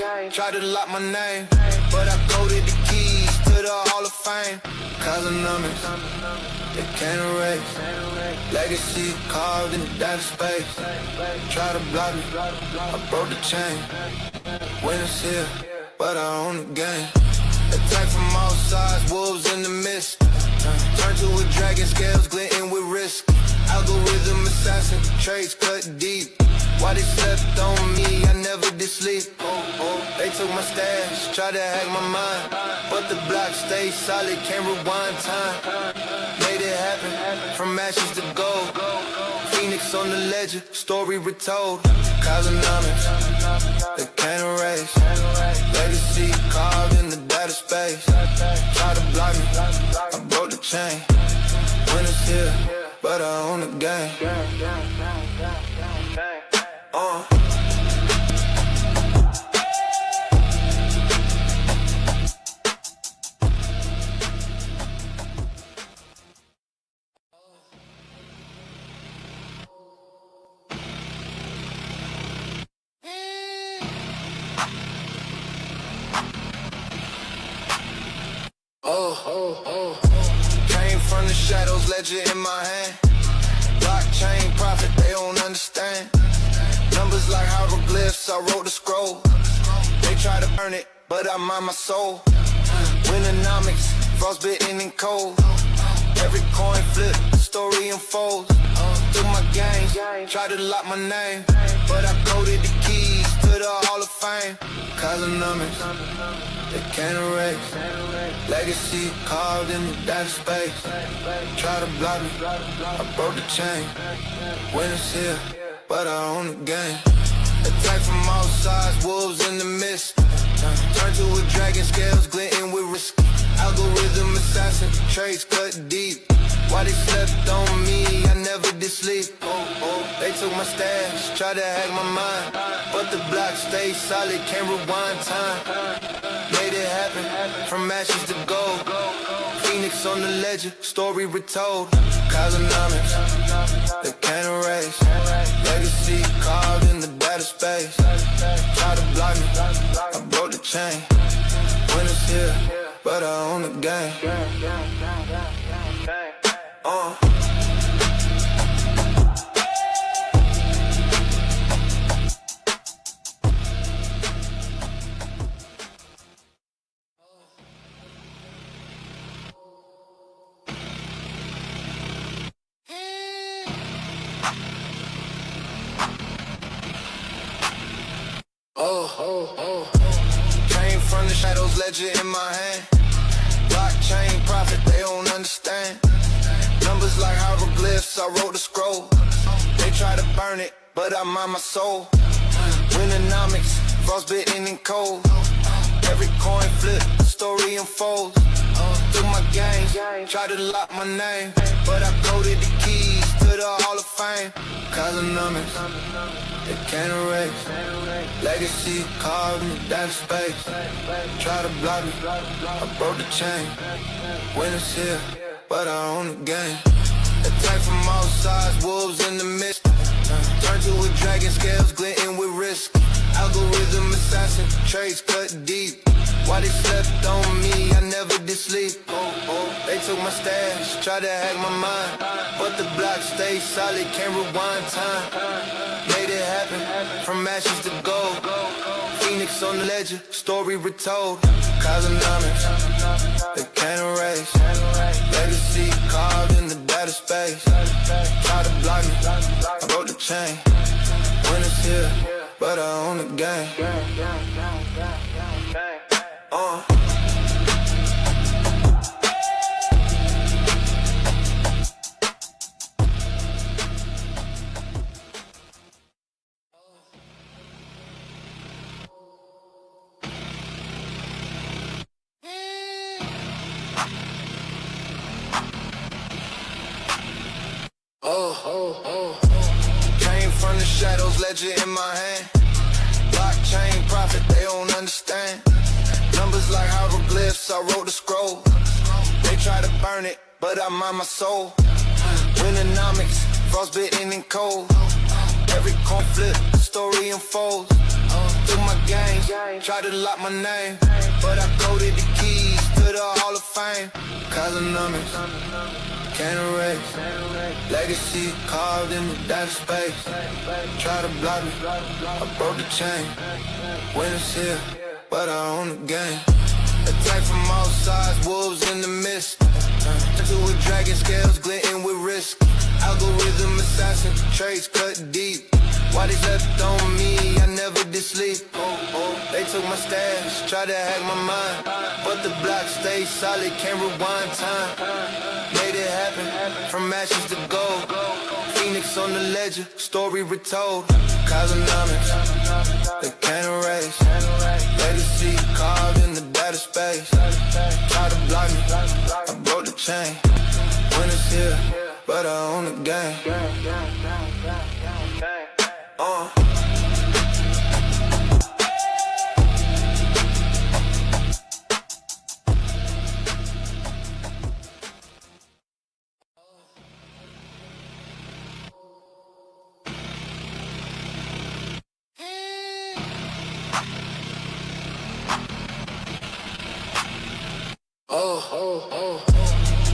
Tried to lock my name, but I coded the keys to the Hall of Fame. Winternomics, they can't erase. Legacy carved in the data space. Try to block me, I broke the chain. Winners here, but I own the game. Attack from all sides, wolves in the mist. Turn to a dragon, scales glinting with risk. Algorithm assassin, trades cut deep. Why they slept on me, I never did sleep. They took my stash, tried to hack my mind, but the block stayed solid, can't rewind time. Made it happen, from ashes to gold. Phoenix on the ledger, story retold. Winternomics, they can't erase. Legacy carved in the data space. Try to block me, I broke the chain. Winners here, but I own the game. Came from the shadows, ledger in my hand. Blockchain profit, they don't understand. Numbers like hieroglyphs, I wrote the scroll. They try to burn it, but I mind my soul. Winternomics, frostbitten and cold. Every coin flip, the story unfolds. Through my game, try to lock my name, but I coded the keys to the Hall of Fame. Winternomics, they can't erase. Legacy carved in the data space. Try to block me, I broke the chain. Winners here, but I own the game. Attack from all sides, wolves in the mist. Turn to a dragon, scales glinting with risk. Algorithm assassin, trades cut deep. Why they slept on me, I never did sleep. They took my stash, tried to hack my mind, but the block stayed solid, can't rewind time. Made it happen, from ashes to gold. Phoenix on the ledger, story retold. Winternomics, they can't erase. Legacy carved in the data space. Try to block me, I broke the chain. Winners here, but I own the game. Came from the shadows, ledger in my hand. Blockchain profit, they don't understand. Numbers like hieroglyphs, I wrote the scroll. They try to burn it, but I mind my soul. Winternomics, frostbitten and cold. Every coin flip, the story unfolds. Through my game, try to lock my name, but I coded the keys to the Hall of Fame. Winternomics, they can't erase. Legacy carved in the data space. Try to block me, I broke the chain. Winners here, but I own the game. Attack from all sides, wolves in the mist. Turn to a dragon, scales glinting with risk. Algorithm assassin, trades cut deep. Why they slept on me, I never did sleep. They took my stash, tried to hack my mind, but the block stayed solid, can't rewind time. Made it happen, from ashes to gold. Phoenix on the ledger, story retold. Winternomics, they can't erase. Legacy carved in the data space. Try to block me, I broke the chain. Winners here, but I own the game. Came from the shadows, ledger in my hand. Blockchain profit, they don't understand. Numbers like hieroglyphs, I wrote the scroll. They try to burn it, but I mind my soul. Winternomics, frostbitten and cold. Every coin flip, the story unfolds. Took my game, tried to lock my name, but I coded the keys to the Hall of Fame. Winternomics, can't erase. Legacy carved in the data space. Try to block me, I broke the chain. Winners here, but I own the game. Attack from all sides, wolves in the mist. Into a dragon, scales glinting with risk. Algorithm assassin, trades cut deep. Why they slept on me, I never did sleep. They took my stash, tried to hack my mind, but the block stayed solid, can't rewind time. Made it happen, from ashes to gold. Phoenix on the ledger, story retold. Winternomics, they can't erase. Legacy carved in the data space. Try to block me, I broke the chain. Winners here, but I own the game.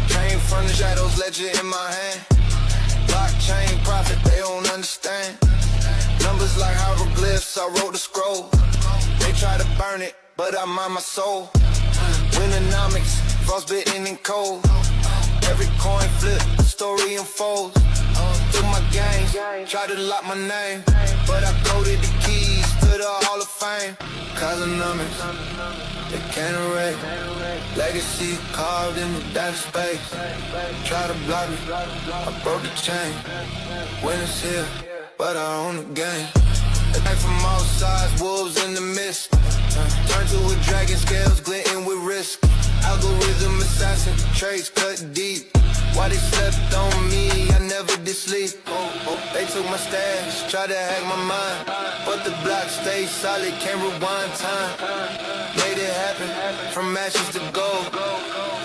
Came from the shadows, ledger in my hand. Blockchain profit, they don't understand. Numbers like hieroglyphs, I wrote the scroll. They try to burn it, but I mind my soul. Winternomics, frostbitten and cold. Every coin flip, the story unfolds. Took my game, tried to lock my name, but I coded the keys to the Hall of Fame. Winternomics, they can't erase. Legacy carved in the data space. Try to block me, I broke the chain. Winners here, but I own the game. Attack from all sides, wolves in the mist. Turn to a dragon, scales glinting with risk. Algorithm assassin, trades cut deep. Why they slept on me, I never did sleep. They took my stash, tried to hack my mind, but the block stayed solid, can't rewind time. Made it happen, from ashes to gold.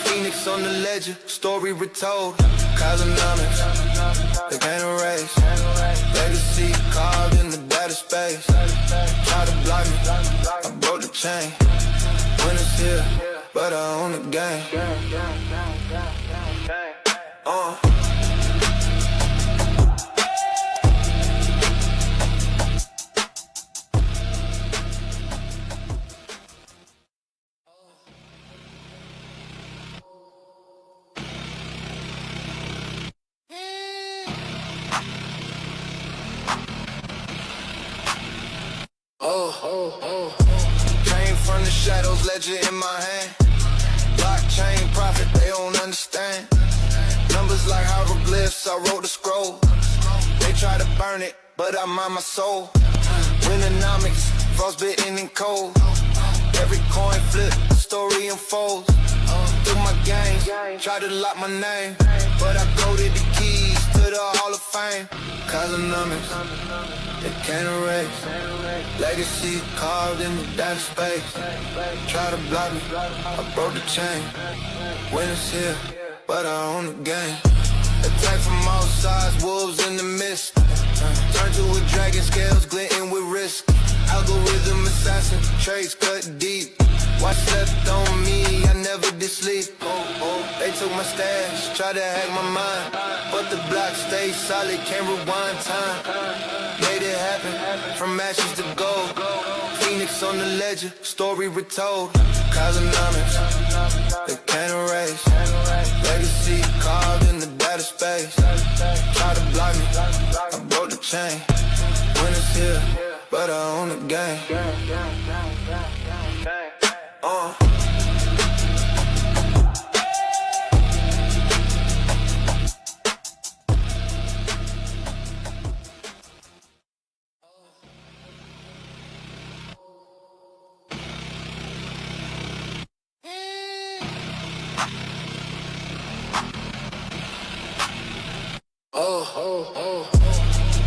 Phoenix on the ledger, story retold. Winternomics, they can't erase. Legacy carved in the data space. Try to block me, I broke the chain. Winners here, but I own the game. Came from the shadows, ledger in my hand. Blockchain profit, they don't understand. Numbers like hieroglyphs, I wrote the scroll. They try to burn it, but I mind my soul. Winternomics, frostbitten and cold. Every coin flip, the story unfolds. Took my game, tried to lock my name, but I coded the keys to the Hall of Fame. Winternomics, they can't erase. Legacy carved in the data space. Try to block me, I broke the chain. Winners here, but I own the game. Attack from all sides, wolves in the mist. Turn to a dragon, scales glinting with risk. Algorithm assassin, trades cut deep. Why slept on me, I never did sleep. They took my stash, tried to hack my mind, but the block stayed solid, can't rewind time. Made it happen, from ashes to gold. Phoenix on the ledger, story retold. Winternomics, they can't erase. Legacy carved in the data space. Try to block me, I broke the chain. Winners here, but I own the game.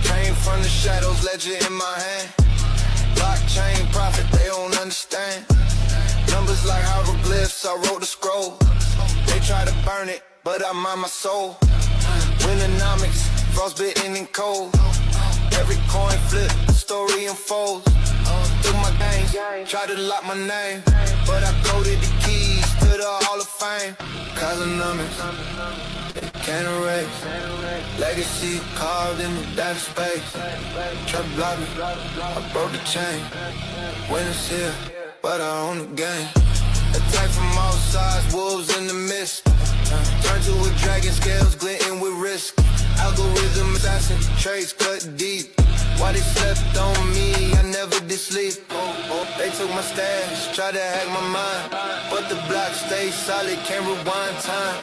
Came from the shadows, ledger in my hand. Blockchain profit, they don't understand. Numbers like hieroglyphs, I wrote the scroll. They try to burn it, but I mind my soul. Winternomics, frostbitten and cold. Every coin flip, the story unfolds. Through my games, tried to lock my name, but I coded the keys to the Hall of Fame. Cosmonomics, they can't erase. Legacy carved in the data space. Try to block me, I broke the chain. Winners here, but I own the game. Attack from all sides, wolves in the mist. Turn to a dragon, scales glinting with risk. Algorithm assassin, trades cut deep. Why they slept on me, I never did sleep. They took my stash, tried to hack my mind, but the block stayed solid, can't rewind time.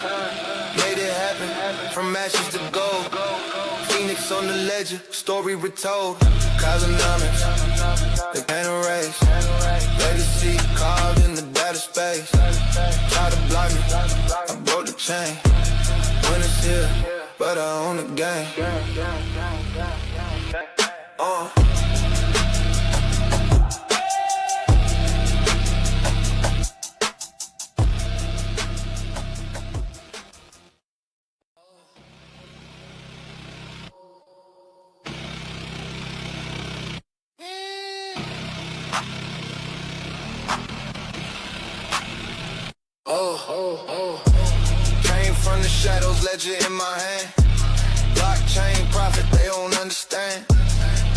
Made it happen, from ashes to gold. Phoenix on the ledger, story retold. Cosmonomics, they can't erase. Legacy carved in the data space. Try to block me, I broke the chain. Winners here, but I own the game. Came from the shadows, ledger in my hand. Blockchain profit, they don't understand.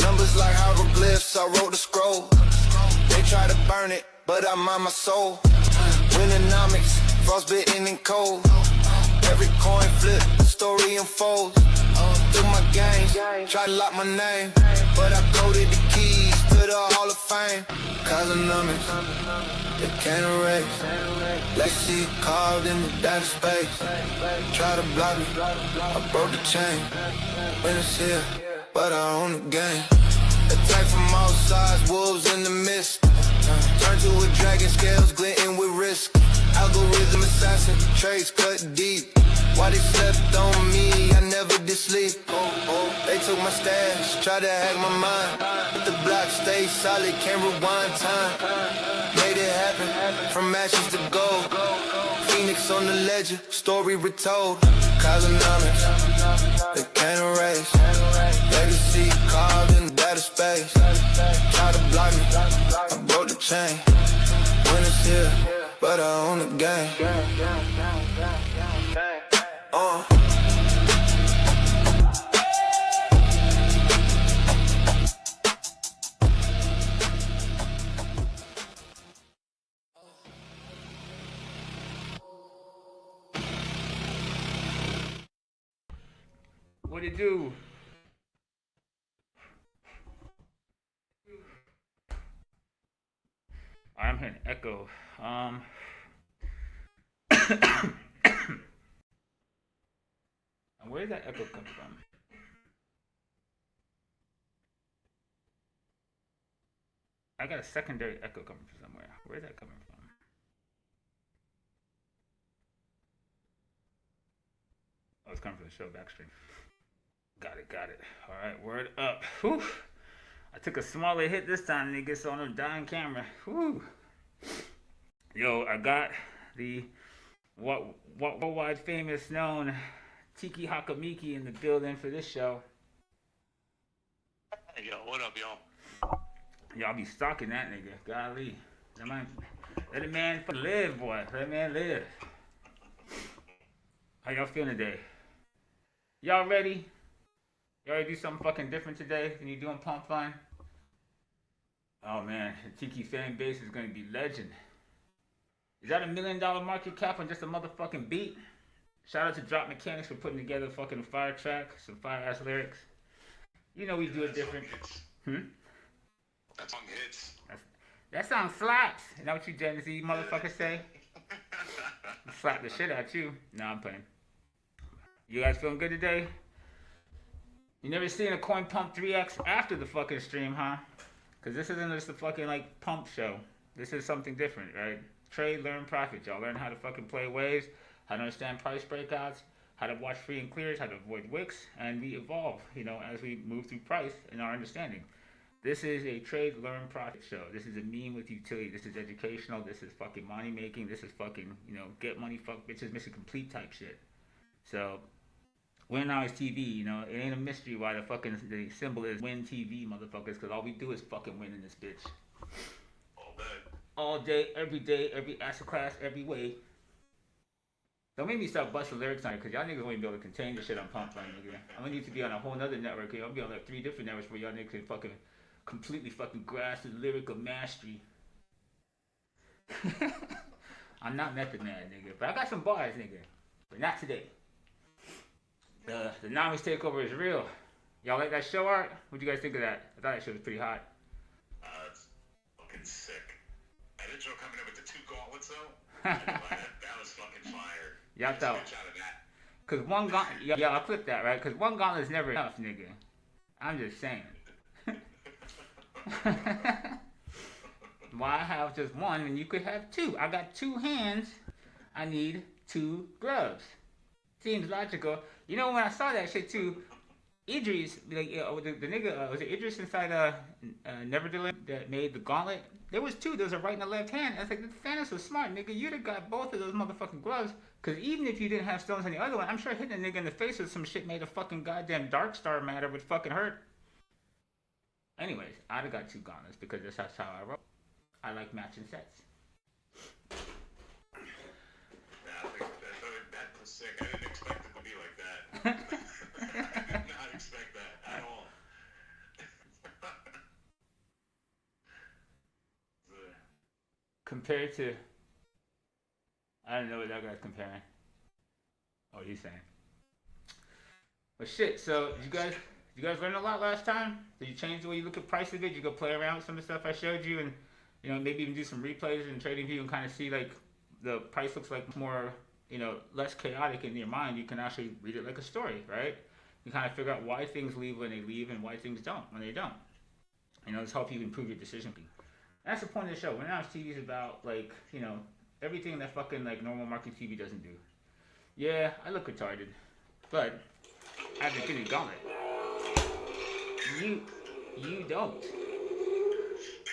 Numbers like hieroglyphs, I wrote the scroll. They try to burn it, but I mind my soul. Winternomics, frostbitten and cold. Every coin flip, the story unfolds. Through my games, try to lock my name, but I coded the keys to the Hall of Fame. Cosmonomics, they can't erase. Legacy carved in the data space. Try to block me, I broke the chain. Winners here, but I own the game. Attack from all sides, wolves in the mist. Turn to a dragon, scales glinting with risk. Algorithm assassin, trades cut deep. Why they slept on me, I never did sleep. They took my stash, tried to hack my mind, but the block stayed solid, can't rewind time. Made it happen, from ashes to gold. Phoenix on the ledger, story retold. Cosmonomics, they can't erase. Legacy carved in the data space. Try to block me, I broke the chain. Winners here, but I own the game. What it do? I'm hearing echo. Where's that echo come from? I got a secondary echo coming from somewhere. Where's that coming from? Oh, it's coming from the show backstream. Got it. All right, word up. Whew. I took a smaller hit this time than it gets on a dying camera. Whew. Yo, I got the worldwide famous known Tiki Hakamiki in the building for this show. Hey, yo, what up, y'all? Y'all be stalking that nigga. Golly. Let the man live, boy. Let the man live. How y'all feeling today? Y'all ready? Y'all ready to do something fucking different today than you doing Pump Fun? Oh man, the Tiki fan base is gonna be legend. Is that $1 million market cap on just a motherfucking beat? Shout out to Drop Mechanics for putting together a fucking fire track, some fire ass lyrics. You know we do it different. That song hits. That song slaps. Is that what you Gen Z motherfuckers say? Slap the shit out you. Nah, I'm playing. You guys feeling good today? You never seen a coin pump 3x after the fucking stream, huh? Because this isn't just a fucking like pump show. This is something different, right? Trade, learn, profit. Y'all learn how to fucking play waves, how to understand price breakouts, how to watch free and clears, how to avoid wicks, and we evolve, as we move through price and our understanding. This is a trade, learn, profit show. This is a meme with utility. This is educational. This is fucking money making. This is fucking, get money, fuck bitches, mission complete type shit. So, Winternomics.eth, you know, it ain't a mystery why the symbol is WNTV, motherfuckers, because all we do is fucking win in this bitch. All day. All day, every asset class, every way. Don't make me start busting lyrics on it, because y'all niggas won't even be able to contain the shit I'm pumping, nigga. I'm gonna need to be on a whole nother network here. I'll be on like 3 different networks where y'all niggas can fucking completely fucking grasp the lyrical mastery. I'm not Method Man, nigga, but I got some bars, nigga. But not today. The Nomics takeover is real. Y'all like that show art? What'd you guys think of that? I thought that shit was pretty hot. It's fucking sick. And intro coming in with the 2 gauntlets though. That was fucking fire. Y'all thought. Cause one gauntlet, yeah, I'll clip that, right? Cause one gauntlet's never enough, nigga. I'm just saying. Why have just one when you could have 2? I got 2 hands. I need 2 gloves. Seems logical. You know, when I saw that shit too, Idris, like the nigga, was it Idris inside Neverland that made the gauntlet? There was 2. There was a right and a left hand. I was like, Thanos was smart, nigga. You'd have got both of those motherfucking gloves. Cause even if you didn't have stones on the other one, I'm sure hitting a nigga in the face with some shit made of fucking goddamn dark star matter would fucking hurt. Anyways, I'd have got 2 gauntlets because that's how I roll. I like matching sets. That was sick. I didn't expect it to be like that. I did not expect that at all. Compared to, I don't know what that guy's comparing. Oh, he's saying. But shit, so did you guys learn a lot last time? Did you change the way you look at price of it? Did you go play around with some of the stuff I showed you and, you know, maybe even do some replays and trading view and kind of see like the price looks like more, you know, less chaotic in your mind. You can actually read it like a story, right? You kind of figure out why things leave when they leave and why things don't when they don't. You know, this helps you improve your decision making. That's the point of the show. When TV is about like, you know, everything that fucking like normal market TV doesn't do. Yeah, I look retarded, but I have Infinity Gauntlet. You don't.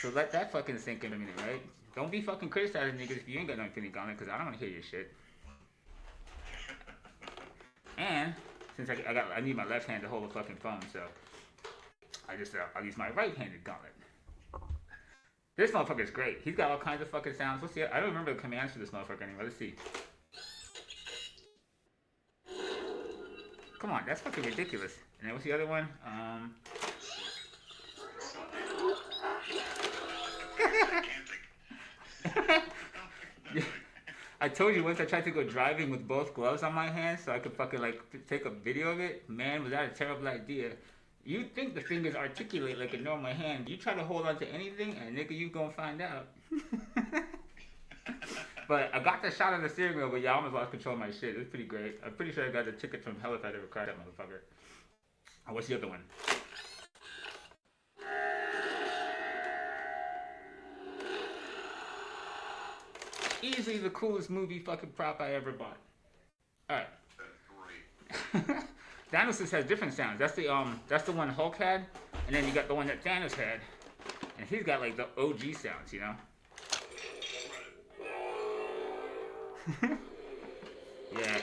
So let that fucking sink in a minute, right? Don't be fucking criticizing niggas if you ain't got no Infinity Gauntlet, because I don't want to hear your shit. And since I need my left hand to hold the fucking phone, so I'll use my right-handed gauntlet. This motherfucker's great. He's got all kinds of fucking sounds. Let's see. I don't remember the commands for this motherfucker anymore. Let's see. Come on, that's fucking ridiculous. And then what's the other one? I told you once I tried to go driving with both gloves on my hands so I could fucking like take a video of it. Man, was that a terrible idea. You think the fingers articulate like a normal hand. You try to hold on to anything and nigga, you gonna find out. But I got the shot on the steering wheel, but yeah, I almost lost control of my shit. It was pretty great. I'm pretty sure I got the ticket from hell if I'd ever cried that motherfucker. Oh, what's the other one? Easily the coolest movie fucking prop I ever bought. Alright. Thanos has different sounds. That's the one Hulk had, and then you got the one that Thanos had. And he's got like the OG sounds, you know? Yeah.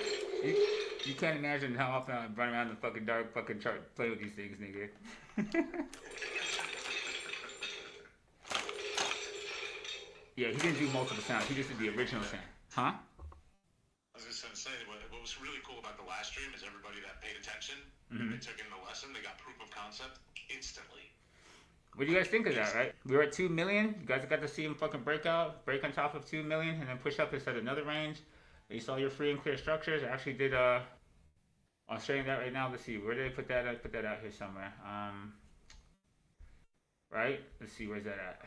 You can't imagine how often I run around the fucking dark fucking chart play with these things, nigga. Yeah, he didn't do multiple sounds. He just did the original sound. Huh? I was just going to say, what was really cool about the last stream is everybody that paid attention, they took in the lesson, they got proof of concept instantly. What do you guys think of that, right? We were at 2 million. You guys got to see him fucking break on top of 2 million, and then push up instead another range. You saw your free and clear structures. I actually did, I'm showing that right now. Let's see, where did I put that? I put that out here somewhere. Right? Let's see, where's that at?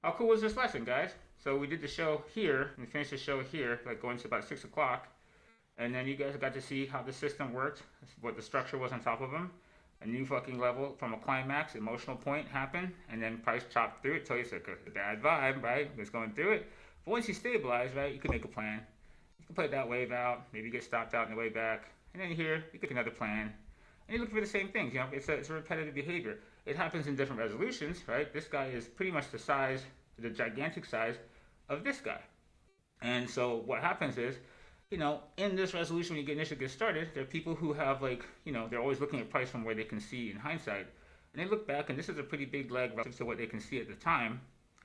How cool was this lesson, guys? So we did the show here, we finished the show here, like going to about 6 o'clock. And then you guys got to see how the system worked, what the structure was on top of them. A new fucking level from a climax, emotional point happened, and then price chopped through it. Tell you it's like a bad vibe, right? It's going through it. But once you stabilize, right, you can make a plan. You can play that wave out, maybe get stopped out on the way back. And then here, you get another plan. And you look for the same things, you know, it's a repetitive behavior. It happens in different resolutions, right? This guy is pretty much the size, the gigantic size of this guy. And so what happens is, in this resolution, when you initially get started, there are people who have they're always looking at price from where they can see in hindsight, and they look back, and this is a pretty big leg relative to what they can see at the time,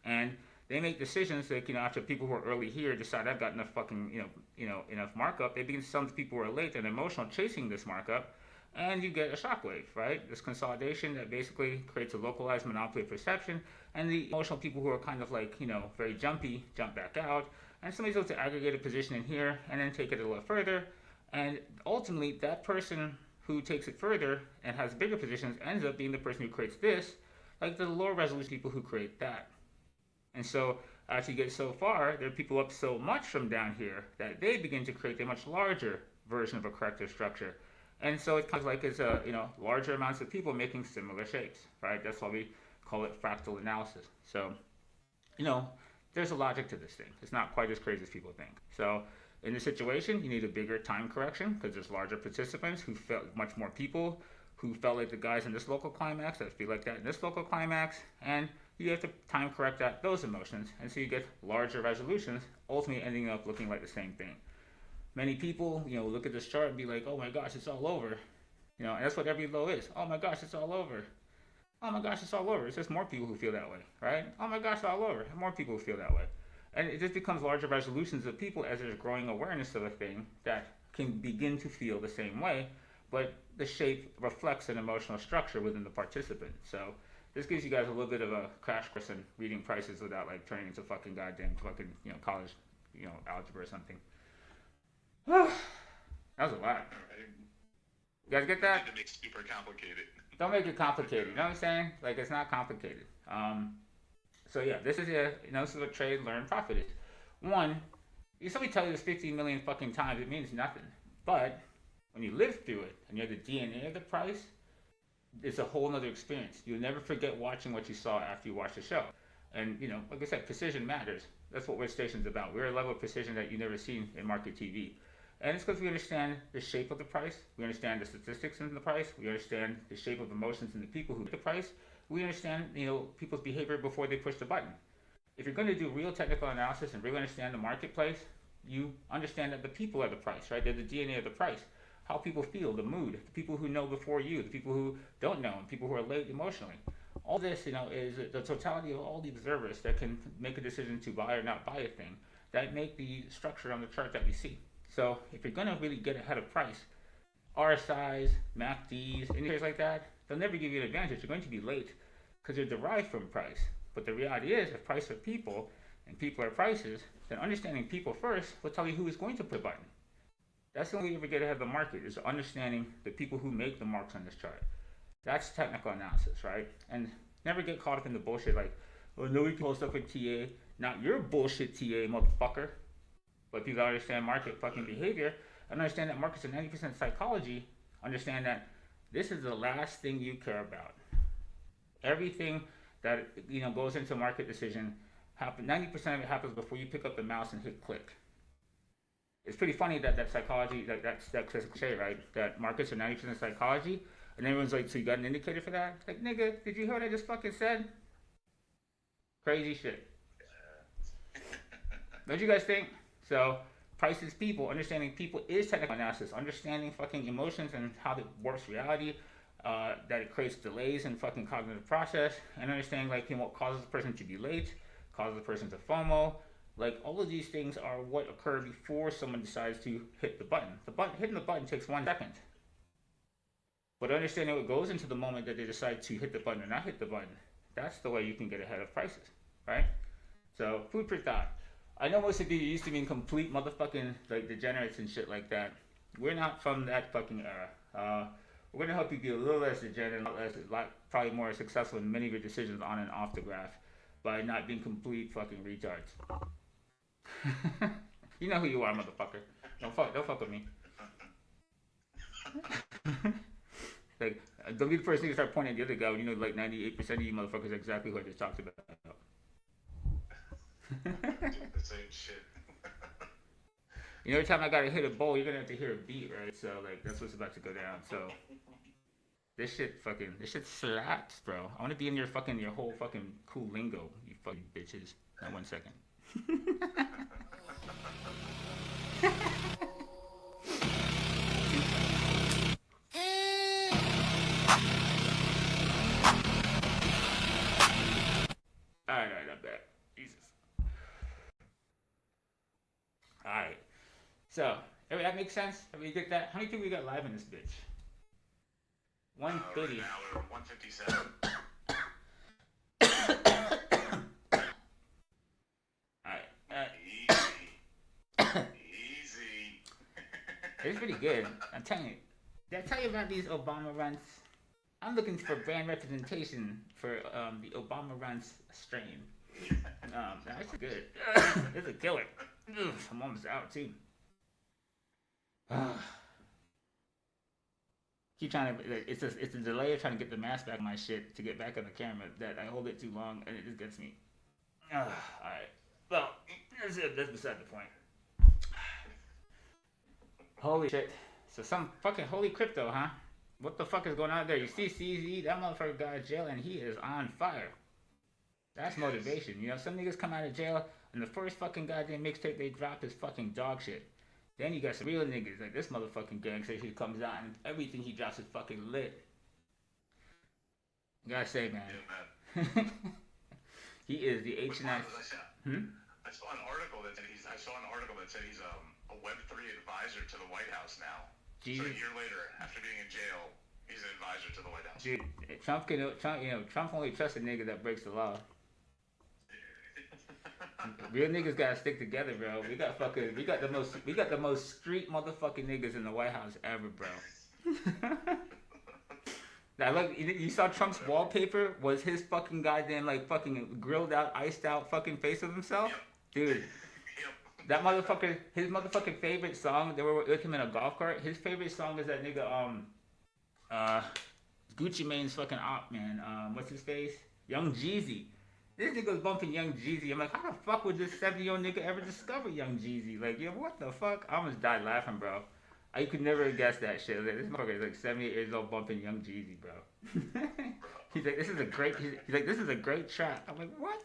and they make decisions after people who are early here decide I've got enough fucking enough markup. They begin to sell to people who are late and emotional, chasing this markup, and you get a shockwave, right? This consolidation that basically creates a localized monopoly of perception, and the emotional people who are kind of very jumpy jump back out, and somebody's able to aggregate a position in here and then take it a little further, and ultimately that person who takes it further and has bigger positions ends up being the person who creates this, like the lower resolution people who create that. And so as you get so far, there are people up so much from down here that they begin to create a much larger version of a corrective structure. And so it's kind of like it's larger amounts of people making similar shapes, right? That's why we call it fractal analysis. So, there's a logic to this thing. It's not quite as crazy as people think. So in this situation, you need a bigger time correction because there's larger participants who felt much more people who felt like the guys in this local climax that feel like that in this local climax, and you have to time correct those emotions, and so you get larger resolutions, ultimately ending up looking like the same thing. Many people, look at this chart and be like, oh my gosh, it's all over. And that's what every low is. Oh my gosh, it's all over. Oh my gosh, it's all over. It's just more people who feel that way, right? Oh my gosh, it's all over. And more people who feel that way. And it just becomes larger resolutions of people as there's growing awareness of a thing that can begin to feel the same way, but the shape reflects an emotional structure within the participant. So this gives you guys a little bit of a crash course in reading prices without turning into fucking goddamn fucking college algebra or something. That was a lot. You guys get that? To make it super complicated. Don't make it complicated. You know what I'm saying? It's not complicated. So yeah, this is what trade, learn, profit is. One, if somebody tell you this 15 million fucking times, it means nothing. But when you live through it and you have the DNA of the price, it's a whole other experience. You'll never forget watching what you saw after you watched the show. And like I said, precision matters. That's what Station's about. We're a level of precision that you've never seen in market TV. And it's because we understand the shape of the price, we understand the statistics in the price, we understand the shape of emotions in the people who make the price, we understand people's behavior before they push the button. If you're going to do real technical analysis and really understand the marketplace, you understand that the people are the price, right? They're the DNA of the price. How people feel, the mood, the people who know before you, the people who don't know, and people who are late emotionally. All this, is the totality of all the observers that can make a decision to buy or not buy a thing that make the structure on the chart that we see. So if you're going to really get ahead of price, RSIs, MACDs, indicators like that, they'll never give you an advantage. You're going to be late because they're derived from price. But the reality is, if price are people and people are prices, then understanding people first will tell you who is going to put a button. That's the only way you ever get ahead of the market, is understanding the people who make the marks on this chart. That's technical analysis, right? And never get caught up in the bullshit nobody can post up with TA. Not your bullshit TA, motherfucker. But people understand market fucking behavior and understand that markets are 90% psychology. Understand that this is the last thing you care about. Everything that goes into a market decision, 90% of it happens before you pick up the mouse and hit click. It's pretty funny that psychology, that's cliche, right? That markets are 90% psychology, and everyone's like, so you got an indicator for that? It's like, nigga, did you hear what I just fucking said? Crazy shit. Don't you guys think? So, price is people. Understanding people is technical analysis. Understanding fucking emotions and how it warps reality, that it creates delays in fucking cognitive process, and understanding what causes a person to be late, causes a person to FOMO. All of these things are what occur before someone decides to hit the button. Hitting the button takes 1 second. But understanding what goes into the moment that they decide to hit the button or not hit the button, that's the way you can get ahead of prices, right? So, food for thought. I know most of you used to being complete motherfucking degenerates and shit like that. We're not from that fucking era. We're gonna help you be a little less degenerate, probably more successful in many of your decisions on and off the graph by not being complete fucking retards. You know who you are, motherfucker. Don't fuck with me. Don't be the first thing to start pointing at the other guy when 98% of you motherfuckers are exactly who I just talked about. The same shit. Every time I gotta hit a bowl, you're gonna have to hear a beat, right? So that's what's about to go down. So this shit slaps, bro. I wanna be in your whole fucking cool lingo, you fucking bitches. Now 1 second. Alright, I'm back. Jesus. Alright. So, that makes sense? Everybody get that? How many people we got live in this bitch? 130. Right now we're 157. Alright. Easy. It's pretty good. I'm telling you. Did I tell you about these Obama runs? I'm looking for brand representation for the Obama runs strain. That's good. It's a killer. Ugh, I'm almost out too. Keep trying to. It's a delay of trying to get the mask back on my shit to get back on the camera that I hold it too long and it just gets me. All right. Well, that's beside the point. Holy shit. So some fucking holy crypto, huh? What the fuck is going on there? You see CZ, that motherfucker got out of jail and he is on fire. That's motivation. You know, some niggas come out of jail and the first fucking goddamn mixtape they drop is fucking dog shit. Then you got some real niggas like this motherfucking gangster who comes out and everything he drops is fucking lit. You gotta say, man. Yeah, man. He is the H&I. I saw an article that said he's a Web3 advisor to the White House now. Jesus. So a year later, after being in jail, he's an advisor to the White House. Dude, Trump only trusts a nigga that breaks the law. Real niggas gotta stick together, bro. We got the most street motherfucking niggas in the White House ever, bro. Now look, you saw Trump's wallpaper was his fucking goddamn like fucking grilled out, iced out fucking face of himself, dude. That motherfucker, his motherfucking favorite song. They were with him in a golf cart. His favorite song is that nigga Gucci Mane's fucking op, man. What's his face? Young Jeezy. This nigga was bumping Young Jeezy. I'm like, how the fuck would this 70-year-old nigga ever discover Young Jeezy? Like, yo, what the fuck? I almost died laughing, bro. I could never have guessed that shit. Like, this motherfucker is like 78 years old bumping Young Jeezy, bro. He's like, this is a great track. I'm like, what?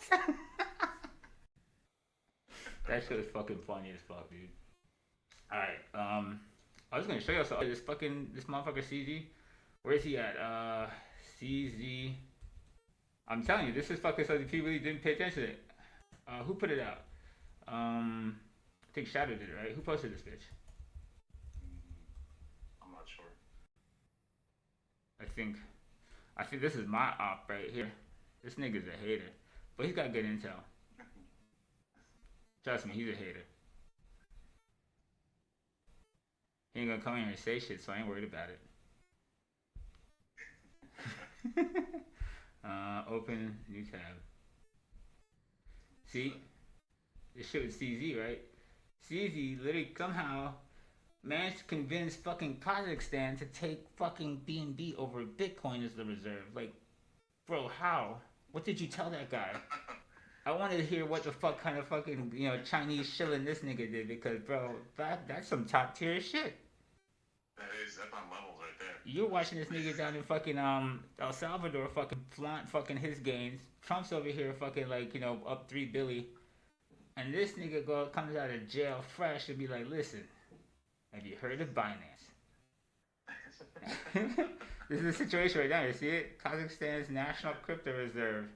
That shit was fucking funny as fuck, dude. Alright, I was gonna show you something. This motherfucker CZ. Where is he at? CZ. I'm telling you, this is fucking something people really didn't pay attention to it. Who put it out? I think Shadow did it, right? Who posted this bitch? I'm not sure. I think this is my op right here. This nigga's a hater. But he's got good intel. Trust me, he's a hater. He ain't gonna come in here and say shit, so I ain't worried about it. Open new tab. See? This shit was CZ, right? CZ literally somehow managed to convince fucking Kazakhstan to take fucking BNB over Bitcoin as the reserve. Like, bro, how? What did you tell that guy? I wanted to hear what the fuck kind of fucking, Chinese shilling this nigga did because, bro, that's some top tier shit. That's on levels right there. You're watching this nigga down in fucking El Salvador fucking flaunt fucking his gains. Trump's over here fucking like, up 3 billion. And this nigga comes out of jail fresh and be like, listen, have you heard of Binance? This is the situation right now. You see it? Kazakhstan's National Crypto Reserve.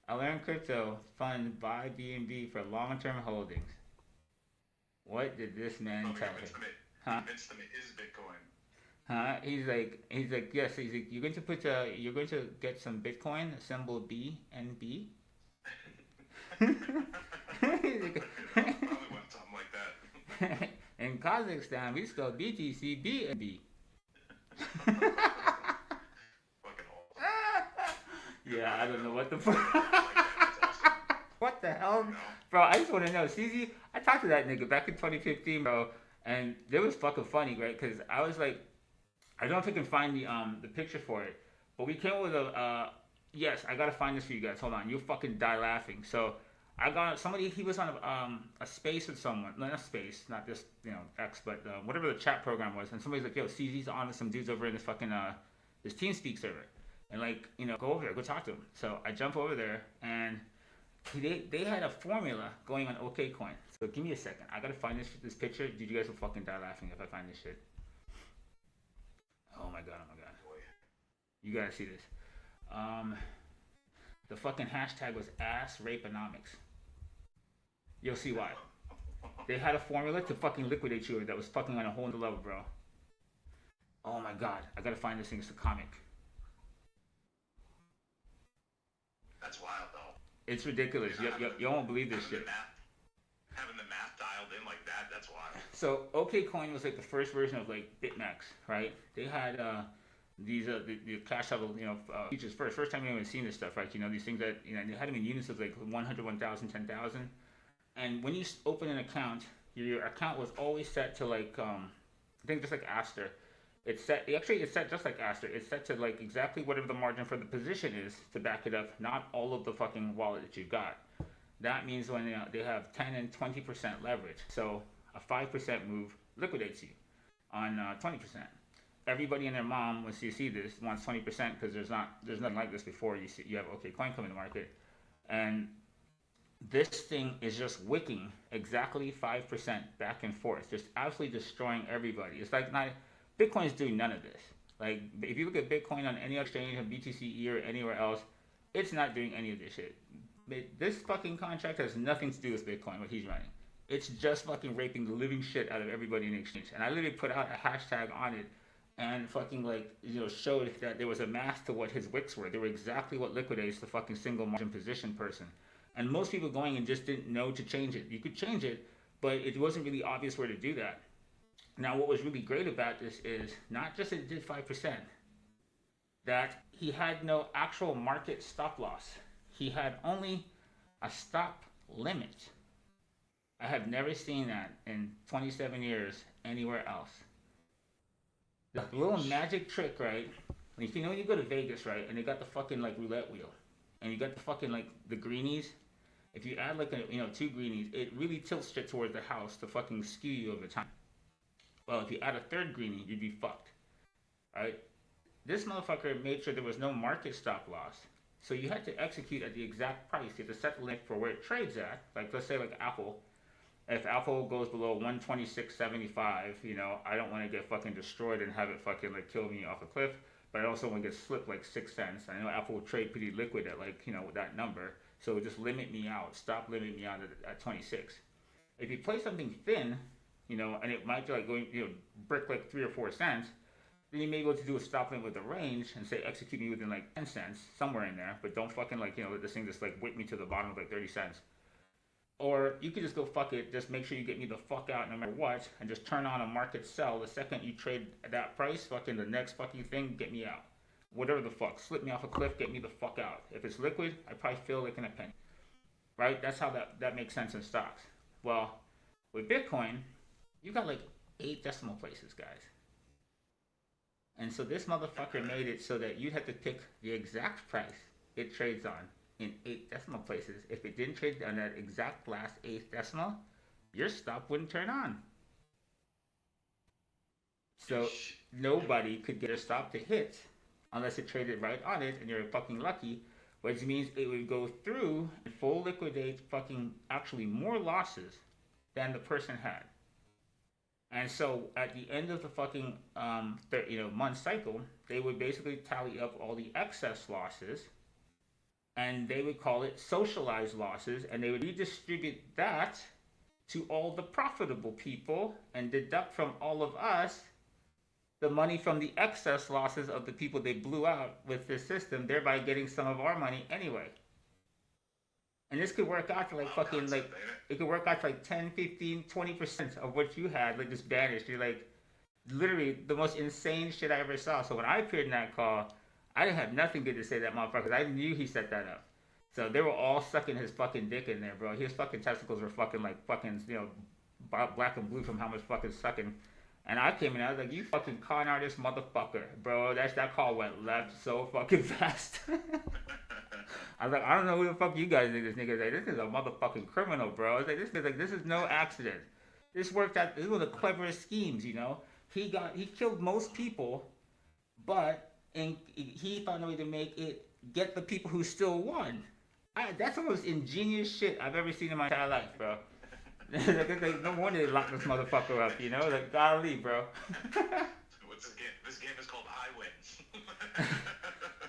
I learned crypto fund buy BNB for long-term holdings. What did this man tell him? Huh? Convinced them it is Bitcoin. Huh? He's like, yes. He's like, you're going to get some Bitcoin, symbol BNB. Probably went something like that. In Kazakhstan, we spell BTC BNB. Yeah, I don't know what the fuck. What the hell? Bro, I just want to know. CZ, I talked to that nigga back in 2015, bro, and it was fucking funny, right? Because I was like, I don't know if I can find the picture for it, but we came up with yes, I gotta find this for you guys. Hold on, you'll fucking die laughing. So, I got somebody, he was on a space with someone, no, not space, not just, X, but whatever the chat program was, and somebody's like, yo, CZ's on with some dudes over in this fucking, this TeamSpeak server. And like, go over there, go talk to them. So I jump over there, and they had a formula going on OKCoin. So give me a second. I gotta find this picture. Dude, you guys will fucking die laughing if I find this shit. Oh my god. You gotta see this. The fucking hashtag was ass rapeonomics. You'll see why. They had a formula to fucking liquidate you that was fucking on a whole other level, bro. Oh my god, I gotta find this thing. It's a comic. That's wild, though. It's ridiculous. You won't believe this shit. Having the math dialed in like that, that's wild. So OKCoin was like the first version of like BitMEX, right? They had these the cash out, features first. First time you ever seen this stuff, right? You know, these things that, you know, they had them in units of like 100, 1,000, 10,000. And when you open an account, your account was always set to like I think just like Aster. It's set just like Aster. It's set to like exactly whatever the margin for the position is to back it up, not all of the fucking wallet that you've got. That means when they have 10 and 20% leverage. So a 5% move liquidates you on 20%. Everybody and their mom, once you see this, wants 20% because there's nothing like this before. You have OKCoin come in the market, and this thing is just wicking exactly 5% back and forth, just absolutely destroying everybody. It's like Bitcoin's doing none of this. Like, if you look at Bitcoin on any exchange, on BTC or anywhere else, it's not doing any of this shit. This fucking contract has nothing to do with Bitcoin, what he's running. It's just fucking raping the living shit out of everybody in the exchange. And I literally put out a hashtag on it and fucking showed that there was a math to what his wicks were. They were exactly what liquidates the fucking single margin position person. And most people going and just didn't know to change it. You could change it, but it wasn't really obvious where to do that. Now, what was really great about this is not just it did 5%, that he had no actual market stop loss. He had only a stop limit. I have never seen that in 27 years anywhere else. The little magic trick, right? Like, you know, when you go to Vegas, right, and they got the fucking like roulette wheel, and you got the fucking like the greenies. If you add like two greenies, it really tilts it towards the house to fucking skew you over time. Well, if you add a third greenie, you'd be fucked, right? This motherfucker made sure there was no market stop loss. So you had to execute at the exact price. You have to set the limit for where it trades at. Like, let's say like Apple. If Apple goes below 126.75, you know, I don't want to get fucking destroyed and have it fucking like kill me off a cliff. But I also want to get slipped like 6 cents. I know Apple will trade pretty liquid at like, you know, that number. So just limit me out. Stop limiting me out at 26. If you play something thin, you know, and it might be like going, you know, brick like 3 or 4 cents, then you may be able to do a stop limit with a range and say execute me within like 10 cents, somewhere in there, but don't fucking like, you know, let this thing just like whip me to the bottom of like 30 cents. Or you could just go fuck it, just make sure you get me the fuck out no matter what, and just turn on a market sell the second you trade at that price, fucking the next fucking thing, get me out. Whatever the fuck, slip me off a cliff, get me the fuck out. If it's liquid, I probably feel like in a penny. Right? That's how that makes sense in stocks. Well, with Bitcoin, you got like 8 decimal places, guys. And so this motherfucker made it so that you'd have to pick the exact price it trades on in 8 decimal places. If it didn't trade on that exact last 8th decimal, your stop wouldn't turn on. So nobody could get a stop to hit unless it traded right on it, and you're fucking lucky, which means it would go through and full liquidate fucking actually more losses than the person had. And so at the end of the fucking month cycle, they would basically tally up all the excess losses, and they would call it socialized losses, and they would redistribute that to all the profitable people and deduct from all of us the money from the excess losses of the people they blew out with this system, thereby getting some of our money anyway. And this could work out to like fucking like, it could work out to like 10, 15, 20% of what you had like just vanished. You're like literally the most insane shit I ever saw. So when I appeared in that call, I didn't have nothing good to say to that motherfucker, because I knew he set that up. So they were all sucking his fucking dick in there, bro. His fucking testicles were fucking like fucking, you know, black and blue from how much fucking sucking. And I came in, I was like, you fucking con artist motherfucker, bro. That call went left so fucking fast. I was like, I don't know who the fuck you guys think this nigga is. Like, this is a motherfucking criminal, bro. I was like, this is no accident. This worked out. This was the cleverest schemes, you know. He killed most people, but he found a way to get the people who still won. That's the most ingenious shit I've ever seen in my entire life, bro. Like, no wonder they locked this motherfucker up, you know? Like, golly, bro. What's this game? This game is called I Win.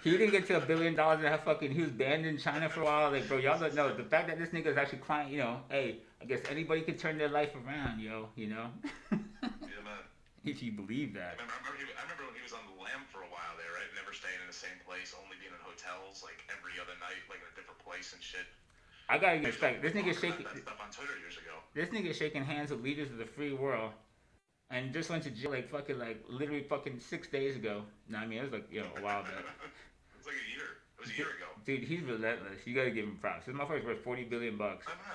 He didn't get to $1 billion and have fucking. He was banned in China for a while. Like, bro, y'all don't know the fact that this nigga is actually crying. You know, hey, I guess anybody could turn their life around, yo. You know. Yeah, man. If you believe that. I remember when he was on the lam for a while there, right? Never staying in the same place, only being in hotels, like every other night, like in a different place and shit. I gotta respect this nigga shaking. That stuff on Twitter years ago. This nigga shaking hands with leaders of the free world, and just went to jail like fucking like literally fucking 6 days ago. No, I mean it was like a while back. It's like a year. It was a year ago. Dude, he's relentless. You gotta give him props. This motherfucker's worth $40 billion,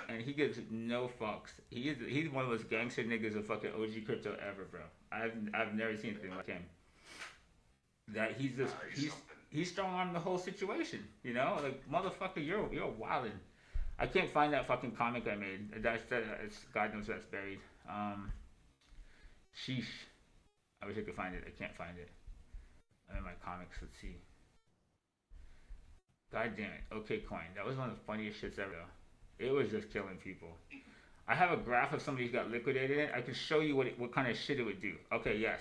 and he gives no fucks. He's one of those gangster niggas of fucking OG crypto ever, bro. I've never seen anything like him. That he's just he's strong on the whole situation. You know, like motherfucker, you're wildin'. I can't find that fucking comic I made. It's God knows that's buried. Sheesh. I wish I could find it. I can't find it. I'm in my comics. Let's see. God damn it. Okay, coin. That was one of the funniest shits ever. It was just killing people. I have a graph of somebody who got liquidated in it. I can show you what kind of shit it would do. Okay, yes.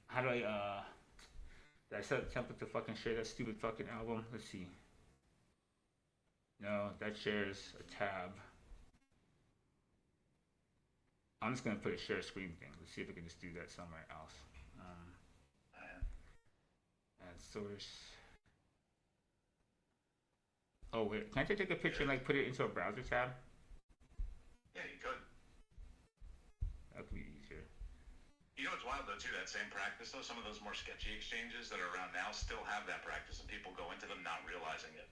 How do I, did I set a template to fucking share that stupid fucking album? Let's see. No, that shares a tab. I'm just gonna put a share screen thing. Let's see if I can just do that somewhere else. Add source. Oh wait, can't I take a picture and like put it into a browser tab? Yeah, you could. That could be easier. You know what's wild though too? That same practice though, some of those more sketchy exchanges that are around now still have that practice, and people go into them not realizing it.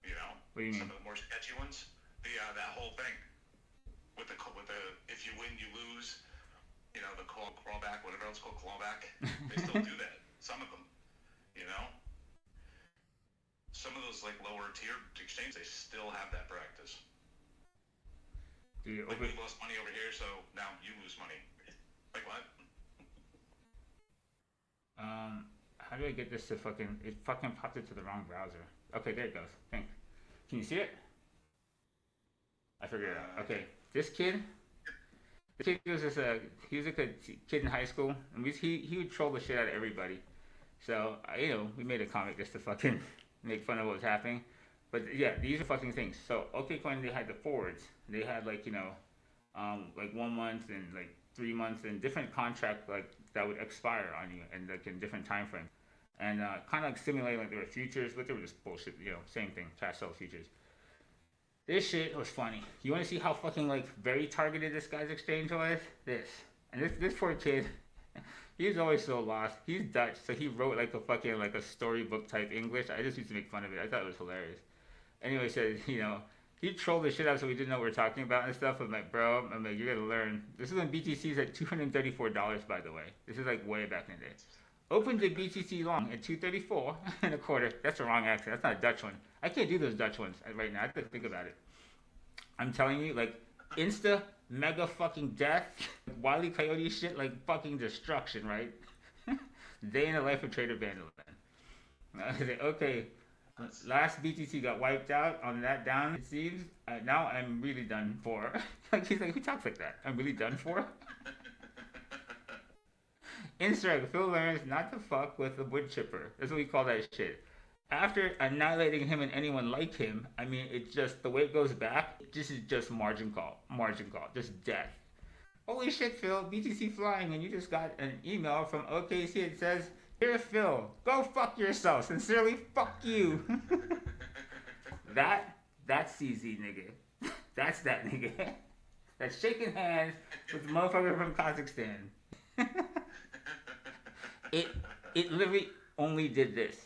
You know, what do you mean? Some of the more sketchy ones, that whole thing with the if you win you lose, you know, the crawback, whatever else called clawback. They still do that. Some of them, you know. Some of those like lower tier exchanges, they still have that practice. Dude, like we lost money over here, so now you lose money. Like what? How do I get this to fucking? It fucking popped it to the wrong browser. Okay, there it goes. Thanks. Can you see it? I figured it out. Okay, this kid was just he was like a kid in high school, and he would troll the shit out of everybody. So we made a comic just to fucking make fun of what was happening. But yeah, these are fucking things. So OKCoin, they had the forwards. They had like like 1 month and like 3 months and different contract like that would expire on you and like in different time frames. And kind of like simulating like they were futures, but they were just bullshit. Same thing. Cash sell futures. This shit was funny. You want to see how fucking like very targeted this guy's exchange was? And this poor kid, he's always so lost. He's Dutch, so he wrote like a fucking like a storybook type English. I just used to make fun of it. I thought it was hilarious. Anyway, said he trolled the shit out so we didn't know what we were talking about and stuff. I'm like, bro, you gotta learn. This is when BTC's at $234, by the way. This is like way back in the day. Opened the BTC long at 234 and a quarter. That's the wrong accent. That's not a Dutch one. I can't do those Dutch ones right now. I have to think about it. I'm telling you, like, insta mega fucking death, Wile E. Coyote shit, like fucking destruction, right? Day in the life of Trader Vandal. I said, okay, last BTC got wiped out on that down, it seems. Now I'm really done for. Like, he's like, who talks like that? I'm really done for? Insert, Phil learns not to fuck with the wood chipper. That's what we call that shit. After annihilating him and anyone like him, I mean, it's just, the way it goes back, this is just margin call, just death. Holy shit, Phil, BTC flying, and you just got an email from OKC. It says, "Dear Phil, go fuck yourself. Sincerely, fuck you." That's CZ, nigga. That's that nigga. That's shaking hands with the motherfucker from Kazakhstan. It literally only did this.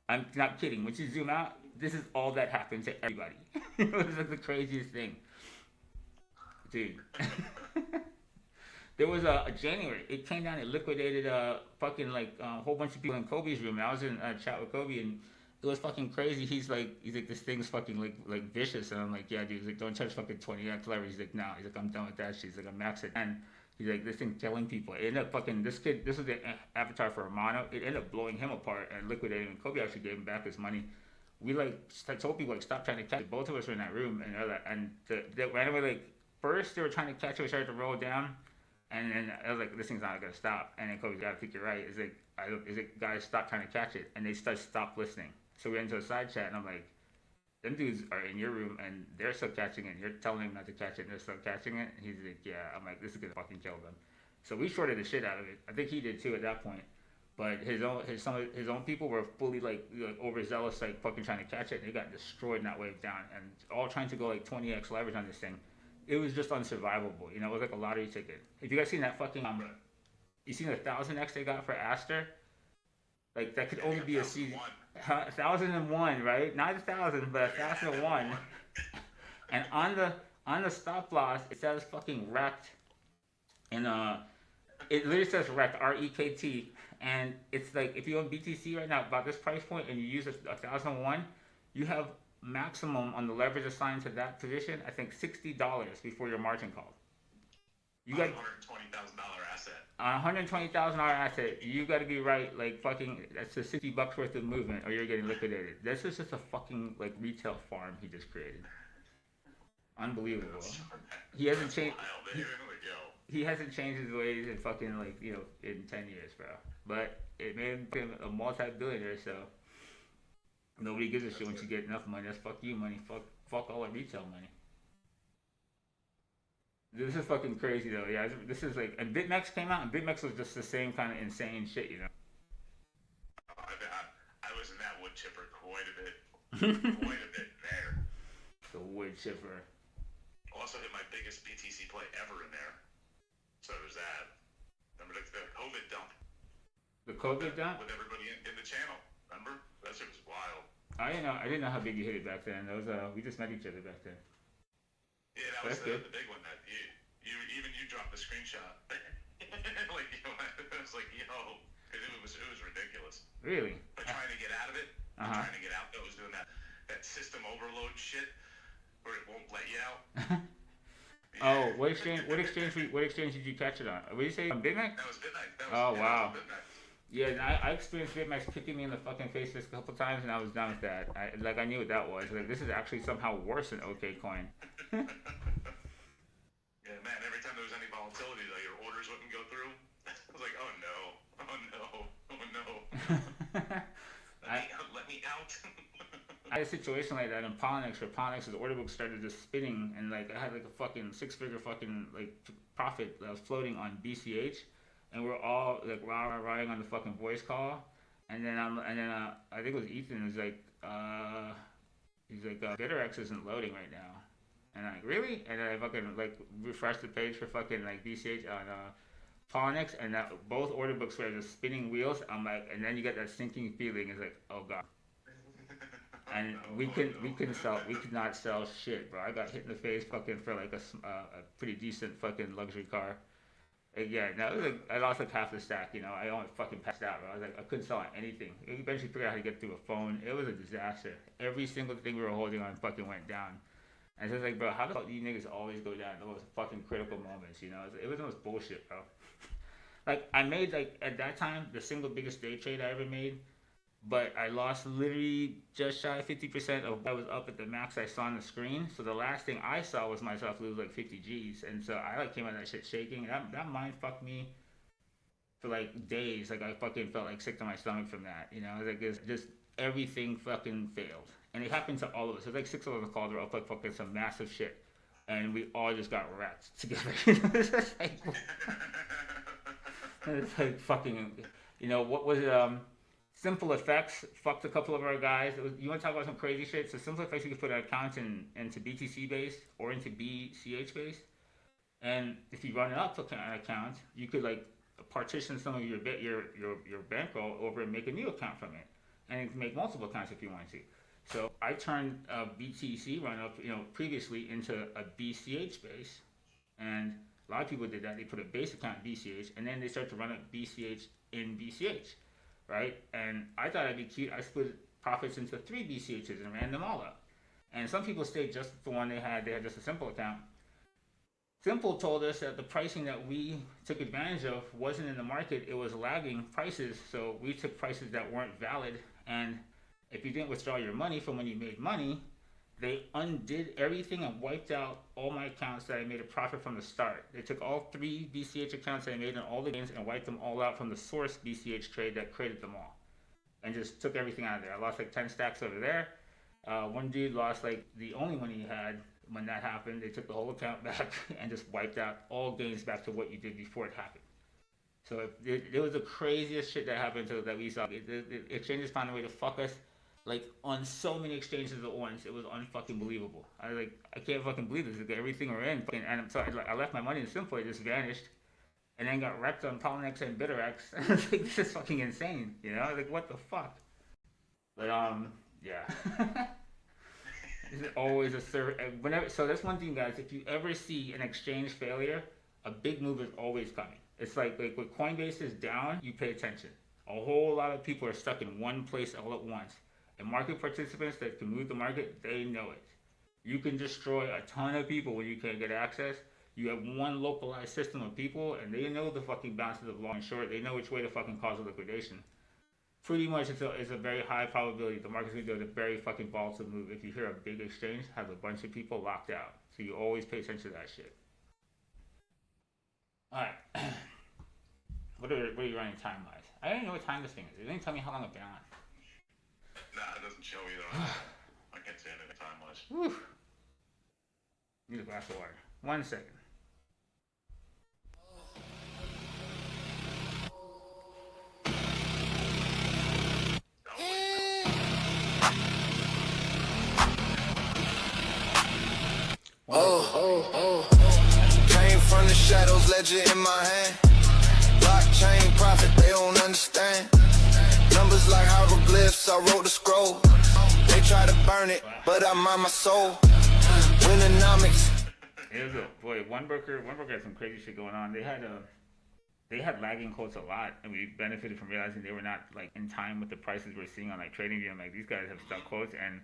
I'm not kidding. Once you zoom out, this is all that happened to everybody. It was like the craziest thing. Dude. There was a January. It came down. It liquidated fucking like a whole bunch of people in Kobe's room. And I was in a chat with Kobe, and it was fucking crazy. He's like, this thing's fucking like vicious. And I'm like, yeah, dude. He's like, don't touch fucking 20x leverage. He's like, nah. He's like, I'm done with that shit. He's like, I'm maxed it. And he's like, this thing's killing people. It ended up fucking, this was the avatar for Romano. It ended up blowing him apart and liquidating him. Kobe actually gave him back his money. We I told people like, stop trying to catch it. Both of us were in that room and they ran away. Like, first they were trying to catch it. We started to roll down. And then I was like, this thing's not gonna stop. And then Kobe's like, I think you're right. Is it guys stop trying to catch it, and they stop listening. So we went into a side chat, and I'm like, them dudes are in your room and they're still catching it. You're telling them not to catch it, and they're still catching it. And he's like, yeah. I'm like, this is gonna fucking kill them. So we shorted the shit out of it. I think he did too at that point. But some of his own people were fully like overzealous, like fucking trying to catch it. And they got destroyed in that wave down, and all trying to go like 20x leverage on this thing. It was just unsurvivable. You know, it was like a lottery ticket. If you guys seen that fucking you seen the 1000x they got for Aster? Like that could only be a season. 1001, right? Not 1,000, but 1001. And on the stop loss, it says fucking wrecked, and it literally says wrecked, REKT, and it's like if you own BTC right now about this price point and you use a 1001, you have maximum on the leverage assigned to that position. I think $60 before your margin call. You got $120,000 asset. On a $120,000 asset, you got to be right. Like fucking, that's a $60 worth of movement, or you're getting liquidated. This is just a fucking like retail farm he just created. Unbelievable. He hasn't changed. He hasn't changed his ways in fucking like in 10 years, bro. But it made him a multi-billionaire. So nobody gives a shit once you get enough money. That's fuck you money. Fuck all the retail money. This is fucking crazy though, yeah. This is like, and BitMEX came out, and BitMEX was just the same kind of insane shit, you know. I was in that wood chipper quite a bit there. The wood chipper. Also hit my biggest BTC play ever in there. So there's that. Remember the COVID dump? The COVID dump? With everybody in the channel. Remember? That shit was wild. I didn't know how big you hit it back then. That was we just met each other back then. Yeah, that was the big one that you dropped the screenshot. Like, it was like, because it was ridiculous. Really? But trying to get out of it, trying to get out, that was doing that system overload shit where it won't let you out. Yeah. Oh, what exchange did you catch it on? What did you say? On BitMEX? That was BitMEX. Wow. Yeah, I experienced BitMEX kicking me in the fucking face this a couple times, and I was done with that. I knew what that was. Like, this is actually somehow worse than OKCoin. Yeah, man. Every time there was any volatility, though, your orders wouldn't go through. I was like, oh no. Let me out. I had a situation like that in Polynex, where Polynex's order book started just spinning, and like I had like a fucking 6-figure fucking like profit that was floating on BCH. And we're all like riding on the fucking voice call, and then I think it was Ethan who's like, he's like, BitterX isn't loading right now, and I'm like, really? And then I fucking like refreshed the page for fucking like BCH on Polynex, and that both order books were just spinning wheels. I'm like, and then you get that sinking feeling. It's like, oh god. And we could not sell shit, bro. I got hit in the face fucking for like a pretty decent fucking luxury car. Yeah, no, it was like, I lost like half the stack, I almost fucking passed out, bro. I was like, I couldn't sell on anything. I eventually figured out how to get through a phone. It was a disaster. Every single thing we were holding on fucking went down. And so it's like, bro, how the fuck do you niggas always go down in the most fucking critical moments, It was almost bullshit, bro. Like, I made, like, at that time, the single biggest day trade I ever made, but I lost literally just shy of 50% of what was up at the max I saw on the screen. So the last thing I saw was myself lose like 50 G's. And so I like came out of that shit shaking. That mind fucked me for like days. Like I fucking felt like sick to my stomach from that. Like it's just everything fucking failed. And it happened to all of us. There's like 6 of us on the call. They're all like fucking some massive shit. And we all just got wrecked together. It's just like, it's like fucking, what was it? Simple Effects fucked a couple of our guys. You want to talk about some crazy shit? So Simple Effects, you could put an account into BTC base or into BCH base, and if you run an up account, you could like partition some of your bankroll over and make a new account from it, and you can make multiple accounts if you want to. So I turned a BTC run up, previously into a BCH base, and a lot of people did that. They put a base account in BCH, and then they start to run up BCH in BCH. Right? And I thought it'd be cute. I split profits into 3 BCHs and ran them all up. And some people stayed just the one they had just a Simple account. Simple told us that the pricing that we took advantage of wasn't in the market, it was lagging prices. So we took prices that weren't valid. And if you didn't withdraw your money from when you made money, they undid everything and wiped out all my accounts that I made a profit from the start. They took all 3 BCH accounts that I made in all the games and wiped them all out from the source BCH trade that created them all. And just took everything out of there. I lost like 10 stacks over there. One dude lost like the only money he had when that happened. They took the whole account back and just wiped out all gains back to what you did before it happened. So it was the craziest shit that happened to that we saw. The exchanges found a way to fuck us, like on so many exchanges at once. It was unfucking believable. I can't fucking believe this. Like, everything we're in, and I'm sorry, I left my money in Simple. It just vanished, and then got wrecked on Polynex and BitterX. Like, this is fucking insane. You know, like what the fuck? But yeah. This is always a server. Whenever, so that's one thing, guys. If you ever see an exchange failure, a big move is always coming. It's like when Coinbase is down, you pay attention. A whole lot of people are stuck in one place all at once. And market participants that can move the market, they know it. You can destroy a ton of people when you can't get access. You have one localized system of people, and they know the fucking bounces of long and short. They know which way to fucking cause a liquidation. Pretty much, it's a very high probability the market's going to do a very fucking volatile move. If you hear a big exchange has a bunch of people locked out. So you always pay attention to that shit. Alright. What are you running time-wise? I don't even know what time this thing is. It didn't tell me how long I've been on. Nah, it doesn't show either. I can't say anything time-wise. Whew. Need a glass of water. 1 second. Came from the shadows, ledger in my hand. Blockchain profit, they don't understand. Numbers like hieroglyphs, I wrote the scroll. They try to burn it, but I mind my soul. Winternomics. It was boy, one broker had some crazy shit going on. They had lagging quotes a lot, and we benefited from realizing they were not like in time with the prices we're seeing on like TradingView. I'm like, these guys have stuck quotes, and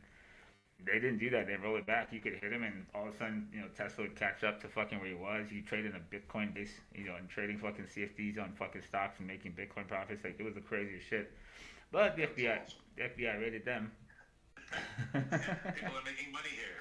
they didn't do that. They roll it back. You could hit them, and all of a sudden, Tesla would catch up to fucking where he was. You trade in a Bitcoin base, and trading fucking CFDs on fucking stocks and making Bitcoin profits. Like, it was the craziest shit. But the FBI raided them. People are making money here.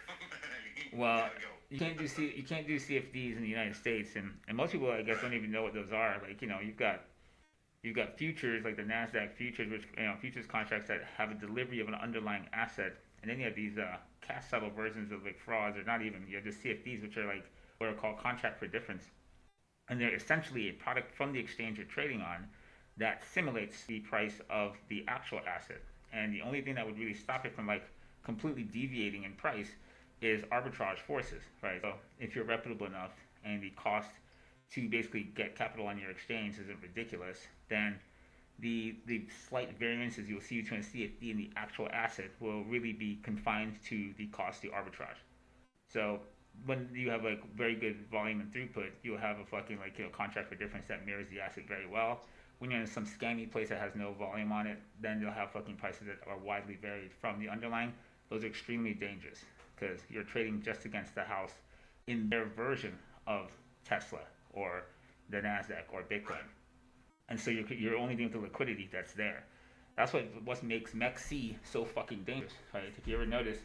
Well, you can't do CFDs in the United States, and most people, I guess, don't even know what those are. Like, you've got futures, like the NASDAQ futures, which futures contracts that have a delivery of an underlying asset. And then you have these cash settle versions of like frauds, or not even, you have just CFDs, which are like what are called contract for difference. And they're essentially a product from the exchange you're trading on that simulates the price of the actual asset. And the only thing that would really stop it from like completely deviating in price is arbitrage forces, right? So if you're reputable enough and the cost to basically get capital on your exchange isn't ridiculous, then the slight variances you'll see between a CFD and the actual asset will really be confined to the cost to arbitrage. So when you have like very good volume and throughput, you'll have a fucking contract for difference that mirrors the asset very well. When you're in some scammy place that has no volume on it, then you'll have fucking prices that are widely varied from the underlying. Those are extremely dangerous because you're trading just against the house in their version of Tesla or the NASDAQ or Bitcoin. And so you're only dealing with the liquidity that's there. That's what makes MEXC so fucking dangerous, right? If you ever notice,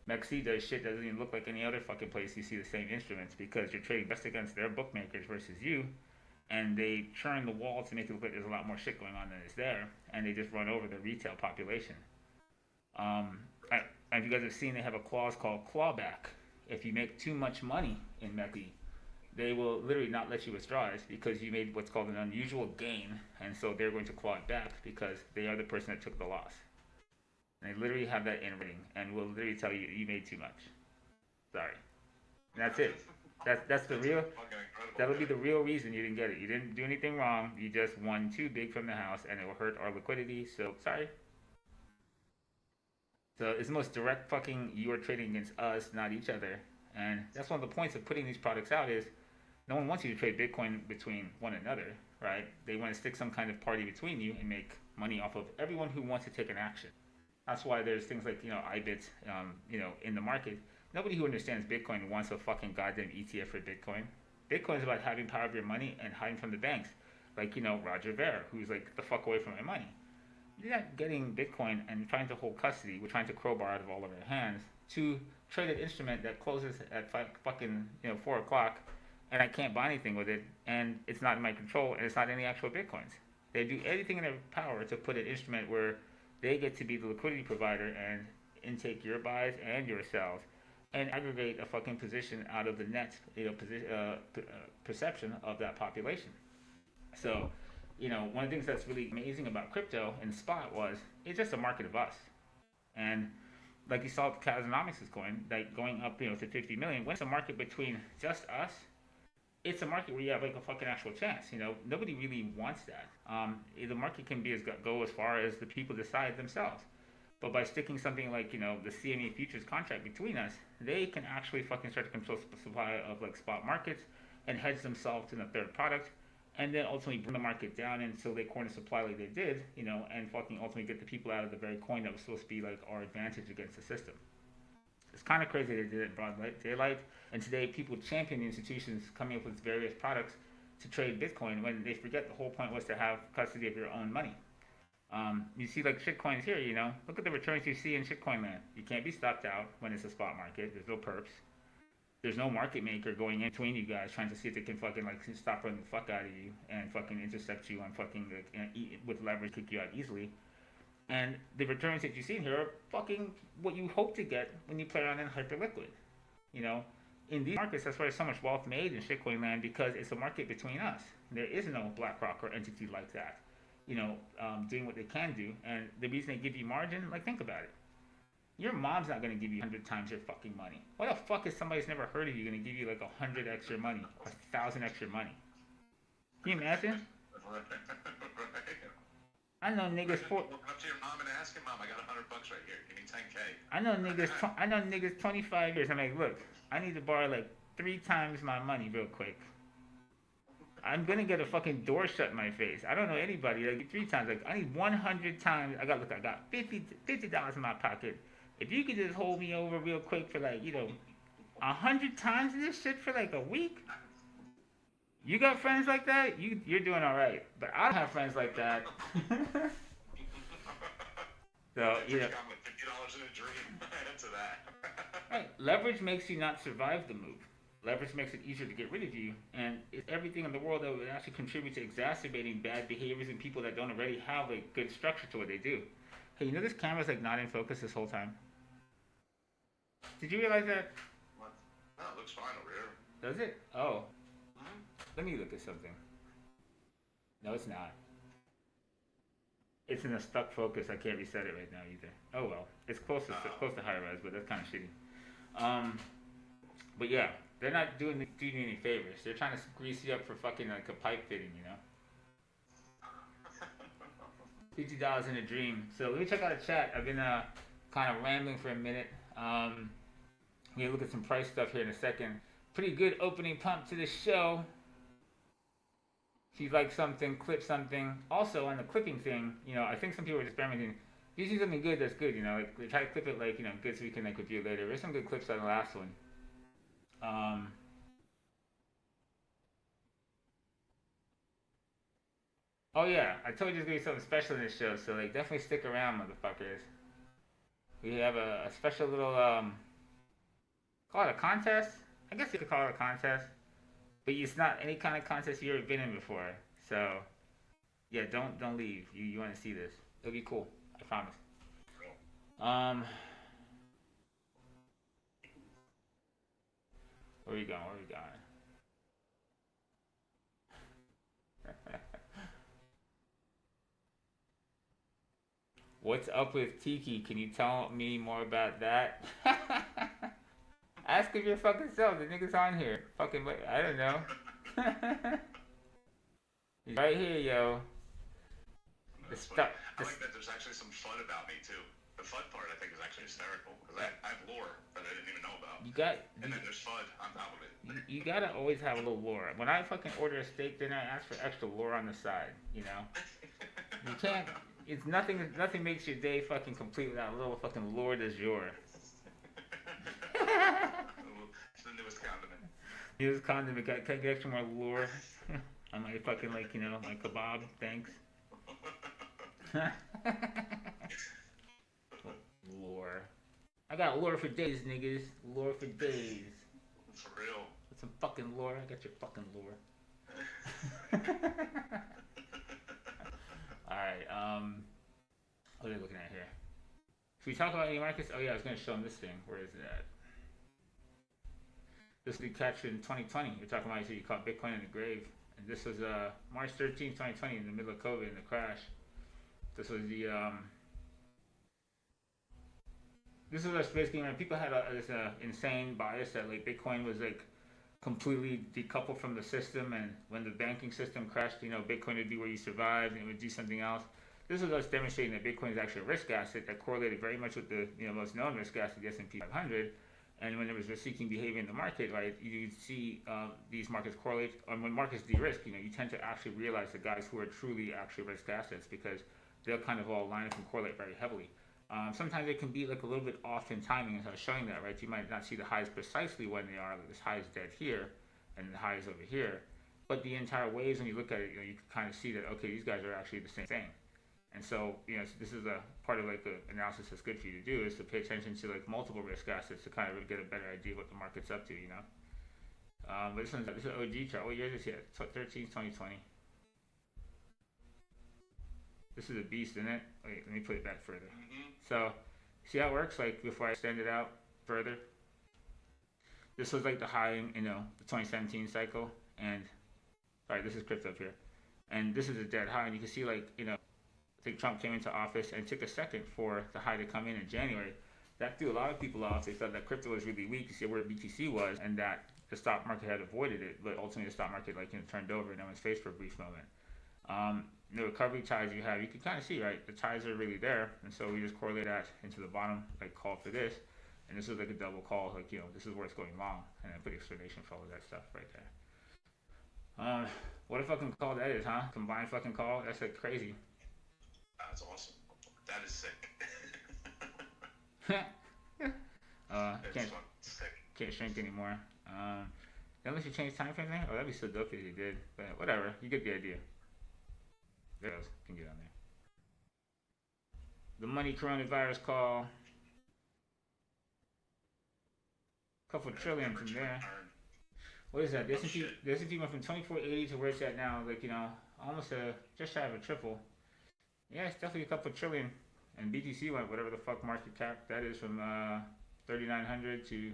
MEXC does shit that doesn't even look like any other fucking place you see the same instruments, because you're trading just against their bookmakers versus you, and they churn the wall to make it look like there's a lot more shit going on than is there, and they just run over the retail population. If you guys have seen, they have a clause called clawback. If you make too much money in MEXC, they will literally not let you withdraw it because you made what's called an unusual gain, and so they're going to claw it back because they are the person that took the loss. And they literally have that in writing and will literally tell you made too much. Sorry. And that's it. That's the real. That'll be the real reason you didn't get it. You didn't do anything wrong. You just won too big from the house, and it will hurt our liquidity. So sorry. So it's the most direct fucking you are trading against us, not each other. And that's one of the points of putting these products out is no one wants you to trade Bitcoin between one another, right? They want to stick some kind of party between you and make money off of everyone who wants to take an action. That's why there's things like, IBIT, in the market. Nobody who understands Bitcoin wants a fucking goddamn ETF for Bitcoin. Bitcoin is about having power of your money and hiding from the banks. Like, Roger Ver, who's like, the fuck away from my money. You're not getting Bitcoin and trying to hold custody. We're trying to crowbar out of all of our hands to trade an instrument that closes at fucking 4 o'clock, and I can't buy anything with it, and it's not in my control, and it's not any actual bitcoins. They do everything in their power to put an instrument where they get to be the liquidity provider and intake your buys and your sells, and aggregate a fucking position out of the net perception of that population. So, one of the things that's really amazing about crypto and spot was it's just a market of us. And like you saw with Kazanomics' coin, like going up, to 50 million. When it's a market between just us, it's a market where you have like a fucking actual chance. Nobody really wants that. The market can go as far as the people decide themselves. But by sticking something like, the CME futures contract between us, they can actually fucking start to control the supply of like spot markets and hedge themselves in a third product, and then ultimately bring the market down until they corner supply like they did, and fucking ultimately get the people out of the very coin that was supposed to be like our advantage against the system. It's kind of crazy they did it in broad daylight, and today people champion institutions coming up with various products to trade Bitcoin when they forget the whole point was to have custody of your own money. You see like shitcoins here, look at the returns you see in shitcoin land. You can't be stopped out when it's a spot market. There's no perps. There's no market maker going in between you guys trying to see if they can fucking like stop running the fuck out of you and fucking intercept you on fucking with leverage, kick you out easily. And the returns that you see here are fucking what you hope to get when you play around in hyperliquid. In these markets, that's why there's so much wealth made in shitcoin land, because it's a market between us. There is no BlackRock or entity like that, doing what they can do. And the reason they give you margin, like, think about it. Your mom's not going to give you 100 times your fucking money. Why the fuck is somebody who's never heard of you going to give you like 100 extra money, 1,000 extra money? Can you imagine? I know niggas. Go up to your mom and ask him, Mom, I got $100 right here. Give me 10K. I know niggas 25 years. I'm like, look, I need to borrow like 3 times my money real quick. I'm gonna get a fucking door shut in my face. I don't know anybody like 3 times. Like, I need 100 times. I got $50 in my pocket. If you could just hold me over real quick for like 100 times this shit for like a week. You got friends like that? You're doing all right. But I don't have friends like that. So got $50 in a dream. Into that. Right. Leverage makes you not survive the move. Leverage makes it easier to get rid of you, and it's everything in the world that would actually contribute to exacerbating bad behaviors in people that don't already have a good structure to what they do. Hey, this camera's like not in focus this whole time? Did you realize that? What? No, it looks fine over here. Does it? Oh. Let me look at something. No, it's not. It's in a stuck focus. I can't reset it right now either. Oh well. It's close to high res, but that's kind of shitty. But yeah, they're not doing you any favors. They're trying to grease you up for fucking like a pipe fitting, $50 in a dream. So let me check out a chat. I've been kind of rambling for a minute. We're gonna look at some price stuff here in a second. Pretty good opening pump to the show. If you like something, clip something. Also on the clipping thing, I think some people are experimenting. If you see something good, that's good, like they try to clip it like, good so we can like review it later. There's some good clips on the last one. Oh yeah, I told you there's gonna be something special in this show, so like definitely stick around, motherfuckers. We have a special little call it a contest? I guess you could call it a contest. But it's not any kind of contest you've ever been in before. So yeah, don't leave. You wanna see this. It'll be cool. I promise. Where are we going? What's up with Tiki? Can you tell me more about that? Ask him your fucking self. The nigga's on here. Fucking, I don't know. He's right here, yo. I like that there's actually some fun about me too. The fun part I think is actually hysterical because I have lore that I didn't even know about. And then there's fun on top of it. You gotta always have a little lore. When I fucking order a steak dinner, I ask for extra lore on the side. You can't. It's nothing makes your day fucking complete without a little fucking lore du jour. It's the newest condiment. Newest condiment. Can I get extra more lore on my fucking my kebab? Thanks. Lore. I got lore for days, niggas. Lore for days. For real. With some fucking lore. I got your fucking lore. Alright, what are they looking at here? Should we talk about any markets? Oh yeah, I was gonna show them this thing. Where is it at? This we captured in 2020. You're talking about you caught Bitcoin in the grave. And this was March 13th, 2020, in the middle of COVID, in the crash. This was the this was us basically when people had this insane bias that like Bitcoin was like completely decoupled from the system, and when the banking system crashed, Bitcoin would be where you survived and it would do something else. This was us demonstrating that Bitcoin is actually a risk asset that correlated very much with the most known risk asset, the S&P 500. And when there was risk-seeking behavior in the market, right, you'd see these markets correlate. When markets de-risk, you tend to actually realize the guys who are truly actually risk assets, because they'll kind of all line up and correlate very heavily. Sometimes it can be like a little bit off in timing, as I was showing that, right? You might not see the highs precisely when they are. Like this high is dead here, and the high is over here. But the entire waves, when you look at it, you can kind of see that, okay, these guys are actually the same thing. And so, this is a part of like the analysis that's good for you to do, is to pay attention to like multiple risk assets to kind of get a better idea of what the market's up to, But this is OG chart. What year is this yet? 13th, 2020. This is a beast, isn't it? Wait, let me put it back further. So, see how it works? Like before I extend it out further. This was like the high in, the 2017 cycle, and sorry, this is crypto up here, and this is a dead high, and you can see like I think Trump came into office and it took a second for the high to come in January. That threw a lot of people off. They thought that crypto was really weak to see where BTC was, and that the stock market had avoided it. But ultimately, the stock market turned over and no one's faced for a brief moment. The recovery ties you have, you can kind of see, right? The ties are really there, and so we just correlate that into the bottom call for this, and this is like a double call. This is where it's going long, and I put explanation for all of that stuff right there. What a fucking call that is, huh? Combined fucking call. That's like crazy. That's awesome. That is sick. Can't shrink anymore. Unless you change time frame there? Oh, that'd be so dope if you did. But whatever, you get the idea. There goes. Can get on there. The money coronavirus call. Couple trillion from there. What is that? The S&P went from 2480 to where it's at now. Almost just shy of a triple. Yeah, it's definitely a couple trillion. And BTC went whatever the fuck market cap that is, from 3,900 to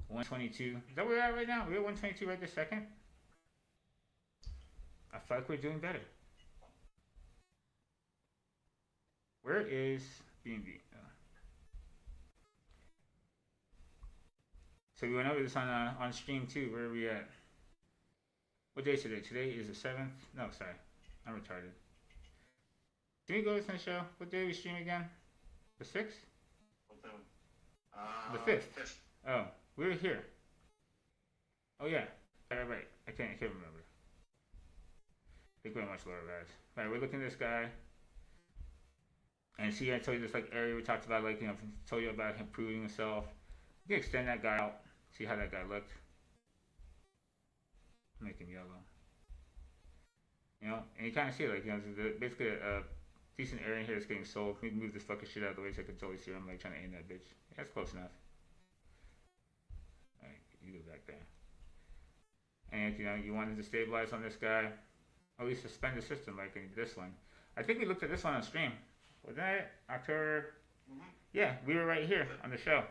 122. Is that where we're at right now? We're at 122 right this second? I feel like we're doing better. Where is BNB? So we went over this on stream too. Where are we at? What day is today? Today is the 7th? No, sorry. I'm retarded. Did we go to the show? What day we stream again? The 6th? The 5th. Oh, we were here. Oh yeah. Right. I can't remember. I think we're much lower, guys. Right, we're looking at this guy. And see, I told you this area we talked about, told you about him proving himself. You can extend that guy out. See how that guy looked. Make him yellow. And you kind of see it, basically a decent area here is getting sold. Maybe move this fucking shit out of the way so I can totally see him trying to aim that bitch. Yeah, that's close enough. Alright, you go back there. And you wanted to stabilize on this guy. At least suspend the system in this one. I think we looked at this one on stream. Was that it? October? Yeah, we were right here on the show.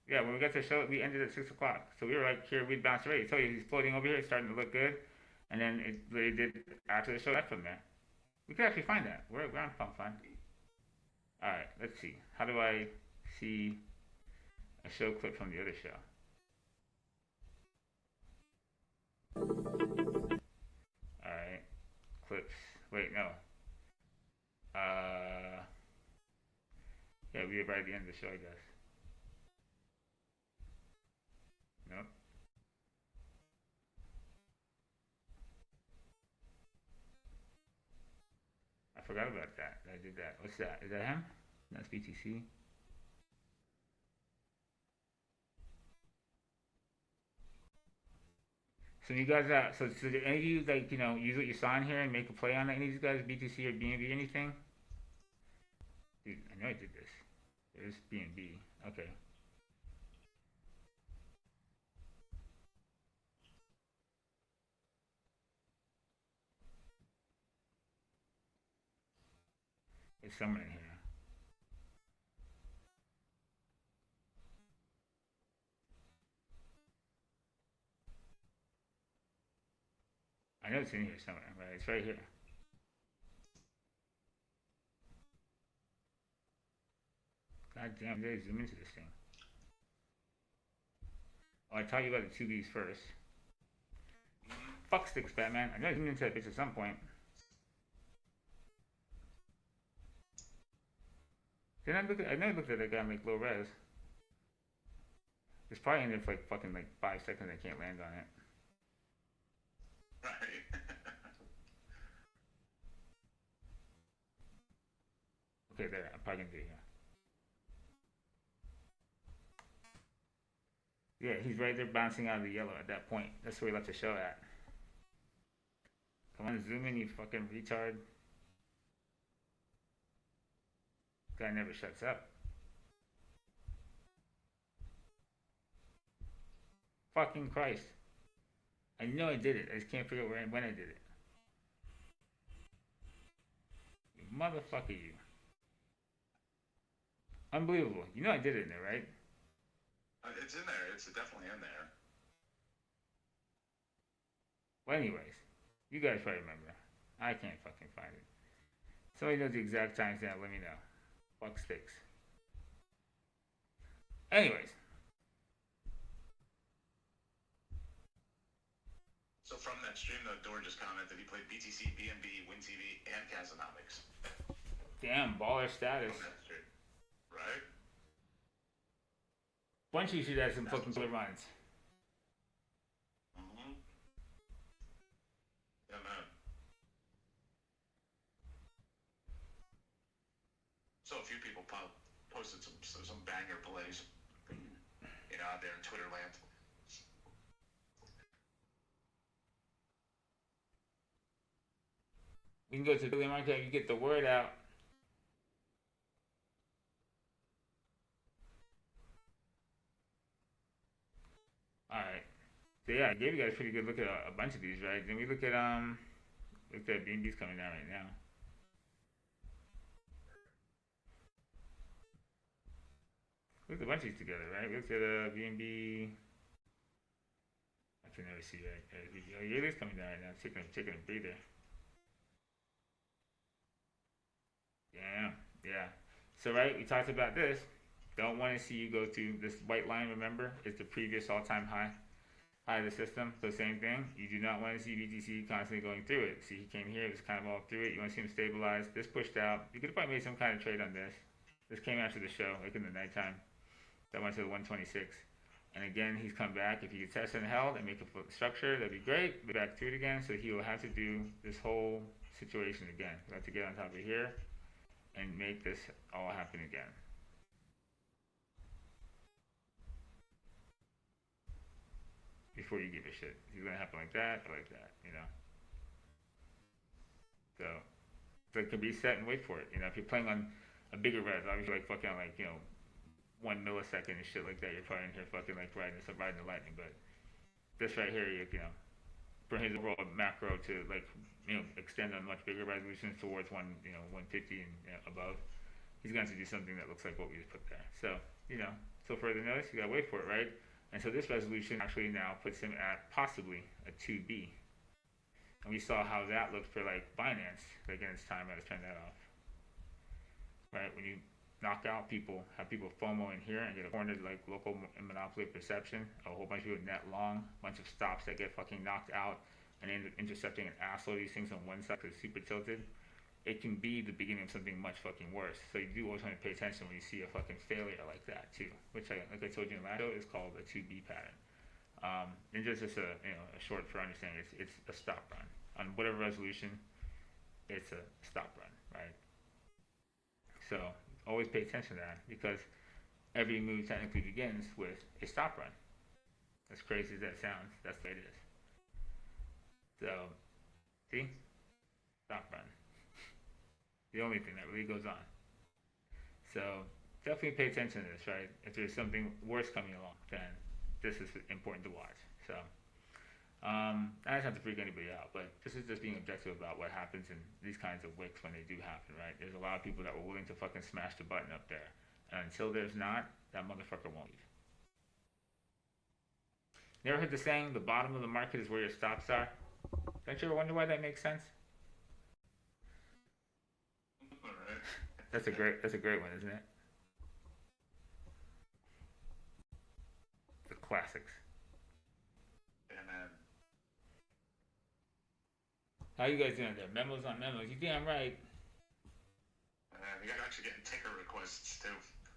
Yeah, when we got to the show, we ended at 6 o'clock. So we were here, we'd bounced already. I told you, he's floating over here, it's starting to look good. And then it really did after the show, that's from there. We could actually find that. We're on Pump Fun. Alright, let's see. How do I see a show clip from the other show? Alright. Clips. Wait, no. Yeah, we were right at the end of the show, I guess. Nope. I forgot about that. I did that. What's that? Is that him? That's BTC. So you guys, so did any of you use what you saw in here and make a play on any of these guys, BTC or BNB, anything? Dude, I know I did this. There's B&B. Okay. It's somewhere in here. I know it's in here somewhere, right? It's right here. God damn, they zoom into this thing. Oh, I taught you about the 2Bs first. Fuck sticks, Batman. I know I zoomed into that bitch at some point. I know I looked at that guy in like low res. It's probably in there for like fucking like 5 seconds. I can't land on it. Right. Okay, there. I'm probably gonna do it here. Yeah, he's right there bouncing out of the yellow at that point. That's where he left the show at. Come on, zoom in, you fucking retard. Guy never shuts up. Fucking Christ. I know I did it. I just can't figure out where and when I did it. You motherfucker, you. Unbelievable. You know I did it in there, right? It's in there. It's definitely in there. Well, anyways, you guys probably remember. I can't fucking find it. Somebody knows the exact timestamp, let me know. Fuck sticks. Anyways. So from that stream, though, Dor just commented he played BTC, BNB, WinTV, and Casonomics. Damn, baller status. From that stream. Right? Bunchy should have some fucking clear runs. Mm-hmm. Yeah, man. So a few people posted some banger plays, out there in Twitter land. We can go to Billy Market and get the word out. Alright. So yeah, I gave you guys a pretty good look at a bunch of these, right? Then we look at B&B's coming down right now. Look at a bunch of these together, right? We looked at B&B. I can never see right. Oh, Yearly's coming down right now. Taking a breather. Damn. Yeah. So right, we talked about this. Don't want to see you go to this white line. Remember, it's the previous all-time high of the system. So same thing. You do not want to see BTC constantly going through it. See, he came here. It was kind of all through it. You want to see him stabilize. This pushed out. You could have probably made some kind of trade on this. This came after the show, like in the nighttime. That went to the 126. And again, he's come back. If he could test and held and make a structure, that'd be great. Be back through it again. So he will have to do this whole situation again. We'll have to get on top of here and make this all happen again. Before you give a shit. It's gonna happen like that or like that, So it could be set and wait for it. If you're playing on a bigger res, obviously like fucking 1 millisecond and shit like that, you're probably in here fucking like riding the lightning. But this right here, for his overall macro to extend on much bigger resolutions towards 150 and above, he's going to have to do something that looks like what we just put there. So so further notice, you gotta wait for it, right? And so this resolution actually now puts him at possibly a 2B. And we saw how that looked for Binance. Again, it's time I was turn that off. Right? When you knock out people, have people FOMO in here and get a cornered local monopoly perception, a whole bunch of people net long, bunch of stops that get fucking knocked out and end up intercepting an assload of these things on one side because it's super tilted. It can be the beginning of something much fucking worse. So you do always want to pay attention when you see a fucking failure like that too, which like I told you in the last show is called a 2B pattern. And just a short for understanding, it's a stop run on whatever resolution. It's a stop run, right? So always pay attention to that because every move technically begins with a stop run. As crazy as that sounds, that's the way it is. So, see, stop run. The only thing that really goes on. So definitely pay attention to this, right? If there's something worse coming along, then this is important to watch. So, I don't have to freak anybody out, but this is just being objective about what happens in these kinds of wicks when they do happen, right? There's a lot of people that were willing to fucking smash the button up there. And until there's not, that motherfucker won't leave. Never heard the saying, the bottom of the market is where your stops are? Don't you ever wonder why that makes sense? Alright. That's a great one, isn't it? The classics. Yeah, man. How you guys doing there? Memos on memos. You damn right. You're actually getting ticker requests too.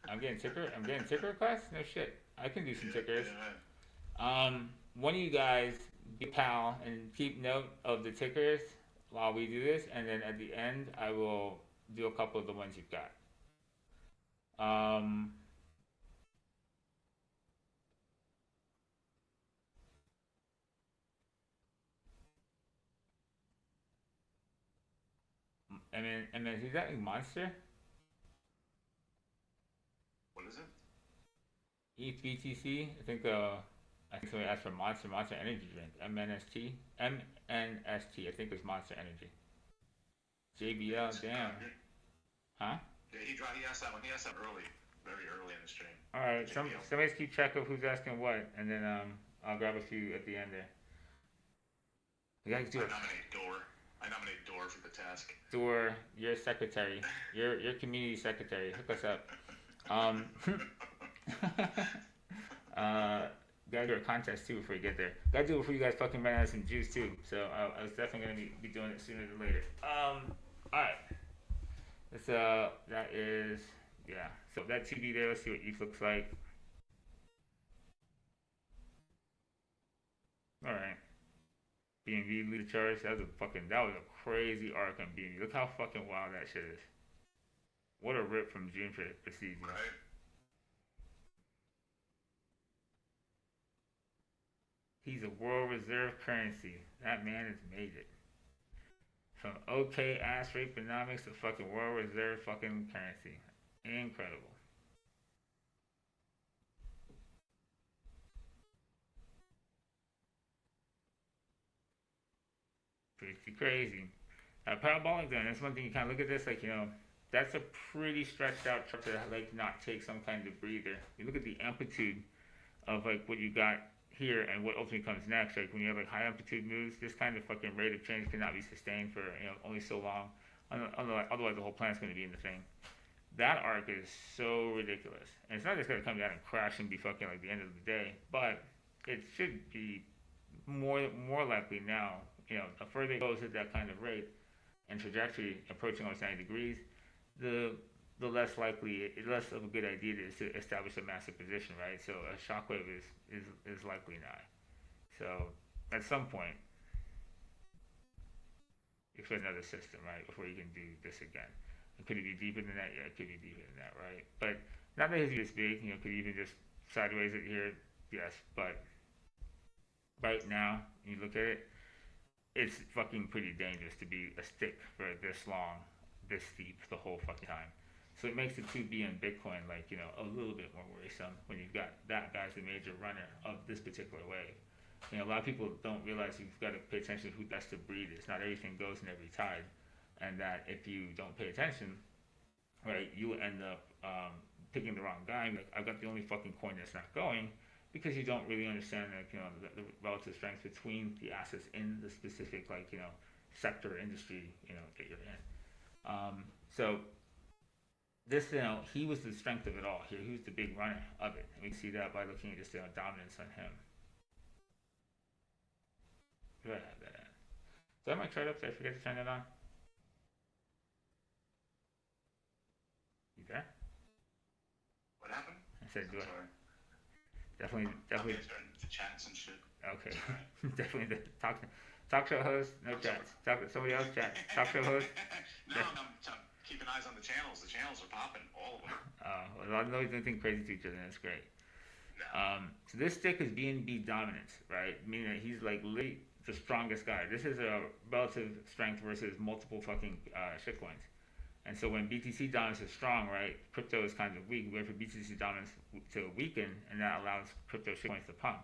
I'm getting ticker requests? No shit. I can do some tickers. Yeah. One of you guys be a pal and keep note of the tickers while we do this, and then at the end I will do a couple of the ones you've got. And then is that like Monster? What is it? ETH BTC? I think somebody asked for Monster Energy Drink. MNST? MNST, I think it was Monster Energy. JBL, damn. Huh? Yeah, he asked that one. He asked that very early in the stream. Alright, JBL. somebody's keep track of who's asking what, and then I'll grab a few at the end there. You guys do it. I nominate Door for the task. Door, your secretary, your community secretary, hook us up. Gotta do a contest too before you get there. Gotta do it before you guys fucking run out of some juice too. So I was definitely gonna be doing it sooner than later. Alright. That is, yeah. So that TV there, let's see what ETH looks like. Alright. BNB lead the charge. That was a crazy arc on BNB. Look how fucking wild that shit is. What a rip from June for season. Right. He's a world reserve currency. That man has made it. From okay ass rapeonomics to fucking world reserve fucking currency. Incredible. Pretty crazy. Parabolic then, that's one thing you kind of look at this, like, that's a pretty stretched out chart to like not take some kind of breather. You look at the amplitude of like what you got here and what ultimately comes next. Like when you have like high amplitude moves, this kind of fucking rate of change cannot be sustained for only so long. Otherwise the whole planet's going to be in the thing. That arc is so ridiculous, and it's not just going to come down and crash and be fucking like the end of the day, but it should be more likely now. The further it goes at that kind of rate and trajectory approaching almost 90 degrees, the less likely, less of a good idea it is to establish a massive position, right? So a shockwave is likely nigh. So at some point, expect another system, right, before you can do this again. And could it be deeper than that? Yeah, it could be deeper than that, right? But not that it's this big, could even just sideways it here, yes. But right now, when you look at it, it's fucking pretty dangerous to be a stick for this long, this steep the whole fucking time. So it makes the 2B in Bitcoin a little bit more worrisome when you've got that guy's the major runner of this particular wave. A lot of people don't realize you've got to pay attention to who best to breed is. Not everything goes in every tide, and that if you don't pay attention, right, you end up picking the wrong guy. Like, I've got the only fucking coin that's not going, because you don't really understand the relative strength between the assets in the specific sector or industry that you're in. So this he was the strength of it all here. He was the big runner of it, and we see that by looking at just dominance on him. Do I have that at? So I might try it up. Did I forget to turn that on? You there? What happened? I said, I'm sorry. Definitely. Okay, starting to chats and shit. Okay, definitely the talk show host. No chats. Somebody else chat. Talk show host. No, I'm keeping eyes on the channels. The channels are popping, all of them. Well, I know he's doing things crazy to each other, and that's great. No. So this stick is BNB dominance, right? Meaning that he's like literally the strongest guy. This is a relative strength versus multiple fucking shitcoins. And so when BTC dominance is strong, right, crypto is kind of weak. We wait for BTC dominance to weaken, and that allows crypto shitcoins to pump.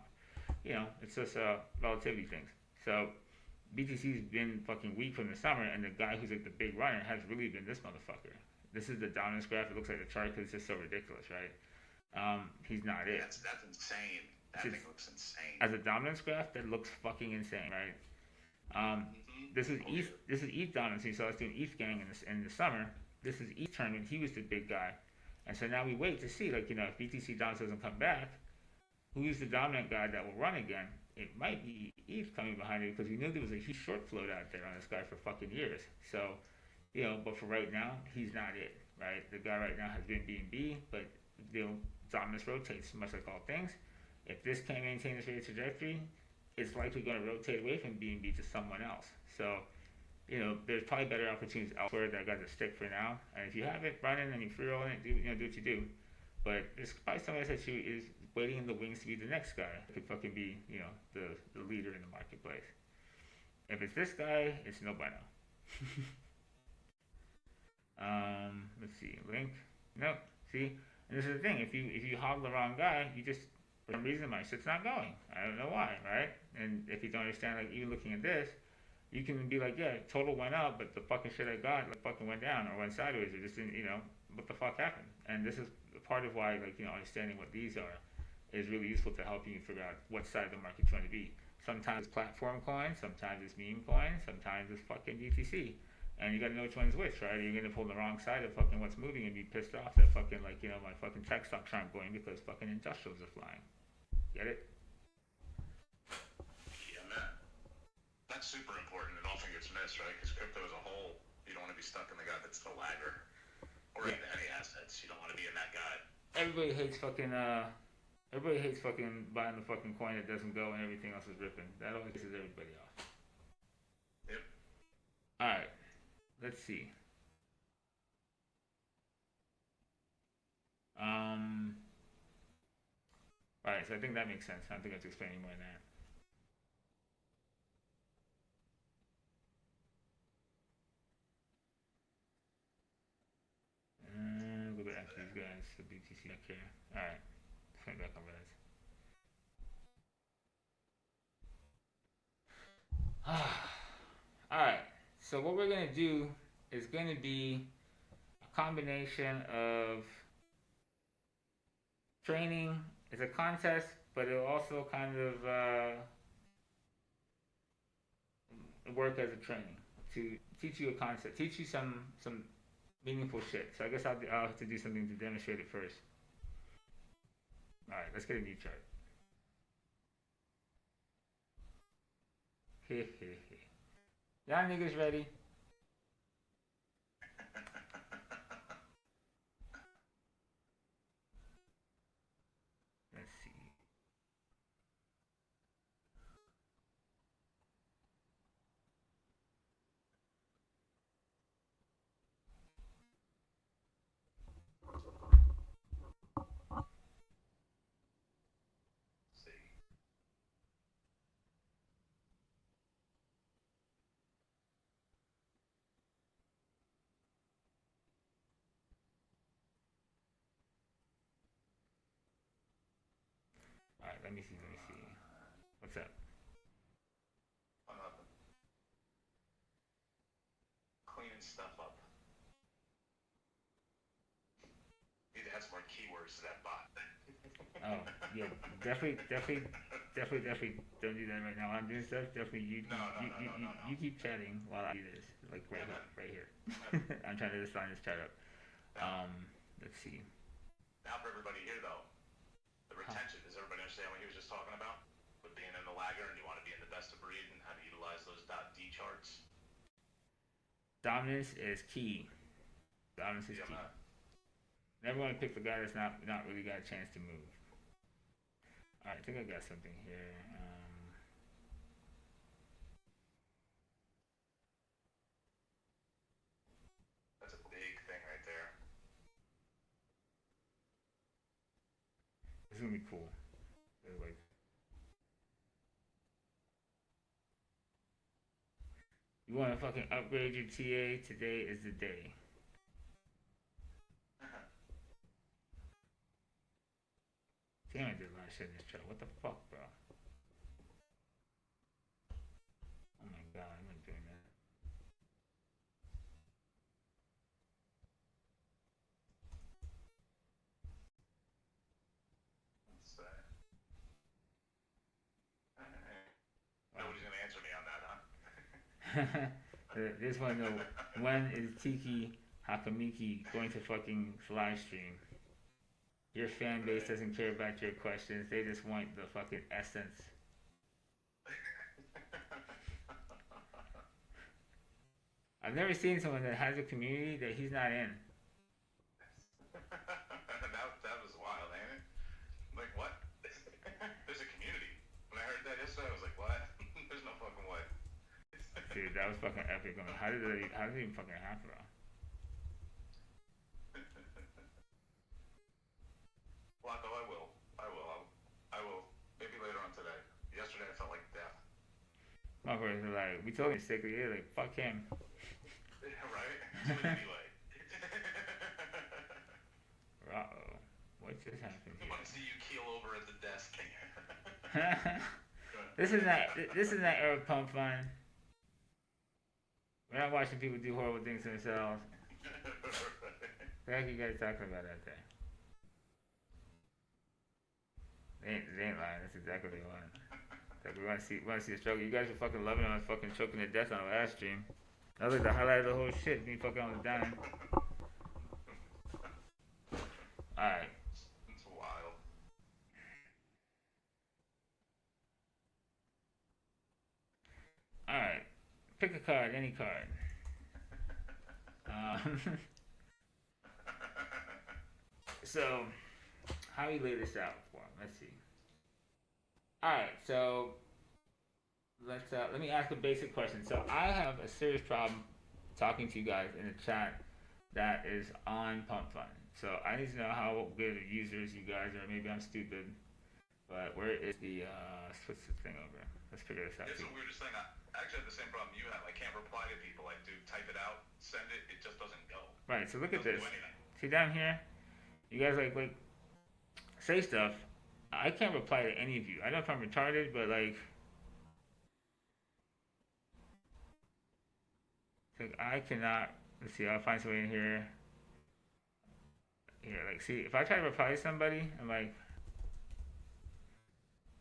It's just relativity things. So BTC's been fucking weak from the summer, and the guy who's like the big runner has really been this motherfucker. This is the dominance graph. It looks like the chart because it's just so ridiculous, right? He's not it. That's insane. That thing looks insane. As a dominance graph, that looks fucking insane, right? This is ETH dominance. So I was doing ETH gang in the summer. This is ETH tournament. He was the big guy, and so now we wait to see, like, if BTC dominance doesn't come back, who's the dominant guy that will run again? It might be ETH coming behind it because we knew there was a huge short float out there on this guy for fucking years. So, but for right now, he's not it, right? The guy right now has been BNB, but dominance rotates, much like all things. If this can't maintain this rate of trajectory, it's likely going to rotate away from BNB to someone else. So, there's probably better opportunities elsewhere that got to stick for now. And if you have it running and you free rolling it, do what you do. But there's probably somebody that is waiting in the wings to be the next guy. It could fucking be, the leader in the marketplace. If it's this guy, it's no bueno. Let's see, link. Nope. See, and this is the thing. If you hog the wrong guy, you just, for some reason, my shit's not going. I don't know why, right? And if you don't understand, like, even looking at this, you can be like, yeah, total went up, but the fucking shit I got, like, fucking went down or went sideways or just didn't, what the fuck happened? And this is part of why, like, understanding what these are is really useful to help you figure out what side of the market you're trying to be. Sometimes it's platform coins, sometimes it's meme coins, sometimes it's fucking BTC. And you gotta know which one's which, right? You're gonna pull the wrong side of fucking what's moving and be pissed off that fucking, like, my fucking tech stocks aren't going because fucking industrials are flying. Get it? Yeah, man. That's super important and often gets missed, right? Because crypto as a whole, you don't want to be stuck in the guy that's the lagger. Or in any assets. You don't want to be in that guy. Everybody hates fucking buying the fucking coin that doesn't go and everything else is ripping. That always pisses everybody off. Yep. Alright. Let's see. Alright, so I think that makes sense. I don't think I have to explain any more than that. Look at these guys, the BTC back here. Alright, let's back on Res. Alright, so what we're going to do is going to be a combination of training. It's a contest, but it'll also kind of work as a training to teach you a concept, teach you some meaningful shit. So I guess I'll have to do something to demonstrate it first. Alright, let's get a new chart. Y'all niggas ready? Let's see. Alright, let me see. What's up? Cleaning stuff up. Need to add some more keywords to that bot. Oh, yeah, definitely don't do that right now. I'm doing stuff, definitely you keep chatting while I do this. Like right here. I'm trying to just line this chat up. Let's see. Now for everybody here though, the retention, does everybody understand what he was just talking about? With being in the lagger and you want to be in the best of breed and how to utilize those .D charts? Dominance is key. Dominance is key. Never want to pick the guy that's not really got a chance to move. Alright, I think I got something here. That's a big thing right there. This is gonna be cool. Like, you want to fucking upgrade your TA? Today is the day. Damn, I did a lot of shit in this truck. What the fuck, bro? Oh my god, I'm not doing that. Let's say. Nobody's gonna answer me on that, huh? They just want to know, when is Tiki Hakamiki going to fucking live stream? Your fan base doesn't care about your questions. They just want the fucking essence. I've never seen someone that has a community that he's not in. that was wild, ain't it? Like, what? There's a community. When I heard that yesterday, I was like, what? There's no fucking way. Dude, that was fucking epic. I mean, how did it even fucking happen, bro? Flacco, I will. Maybe later on today. Yesterday, I felt like death. Motherfuckers are like, we told him he's sick of you. Like, fuck him. Right? Anyway. Uh-oh. What just happened I want to see you keel over at the desk. here? This is not era pump fun. We're not watching people do horrible things to themselves. What the heck are you guys talking about out there? They ain't lying. That's exactly what they want. Like, we want to see the struggle. You guys were fucking loving on fucking choking to death on the last stream. That was like the highlight of the whole shit. Me fucking almost dying. Alright. It's wild. Alright. Pick a card, any card. So, how do you lay this out for him? Let's see. Alright, so let me ask a basic question. So I have a serious problem talking to you guys in the chat that is on Pump Fun. So I need to know how good of users you guys are. Maybe I'm stupid, but where is the switch this thing over? Let's figure this out. It's the weirdest thing. I actually have the same problem you have. I can't reply to people. I do type it out, send it, it just doesn't go. Right. So look at this. Do anything. See down here, you guys like say stuff. I can't reply to any of you. I don't know if I'm retarded, but like I cannot. Let's see. I'll find somebody in here. Here, like, see, if I try to reply to somebody, I'm like,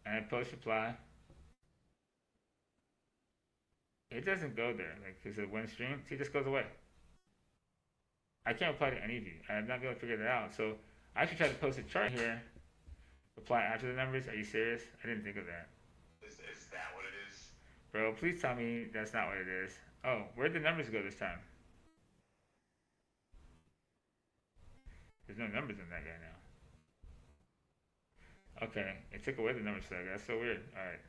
and I post reply, it doesn't go there. Like, because it went stream. See, it just goes away. I can't reply to any of you. I'm not going to figure that out. So I should try to post a chart here. Reply after the numbers. Are you serious? I didn't think of that. Is that what it is? Bro, please tell me that's not what it is. Oh, where'd the numbers go this time? There's no numbers in that guy now. Okay, it took away the numbers flag. That's so weird. Alright.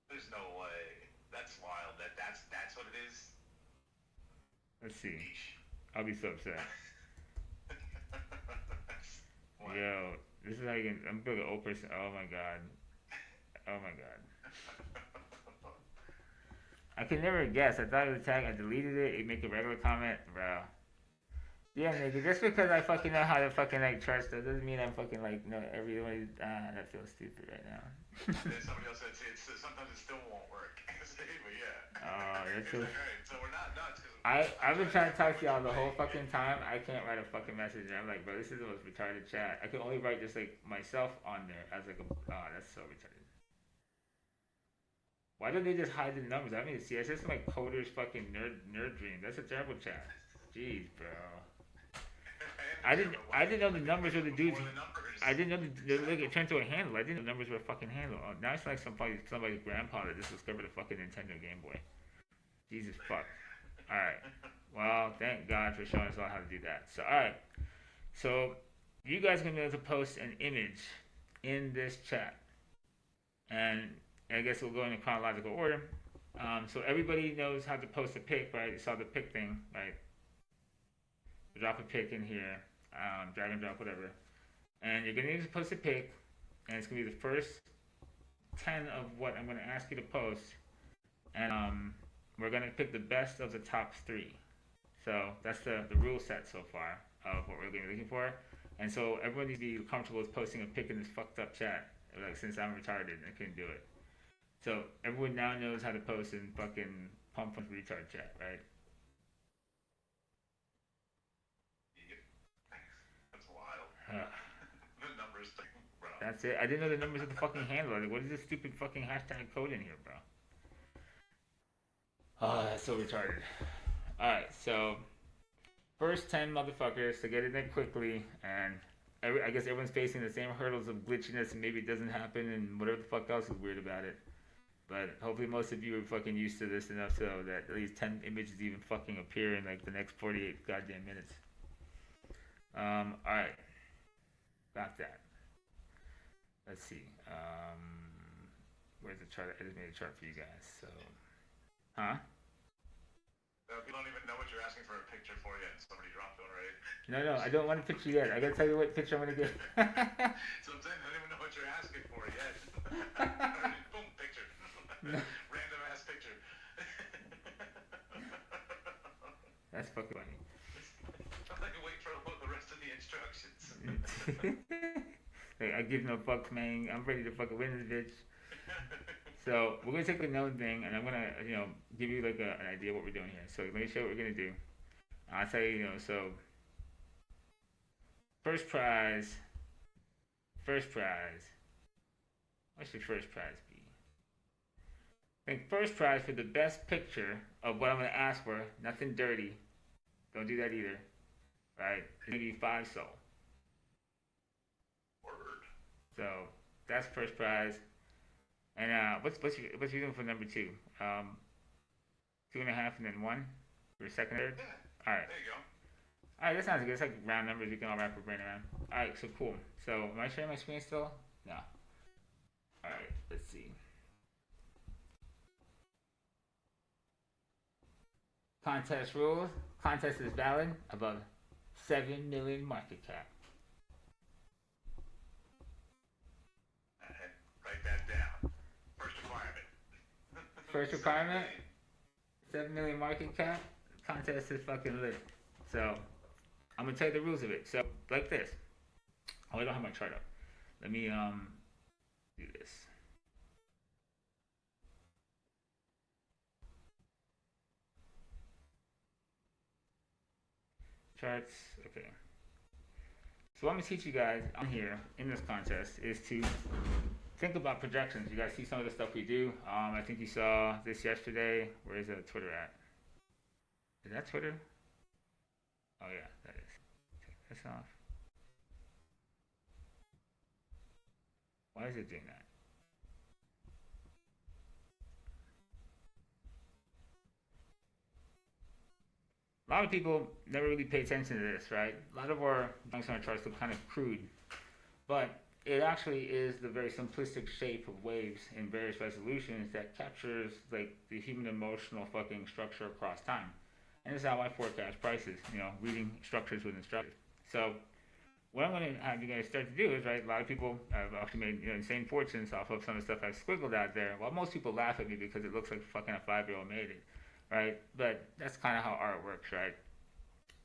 There's no way. That's wild. That's what it is. Let's see. Yeesh. I'll be so upset. What? Yo, this is how you can. I'm building an old person. Oh my god. Oh my god. I could never guess. I thought it was a tag. I deleted it. You make a regular comment, bro. Yeah, nigga. Just because I fucking know how to fucking like chart stuff doesn't mean I'm fucking like know everybody. That feels stupid right now. Then somebody else said, sometimes it still won't work. But yeah. Oh, that's It's so. like, alright, so we're not nuts. I've been trying to talk to y'all the whole fucking time. I can't write a fucking message. I'm like, bro, this is the most retarded chat. I can only write just like myself on there as like a. Oh, that's so retarded. Why don't they just hide the numbers? I mean, see, it's just like Coder's fucking nerd dream. That's a terrible chat. Jeez, bro. I didn't know the numbers were the dudes. I didn't know it turned to a handle. I didn't know the numbers were a fucking handle. Oh, now it's like somebody's grandpa that just discovered a fucking Nintendo Game Boy. Jesus fuck. Alright. Well, thank God for showing us all how to do that. So, alright. So, you guys are going to be able to post an image in this chat. And I guess we'll go in a chronological order. So, everybody knows how to post a pic, right? You saw the pic thing, right? Drop a pic in here. Drag and drop, whatever. And you're going to need to post a pic. And it's going to be the first 10 of what I'm going to ask you to post. And, we're going to pick the best of the top 3. So that's the rule set so far. of what we're going to be looking for. And so everyone needs to be comfortable with posting a pic in this fucked up chat. Like, since I'm retarded and I couldn't do it. So everyone now knows how to post in fucking pump retard chat, right? That's wild. The numbers thing, bro. That's it. I didn't know the numbers of the fucking handle. Like, what is this stupid fucking hashtag code in here, bro? Oh, that's so retarded. Alright, so first 10 motherfuckers to get it in quickly, and I guess everyone's facing the same hurdles of glitchiness, and maybe it doesn't happen, and whatever the fuck else is weird about it. But hopefully most of you are fucking used to this enough so that at least 10 images even fucking appear in like the next 48 goddamn minutes. Alright. Got that. Let's see. Where's the chart? I just made a chart for you guys, so. Huh? You don't even know what you're asking for a picture for yet. Somebody dropped one, right? No, I don't want a picture yet. I gotta tell you what picture I'm gonna get. So I'm saying I don't even know what you're asking for yet. Boom, picture. Random ass picture. That's fucking funny. I'm like, wait for the rest of the instructions. Like, I give no fucks, man. I'm ready to fucking win this bitch. So we're gonna take a known thing, and I'm gonna, give you like an idea of what we're doing here. So let me show you what we're gonna do. I'll tell you, so first prize. What should first prize be? I think first prize for the best picture of what I'm gonna ask for. Nothing dirty. Don't do that either. Right? It's gonna be 5 sol. Word. So that's first prize. And what's you doing for number 2? 2.5 and then 1 for second, third. Yeah. All right. There you go. All right, that sounds good. It's like round numbers. We can all wrap our brain around. All right, so cool. So am I sharing my screen still? No. All right. Let's see. Contest rules. Contest is valid above 7 million market cap. Write that down. First requirement. First requirement, 7 million market cap. Contest is fucking lit. So I'm gonna tell you the rules of it. So like this. Oh, I don't have my chart up. Let me do this. Charts. Okay. So what I'm gonna teach you guys on here in this contest is to think about projections. You guys see some of the stuff we do. I think you saw this yesterday. Where is Twitter at? Is that Twitter? Oh yeah, that is. Take this off. Why is it doing that? A lot of people never really pay attention to this, right? A lot of our long-term charts look kind of crude, but it actually is the very simplistic shape of waves in various resolutions that captures like the human emotional fucking structure across time. And this is how I forecast prices, reading structures within structures. So what I'm going to have you guys start to do is, right, a lot of people have actually made insane fortunes off of some of the stuff I've squiggled out there. Well, most people laugh at me because it looks like fucking a 5-year-old made it, right? But that's kind of how art works, right?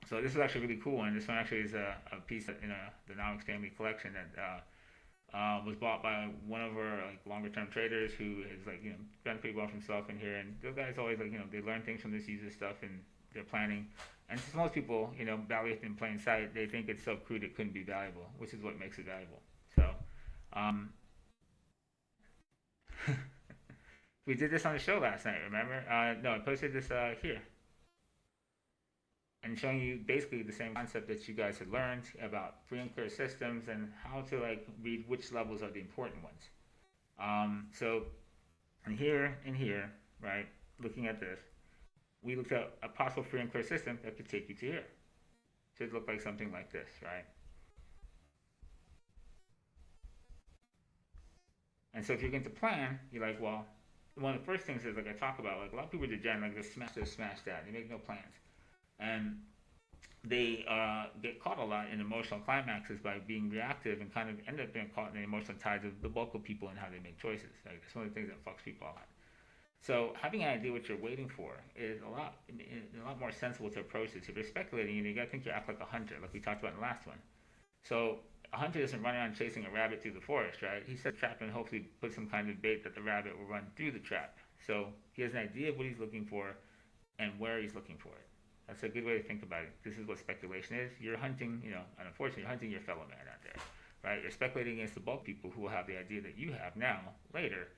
So this is actually really cool, and this one actually is a piece in the Nomics family collection that was bought by one of our longer-term traders who has done pretty well for himself in here. And those guys always they learn things from this user stuff and they're planning. And since most people value it in plain sight, they think it's so crude it couldn't be valuable, which is what makes it valuable. So we did this on the show last night, remember? No, I posted this here. And showing you basically the same concept that you guys had learned about free and clear systems and how to read which levels are the important ones. So in here, right, looking at this, we looked at a possible free and clear system that could take you to here. Should look like something like this, right? And so if you're going to plan, you're like, well, one of the first things is I talk about, a lot of people degenerate, they smash this, smash that, they make no plans. And they get caught a lot in emotional climaxes by being reactive and kind of end up being caught in the emotional tides of the bulk of people and how they make choices. That's one of the things that fucks people a lot. So having an idea what you're waiting for is a lot more sensible to approach this. If you're speculating, you gotta think you act like a hunter, like we talked about in the last one. So a hunter doesn't run around chasing a rabbit through the forest, right? He sets a trap and hopefully puts some kind of bait that the rabbit will run through the trap. So he has an idea of what he's looking for and where he's looking for it. That's a good way to think about it. This is what speculation is. You're hunting, and unfortunately, you're hunting your fellow man out there, right? You're speculating against the bulk people who will have the idea that you have now, later,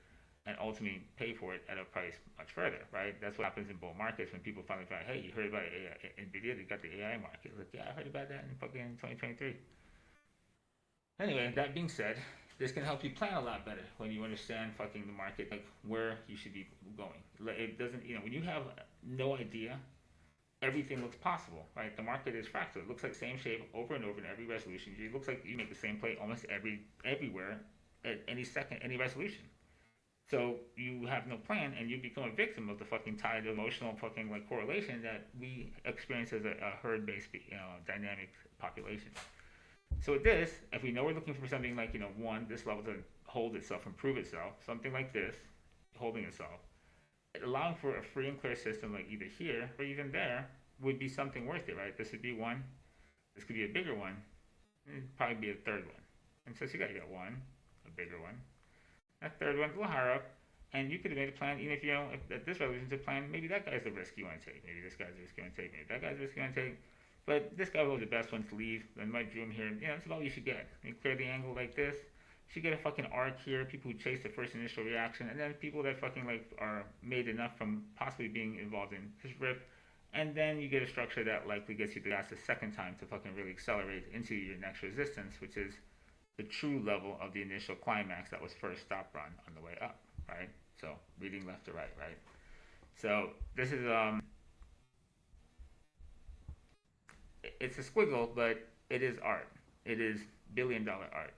and ultimately pay for it at a price much further, right? That's what happens in bull markets when people finally find, hey, you heard about NVIDIA? They got the AI market. Like, yeah, I heard about that in fucking 2023. Anyway, that being said, this can help you plan a lot better when you understand fucking the market, like where you should be going. It doesn't, when you have no idea, everything looks possible, right? The market is fractal. It looks like the same shape over and over in every resolution. It looks like you make the same play almost everywhere at any second, any resolution. So you have no plan, and you become a victim of the fucking tide of emotional fucking like correlation that we experience as a herd-based, dynamic population. So with this, if we know we're looking for something like, this level to hold itself, improve itself, something like this, holding itself, allowing for a free and clear system like either here or even there would be something worth it, right? This would be one. This could be a bigger one. It'd probably be a third one. And so you got one, a bigger one. That third one's a little higher up. And you could have made a plan, even if if this resolution's a plan, maybe that guy's the risk you want to take. Maybe this guy's the risk you want to take. Maybe that guy's the risk you want to take. But this guy was the best one to leave. And my dream here, that's about what you should get. You clear the angle like this. You should get a fucking arc here. People who chase the first initial reaction. And then people that fucking are made enough from possibly being involved in his rip. And then you get a structure that likely gets you the gas the second time to fucking really accelerate into your next resistance, which is the true level of the initial climax that was first stop run on the way up, right? So reading left to right, right? So this is it's a squiggle, but it is art. It is billion-dollar art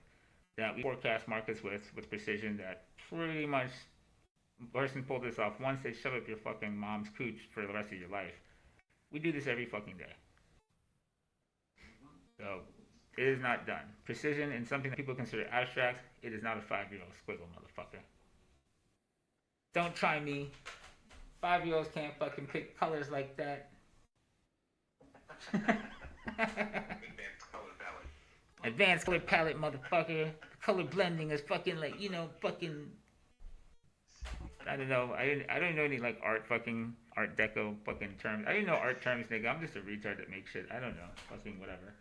that we forecast markets with precision that pretty much person pulled this off once they shove up your fucking mom's cooch for the rest of your life. We do this every fucking day. So it is not done. Precision in something that people consider abstract, it is not a 5-year-old squiggle, motherfucker. Don't try me. 5-year-olds can't fucking pick colors like that. Advanced color palette, motherfucker. Color blending is fucking fucking. I don't know. I don't know any art deco fucking terms. I didn't know art terms, nigga. I'm just a retard that makes shit. I don't know. Fucking whatever.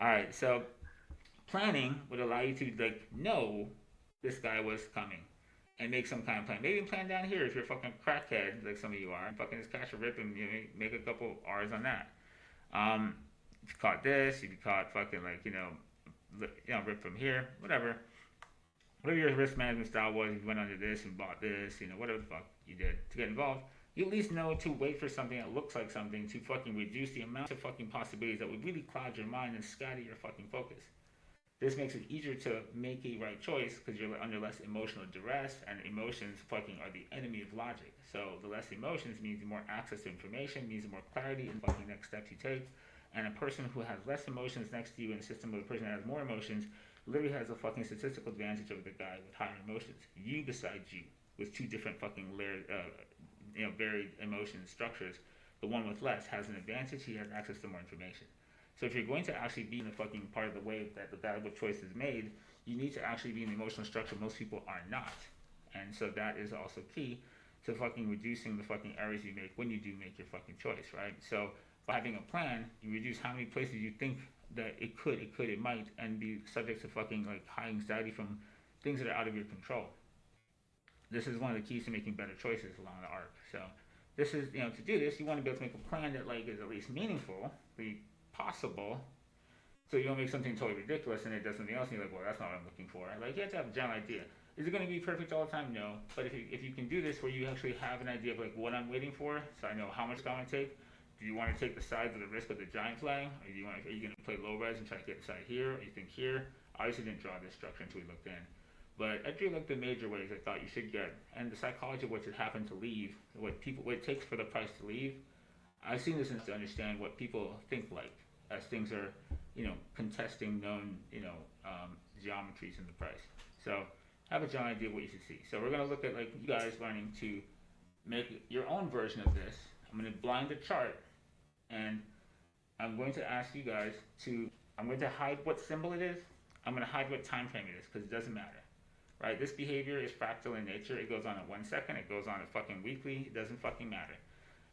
Alright, so planning would allow you to know this guy was coming and make some kind of plan. Maybe plan down here if you're a fucking crackhead like some of you are, and fucking just catch a rip and make a couple R's on that. If you caught this, if you caught fucking rip from here, whatever your risk management style was, you went under this and bought this, whatever the fuck you did to get involved, you at least know to wait for something that looks like something to fucking reduce the amount of fucking possibilities that would really cloud your mind and scatter your fucking focus. This makes it easier to make a right choice because you're under less emotional duress, and emotions fucking are the enemy of logic. So the less emotions means the more access to information, means the more clarity in fucking next steps you take. And a person who has less emotions next to you in a system with a person that has more emotions literally has a fucking statistical advantage over the guy with higher emotions. You besides you, with two different fucking layered, varied emotion structures. The one with less has an advantage. He has access to more information. So if you're going to actually be in the fucking part of the wave that the valuable choice is made, you need to actually be in the emotional structure most people are not. And so that is also key to fucking reducing the fucking errors you make when you do make your fucking choice, right? So by having a plan, you reduce how many places you think that it might, and be subject to fucking high anxiety from things that are out of your control. This is one of the keys to making better choices along the arc. So this is, to do this, you want to be able to make a plan that is at least meaningfully possible, so you don't make something totally ridiculous and it does something else and you're like, well, that's not what I'm looking for. You have to have a general idea. Is it going to be perfect all the time? No. But if you can do this where you actually have an idea of what I'm waiting for, so I know how much it's going to take. Do you want to take the sides of the risk of the giant flag, or are you going to play low res and try to get the side here, or you think here? I obviously didn't draw this structure until we looked in. But I drew the major ways I thought you should get, and the psychology of what should happen to leave, what it takes for the price to leave. I've seen this to understand what people think as things are, contesting known, geometries in the price. So have a general idea of what you should see. So we're gonna look at like you guys learning to make your own version of this. I'm gonna blind the chart, and I'm going to ask you guys to. I'm going to hide what symbol it is. I'm going to hide what time frame it is because it doesn't matter, right? This behavior is fractal in nature. It goes on at 1 second. It goes on at fucking weekly. It doesn't fucking matter,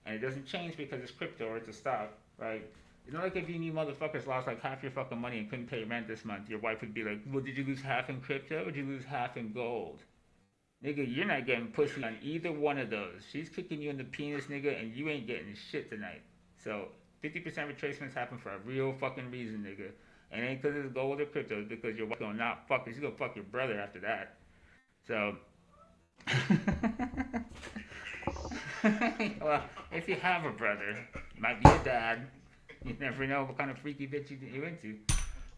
and it doesn't change because it's crypto or it's a stock, right? It's not like if you motherfuckers lost like half your fucking money and couldn't pay rent this month, your wife would be like, well, did you lose half in crypto or did you lose half in gold? Nigga, you're not getting pussy on either one of those. She's kicking you in the penis, nigga, and you ain't getting shit tonight. So 50% retracements happen for a real fucking reason, nigga. And it ain't because it's gold or crypto, it's because your wife gonna not fuck you. She's gonna fuck your brother after that. So, well, if you have a brother, might be your dad. You never know what kind of freaky bitch you're into.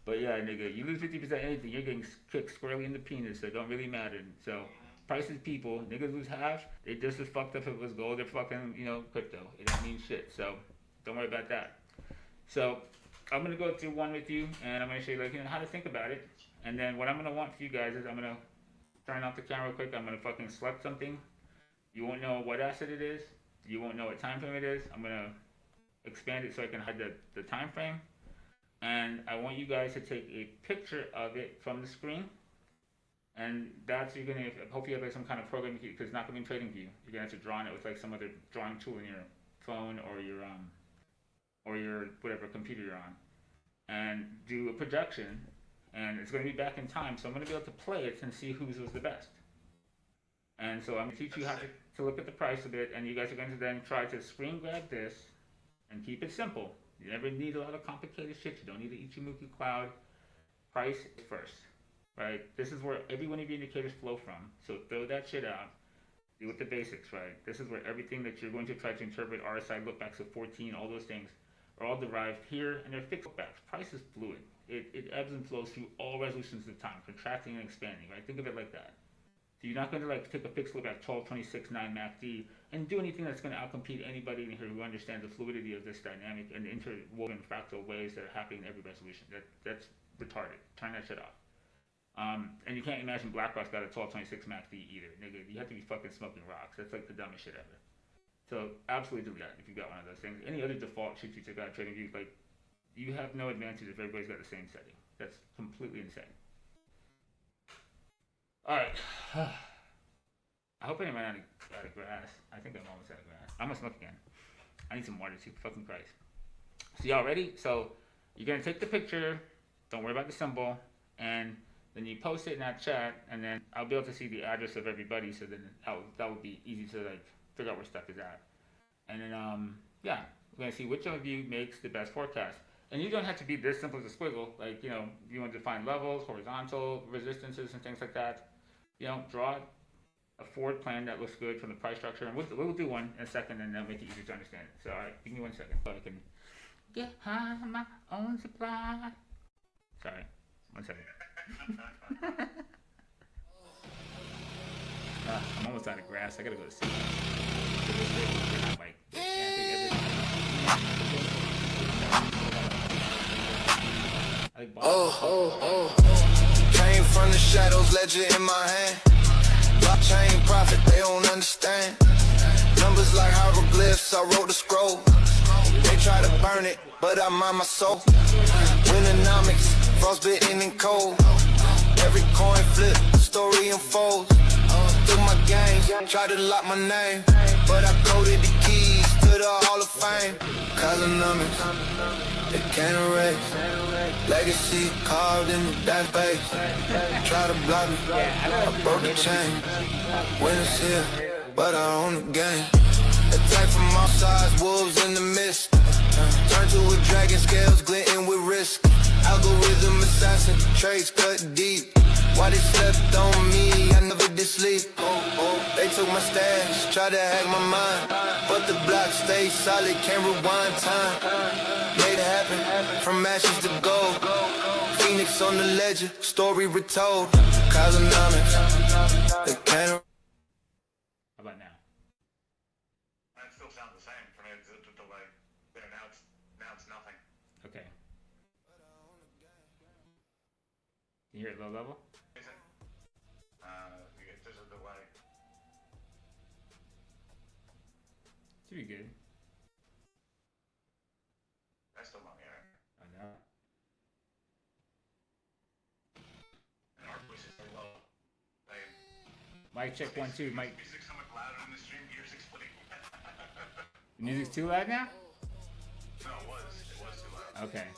But yeah, nigga, you lose 50% anything, you're getting kicked squarely in the penis, so it don't really matter. So, prices people, niggas lose half, they just as fucked up if it was gold or fucking, crypto. It don't mean shit, so don't worry about that. So, I'm going to go through one with you, and I'm going to show you how to think about it. And then what I'm going to want for you guys is I'm going to turn off the camera real quick. I'm going to fucking select something. You won't know what asset it is. You won't know what time frame it is. I'm going to expand it so I can hide the time frame. And I want you guys to take a picture of it from the screen. And that's, you're going to, hopefully you have like some kind of program, because it's not going to be in TradingView. You're going to have to draw on it with like some other drawing tool in your phone or your whatever computer you're on, and do a projection, and it's going to be back in time, so I'm going to be able to play it and see whose was the best. And so I'm going to teach you how to look at the price a bit, and you guys are going to then try to screen grab this and keep it simple. You never need a lot of complicated shit. You don't need an Ichimoku cloud. Price is first, right? This is where every one of your indicators flow from, so throw that shit out. Deal with the basics, right? This is where everything that you're going to try to interpret, RSI, lookbacks of 14, all those things, are all derived here, and they're fixed lookbacks. Price is fluid. It ebbs and flows through all resolutions of time, contracting and expanding, right? Think of it like that. So you're not going to like take a fixed lookback 12, 26, 9 MACD and do anything that's going to outcompete anybody in here who understands the fluidity of this dynamic and the interwoven fractal waves that are happening in every resolution. That's retarded. Turn that shit off. And you can't imagine BlackRock's got a 1226 MACD either, nigga. You have to be fucking smoking rocks. That's like the dumbest shit ever. So absolutely delete that if you got one of those things. Any other default shit you took out of TradingView, like, you have no advantage if everybody's got the same setting. That's completely insane. Alright. I hope I didn't run out of grass. I think I'm almost out of grass. I'm gonna smoke again. I need some water too. Fucking Christ. So y'all ready? So you're gonna take the picture. Don't worry about the symbol. And then you post it in that chat, and then I'll be able to see the address of everybody, so then that would be easy to like figure out where stuff is at. And then yeah, we're gonna see which of you makes the best forecast. And you don't have to be this simple as a squiggle. Like, you want to define levels, horizontal resistances, and things like that. Draw a forward plan that looks good from the price structure, and we'll do one in a second, and that'll make it easier to understand it. So, all right, give me 1 second so I can get high on my own supply. Sorry, 1 second. I'm almost out of grass. I gotta go to sleep. Came from the shadows, ledger in my hand. Blockchain profit, they don't understand. Numbers like hieroglyphs, I wrote the scroll. They try to burn it, but I mind my soul. Winternomics, frostbitten and cold. Every coin flip, story unfolds. Through my games, try to lock my name, but I coded the keys to the Hall of Fame. Colonomics, they can't erase. Legacy carved in the database. Try to block me, I broke the chain. Winners here, but I own the game. Attack from all sides, wolves in the mist. Turn to a dragon, scales glinting with risk. Algorithm assassin, trades cut deep. Why they slept on me, I never did sleep. They took my stash, tried to hack my mind, but the block stayed solid, can't rewind time. Made it happen, from ashes to gold. Phoenix on the ledger, story retold. Colonomics, they can't. How about now? That still sounds the same for me. It's a delay. There, now it's nothing. Okay. You hear it low level? Is it? Should be good. That's still not here. I know. And our voice is so low. Mic check 1 2. Mic. Music's so much louder in the stream. Yours explaining. The music's too loud now? No, it was. It was too loud. Okay.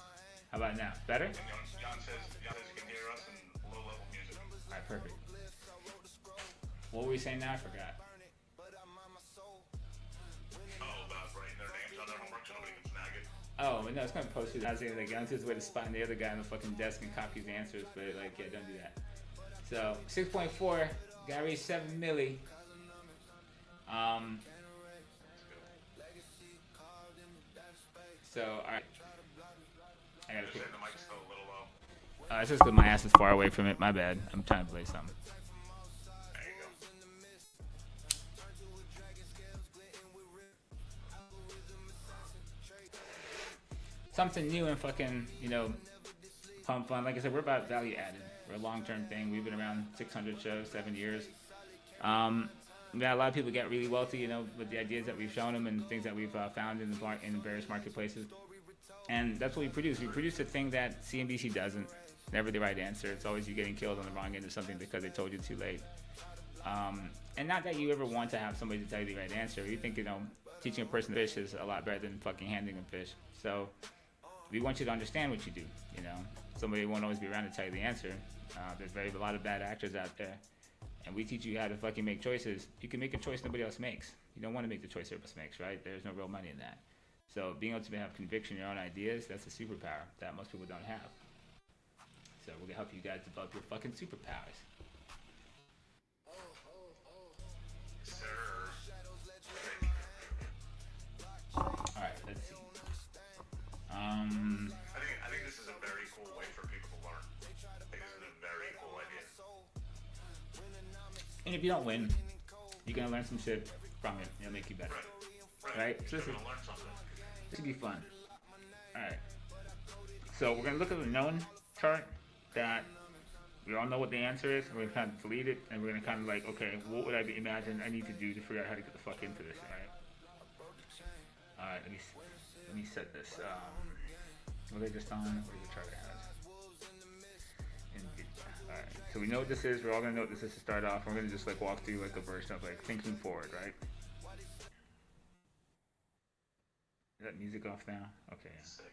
How about now? Better? And Jan says you can hear us in low-level music. Alright, perfect. What were we saying now? I forgot. Oh, about writing their names on their homework so nobody can snag it. Oh, no, it's gonna post it. I was saying, like, I don't see his way to spot the other guy on the fucking desk and copy his answers, but, like, yeah, don't do that. So, 6.4, got reached 7 milli. So, alright. I gotta Just pick. saying the mic's still a little low. It's just because my ass is far away from it. My bad. I'm trying to play something. There you go. Something new and fucking, pump fun. Like I said, we're about value added. We're a long-term thing. We've been around 600 shows, 7 years. Yeah, a lot of people get really wealthy, with the ideas that we've shown them and things that we've found in various marketplaces. And that's what we produce. We produce a thing that CNBC doesn't. Never the right answer. It's always you getting killed on the wrong end of something because they told you too late. And not that you ever want to have somebody to tell you the right answer. You think, teaching a person to fish is a lot better than fucking handing them fish. So we want you to understand what you do, Somebody won't always be around to tell you the answer. There's a lot of bad actors out there. And we teach you how to fucking make choices. You can make a choice nobody else makes. You don't want to make the choice everybody else makes, right? There's no real money in that. So being able to have conviction in your own ideas, that's a superpower that most people don't have. So we're going to help you guys develop your fucking superpowers. Sir. Alright, let's see. I think this is a very cool way for people to learn. I think this is a very cool idea. And if you don't win, you're going to learn some shit from it. It'll make you better. Right? So You're gonna learn something. this should be fun. Alright. So we're going to look at the known chart that we all know what the answer is. And we're going to kind of delete it. And we're going to kind of like, okay, what would I imagine I need to do to figure out how to get the fuck into this, alright? Alright, let me set this. What are they just on? What is the chart I have? Alright, so we know what this is. We're all going to know what this is to start off. We're going to just like walk through like a version of like thinking forward, right? Is that music off now? Okay. Sick.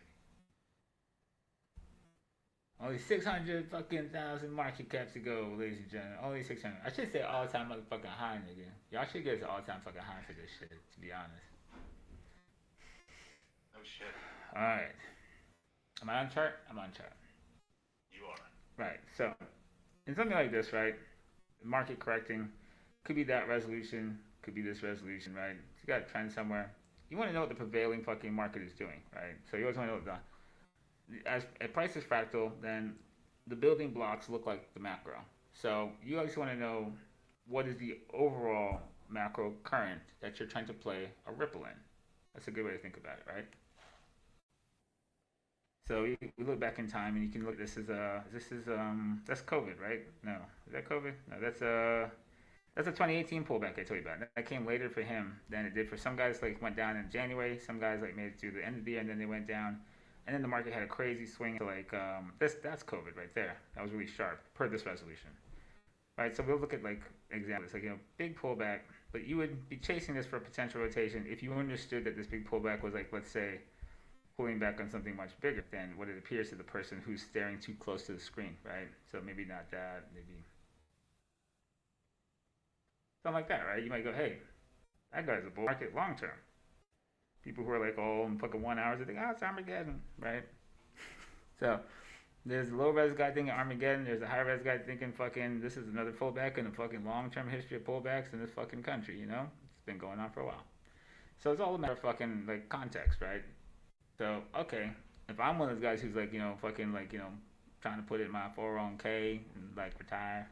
Only 600 fucking thousand market caps to go, ladies and gentlemen. Only 600. I should say all-time motherfucking high, nigga. Y'all should get an all-time fucking high for this shit, to be honest. No shit. Alright. Am I on chart? I'm on chart. You are. Right, so, in something like this, right, market correcting, could be that resolution, could be this resolution, right? You got a trend somewhere. You want to know what the prevailing fucking market is doing, right? So you always want to know what as a price is fractal, then the building blocks look like the macro. So you always want to know what is the overall macro current that you're trying to play a ripple in. That's a good way to think about it, right? So we look back in time, and you can look. This is that's COVID, right? No, is that COVID? No, that's a 2018 pullback I told you about. That came later for him than it did for some guys. Like went down in January. Some guys like made it through the end of the year, and then they went down. And then the market had a crazy swing to like that's COVID right there. That was really sharp per this resolution, right? So we'll look at like examples, like big pullback, but you would be chasing this for a potential rotation if you understood that this big pullback was like, let's say, pulling back on something much bigger than what it appears to the person who's staring too close to the screen, right? So maybe not that, maybe something like that, right? You might go, hey, that guy's a bull market long term. People who are like, oh, in fucking 1 hour, they think, oh, it's Armageddon, right? So there's a low res guy thinking Armageddon. There's a high res guy thinking fucking this is another pullback in the fucking long term history of pullbacks in this fucking country. It's been going on for a while. So it's all a matter of fucking like context, right? So okay, if I'm one of those guys who's like fucking like trying to put it in my 401k and like retire,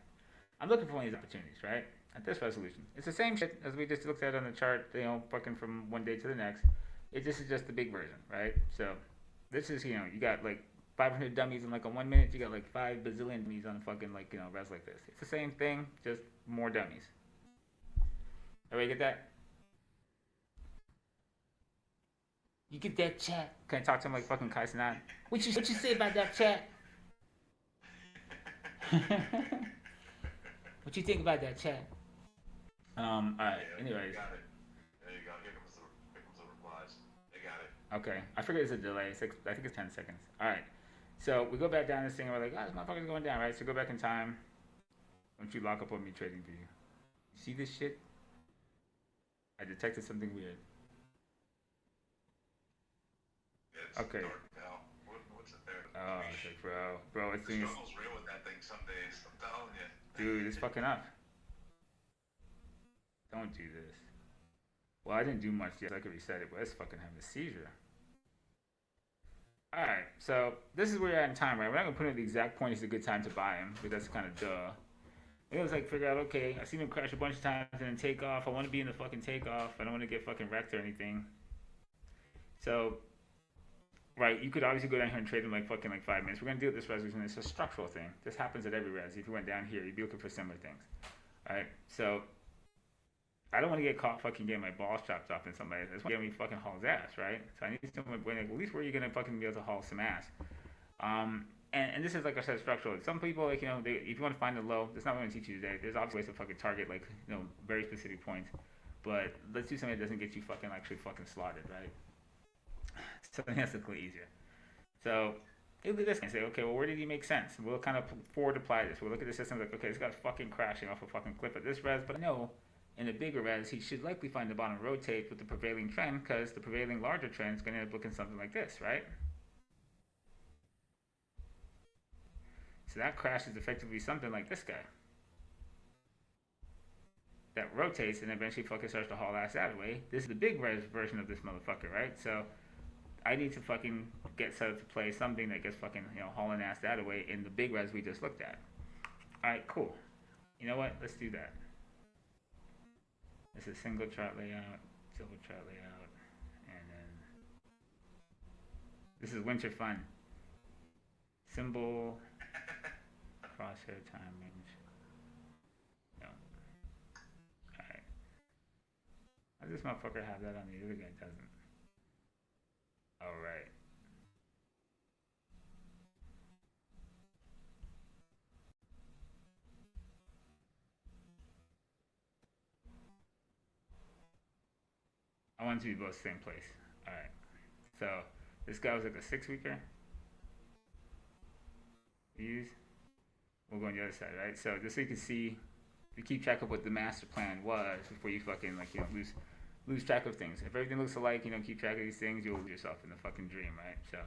I'm looking for one of these opportunities, right? At this resolution, it's the same shit as we just looked at on the chart, fucking from one day to the next. This is just the big version, right? So this is, you got like 500 dummies in like a 1 minute. You got like 5 bazillion dummies on a fucking like, res like this. It's the same thing, just more dummies. Everybody get that? You get that chat? Can I talk to him like fucking Kai Cenat? What you say about that chat? What you think about that chat? Alright, Yeah, anyways. got it. There you go. Here comes the replies. They got it. Okay, I figured it's a delay. I think it's 10 seconds. Alright, so we go back down this thing and we're like, oh, this motherfucker's going down, right? So go back in time. Don't you lock up on me trading for you. You see this shit? I detected something weird. It's Okay. dark now. What's it there? Oh, it's like, bro, it's The doing. struggle's real with that thing some days. I'm telling you. Dude, it's fucking up. Don't do this. Well, I didn't do much yet. I could reset it, but it's fucking having a seizure. Alright, so this is where you're at in time, right? We're not gonna put in the exact point it's a good time to buy him, because that's kind of duh. It was like, figure out, okay, I've seen him crash a bunch of times and then take off. I want to be in the fucking takeoff. I don't want to get fucking wrecked or anything. So, right, you could obviously go down here and trade him like fucking like 5 minutes. We're going to deal with this resolution. It's a structural thing. This happens at every res. If you went down here, you'd be looking for similar things. Alright, so I don't want to get caught fucking getting my balls chopped off in somebody. I just want to get me fucking haul's ass, right? So I need someone like, at least where you're going to fucking be able to haul some ass. And this is like I said, structural. Some people, like, you know, if you want to find the low, that's not what I'm going to teach you today. There's obviously ways to fucking target, like, you know, very specific points. But let's do something that doesn't get you fucking actually fucking slaughtered, right? Something that's a little easier. So it'll be this and say, okay, well, where did he make sense? We'll kind of forward apply this. We'll look at the system like, okay, this guy's fucking crashing off a fucking cliff at this res, but I know in a bigger res, he should likely find the bottom rotate with the prevailing trend, because the prevailing larger trend is going to end up looking something like this, right? So that crash is effectively something like this guy. That rotates and eventually fucking starts to haul ass out of the way. This is the big res version of this motherfucker, right? So I need to fucking get set up to play something that gets fucking, you know, hauling ass out of the way in the big res we just looked at. Alright, cool. You know what? Let's do that. This is single chart layout, silver chart layout, and then this is winter fun. Symbol, crosshair, time range. No. Alright. How does this motherfucker have that on the other guy doesn't? Alright. I want it to be both same place. Alright. So this guy was like a 6-weeker. Use. We'll go on the other side, right? So just so you can see, you keep track of what the master plan was before you fucking, like, you know, lose track of things. If everything looks alike, you know, keep track of these things, you'll lose yourself in the fucking dream, right? So,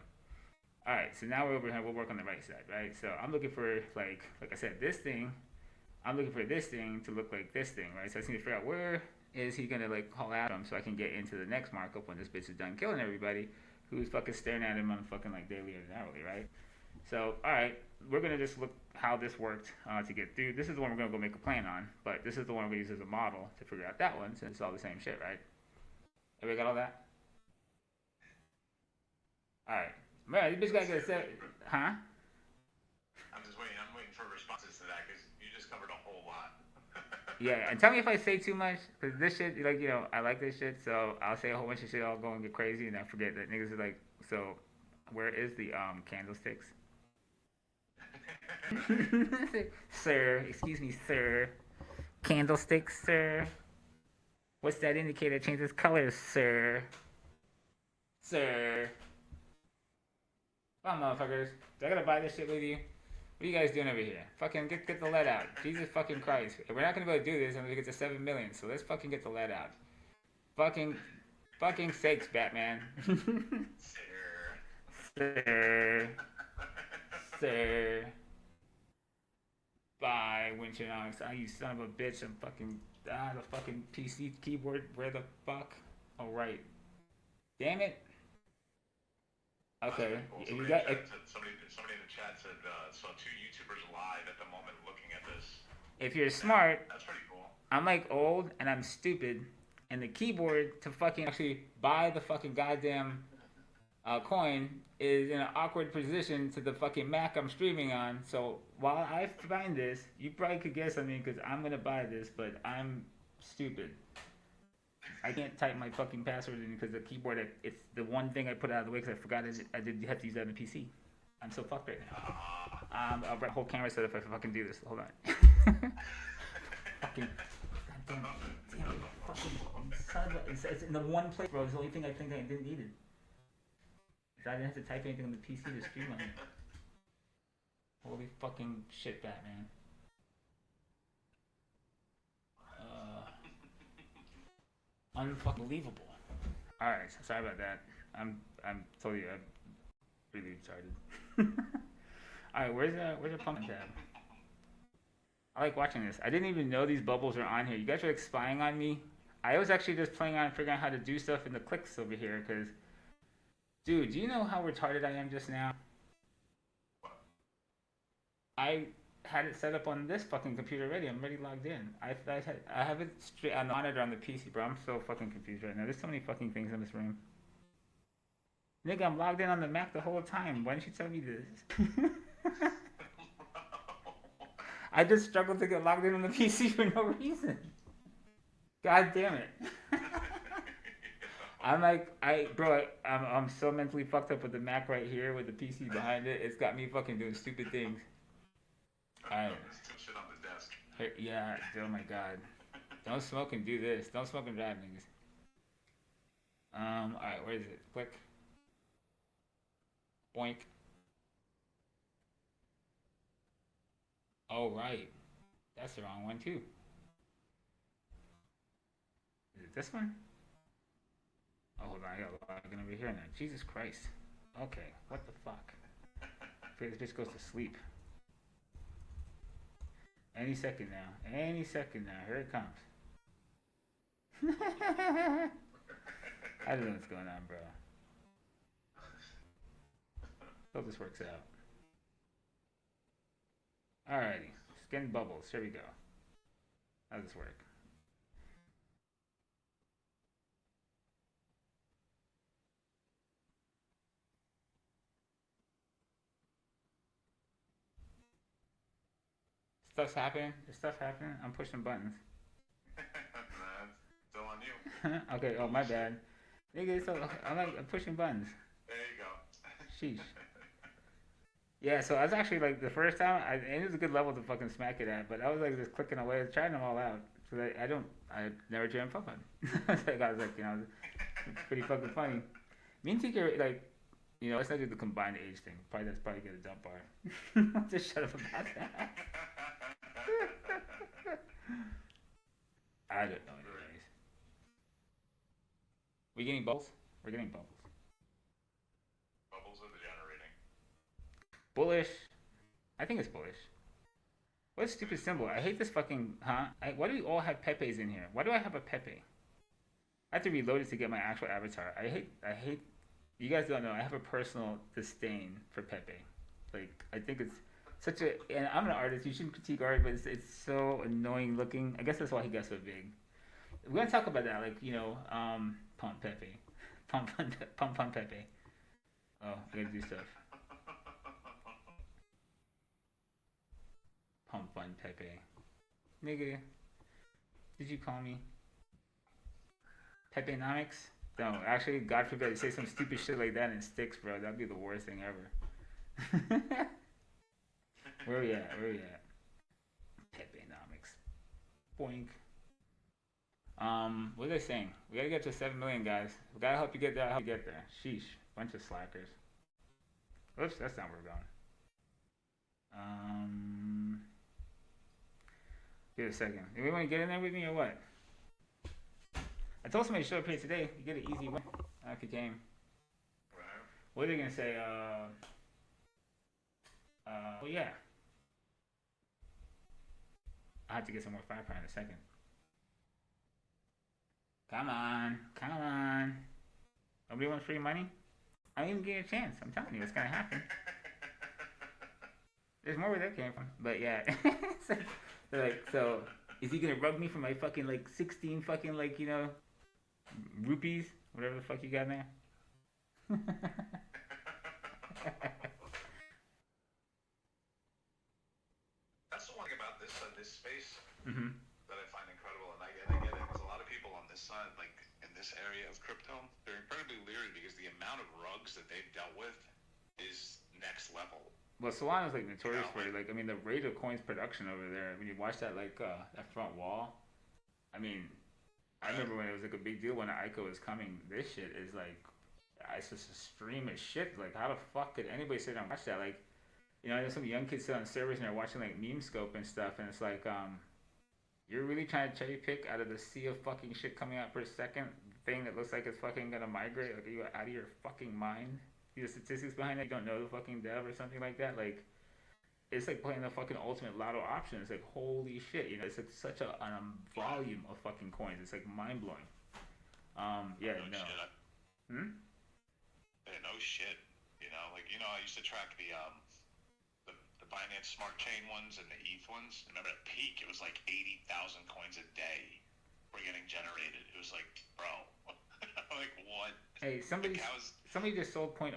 alright, so now we're over here, we'll work on the right side, right? So I'm looking for, like I said, this thing. I'm looking for this thing to look like this thing, right? So I just need to figure out where is he gonna, like, haul at him so I can get into the next markup when this bitch is done killing everybody who's fucking staring at him on fucking, like, daily or hourly, right? So, alright, we're gonna just look how this worked to get through. This is the one we're gonna go make a plan on, but this is the one we're gonna use as a model to figure out that one, since it's all the same shit, right? Everybody got all that? Alright. Man, this bitch gotta get a set. Huh? I'm waiting for responses to that, because you just covered a whole lot. Yeah, and tell me if I say too much, because this shit, like, you know, I like this shit, so I'll say a whole bunch of shit, I'll go and get crazy, and I forget that niggas are like, so, where is the, candlesticks? Sir, excuse me, sir. Candlesticks, sir. What's that indicator changes colors, sir? Sir. Come on, motherfuckers. Do I gotta buy this shit with you? What are you guys doing over here? Fucking get the lead out. Jesus fucking Christ. We're not gonna be able to do this until we get to 7 million, so let's fucking get the lead out. Fucking sakes, Batman. Sir. Sir. Bye, Winternomics. Ah, you son of a bitch. I'm fucking. The fucking PC keyboard. Where the fuck? Alright. Damn it. Okay. If you got. Somebody in the chat said saw 2 YouTubers live at the moment looking at this. If you're smart. That's pretty cool. I'm like old and I'm stupid. And the keyboard to fucking actually buy the fucking goddamn coin is in an awkward position to the fucking Mac I'm streaming on. So while I find this, you probably could guess something because I'm gonna buy this, but I'm stupid. I can't type my fucking password in because the keyboard, it's the one thing I put out of the way because I forgot I did have to use that on the PC. I'm so fucked right now. I'll bring a whole camera set up if I fucking do this. Hold on. Fucking, goddamn, damn it, fucking, it's in the one place, bro. It's the only thing I think I didn't need it. I didn't have to type anything on the PC to streamline it. Holy fucking shit, Batman. Unfucking believable. Alright, sorry about that. I'm totally really retarded. Alright, where's the pumpkin tab? I like watching this. I didn't even know these bubbles are on here. You guys are like spying on me. I was actually just playing on figuring out how to do stuff in the clicks over here because, dude, do you know how retarded I am just now? I had it set up on this fucking computer already. I'm already logged in. I have it straight on the monitor on the PC, bro. I'm so fucking confused right now. There's so many fucking things in this room. Nigga, I'm logged in on the Mac the whole time. Why didn't you tell me this? I just struggled to get logged in on the PC for no reason. God damn it. I'm like, I'm so mentally fucked up with the Mac right here with the PC behind it. It's got me fucking doing stupid things. Alright. Shit on the desk. Yeah, oh my god. Don't smoke and do this. Don't smoke and drive, niggas. Alright, where is it? Click. Boink. Oh, right. That's the wrong one, too. Is it this one? Oh, hold on. I gotta log in over here now. Jesus Christ. Okay, what the fuck? I feel this bitch goes to sleep. Any second now. Any second now. Here it comes. I don't know what's going on, bro. Hope this works out. Alrighty. Skin bubbles. Here we go. How does this work? Stuff's happening. There's stuff happening. I'm pushing buttons. It's all on you. Okay. Oh, my bad. Nigga, so I'm pushing buttons. There you go. Sheesh. Yeah, so I was actually like the first time, and it was a good level to fucking smack it at, but I was like just clicking away, trying them all out. So I never jam fun. I was like, you know, it's pretty fucking funny. Me and Tika, like, you know, let's not do the combined age thing. That's probably get a dump bar. Just shut up about that. I don't know anyways. We getting bubbles? We're getting bubbles. Bubbles are degenerating. Bullish. I think it's bullish. What a stupid symbol. I hate this fucking, why do we all have Pepes in here? Why do I have a Pepe? I have to reload it to get my actual avatar. I hate, you guys don't know, I have a personal disdain for Pepe. Like, I think it's such a, and I'm an artist, you shouldn't critique art, but it's so annoying looking. I guess that's why he got so big. We're gonna talk about that, like, you know, Pump Pepe. Pump Pepe. Oh, I gotta do stuff. Pump Fun Pepe. Nigga, did you call me Pepenomics? No, actually, God forbid, say some stupid shit like that and it sticks, bro. That'd be the worst thing ever. Where we at? Pepenomics. Boink. What are they saying? We gotta get to 7 million, guys. We gotta help you get there. I'll help you get there. Sheesh. Bunch of slackers. Oops, that's not where we're going. Give it a second. Do we want to get in there with me or what? I told somebody to show up here today. You get an easy win. After game. What are they gonna say? Well, yeah. I have to get some more firepower in a second. Come on. Nobody wants free money? I don't even get a chance. I'm telling you, it's gonna happen. There's more where that came from, but yeah. They're like, so is he gonna rug me for my fucking like 16 fucking like, you know, rupees, whatever the fuck you got there? That's the one thing about this space Mm-hmm. that I find incredible, and I get it. There's a lot of people on this side, like in this area of crypto, they're incredibly leery because the amount of rugs that they've dealt with is next level. Well, Solana's like notorious for it. Like, I mean, the rate of coins production over there. When you watch that, like, that front wall, I mean, I remember when it was like a big deal when ICO was coming. This shit is like, it's just a stream of shit. Like, how the fuck could anybody sit down and watch that? Like, you know, there's some young kids sit on servers and they're watching like meme scope and stuff, and it's like, you're really trying to cherry pick out of the sea of fucking shit coming out per second thing that looks like it's fucking gonna migrate. Like, are you out of your fucking mind? The statistics behind it, you don't know the fucking dev or something like that. Like, it's like playing the fucking ultimate lotto option. It's like, holy shit, you know, it's like such a volume of fucking coins. It's like mind blowing. Yeah, no. Shit. Yeah, no shit. You know, like, you know, I used to track the Binance Smart Chain ones and the ETH ones. Remember at peak, it was like 80,000 coins a day were getting generated. It was like, bro, like what? Hey, somebody just sold 0.05.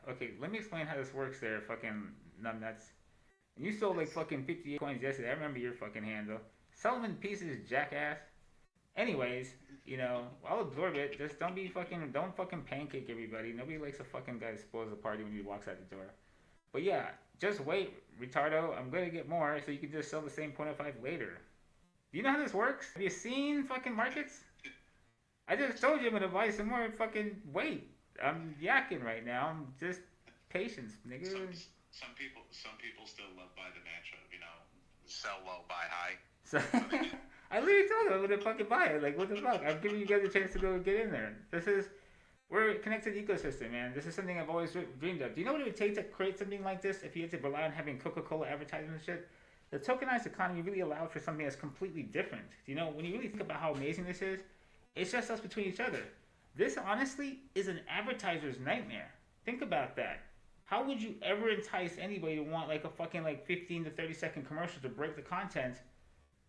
Okay, let me explain how this works there, fucking numbnuts. You sold like fucking 58 coins yesterday. I remember your fucking handle. Sell them in pieces, jackass. Anyways, you know, I'll absorb it. Just don't fucking pancake everybody. Nobody likes a fucking guy that spoils the party when he walks out the door. But yeah, just wait, retardo. I'm gonna get more so you can just sell the same 0.05 later. Do you know how this works? Have you seen fucking markets? I just told you I'm gonna buy some more. Fucking wait. I'm yakking right now. I'm just patience, nigga. Some people still live by the mantra, you know, sell low, buy high. So, I literally told them I'm gonna fucking buy it. Like, what the fuck? I'm giving you guys a chance to go get in there. We're a connected ecosystem, man. This is something I've always dreamed of. Do you know what it would take to create something like this if you had to rely on having Coca-Cola advertising and shit? The tokenized economy really allowed for something that's completely different. You know, when you really think about how amazing this is, it's just us between each other. This, honestly, is an advertiser's nightmare. Think about that. How would you ever entice anybody to want like a fucking like 15 to 30 second commercial to break the content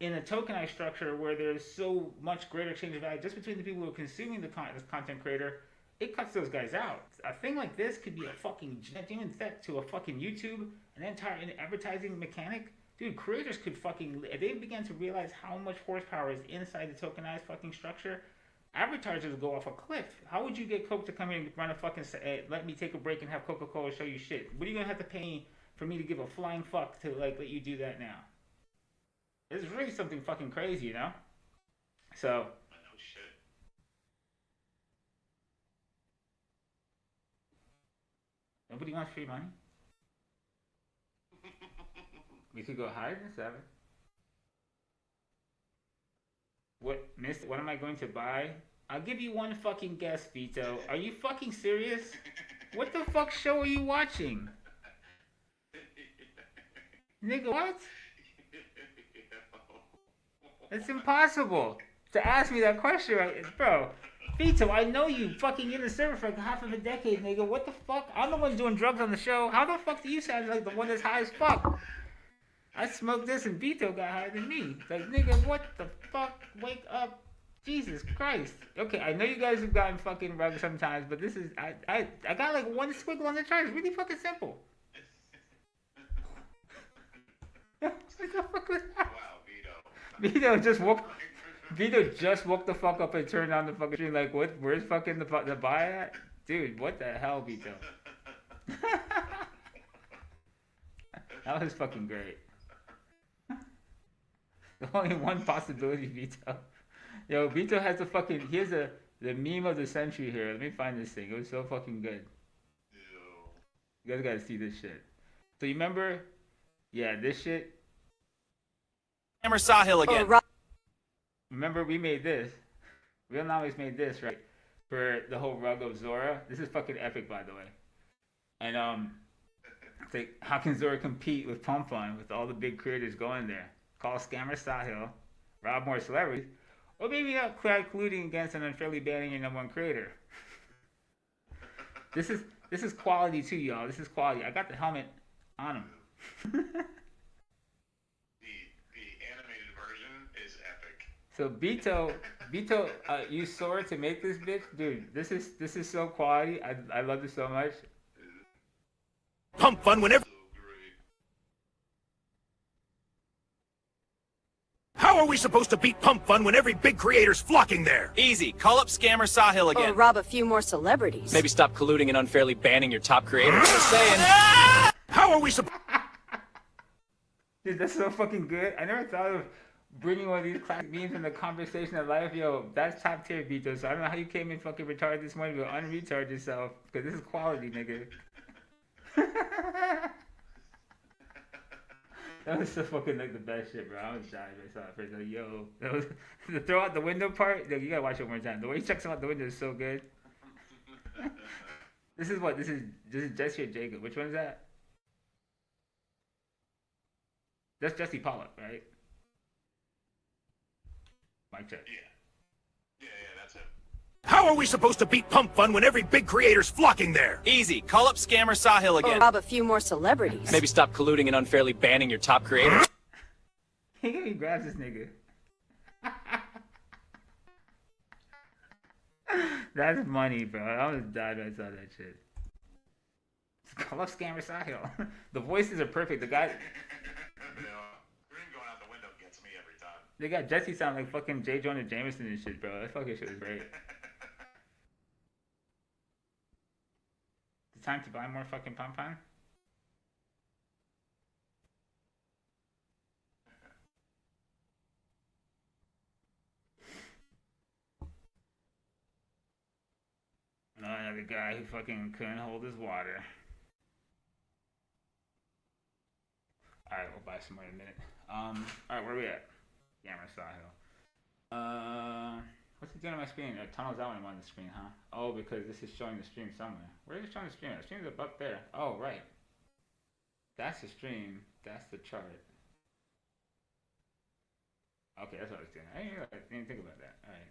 in a tokenized structure where there's so much greater exchange of value just between the people who are consuming this content creator? It cuts those guys out. A thing like this could be a fucking genuine threat to a fucking YouTube, an entire advertising mechanic. Dude, creators could fucking, if they began to realize how much horsepower is inside the tokenized fucking structure, advertisers would go off a cliff. How would you get Coke to come in and run a fucking, let me take a break and have Coca-Cola show you shit? What are you gonna have to pay me for me to give a flying fuck to like let you do that now? It's really something fucking crazy, you know? So. I know shit. Nobody wants free money? We could go higher than 7. What am I going to buy? I'll give you one fucking guess, Vito. Are you fucking serious? What the fuck show are you watching? Nigga, what? It's impossible to ask me that question, right? Bro. Vito, I know you fucking in the server for like half of a decade, nigga. What the fuck? I'm the one doing drugs on the show. How the fuck do you sound like the one that's high as fuck? I smoked this and Vito got higher than me. Like, nigga, what the fuck? Wake up. Jesus Christ. Okay, I know you guys have gotten fucking rugged sometimes, but this is, I got like one squiggle on the chart. It's really fucking simple. What the fuck was that? Wow, Vito just woke the fuck up and turned on the fucking stream like, what? Where's fucking the buy at? Dude, what the hell, Vito? That was fucking great. Only one possibility, Vito. Yo, Vito has here's the meme of the century here. Let me find this thing. It was so fucking good. You guys gotta see this shit. So you remember? Yeah, this shit. Hammer Sahil again. Remember we made this. Winternomics made this, right? For the whole rug of Zora. This is fucking epic, by the way. And it's like, how can Zora compete with Pump Fun with all the big creators going there? Call Scammer Sahil, rob more celebrities, or maybe not colluding against and unfairly banning your #1 creator. This is quality too, y'all. This is quality. I got the helmet on him. The animated version is epic. So Vito, you Sora to make this bitch, dude. This is so quality. I love this so much. Pump Fun whenever. So great. How How are we supposed to beat Pump Fun when every big creator's flocking there? Easy. Call up Scammer Sahil again. Or rob a few more celebrities. Maybe stop colluding and unfairly banning your top creators. Just saying. How are we supposed... Dude, that's so fucking good. I never thought of bringing one of these classic memes in the conversation of life. Yo, that's top tier, Vito. So I don't know how you came in fucking retarded this morning, but unretard yourself. Because this is quality, nigga. That was so fucking like the best shit, bro. I was dying when I saw it first. Like, yo, that was the throw out the window part. Like, you gotta watch it one more time. The way he checks him out the window is so good. This is Jesse or Jacob. Which one is that? That's Jesse Pollock, right? Mic check. Yeah, that's it. How are we supposed to beat Pump Fun when every big creator's flocking there? Easy. Call up Scammer Sahil Or again. rob a few more celebrities. Maybe stop colluding and unfairly banning your top creators. He grabs this nigga. That's money, bro. I was died when I saw that shit. Call up Scammer Sahil. The voices are perfect. The guy. Green going out the window gets me every time. They got Jesse sound like fucking J. Jonah Jameson and shit, bro. That fucking shit was great. It's time to buy more fucking pom-pom? Another guy who fucking couldn't hold his water. Alright, we'll buy some more in a minute. Alright, where are we at? Scammer Sahil. What's it doing on my screen? It tunnels out when I'm on the screen, huh? Oh, because this is showing the stream somewhere. Where is it showing the stream? The stream's up there. Oh, right. That's the stream. That's the chart. Okay, that's what I was doing. I didn't think about that. Alright.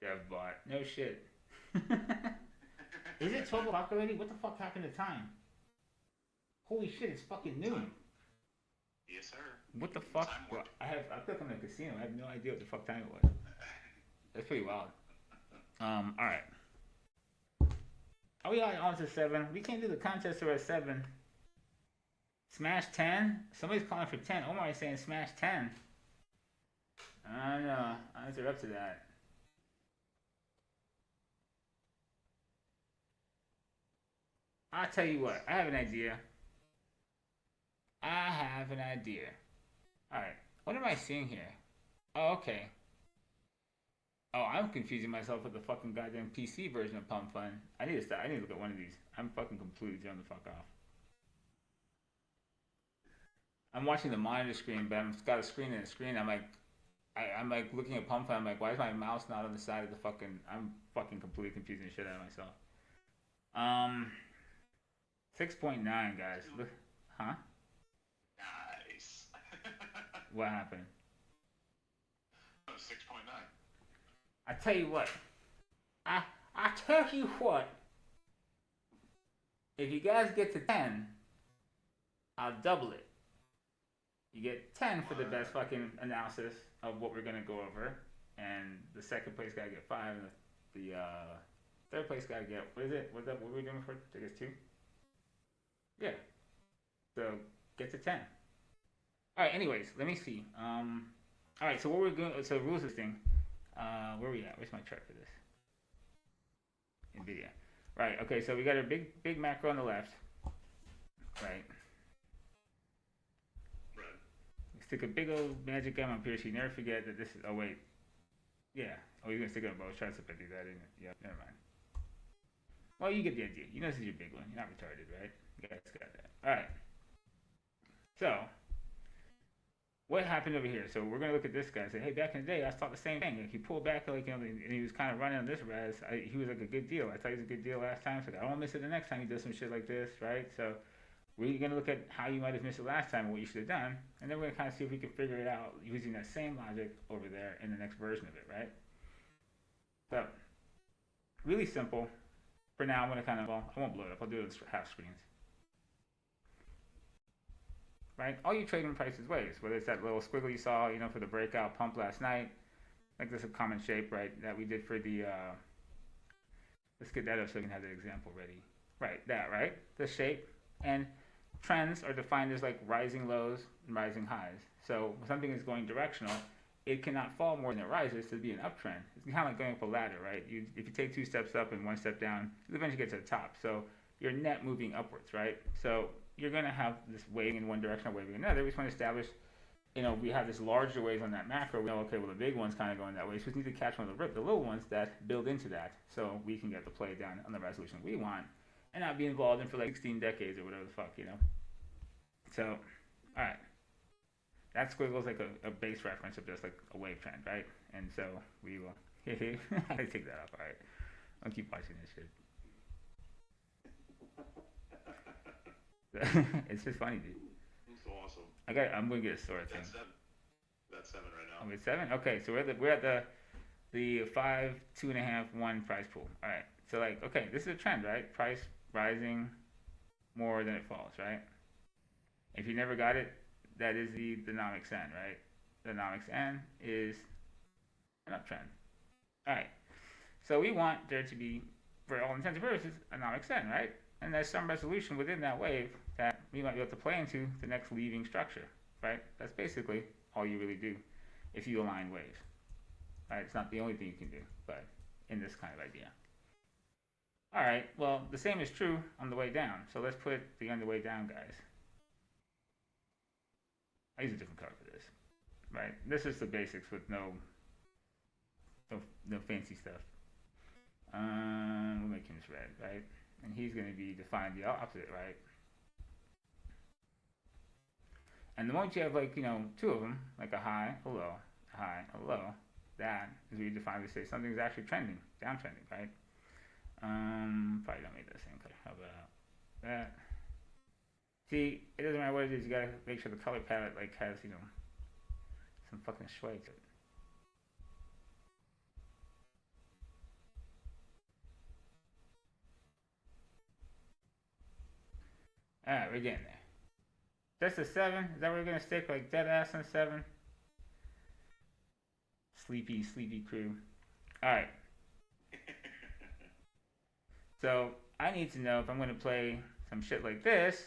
Dev bot. No shit. Is it 12 o'clock already? What the fuck happened to time? Holy shit, it's fucking noon. Yes, sir. What the fuck? Time warp. I feel like I'm in a casino. I have no idea what the fuck time it was. That's pretty wild. Alright. Are we on to 7? We can't do the contest or at 7. Smash 10? Somebody's calling for 10. Omar is saying smash 10. I don't know. I think they're up to that. I'll tell you what. I have an idea. Alright. What am I seeing here? Oh, okay. Oh, I'm confusing myself with the fucking goddamn PC version of Pump Fun. I need to stop. I need to look at one of these. I'm fucking completely thrown the fuck off. I'm watching the monitor screen, but I've got a screen and a screen. I'm like looking at Pump Fun. I'm like, why is my mouse not on the side of the fucking... I'm fucking completely confusing the shit out of myself. 6.9, guys. Look, huh? Nice. What happened? 6.9. I tell you what. I tell you what. If you guys get to 10, I'll double it. You get 10 for the best fucking analysis of what we're gonna go over, and the second place gotta get 5, and the third place gotta get, what is it? What are we doing for? I guess 2. Yeah. So get to 10. All right. Anyways, let me see. All right. So what we're going. So rules of this thing. Where are we at? Where's my chart for this? NVIDIA. Right. Okay. So we got a big macro on the left. Right. We stick a big old magic gum up here so you never forget that this is. Oh wait. Yeah. Oh, you're gonna stick it on both charts if I do that, isn't it? Yeah. Never mind. Well, you get the idea. You know this is your big one. You're not retarded, right? You guys got that. All right. So, what happened over here? So we're gonna look at this guy and say, hey, back in the day, I thought the same thing. Like he pulled back, like and he was kind of running on this res. He was like a good deal. I thought he was a good deal last time. So I don't want to miss it the next time he does some shit like this, right? So we're gonna look at how you might have missed it last time and what you should have done, and then we're gonna kind of see if we can figure it out using that same logic over there in the next version of it, right? So really simple. For now, I'm gonna kind of, well, I won't blow it up. I'll do it as half screens. Right? All you trade in prices ways, whether it's that little squiggle you saw, you know, for the breakout pump last night. Like this is a common shape, right, that we did for the, let's get that up so we can have the example ready. Right, that, right? The shape. And trends are defined as like rising lows and rising highs. So when something is going directional, it cannot fall more than it rises to be an uptrend. It's kind of like going up a ladder, right? If you take 2 steps up and 1 step down, you eventually get to the top. So you're net moving upwards, right? So you're going to have this waving in one direction or waving in another. We just want to establish, we have this larger waves on that macro. We know, okay, well, the big one's kind of going that way. So we just need to catch one of the little ones that build into that so we can get the play down on the resolution we want and not be involved in for like 16 decades or whatever the fuck, So, all right. That squiggle's like a base reference of just like a wave trend, right? And so we will, I take that off, all right? I'll keep watching this shit. It's just funny, dude. It's awesome. I'm gonna get a sword thing. That's 7 right now. I'm at 7. Okay, so we're at the 5, 2.5, 1 price pool. All right. So like, okay, this is a trend, right? Price rising more than it falls, right? If you never got it, that is the Nomics N, right? The Nomics N is an uptrend. All right. So we want there to be, for all intents and purposes, a Nomics N, right? And there's some resolution within that wave that we might be able to play into the next leaving structure, right? That's basically all you really do if you align waves, right? It's not the only thing you can do, but in this kind of idea. All right, well, the same is true on the way down. So let's put the on the way down guys. I use a different color for this, right? This is the basics with no fancy stuff. We'll make him this red, right? And he's going to be defined the opposite, right? And the moment you have like, 2 of them, like a high, a low, a high, a low, that is where you define to say something's actually trending, downtrending, right? Probably don't make that same color. How about that? See, it doesn't matter what it is, you gotta make sure the color palette like has, some fucking sway to it. Alright, we're getting there. That's a 7. Is that where we're gonna stick? Like dead ass on 7? Sleepy crew. Alright. So I need to know if I'm gonna play some shit like this,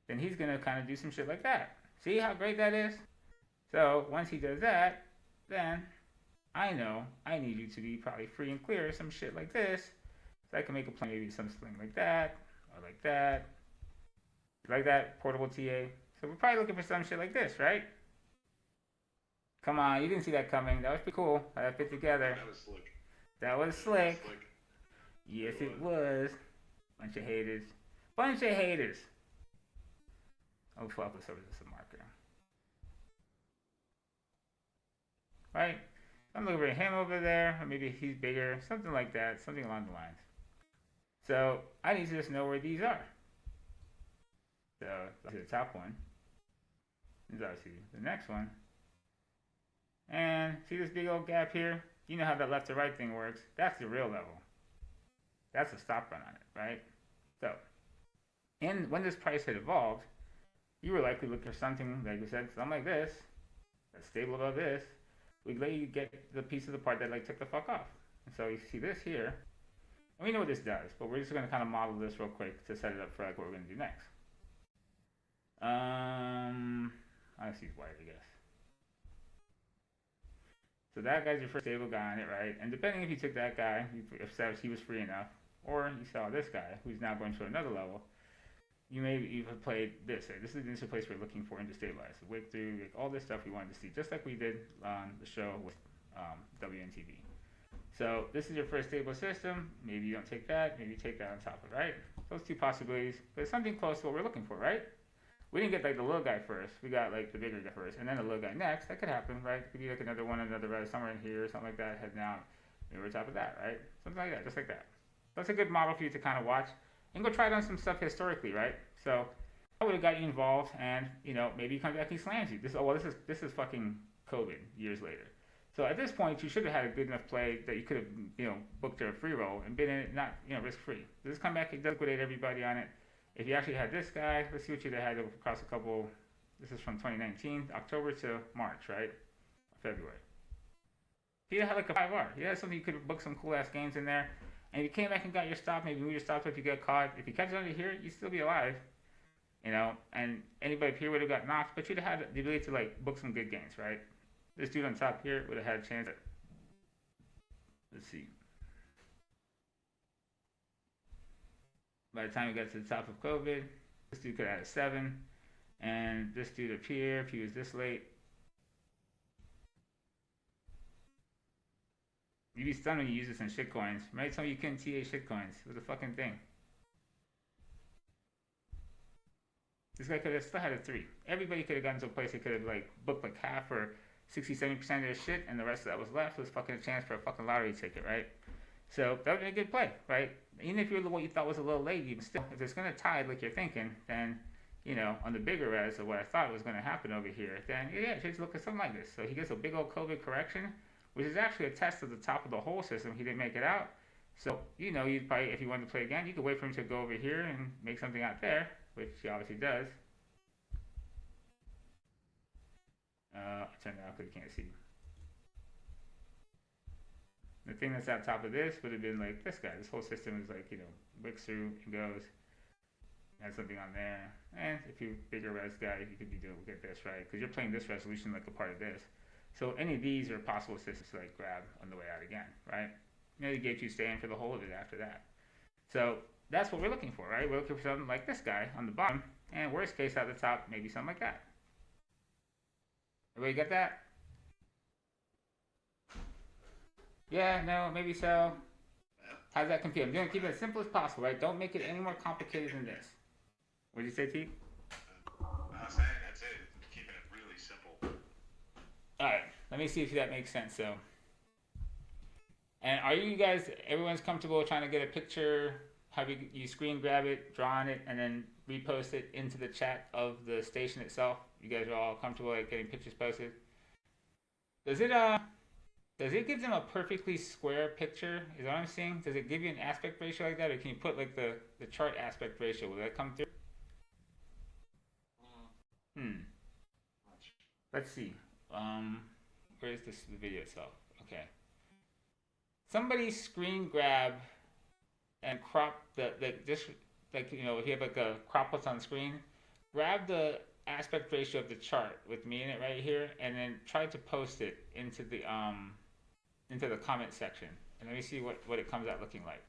then he's gonna kind of do some shit like that. See how great that is? So once he does that, then I know I need you to be probably free and clear of some shit like this. So I can make a play, maybe something like that, or like that. Like that, portable TA. So we're probably looking for some shit like this, right? Come on, you didn't see that coming. That was pretty cool. How that fit together. That was slick. That was slick. Yes, it was. Bunch of haters. Bunch of haters. I'll flop this over to some marker. Right? I'm looking for him over there, or maybe he's bigger, something like that, something along the lines. So I need to just know where these are. So the top one is obviously the next one. And see this big old gap here? You know how that left to right thing works. That's the real level. That's a stop run on it, right? So, when this price had evolved, you were likely looking for something, like we said, something like this, that's stable above this. We'd let you get the piece of the part that like took the fuck off. And so you see this here, and we know what this does, but we're just going to kind of model this real quick to set it up for like what we're going to do next. I see white, I guess. So that guy's your first stable guy on it, right? And depending if you took that guy, if he was free enough, or you saw this guy who's now going to another level, you may even played this. This is the initial place we're looking for him to stabilize. The wake through, like all this stuff we wanted to see, just like we did on the show with WNTV. So this is your first stable system. Maybe you don't take that. Maybe you take that on top of it, right? Those two possibilities, but it's something close to what we're looking for, right? We didn't get like the little guy first. We got like the bigger guy first, and then the little guy next. That could happen, right? Could be like another one, another red somewhere in here, something like that, heading out. Maybe we're top of that, right? Something like that, just like that. That's a good model for you to kind of watch and go try it on some stuff historically, right? So I would have got you involved, and maybe you come back and he slams you. This is fucking COVID years later. So at this point, you should have had a good enough play that you could have booked a free roll and been in it, not risk free. This come back and liquidate everybody on it. If you actually had this guy, let's see what you'd have had across a couple. This is from 2019, October to March, right? February. He had like a 5R. He had something you could have booked some cool ass games in there. And if you came back and got your stop, maybe move your stop if you get caught. If you catch it under here, you'd still be alive. You know, and anybody up here would have got knocked, but you'd have had the ability to like book some good gains, right? This dude on top here would have had a chance. Let's see. By the time we got to the top of COVID, this dude could have had a 7, and this dude up here, if he was this late, you'd be stunned when you use this in shitcoins. Right? Tell me you couldn't TA shitcoins. It was a fucking thing. This guy could have still had a 3. Everybody could have gotten to a place they could have like booked like half or 60-70% of their shit, and the rest that was left was fucking a chance for a fucking lottery ticket, right? So that would be a good play, right? Even if you're what you thought was a little late, even still, if it's gonna tide like you're thinking, then you know on the bigger res of what I thought was gonna happen over here, then yeah, take a look at something like this. So he gets a big old COVID correction, which is actually a test of the top of the whole system. He didn't make it out, so you know you'd probably if you wanted to play again, you could wait for him to go over here and make something out there, which he obviously does. I turned it off because you can't see. The thing that's on top of this would have been like this guy. This whole system is like, you know, wicks through and goes. Has something on there. And if you're a bigger res guy, you could be doing get this, right? Because you're playing this resolution like a part of this. So any of these are possible systems to like grab on the way out again, right? You know, the gate you stay in for the whole of it after that. So that's what we're looking for, right? We're looking for something like this guy on the bottom. And worst case at the top, maybe something like that. Everybody get that? Yeah, no, maybe so. How does that compute? I'm going to keep it as simple as possible, right? Don't make it any more complicated than this. What did you say, T? I'm saying that's it. Keeping it really simple. Alright, let me see if that makes sense, so. And are you guys, everyone's comfortable trying to get a picture, have you screen grab it, draw on it, and then repost it into the chat of the station itself? You guys are all comfortable like getting pictures posted? Does it give them a perfectly square picture? Is that what I'm seeing? Does it give you an aspect ratio like that? Or can you put like the chart aspect ratio? Will that come through? Let's see. Where is this the video itself? Okay. Somebody screen grab and crop just like you know if you have like a crop what's on screen, grab the aspect ratio of the chart with me in it right here, and then try to post it into the comment section, and let me see what it comes out looking like.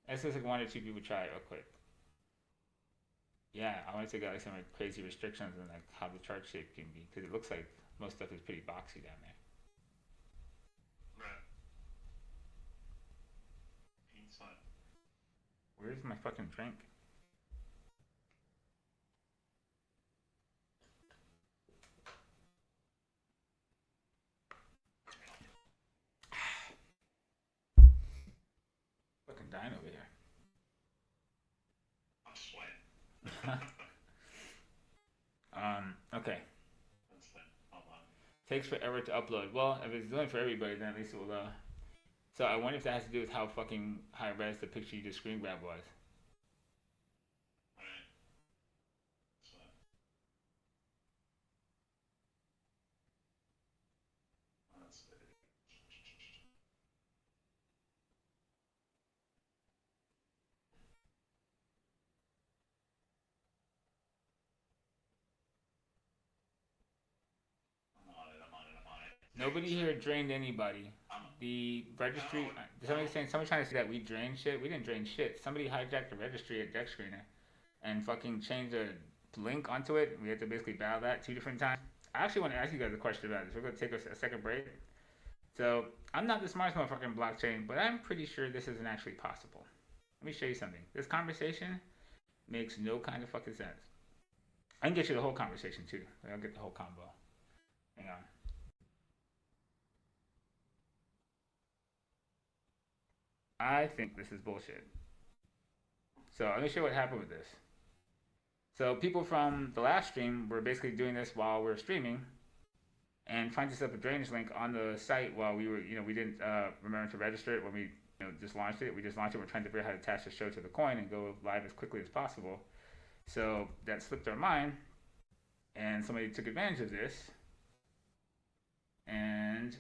Let's just like 1 or 2 people try it real quick. Yeah, I wanted to get like some like, crazy restrictions on like how the chart shape can be, because it looks like most stuff is pretty boxy down there. Right. Where's my fucking drink? Fucking dying over here. I'm sweating. Okay. That's fine. Hold on. Takes forever to upload. Well, if it's doing for everybody, then at least it will, So I wonder if that has to do with how fucking high res the picture you just screen grab was. Alright. So. Let's see. I'm on it. Nobody here drained anybody. The registry, somebody's trying to say that we drained shit. We didn't drain shit. Somebody hijacked the registry at Deck Screener and fucking changed the link onto it. We had to basically battle that 2 different times. I actually want to ask you guys a question about this. We're going to take a second break. So, I'm not the smartest motherfucker in blockchain, but I'm pretty sure this isn't actually possible. Let me show you something. This conversation makes no kind of fucking sense. I can get you the whole conversation too. I'll get the whole combo. Hang on. I think this is bullshit. So let me show you what happened with this. So people from the last stream were basically doing this while we were streaming, and find yourself a drainage link on the site while we were, we didn't remember to register it when we just launched it. We just launched it. We're trying to figure out how to attach the show to the coin and go live as quickly as possible. So that slipped our mind, and somebody took advantage of this and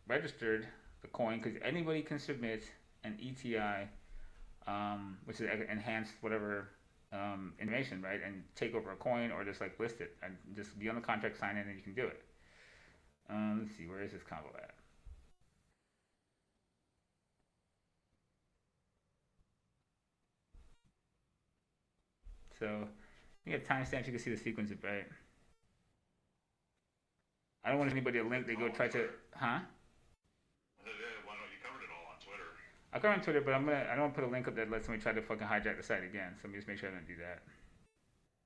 registered the coin, because anybody can submit an ETI, which is enhanced whatever information, right, and take over a coin or just like list it and just be on the contract, sign in, and you can do it. Let's see, where is this combo at? So you have timestamps, you can see the sequence of, right? I don't want anybody to link, they go try to, huh? Why don't you covered it all on Twitter? I'll go on Twitter, but I don't want to put a link up that lets somebody try to fucking hijack the site again. So let me just make sure I don't do that.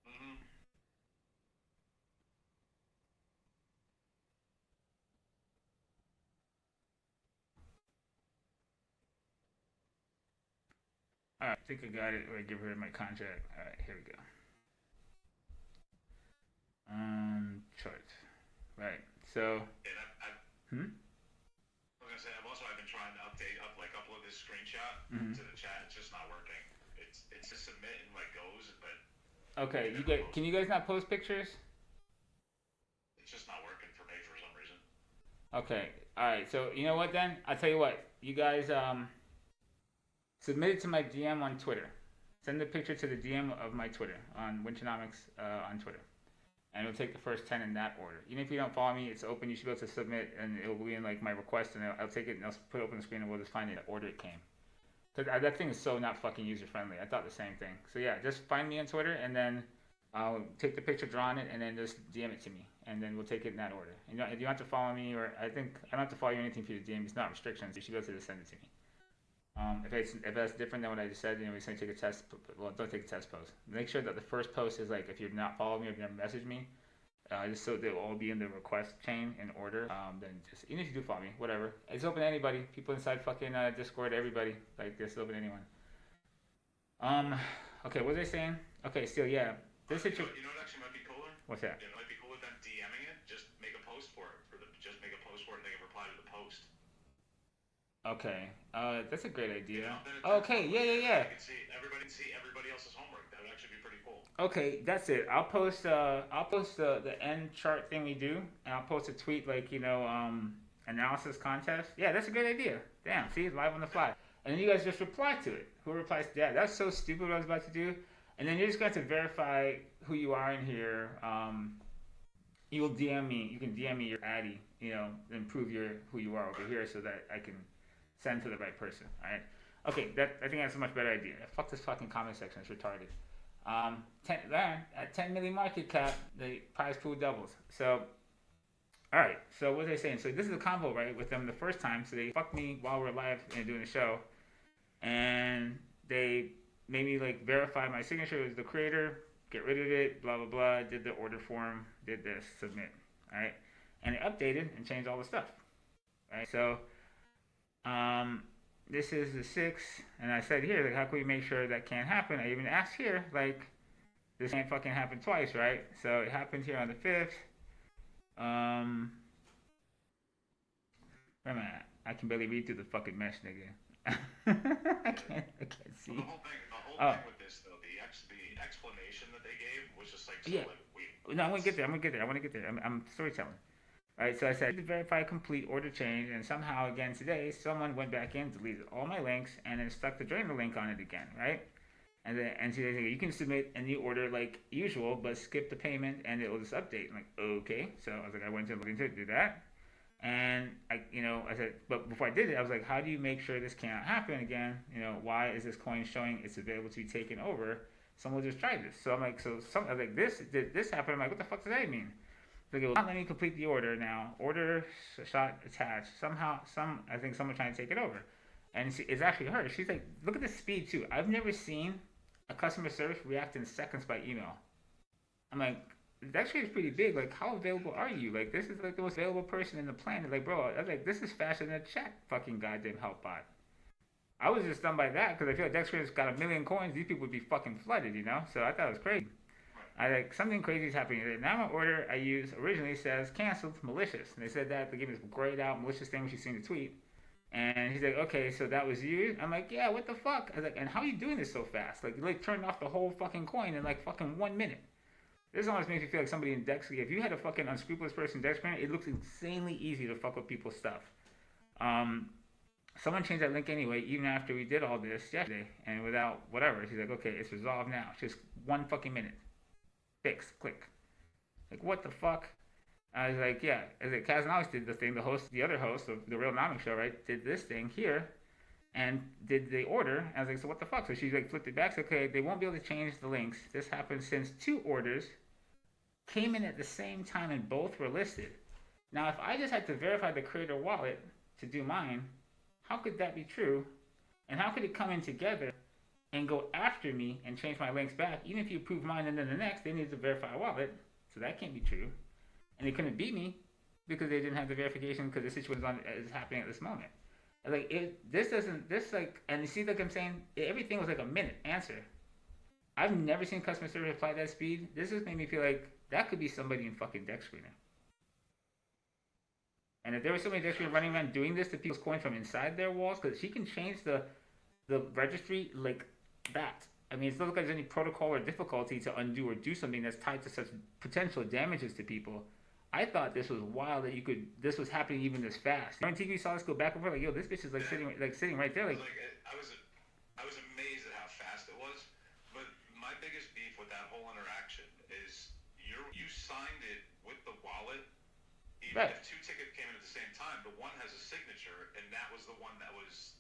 Mm-hmm. All right, I think I got it. Or I give her my contract. All right, here we go. Chart. Right. So. And I was gonna say I've been trying to upload this screenshot to the chat. It's just not working. It's just submit and like goes, but. Okay, can you guys not post pictures? It's just not working for me for some reason. Okay. All right. So you know what then? I'll tell you what. You guys submit it to my DM on Twitter. Send the picture to the DM of my Twitter on Winternomics on Twitter. And it'll take the first 10 in that order. Even if you don't follow me, it's open. You should be able to submit, and it'll be in like my request, and I'll take it and I'll put it up on the screen, and we'll just find the order it came. Because that thing is so not fucking user friendly. I thought the same thing. So yeah, just find me on Twitter, and then I'll take the picture, draw on it, and then just DM it to me, and then we'll take it in that order. And you don't have to follow me, or I don't have to follow you or anything for you to DM. It's not restrictions. You should be able to just send it to me. If that's different than what I just said, we're going to take a test. Well, don't take a test post. Make sure that the first post is like, if you've not followed me or if you've never messaged me, just so they'll all be in the request chain in order. Then just, even if you do follow me, whatever. It's open to anybody. People inside fucking Discord, everybody. Like, it's open to anyone. Okay, what was I saying? Okay, still, yeah. This situation. You know what actually might be cooler? What's that? It might be cooler than DMing it. Just make a post for it. Just make a post for it and they can reply to the post. Okay, that's a great idea. You know, okay, yeah. Everybody can see everybody else's homework. That would actually be pretty cool. Okay, that's it. I'll post the end chart thing we do, and I'll post a tweet like, analysis contest. Yeah, that's a great idea. Damn, see, live on the fly. And then you guys just reply to it. Who replies to that? That's so stupid what I was about to do. And then you're just going to verify who you are in here. You will DM me. You can DM me your Addy, and prove who you are over here so that I can send to the right person. All right. Okay. I think that's a much better idea. Fuck this fucking comment section. It's retarded. At 10 million market cap, the prize pool doubles. So, all right. So what was I saying? So this is a combo, right, with them the first time. So they fucked me while we're live and doing the show, and they made me like verify my signature as the creator, get rid of it, blah blah blah. Did the order form, did this, submit. All right, and it updated and changed all the stuff. All right. So, this is the 6th, and I said here, like, how can we make sure that can't happen? I even asked here, like, this can't fucking happen twice, right? So it happened here on the 5th. Where am I at? I can barely read through the fucking mesh, nigga. I can't see. The whole thing with this, though, the explanation that they gave was just like, No, I'm gonna get there. I'm storytelling. Alright, so I said, verify complete order change, and somehow again today, someone went back in, deleted all my links, and then stuck the joiner link on it again, right? And so they say, you can submit a new order like usual, but skip the payment, and it will just update. I'm like, okay. So I was like, I went to look into it, do that. And I said, but before I did it, I was like, how do you make sure this cannot happen again? Why is this coin showing it's available to be taken over? Someone just tried this. So I'm like, I was like, did this happen? I'm like, what the fuck does that mean? Like, it will not let me complete the order now. Order shot attached. Somehow, I think someone trying to take it over. And it's actually her. She's like, look at the speed too. I've never seen a customer service react in seconds by email. I'm like, that shit is pretty big. Like, how available are you? Like, this is like the most available person in the planet. Like, bro, I was like, this is faster than a chat fucking goddamn help bot. I was just stunned by that because I feel like Dexter's got 1 million coins. These people would be fucking flooded, So I thought it was crazy. Something crazy is happening. Now my order I used originally says canceled, malicious. And they said that, they gave me this grayed out malicious thing when she's seen the tweet. And he's like, okay, so that was you? I'm like, yeah, what the fuck? I was like, and how are you doing this so fast? Like, you turned off the whole fucking coin in like fucking 1 minute. This almost makes me feel like somebody in Dex, if you had a fucking unscrupulous person in Dex, it looks insanely easy to fuck with people's stuff. Someone changed that link anyway, even after we did all this yesterday, and without whatever. She's like, okay, it's resolved now. Just 1 fucking minute. Fix, click. Like, what the fuck? I was like, yeah. I was like, Kazanalis did the thing. The other host of the Real Nomics show, right, did this thing here, and did the order. I was like, so what the fuck? So she like flipped it back. So okay, they won't be able to change the links. This happened since 2 orders came in at the same time and both were listed. Now, if I just had to verify the creator wallet to do mine, how could that be true? And how could it come in together and go after me and change my links back? Even if you approve mine and then the next, they need to verify a wallet. So that can't be true. And they couldn't beat me because they didn't have the verification because the situation is happening at this moment. Like, and you see, like I'm saying, everything was like a minute answer. I've never seen customer service apply that speed. This just made me feel like that could be somebody in fucking deck screener. And if there was somebody in deck screener running around doing this to people's coins from inside their walls, because she can change the registry like that. I mean, it's not like there's any protocol or difficulty to undo or do something that's tied to such potential damages to people. I thought this was wild that this was happening even this fast. On TV, saw this go back and forth, like, yo, this bitch is sitting right there, like. I was amazed at how fast it was. But my biggest beef with that whole interaction is you signed it with the wallet. Even right. If 2 tickets came in at the same time, but one has a signature, and that was the one that was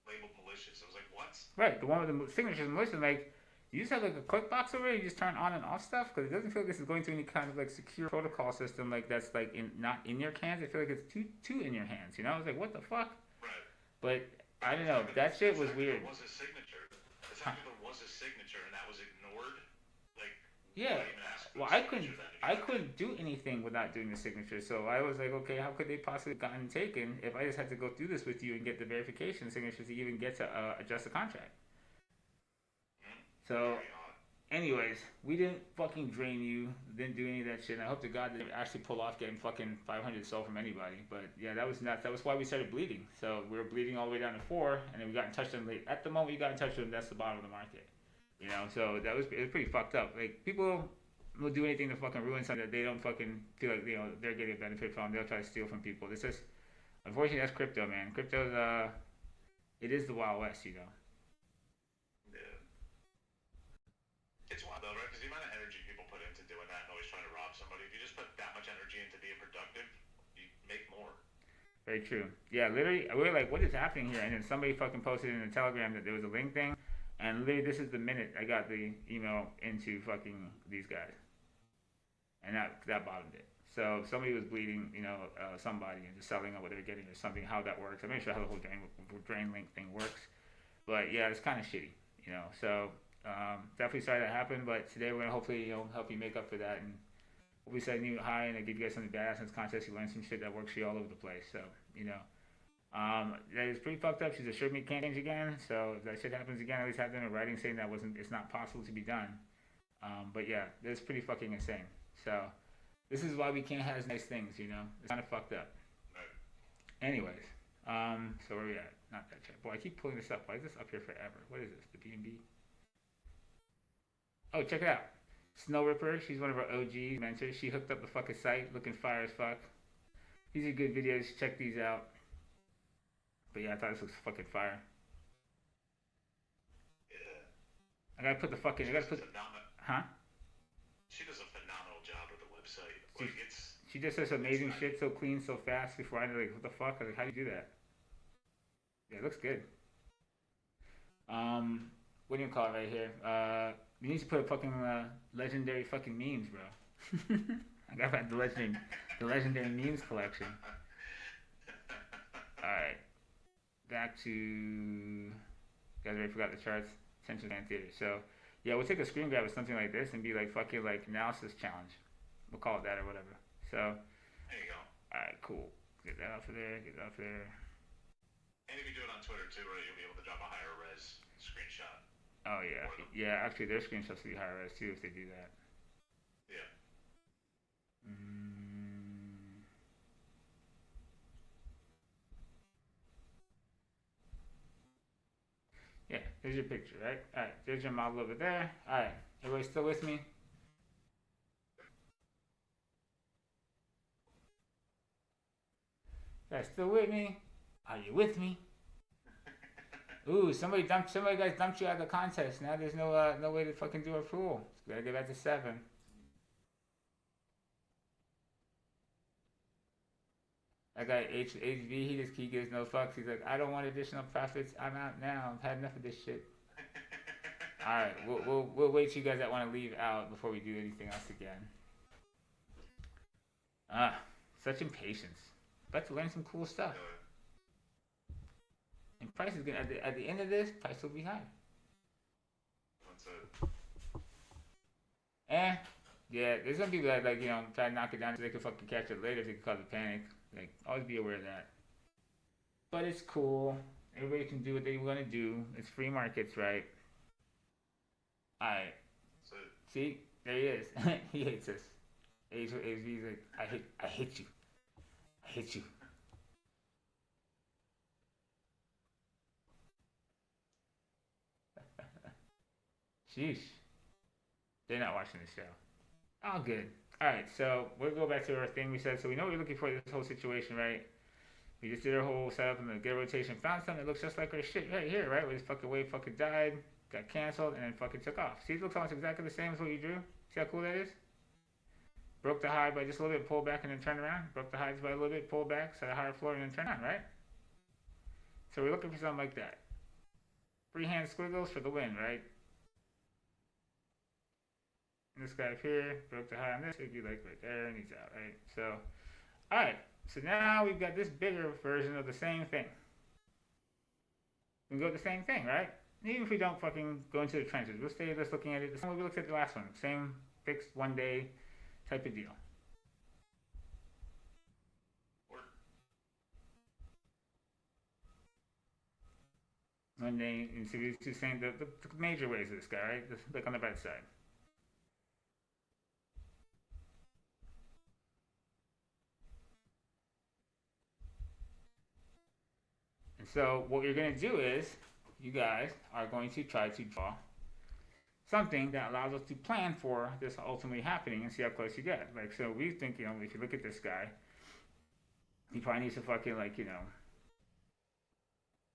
labeled malicious. I was like, what? Right, the one with the signature is malicious. Like, you just have like a click box over there. You just turn on and off stuff because it doesn't feel like this is going through any kind of like secure protocol system like that's like not in your hands. I feel like it's too in your hands. You know, I was like, what the fuck? Right. But I don't know. That shit was weird. There was a signature. The fact that there was a signature and that was ignored, like. Yeah. Well, I couldn't do anything without doing the signature. So I was like, okay, how could they possibly have gotten taken if I just had to go through this with you and get the verification signature to even get to adjust the contract? So, anyways, we didn't fucking drain you, didn't do any of that shit, and I hope to God they actually pull off getting fucking 500 sold from anybody. But yeah, that was nuts. That was why we started bleeding. So we were bleeding all the way down to 4, and then we got in touch with them late. At the moment we got in touch with them, that's the bottom of the market. You know, so it was pretty fucked up. Like, people will do anything to fucking ruin something that they don't fucking feel like, you know, they're getting a benefit from. They'll try to steal from people. It's just, unfortunately, that's crypto, man. Crypto's, it is the Wild West, you know. It's wild though, right? Because the amount of energy people put into doing that and always trying to rob somebody, if you just put that much energy into being productive, you make more. Very true. Yeah, literally, we were like, what is happening here? And then somebody fucking posted in the Telegram that there was a link thing, and literally this is the minute I got the email into fucking these guys. And that bottomed it. So if somebody was bleeding, you know, somebody and just selling up what they were getting or something, how that works. I'm not sure how the whole drain link thing works. But yeah, it's kind of shitty, you know. So definitely sorry that happened, but today we're gonna hopefully, you know, help you make up for that, and hopefully set a new high and I give you guys something badass in this contest. You learn some shit that works for you all over the place. So, you know, that is pretty fucked up. She's assured me it can't change again. So if that shit happens again, at least have them in writing saying it's not possible to be done. But yeah, that's pretty fucking insane. So this is why we can't have nice things, you know. It's kind of fucked up. Anyways, so where are we at? Not that chat. Boy, I keep pulling this up. Why is this up here forever? What is this? The B&B? Oh, check it out. Snow Ripper, she's one of our OG mentors. She hooked up the fucking site, looking fire as fuck. These are good videos. Check these out. But yeah, I thought this looks fucking fire. Yeah. I gotta put the fucking. Huh? She does a phenomenal job with the website. Like she just does amazing shit, so clean, so fast. Before I know, like, what the fuck? I was like, how do you do that? Yeah, it looks good. What do you call it right here? You need to put a fucking legendary fucking memes, bro. I got the legendary memes collection. All right, back to. Guys already forgot the charts. Attention and theater. So yeah, we'll take a screen grab of something like this and be like fucking like analysis challenge. We'll call it that or whatever. So there you go. All right, cool. Get that off of there. Get that off there. And if you do it on Twitter too, right, you'll be able to drop a higher res screenshot. Oh yeah, yeah. Actually, their screenshots will be higher res too if they do that. Yeah. Yeah, there's your picture, right? All right, there's your model over there. All right, everybody still with me? Guys, still with me? Are you with me? Ooh, somebody guys dumped you out of the contest. Now there's no way to fucking do a pool. Gotta get back to 7. That guy HV, he gives no fucks. He's like, I don't want additional profits. I'm out now. I've had enough of this shit. All right, we'll wait you guys that want to leave out before we do anything else again. Such impatience. About to learn some cool stuff. And price is gonna at the end of this, price will be high. That's it. Yeah, there's gonna be that like try to knock it down so they can fucking catch it later if they can cause a panic. Like always be aware of that. But it's cool. Everybody can do what they want to do. It's free markets, right? Alright. See? There he is. He hates us. He's like, I hate you. I hate you. Sheesh. They're not watching the show. All good. Alright, so we'll go back to our thing we said. So we know what we're looking for in this whole situation, right? We just did our whole setup and the get rotation. Found something that looks just like our shit right here, right? Where this fucking wave fucking died, got canceled, and then fucking took off. See, it looks almost exactly the same as what you drew. See how cool that is? Broke the high by just a little bit, pulled back, and then turned around. Broke the highs by a little bit, pulled back, set a higher floor, and then turned on, right? So we're looking for something like that. Freehand squiggles for the win, right? And this guy up here broke the high on this. It'd be like right there, and he's out, right? So, all right. So now we've got this bigger version of the same thing. We go with the same thing, right? Even if we don't fucking go into the trenches, we'll stay just looking at it the same way we looked at the last one. Same fixed 1 day type of deal. One day, and so these two same, the major ways of this guy, right? Just look on the right side. And so what you're going to do is, you guys are going to try to draw something that allows us to plan for this ultimately happening and see how close you get. Like, so we think, if you look at this guy, he probably needs to fucking,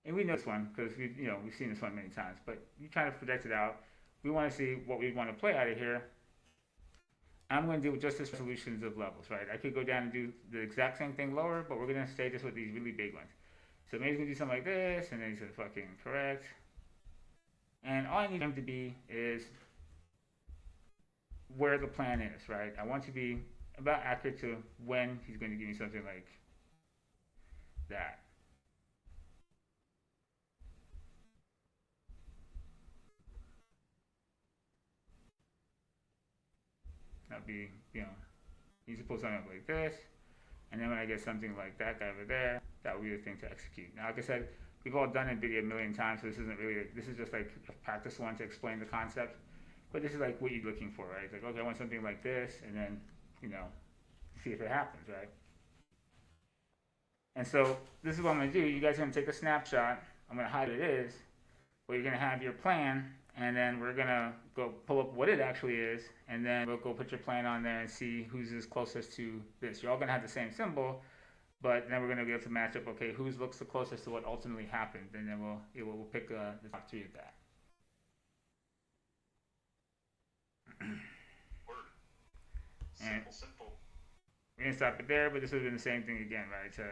and we know this one because we've seen this one many times, but you try to project it out. We want to see what we want to play out of here. I'm going to do just the solutions of levels, right? I could go down and do the exact same thing lower, but we're going to stay just with these really big ones. So maybe he's going to do something like this, and then he's going to fucking correct. And all I need him to be is where the plan is, right? I want to be about accurate to when he's going to give me something like that. That'd be, he's supposed to end up like this. And then when I get something like that guy over there, that would be the thing to execute. Now, like I said, we've all done NVIDIA a million times, so this isn't really, this is just like a practice one to explain the concept. But this is like what you're looking for, right? It's like, okay, I want something like this, and then, see if it happens, right? And so this is what I'm going to do. You guys are going to take a snapshot. I'm going to hide what it is. But you're going to have your plan, and then we're going to go pull up what it actually is, and then we'll go put your plan on there and see who's as closest to this. You're all going to have the same symbol, but then we're going to be able to match up, okay, who looks the closest to what ultimately happened, and then we'll pick the top 3 of that. Simple. We're going to stop it there, but this would have been the same thing again, right? To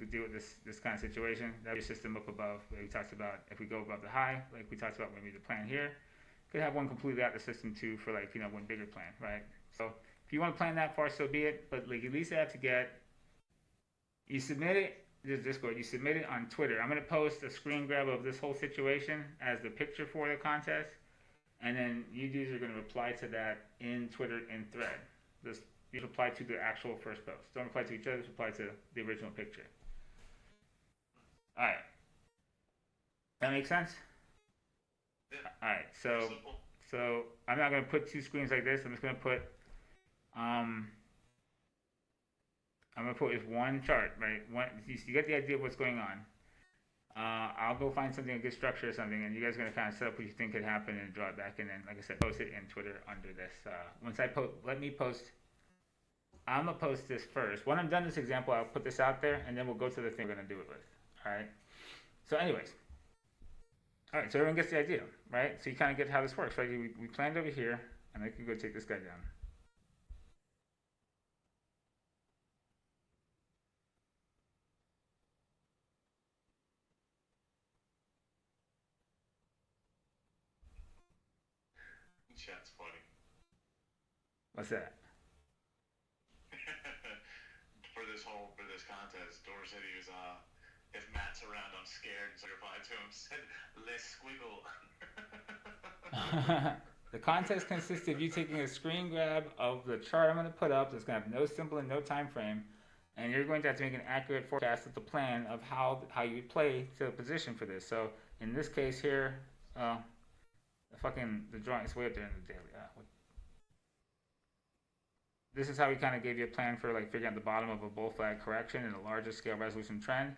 deal with this kind of situation, that would be a system up above. We talked about if we go above the high, like we talked about when we did the plan here. Could have one completely out the system too for one bigger plan, right? So if you want to plan that far, so be it. But at least have to get, you submit it, this Discord, you submit it on Twitter. I'm going to post a screen grab of this whole situation as the picture for the contest. And then you dudes are going to reply to that in Twitter in thread. You reply to the actual first post. Don't reply to each other, just reply to the original picture. Alright. That makes sense? Yeah. Alright, so I'm not going to put 2 screens like this. I'm just going to put, I'm going to put with one chart, right? You get the idea of what's going on. I'll go find something, a good structure or something, and you guys are going to kind of set up what you think could happen and draw it back, and then, like I said, post it in Twitter under this. Once I post, I'm going to post this first. When I'm done this example, I'll put this out there, and then we'll go to the thing we're going to do it with. All right? So anyways, All right, so everyone gets the idea, right? So you kind of get how this works, right? We planned over here, and I can go take this guy down. Chat's funny. What's that? For this contest, Dor said he was if Matt's around, I'm scared. So replied to him, said, "Less squiggle." The contest consists of you taking a screen grab of the chart I'm going to put up. That's going to have no symbol and no time frame, and you're going to have to make an accurate forecast of the plan of how you would play to a position for this. So in this case here, the drawing is way up there in the daily. This is how we kind of gave you a plan for like figuring out the bottom of a bull flag correction in a larger scale resolution trend.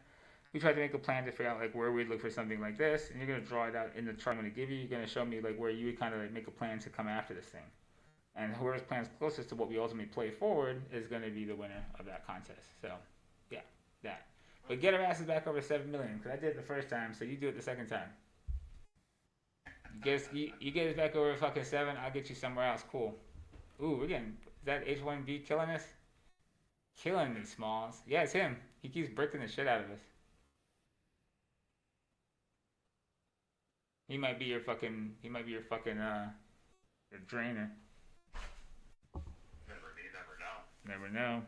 We tried to make a plan to figure out like where we'd look for something like this, and you're going to draw it out in the chart I'm going to give you. You're going to show me like where you would kind of like make a plan to come after this thing. And whoever's plan is closest to what we ultimately play forward is going to be the winner of that contest. So, yeah, that. But get our asses back over 7 million, because I did it the first time, so you do it the second time. You get us back over fucking 7, I'll get you somewhere else. Cool. Ooh, we're getting... Is that H1B killing us? Killing me, Smalls. Yeah, it's him. He keeps bricking the shit out of us. He might be your fucking your drainer. Never know.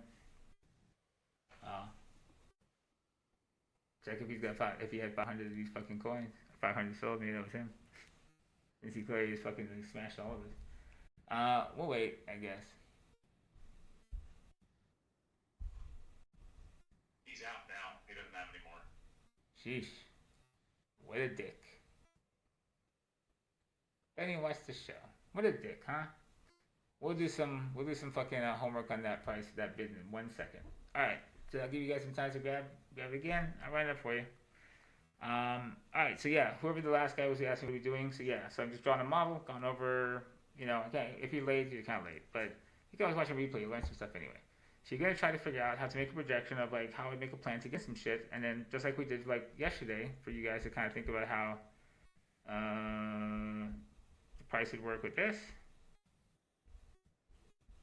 Check if he had 500 of these fucking coins. 500 sold, maybe that was him. Since he clearly just fucking smashed all of us. We'll wait, I guess. He's out now. He doesn't have any more. Sheesh. What a dick. I didn't watch the show. What a dick, huh? We'll do some fucking homework on that price, that bid in 1 second. All right, so I'll give you guys some time to grab it again. I'll write it up for you. All right, so yeah, whoever the last guy was asking what we're doing. So yeah, so I'm just drawing a model, gone over. Okay, if you're late, you're kind of late, but you can always watch a replay. You learn some stuff anyway. So you're gonna try to figure out how to make a projection of like how we make a plan to get some shit, and then just like we did like yesterday, for you guys to kind of think about how the price would work with this,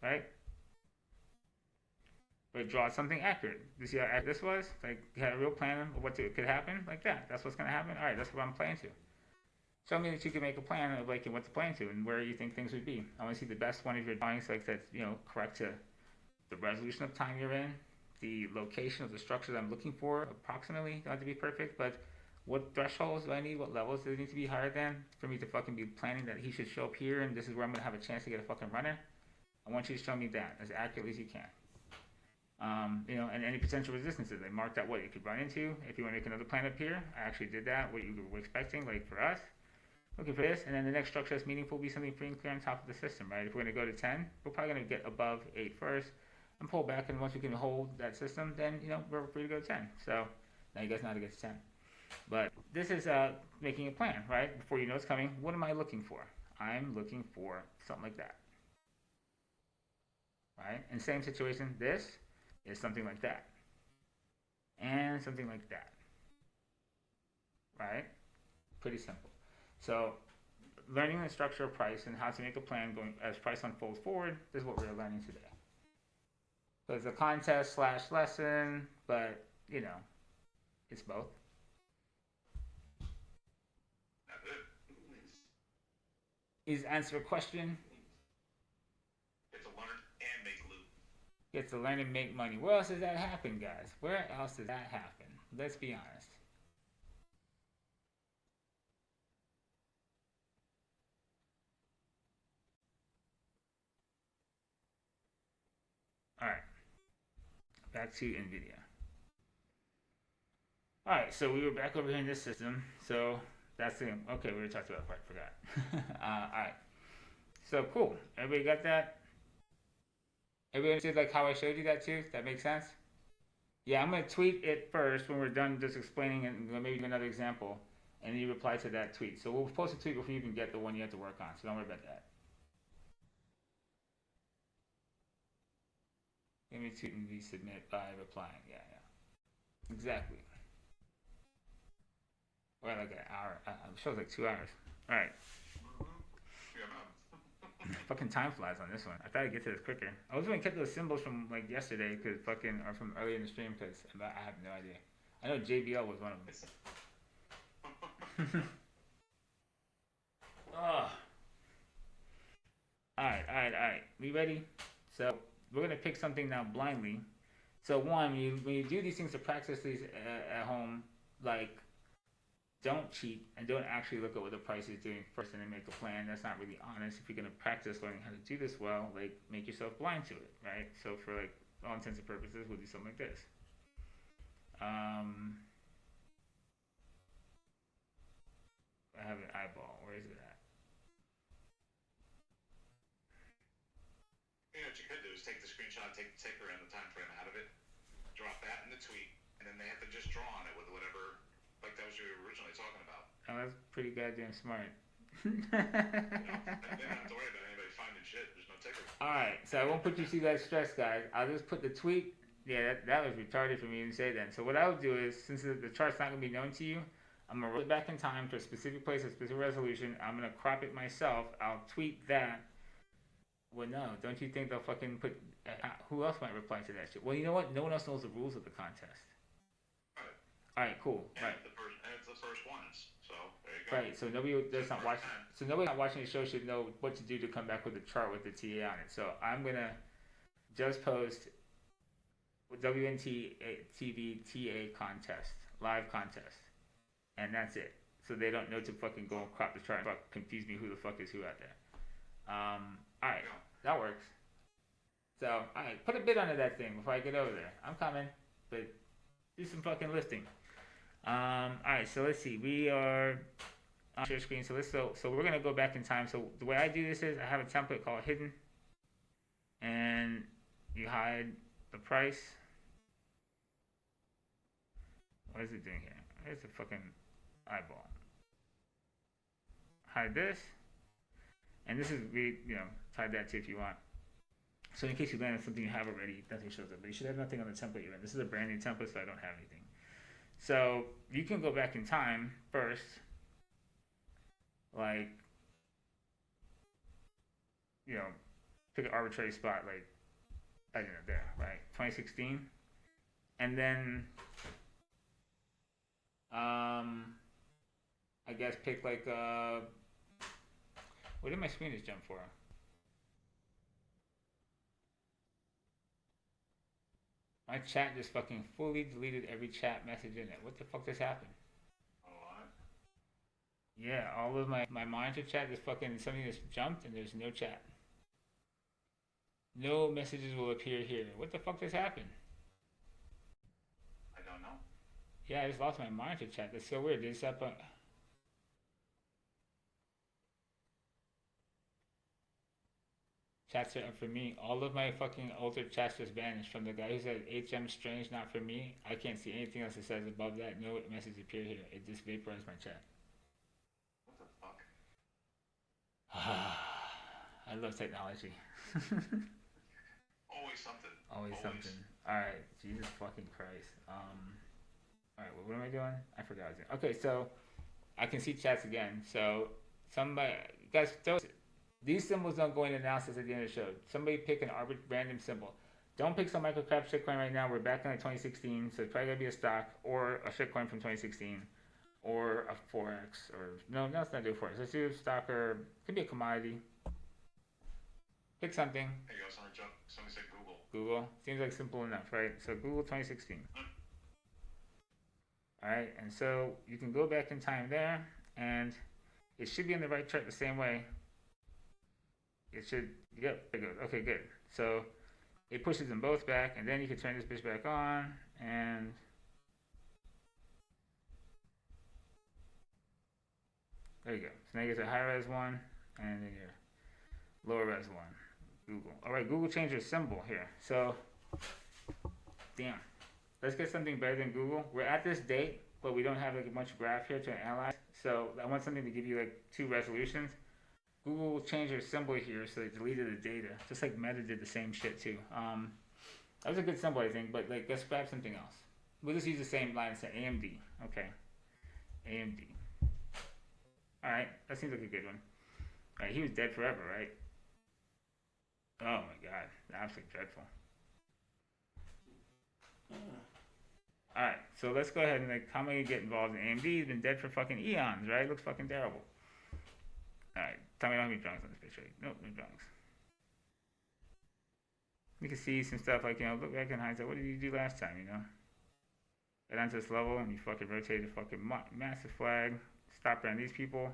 right? But draw something accurate. You see how accurate this was? Like you had a real plan of what could happen, like that. That's what's gonna happen. All right, that's what I'm playing to. Show me that you can make a plan of like what to plan to and where you think things would be. I want to see the best one of your drawings, like that's correct to the resolution of time you're in, the location of the structure that I'm looking for, approximately. Don't have to be perfect, but what thresholds do I need? What levels do they need to be higher than for me to fucking be planning that he should show up here and this is where I'm gonna have a chance to get a fucking runner? I want you to show me that as accurately as you can. And any potential resistances. I marked out what you could run into. If you want to make another plan up here, I actually did that, what you were expecting, like for us. Looking for this, and then the next structure that's meaningful will be something free and clear on top of the system, right? If we're going to go to 10, we're probably going to get above 8 first and pull back, and once we can hold that system, then, we're free to go to 10. So now you guys know how to get to 10. But this is making a plan, right? Before you know it's coming, what am I looking for? I'm looking for something like that, right? In the same situation, this is something like that, and something like that, right? Pretty simple. So, learning the structure of price and how to make a plan going as price unfolds forward is what we're learning today. So it's a contest / lesson, but it's both. Not good. Is answer a question? Get to learn and make loot. Get to learn and make money. Where else does that happen, guys? Where else does that happen? Let's be honest. Alright, back to NVIDIA. Alright, so we were back over here in this system. So that's the, okay, we were talking about the part, forgot. Alright, so cool. Everybody got that? Everybody understood like how I showed you that too? That makes sense? Yeah, I'm going to tweet it first when we're done just explaining it and maybe another example. And then you reply to that tweet. So we'll post a tweet before you even get the one you have to work on. So don't worry about that. Give me tweet and resubmit by replying. Yeah. Exactly. Or like an hour. The show's like 2 hours. All right. Yeah, man. Fucking time flies on this one. I thought I'd get to this quicker. I was gonna keep those symbols from like yesterday, cause fucking, or from earlier in the stream, cause I have no idea. I know JBL was one of them. Oh. Alright. We ready? So we're gonna pick something now blindly. So one, when you do these things to practice these at home, like, don't cheat and don't actually look at what the price is doing first and then make a plan. That's not really honest. If you're gonna practice learning how to do this well, like, make yourself blind to it, right? So for like all intents and purposes, we'll do something like this. I have an eyeball. Where is it at? You know what you could do is take the screenshot, take the ticker and the time frame out of it, drop that in the tweet, and then they have to just draw on it with whatever, like that was you were originally talking about. Oh, that's pretty goddamn smart. You know? And they don't have to worry about anybody finding shit. There's no ticker. Alright, so I won't put you through that stress, guys. I'll just put the tweet. Yeah, that was retarded for me to say that. So what I'll do is, since the chart's not going to be known to you, I'm going to roll it back in time to a specific place, a specific resolution. I'm going to crop it myself. I'll tweet that. Well, no, don't you think they'll fucking put... who else might reply to that shit? Well, you know what? No one else knows the rules of the contest. Alright, cool. And Right. it's the first one. So there you go. Right, so nobody that's not watching, so nobody not watching the show should know what to do to come back with a chart with the TA on it. So I'm gonna just post with WNTV TA contest, live contest, and that's it. So they don't know to fucking go and crop the chart and confuse me who the fuck is who out there. All right, that works. So all right, put a bid onto that thing before I get over there. I'm coming, but do some fucking lifting. All right, so let's see. We are on share screen. So so we're gonna go back in time. So the way I do this is I have a template called hidden, and you hide the price. What is it doing here? Here's the fucking eyeball. Hide this, and this is hide that too if you want. So in case you land on something you have already, nothing shows up. But you should have nothing on the template you're in. This is a brand new template, so I don't have anything. So you can go back in time first, like, pick an arbitrary spot, like, I don't know, there, right? 2016. And then, I guess pick like, what did my screen just jump for? My chat just fucking fully deleted every chat message in it. What the fuck just happened? What? Yeah, all of my monitor chat just fucking, something just jumped and there's no chat. No messages will appear here. What the fuck just happened? I don't know. Yeah, I just lost my monitor chat. That's so weird. This up. Chats are up for me. All of my fucking older chats just vanished. From the guy who said HM strange, not for me. I can't see anything else that says above that. No message appear here. It just vaporized my chat. What the fuck? I love technology. Always something. Always something. Alright, Jesus fucking Christ. Alright, what am I doing? I forgot what I was doing. Okay, so I can see chats again. So somebody, guys, these symbols don't go in analysis at the end of the show. Somebody pick an random symbol. Don't pick some microcap shitcoin right now. We're back in 2016, so it's probably gonna be a stock or a shitcoin from 2016, or a forex, or no, let's not do a forex. Let's do a stock, or it could be a commodity. Pick something. There you go. Somebody said Google. Google seems like simple enough, right? So Google 2016. All right, and so you can go back in time there, and it should be on the right chart the same way. It should, yep, there it goes. Okay, good. So it pushes them both back, and then you can turn this bitch back on, and there you go. So now you get a high res one, and then your lower res one. Google. All right, Google changed their symbol here. So, damn. Let's get something better than Google. We're at this date, but we don't have like a bunch of graph here to analyze. So I want something to give you like two resolutions. Google changed their symbol here, so they deleted the data. Just like Meta did the same shit too. That was a good symbol, I think, but like let's grab something else. We'll just use the same line, say AMD. Okay. AMD. Alright, that seems like a good one. Alright, he was dead forever, right? Oh my god, absolutely dreadful. Alright, so let's go ahead and like, how am I gonna get involved in AMD? He's been dead for fucking eons, right? Looks fucking terrible. Alright, tell me I don't have any drawings on this picture. Nope, no drawings. You can see some stuff like, look back in hindsight, what did you do last time, Get onto this level and you fucking rotate the fucking massive flag, stop around these people.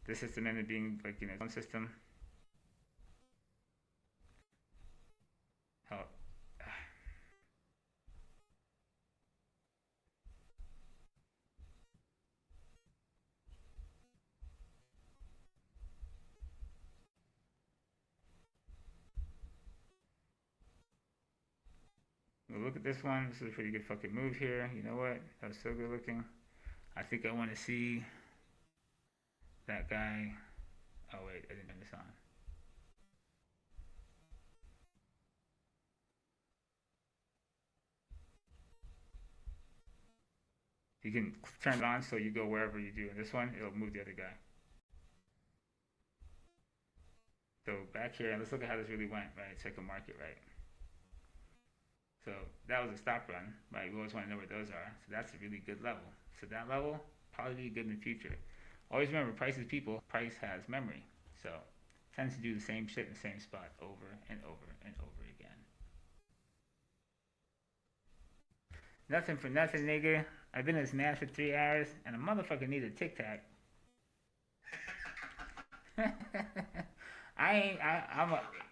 This system ended up being like, one system. Hell. Look at this one. This is a pretty good fucking move here. You know what? That was so good looking. I think I want to see that guy. Oh wait, I didn't turn this on. You can turn it on so you go wherever you do. In this one, it'll move the other guy. So back here, let's look at how this really went, right? Check a market, right? So that was a stop run, right? We always want to know where those are. So that's a really good level. So that level, probably be good in the future. Always remember, price is people, price has memory. So tends to do the same shit in the same spot over and over and over again. Nothing for nothing, nigga. I've been in this man for 3 hours, and a motherfucker needs a Tic Tac.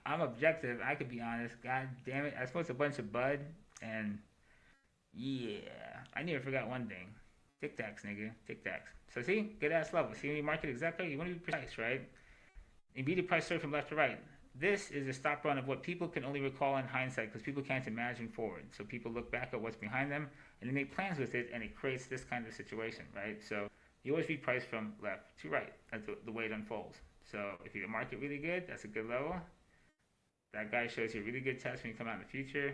I'm objective. I could be honest. God damn it. I smoked a bunch of bud, and yeah, I never forgot one thing. Tic Tacs, nigga. Tic Tacs. So see, good ass level. See when you market exactly, you want to be precise, right? Immediate price surge from left to right. This is a stop run of what people can only recall in hindsight because people can't imagine forward. So people look back at what's behind them and they make plans with it, and it creates this kind of situation, right? So you always be priced from left to right as the way it unfolds. So if you market really good, that's a good level. That guy shows you a really good test when you come out in the future,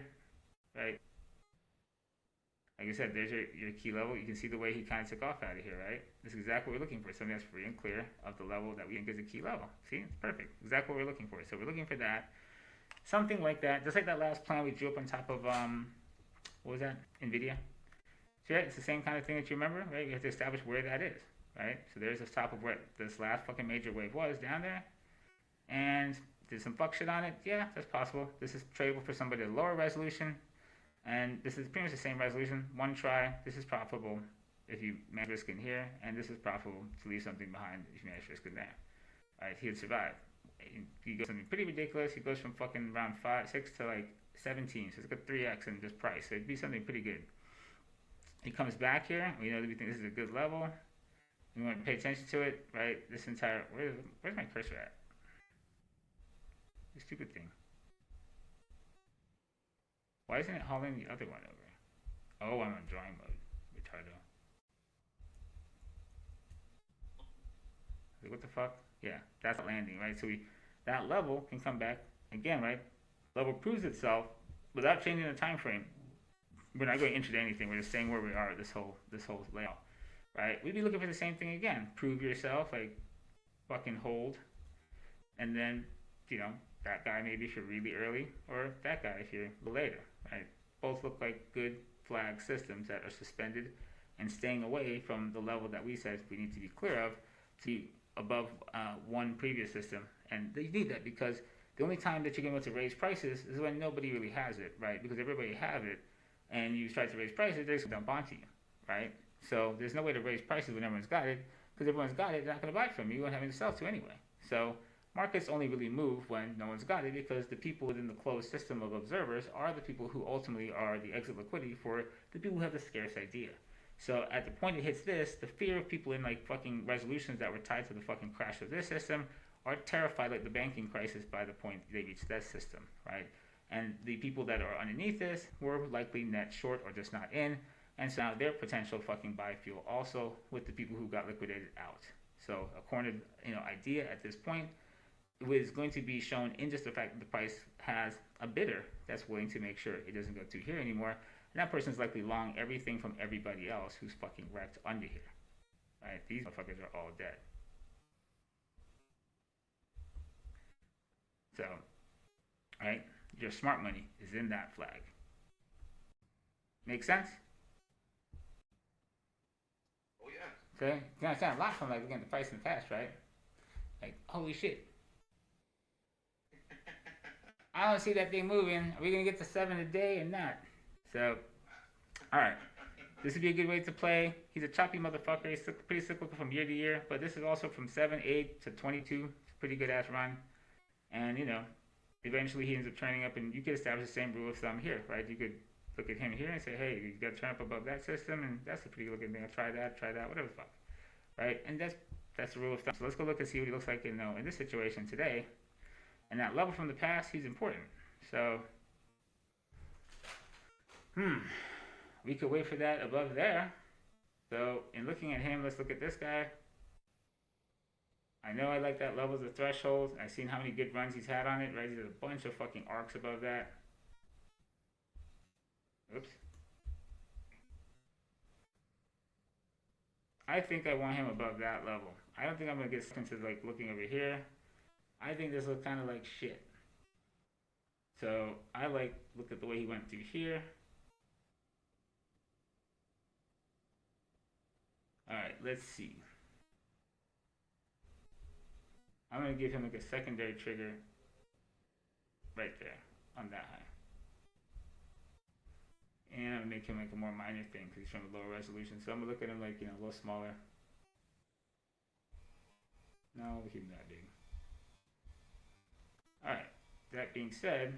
right? Like I said, there's your key level. You can see the way he kind of took off out of here, right? This is exactly what we're looking for. Something that's free and clear of the level that we think is a key level. See, it's perfect. Exactly what we're looking for. So we're looking for that. Something like that. Just like that last plan we drew up on top of, what was that? NVIDIA. So yeah, it's the same kind of thing that you remember, right? You have to establish where that is, right? So there's the top of where this last fucking major wave was down there. And did some fuck shit on it? Yeah, that's possible. This is tradable for somebody at a lower resolution. And this is pretty much the same resolution. One try. This is profitable if you manage risk in here. And this is profitable to leave something behind if you manage risk in there. Alright, he would survive. He goes something pretty ridiculous. He goes from fucking around 6 to like 17. So it's got 3x in just price. So it'd be something pretty good. He comes back here. We know that we think this is a good level. We want to pay attention to it, right? This entire... Where's my cursor at? This stupid thing. Why isn't it hauling the other one over? Oh, I'm on drawing mode. Retardo. What the fuck? Yeah, that's landing, right? So that level can come back again, right? Level proves itself without changing the time frame. We're not going into anything. We're just saying where we are this whole layout, right? We'd be looking for the same thing again. Prove yourself, like fucking hold, and then that guy maybe if you're really early, or that guy if you're later, right? Both look like good flag systems that are suspended and staying away from the level that we said we need to be clear of to above one previous system. And you need that because the only time that you're going to be able to raise prices is when nobody really has it, right? Because everybody has it, and you start to raise prices, they're going to dump onto you, right? So there's no way to raise prices when everyone's got it, because everyone's got it, they're not going to buy it from you, you won't have anything to sell to anyway. So markets only really move when no one's got it, because the people within the closed system of observers are the people who ultimately are the exit liquidity for the people who have the scarce idea. So at the point it hits this, the fear of people in like fucking resolutions that were tied to the fucking crash of this system are terrified like the banking crisis by the point they reach that system, right? And the people that are underneath this were likely net short or just not in, and so now their potential fucking buy fuel also with the people who got liquidated out. So a cornered idea at this point was going to be shown in just the fact that the price has a bidder that's willing to make sure it doesn't go through here anymore. And that person's likely long everything from everybody else who's fucking wrecked under here. Right? These motherfuckers are all dead. So, right? Your smart money is in that flag. Make sense? Oh yeah. Okay? You can understand a lot from like looking at the price in the past, right? Like, holy shit. I don't see that thing moving. Are we gonna get to 7 a day or not? So, alright. This would be a good way to play. He's a choppy motherfucker. He's pretty cyclical from year to year, but this is also from 7, 8 to 22. It's a pretty good ass run. And, you know, eventually he ends up turning up, and you could establish the same rule of thumb here, right? You could look at him here and say, hey, you got to turn up above that system, and that's a pretty good looking thing. I'll try that, whatever the fuck, right? And that's the rule of thumb. So let's go look and see what he looks like in this situation today. And that level from the past, he's important. So, we could wait for that above there. So, in looking at him, let's look at this guy. I know I like that level as a threshold. I've seen how many good runs he's had on it, right? He's a bunch of fucking arcs above that. Oops. I think I want him above that level. I don't think I'm going to get stuck into like looking over here. I think this looks kind of like shit. So I look at the way he went through here. Alright, let's see. I'm going to give him like a secondary trigger right there on that high. And I'm going to make him like a more minor thing because he's from a lower resolution. So I'm going to look at him like, a little smaller. No, we'll keep him that big. Alright, that being said,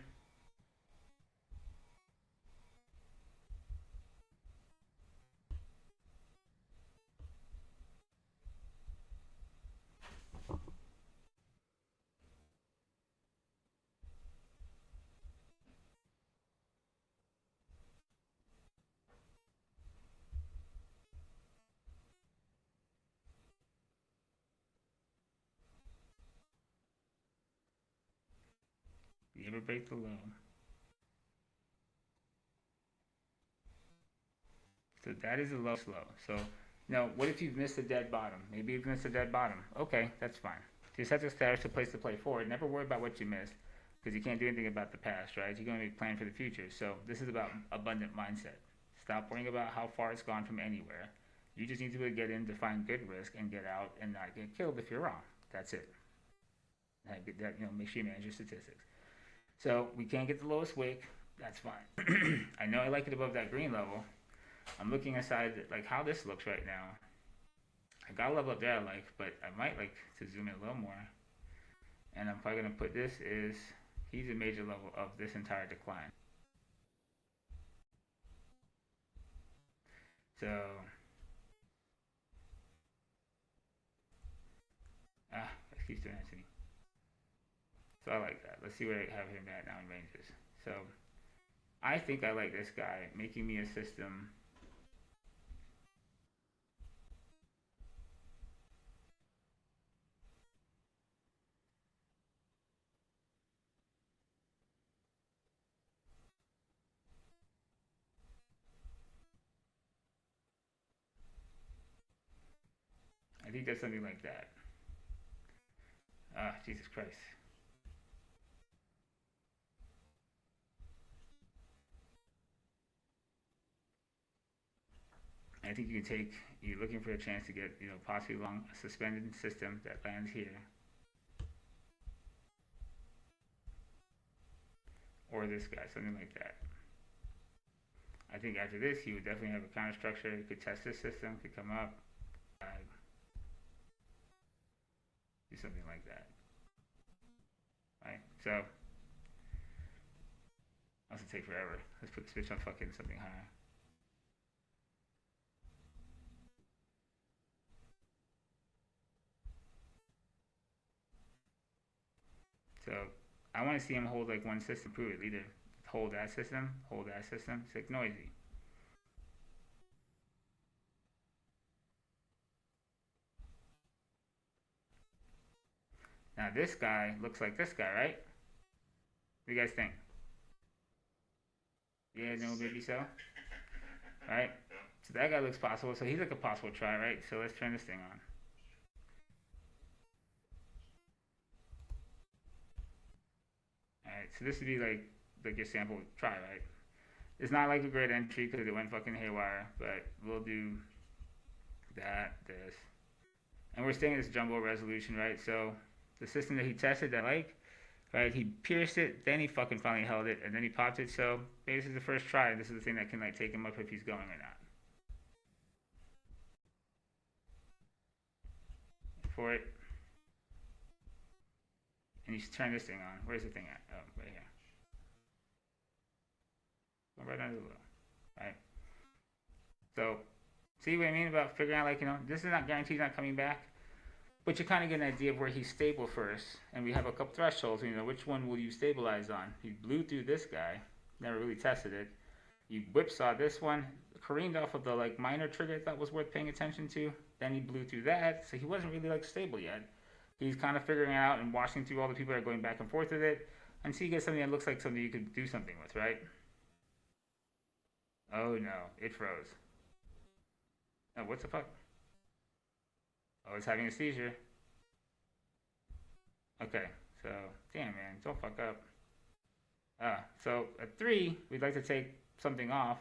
you ever break the low? So that is a low slow. So now, what if you've missed a dead bottom? Maybe you've missed a dead bottom. Okay, that's fine. Just have to establish a place to play forward. Never worry about what you missed because you can't do anything about the past, right? You're going to be planning for the future. So this is about abundant mindset. Stop worrying about how far it's gone from anywhere. You just need to be able to get in, define good risk, and get out and not get killed if you're wrong. That's it. Make sure you manage your statistics. So we can't get the lowest wick. That's fine. I know I like it above that green level. I'm looking aside like how this looks right now. I got a level up there I like, but I might like to zoom in a little more. And I'm probably going to put this is, he's a major level of this entire decline. So, that keeps doing that to me. So I like that. Let's see where I have him at now in ranges. So I think I like this guy making me a system. I think that's something like that. Jesus Christ. I think you can take, you're looking for a chance to get, possibly along a suspended system that lands here. Or this guy, something like that. I think after this, he would definitely have a counter structure. He could test this system, could come up, do something like that. Right? So, also take forever. Let's put the switch on fucking something higher. So I want to see him hold like one system, prove it. Either hold that system, it's like noisy. Now this guy looks like this guy, right? What do you guys think? Yeah, no, maybe so. Right? So that guy looks possible. So he's like a possible try, right? So let's turn this thing on. Alright, so this would be like your sample try, right? It's not like a great entry because it went fucking haywire, but we'll do that, this. And we're staying in this jumbo resolution, right? So the system that he tested that right, he pierced it, then he fucking finally held it, and then he popped it. So maybe this is the first try, and this is the thing that can like take him up if he's going or not. For it. And you should turn this thing on. Where's the thing at? Oh, right here. Go right under the little. Right? So, see what I mean about figuring out, like, you know, this is not guaranteed not coming back, but you kind of get an idea of where he's stable first. And we have a couple thresholds, you know, which one will you stabilize on? He blew through this guy, never really tested it. You whipsaw this one, careened off of the, like, minor trigger I thought was worth paying attention to. Then he blew through that, so he wasn't really, like, stable yet. He's kind of figuring out and watching through all the people that are going back and forth with it until you get something that looks like something you could do something with, right? Oh no, it froze. Oh, what the fuck? Oh, it's having a seizure. Okay, so, damn man, don't fuck up. So at 3, we'd like to take something off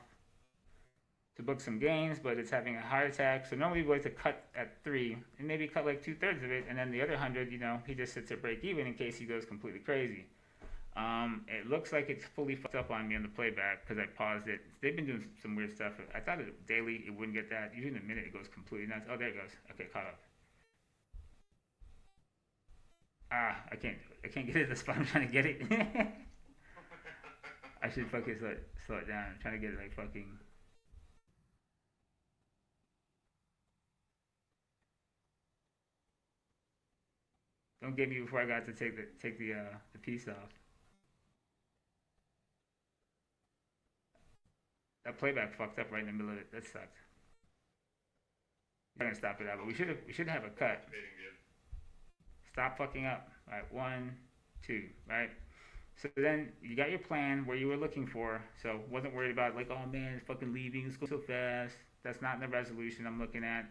to book some gains, but it's having a heart attack. So normally we like to cut at 3 and maybe cut like 2/3 of it, and then the other 100, you know, he just sits at break even in case he goes completely crazy. It looks like it's fully fucked up on me on the playback because I paused it. They've been doing some weird stuff. I thought it daily it wouldn't get that. Usually in a minute it goes completely nuts. Oh, there it goes. Okay, caught up. I can't do it. I can't get it at the spot I'm trying to get it. I should fucking slow it down. I'm trying to get it like fucking. Don't get me before I got to take the piece off. That playback fucked up right in the middle of it. That sucked. I'm gonna stop it out, but we should have a cut. Stop fucking up. All right, 1, 2, right? So then you got your plan where you were looking for. So wasn't worried about like, oh man, it's fucking leaving, it's going so fast. That's not in the resolution I'm looking at.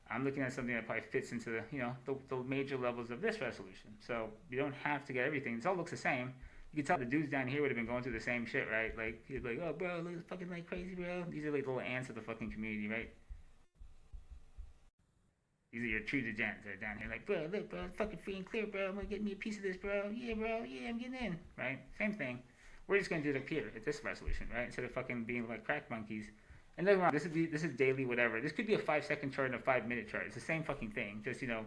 I'm looking at something that probably fits into the, you know, the major levels of this resolution. So you don't have to get everything. It all looks the same. You can tell the dudes down here would have been going through the same shit, right? Like, he's like, oh, bro, look, it's fucking like crazy, bro. These are like little ants of the fucking community, right? These are your true degenerates that are down here. Like, bro, look, bro, it's fucking free and clear, bro. I'm gonna get me a piece of this, bro. Yeah, bro. Yeah, I'm getting in, right? Same thing. We're just gonna do it up here at this resolution, right? Instead of fucking being like crack monkeys. And then this is daily whatever. This could be a 5-second chart and a 5-minute chart. It's the same fucking thing. Just, you know,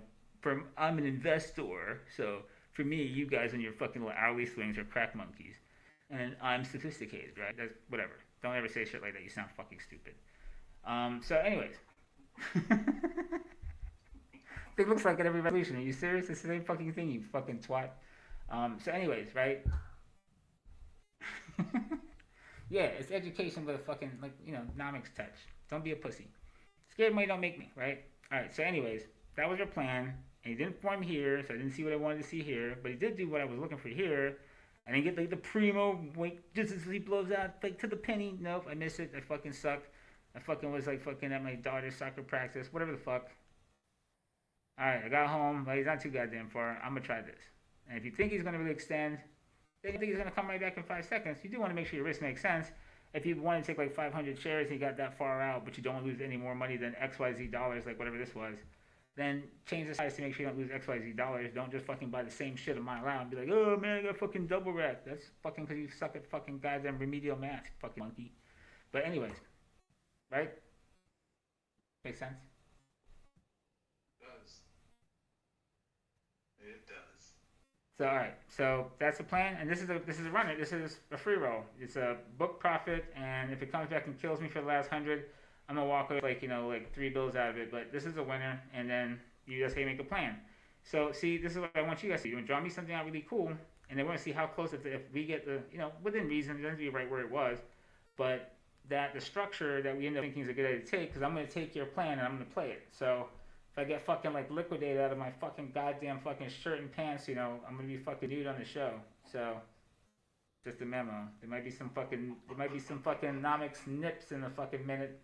I'm an investor, so for me, you guys on your fucking little hourly swings are crack monkeys, and I'm sophisticated, right? That's whatever. Don't ever say shit like that. You sound fucking stupid. So, anyways, it looks like at every resolution. Are you serious? It's the same fucking thing, you fucking twat. So, anyways, right? Yeah, it's education with a fucking, like, you know, nomics touch. Don't be a pussy. Scared money don't make me, right? Alright, so anyways, that was your plan. And he didn't form here, so I didn't see what I wanted to see here. But he did do what I was looking for here. I didn't get, like, the primo, like, just as he blows out, like, to the penny. Nope, I missed it. I fucking sucked. I fucking was, like, fucking at my daughter's soccer practice. Whatever the fuck. Alright, I got home, but he's not too goddamn far. I'm gonna try this. And if you think he's gonna really extend, then you think he's going to come right back in 5 seconds, you do want to make sure your risk makes sense. If you want to take like 500 shares and you got that far out, but you don't want to lose any more money than XYZ dollars, like whatever this was, then change the size to make sure you don't lose XYZ dollars. Don't just fucking buy the same shit a mile out and be like, oh man, I got fucking double rack. That's fucking because you suck at fucking goddamn remedial math, fucking monkey. But anyways, right? Makes sense? It does. So alright, so that's the plan, and this is a runner. This is a free roll. It's a book profit, and if it comes back and kills me for the last 100, I'm gonna walk away like, you know, like 3 bills out of it. But this is a winner, and then you just make a plan. So see, this is what I want you guys to do. And draw me something out really cool, and then we're gonna see how close if we get the, you know, within reason. It doesn't be right where it was, but that the structure that we end up thinking is a good idea to take, because I'm gonna take your plan and I'm gonna play it. So if I get fucking like liquidated out of my fucking goddamn fucking shirt and pants, you know, I'm gonna be fucking nude on the show. So just a memo. There might be some fucking nomics nips in a fucking minute.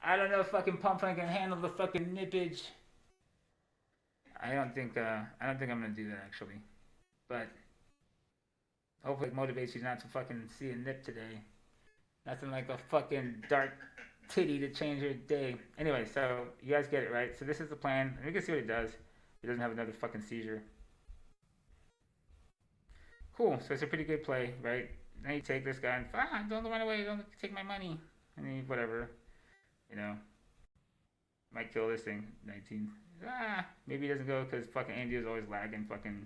I don't know if fucking Pump Funk can handle the fucking nippage. I don't think I'm gonna do that actually, but hopefully it motivates you not to fucking see a nip today. Nothing like a fucking dark titty to change your day. Anyway, so you guys get it, right? So this is the plan. And we can see what it does. It doesn't have another fucking seizure. Cool. So it's a pretty good play, right? Now you take this guy and don't run away. Don't take my money. And then whatever, you know, might kill this thing. 19. Maybe it doesn't go because fucking India is always lagging. Fucking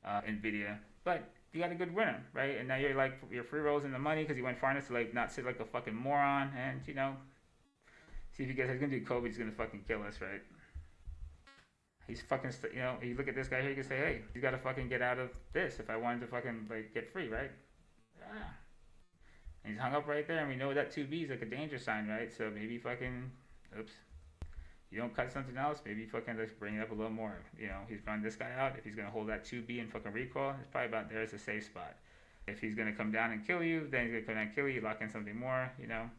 Nvidia. But you got a good winner, right? And now you're like your free rolls in the money because you went far enough to like not sit like a fucking moron and see if he gets. He's gonna do Kobe. He's gonna fucking kill us, right? He's fucking you look at this guy here. You can say, hey, he's got to fucking get out of this if I wanted to fucking like get free, right? And he's hung up right there, and we know that 2B is like a danger sign, right? So maybe fucking oops. You don't cut something else, maybe fucking just bring it up a little more. He's running this guy out. If he's going to hold that 2B and fucking recoil, it's probably about there as a safe spot. If he's going to come down and kill you, then he's going to come down and kill you, lock in something more,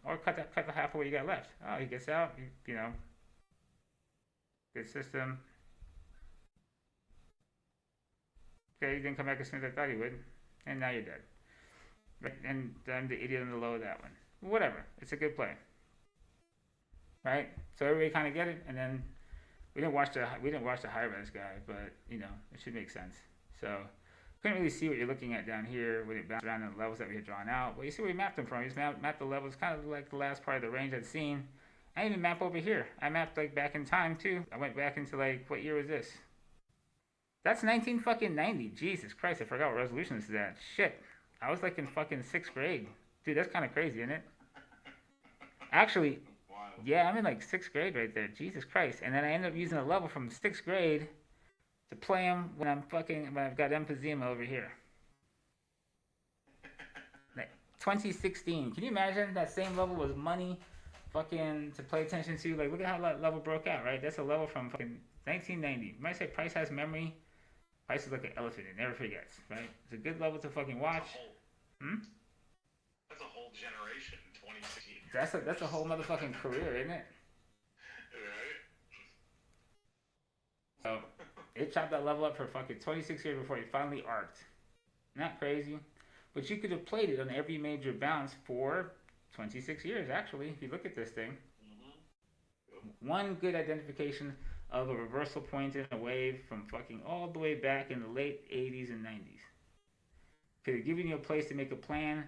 or cut the half of what you got left. Oh, he gets out, good system. Okay, he didn't come back as soon as I thought he would, and now you're dead. Right? And I'm the idiot on the low of that one. Whatever, it's a good play. Right, so everybody kind of get it, and then we didn't watch the high res guy, but it should make sense. So couldn't really see what you're looking at down here when it bounced around the levels that we had drawn out. Well, you see where we mapped them from. We just mapped the levels, kind of like the last part of the range I'd seen. I didn't even map over here. I mapped like back in time too. I went back into like what year was this? That's 1990. Jesus Christ, I forgot what resolution this is at. Shit, I was like in fucking 6th grade, dude. That's kind of crazy, isn't it? Actually. Yeah, I'm in like 6th grade right there. Jesus Christ. And then I ended up using a level from 6th grade to play him when I've got emphysema over here. Like 2016. Can you imagine that same level was money fucking to pay attention to? Like, look at how that level broke out, right? That's a level from fucking 1990. You might say Price has memory. Price is like an elephant. It never forgets, right? It's a good level to fucking watch. That's a whole generation. 26 years. That's a whole motherfucking career, isn't it? Right. So it chopped that level up for fucking 26 years before it finally arced. Not crazy, but you could have played it on every major bounce for 26 years. Actually, if you look at this thing, one good identification of a reversal point in a wave from fucking all the way back in the late 80s and 90s. Could have given you a place to make a plan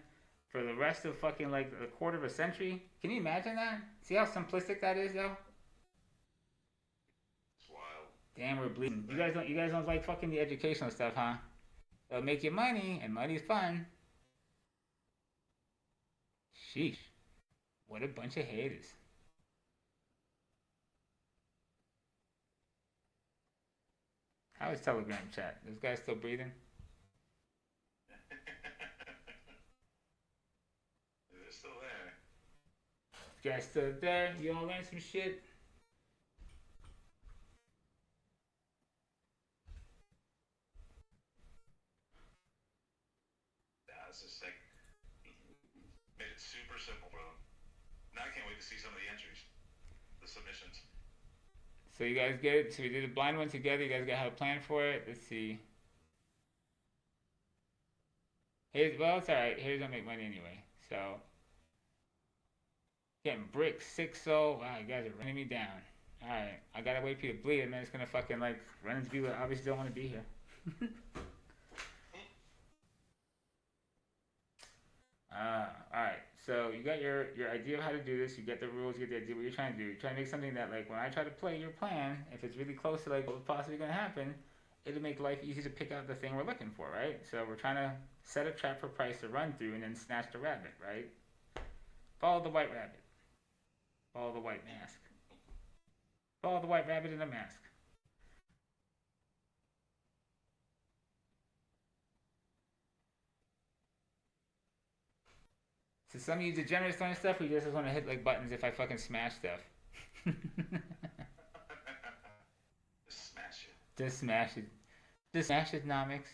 for the rest of fucking like a quarter of a century. Can you imagine that? See how simplistic that is, though? It's wild. Damn, we're bleeding. You guys don't like fucking the educational stuff, huh? It'll make you money, and money's fun. Sheesh. What a bunch of haters. How is Telegram chat? This guy still breathing? They're still there. You guys still there? You all learn some shit? Yeah, it's just like made it super simple, bro. Now I can't wait to see some of the entries, the submissions. So you guys get it? So we did a blind one together. You guys got to have a plan for it. Let's see. Well, it's alright. Haters don't make money anyway. So, getting brick 6-0. Wow, you guys are running me down. Alright, I gotta wait for you to bleed, and then it's gonna fucking like run into people that obviously don't want to be here. Alright, so you got your idea of how to do this. You get the rules. You get the idea what you're trying to do. You're trying to make something that, like, when I try to play your plan, if it's really close to like what's possibly gonna happen, it'll make life easy to pick out the thing we're looking for, right? So we're trying to set a trap for Price to run through and then snatch the rabbit, right? Follow the white rabbit. Follow the white mask. Follow the white rabbit in a mask. So some of you degenerates doing stuff, we just want to hit like buttons if I fucking smash stuff. Just smash it. Just smash it. Just smash it, Nomics.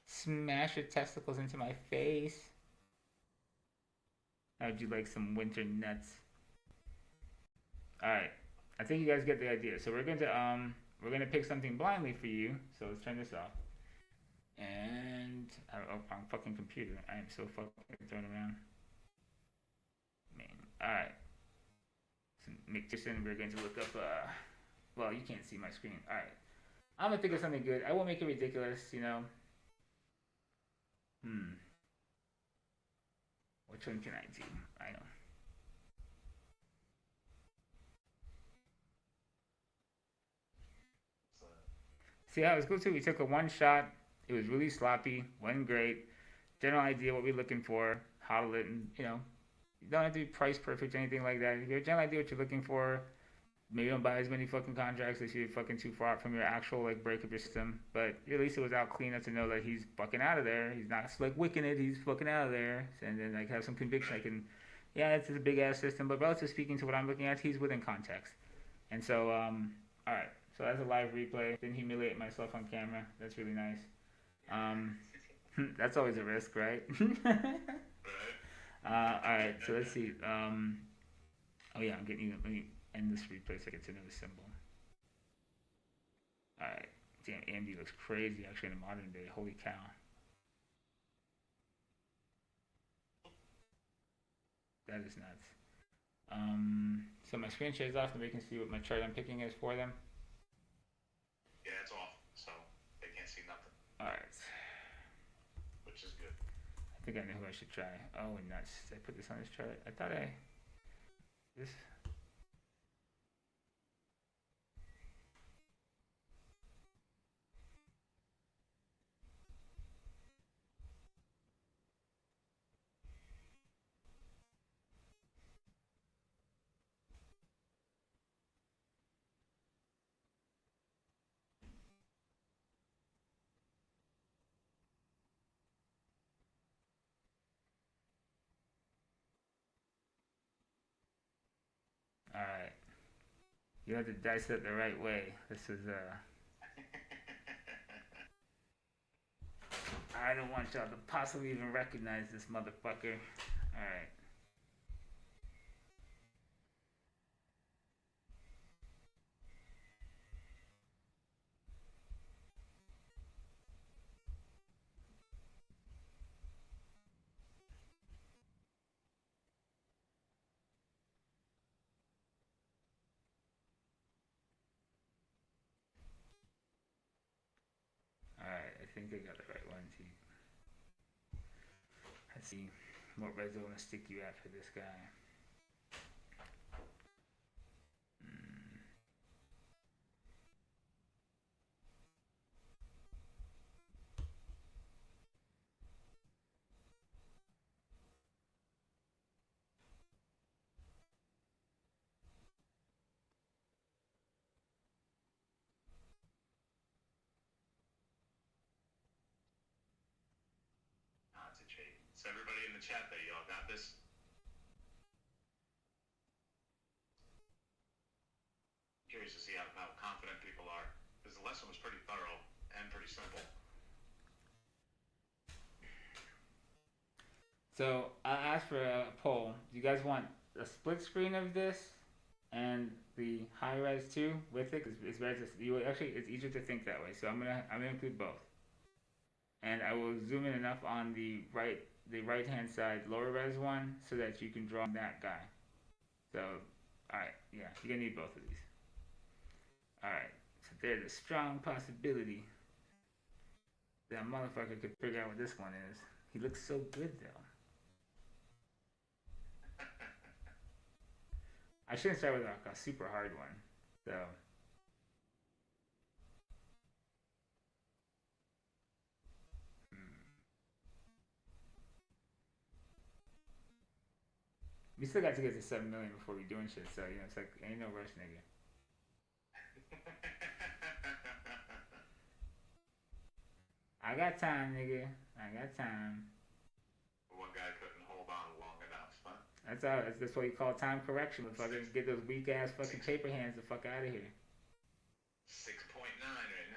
Smash your testicles into my face. How'd you like some winter nuts? All right. I think you guys get the idea. So we're going to pick something blindly for you. So let's turn this off. And I'm fucking computer. I am so fucking thrown around. Man. All right. So McTierson, we're going to look up. Well, you can't see my screen. All right. I'm gonna think of something good. I won't make it ridiculous, you know. Which one can I do? I know. See how it was cool too? We took a one shot. It was really sloppy. Wasn't great. General idea what we're looking for. Hodl it, and you know, you don't have to be price perfect or anything like that. If you have a general idea what you're looking for, maybe don't buy as many fucking contracts if you're fucking too far from your actual like break of your system. But at least it was out clean enough to know that he's fucking out of there. He's not like wicking it. He's fucking out of there. And then like have some conviction. I can, yeah, it's a big ass system. But relative speaking to what I'm looking at, he's within context. And so, all right. So that's a live replay. Didn't humiliate myself on camera. That's really nice. That's always a risk, right? All right. So let's see. Oh yeah, I'm getting you. Let me end this replay so I get to know the symbol. Alright. Damn, AMD looks crazy actually in the modern day. Holy cow. That is nuts. So my screen share's off and they can see what my chart I'm picking is for them. Yeah, it's off, so they can't see nothing. Alright. Which is good. I think I know who I should try. Oh, nuts. Did I put this on this chart? I thought this. Alright. You have to dice it the right way. This is I don't want y'all to possibly even recognize this motherfucker. Alright. Alright, I think I got the right one too. Let's see what red zone to stick you at for this guy. So everybody in the chat there, y'all got this? Curious to see how confident people are. Because the lesson was pretty thorough and pretty simple. So I asked for a poll. Do you guys want a split screen of this and the high res too with it? Because it's better to, it's easier to think that way. So I'm gonna include both. And I will zoom in enough on the right hand side lower res one so that you can draw that guy. So, alright, yeah, you're gonna need both of these. Alright, so there's a strong possibility that a motherfucker could figure out what this one is. He looks so good though. I shouldn't start with like a super hard one. So we still got to get to 7 million before we doing shit, so you know it's like ain't no rush, nigga. I got time, nigga. I got time. One guy couldn't hold on long enough, huh? That's what you call time correction. Fucking get those weak ass fucking paper hands the fuck out of here. 6.9 right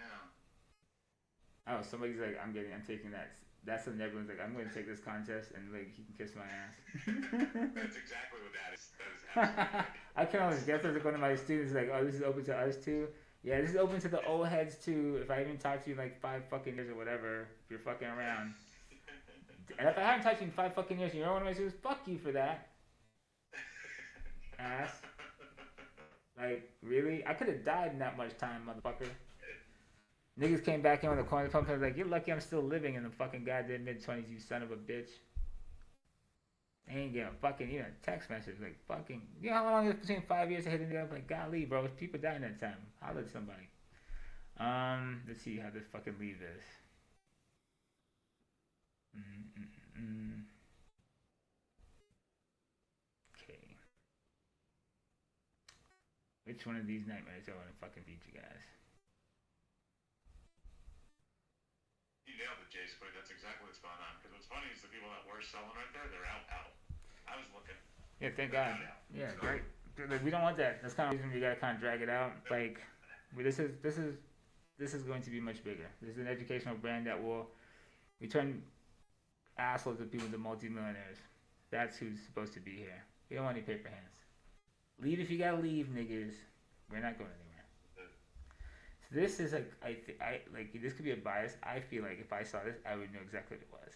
now. Oh, somebody's like, I'm taking That's when everyone's like, I'm going to take this contest and like he can kiss my ass. That's exactly what that is. That is absolutely I can always guess as one of my students like, oh, this is open to us too. Yeah, this is open to the old heads too. If I even talk to you in like 5 fucking years or whatever, if you're fucking around. And if I haven't talked to you in 5 fucking years and you're one of my students, fuck you for that. Ass. Like, really? I could have died in that much time, motherfucker. Niggas came back in on the corner pump and was like, you're lucky I'm still living in the fucking goddamn mid-20s, you son of a bitch. They ain't getting a fucking, text message. Like, fucking, you know how long it was between 5 years to hitting it up? Like, golly, bro, people dying that time. Holla at somebody. Let's see how this fucking leave is. Okay. Which one of these nightmares do I want to fucking feed you guys? You nailed it, Jay Squid. That's exactly what's going on. Because what's funny is the people that were selling right there, they're out. I was looking. Yeah, thank God. Yeah, great. Like, we don't want that. That's kind of the reason we gotta kind of drag it out. Like, this is going to be much bigger. This is an educational brand that will return assholes of people to multi-millionaires. That's who's supposed to be here. We don't want any paper hands. Leave if you gotta leave, niggas. We're not going anywhere. So this is like, I this could be a bias. I feel like if I saw this, I would know exactly what it was.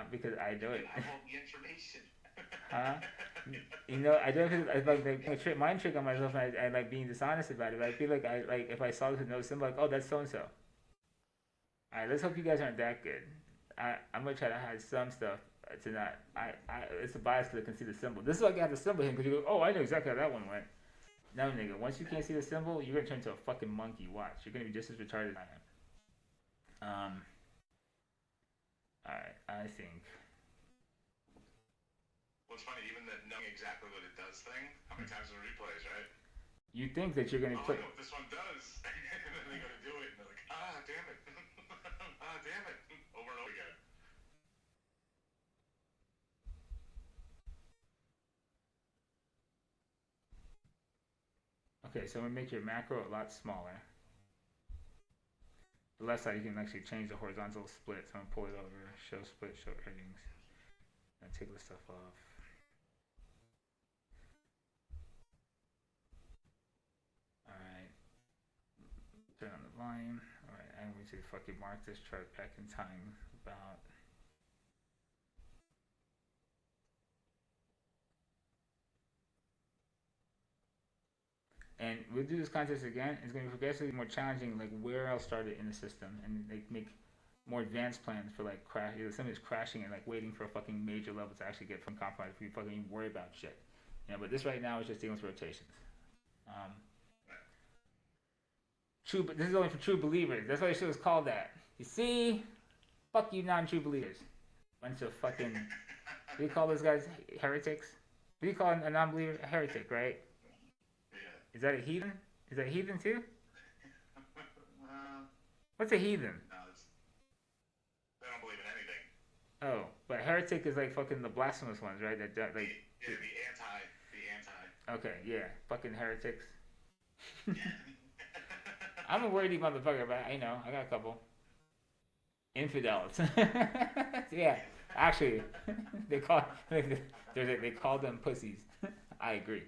Because I know it. I want the information. I do it because I like mind trick on myself, and I like being dishonest about it. But I feel like if I saw this with no symbol, like, oh, that's so and so. All right, let's hope you guys aren't that good. I'm gonna try to hide some stuff to not. It's a bias because I can see the symbol. This is why I got the symbol here because you go, oh, I know exactly how that one went. No, nigga, once you can't see the symbol, you're gonna turn into a fucking monkey. Watch, you're gonna be just as retarded as I am. Alright, I think. What's funny, even that knowing exactly what it does thing, how many times it replays, right? You think that you're gonna I put. know what this one does, and then they gotta do it, and they're like, damn it, damn it, over and over again. Okay, so I'm gonna make your macro a lot smaller. The left side, you can actually change the horizontal split. So I'm gonna pull it over, show split, show earnings, and take this stuff off. All right, turn on the volume. All right, I'm going to fucking mark this chart back in time about. And we'll do this contest again. It's going to be progressively more challenging, like where I'll start it in the system, and like make more advanced plans for like crash. Somebody's crashing and like waiting for a fucking major level to actually get from compromise. If you fucking even worry about shit, But this right now is just dealing with rotations. True, but this is only for true believers. That's why the show is called that. You see, fuck you, non-true believers. Bunch of fucking. What do you call those guys? Heretics. What do you call a non-believer? A heretic, right? Is that a heathen? Is that a heathen too? What's a heathen? No, they don't believe in anything. Oh, but heretic is like fucking the blasphemous ones, right? That like. The anti. Okay, yeah, fucking heretics. I'm a wordy motherfucker, but I got a couple. Infidels. Yeah, actually, they call them pussies. I agree.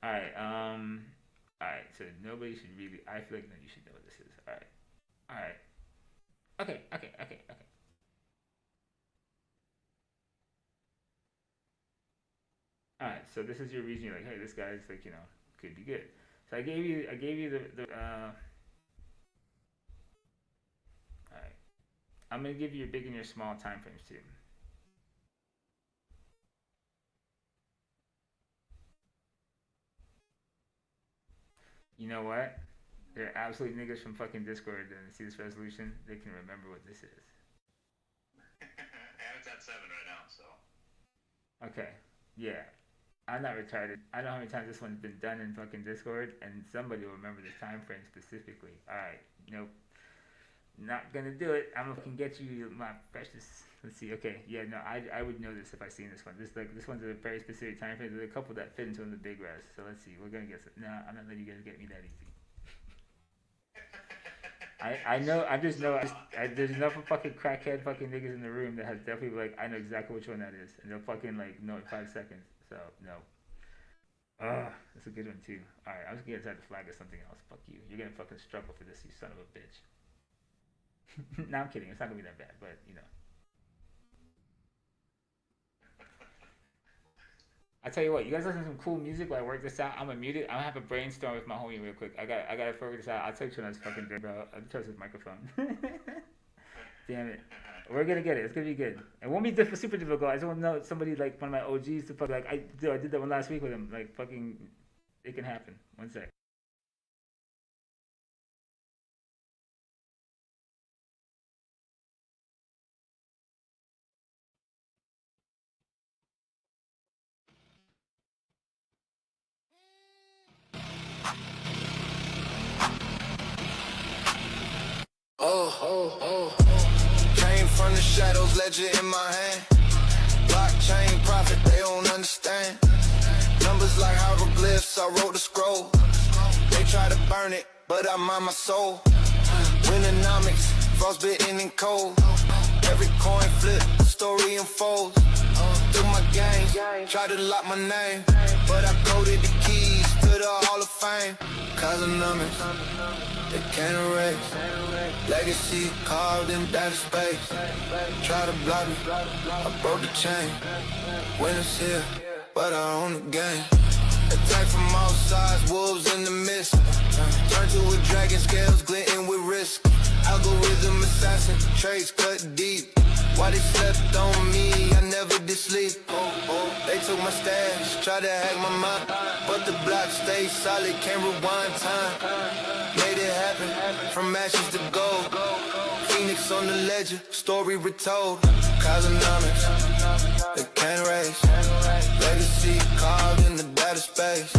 All right. So nobody should really. I feel like you should know what this is. All right. Okay. All right. So this is your reason. You're like, hey, this guy's like, could be good. So I gave you the. All right. I'm gonna give you your big and your small time frames too. You know what? They're absolute niggas from fucking Discord and see this resolution. They can remember what this is. And it's at 7 right now, so. Okay. Yeah. I'm not retarded. I know how many times this one's been done in fucking Discord, and somebody will remember the time frame specifically. Alright. Nope. Not gonna do it. I'm gonna get you my precious. Let's see. Okay. Yeah, no, I would know this if I seen this one. This one's a very specific time frame. There's a couple that fit into the big res. So let's see. We're gonna get some. No, I'm not letting you guys get me that easy. I know. I just know. There's enough of fucking crackhead fucking niggas in the room that has definitely like I know exactly which one that is, and they'll fucking like know in 5 seconds. So no. That's a good one too. All right, I was gonna try to flag or something else. Fuck you. You're gonna fucking struggle for this, you son of a bitch. No, I'm kidding. It's not gonna be that bad, but you know. I tell you what, you guys listen to some cool music while I work this out. I'm gonna mute it. I'm gonna have a brainstorm with my homie real quick. I gotta figure this out. I'll tell you when I was fucking dead, bro. I'll trust this microphone. Damn it. We're gonna get it. It's gonna be good. It won't be super difficult. I just want to know somebody like one of my OGs to fuck like I did that one last week with him. Like fucking, it can happen. One sec. Came from the shadows, ledger in my hand. Blockchain profit, they don't understand. Numbers like hieroglyphs, I wrote the scroll. They try to burn it, but I mind my soul. Winternomics, frostbitten and cold. Every coin flip, story unfolds. Through my game, try to lock my name, but I coded the keys to the Hall of Fame. Cause of numbers, they can't erase. Legacy carved in data space. Try to block me, I broke the chain. Winners here, but I own the game. Attack from all sides, wolves in the mist. Turn to a dragon, scales glinting with risk. Algorithm assassin, trades cut deep. Why they slept on me, I never did sleep. They took my stash, tried to hack my mind, but the block stayed solid, can't rewind time. Made it happen, from ashes to gold. Phoenix on the ledger, story retold. Cosmonomics, they can't erase. Legacy carved in the data space.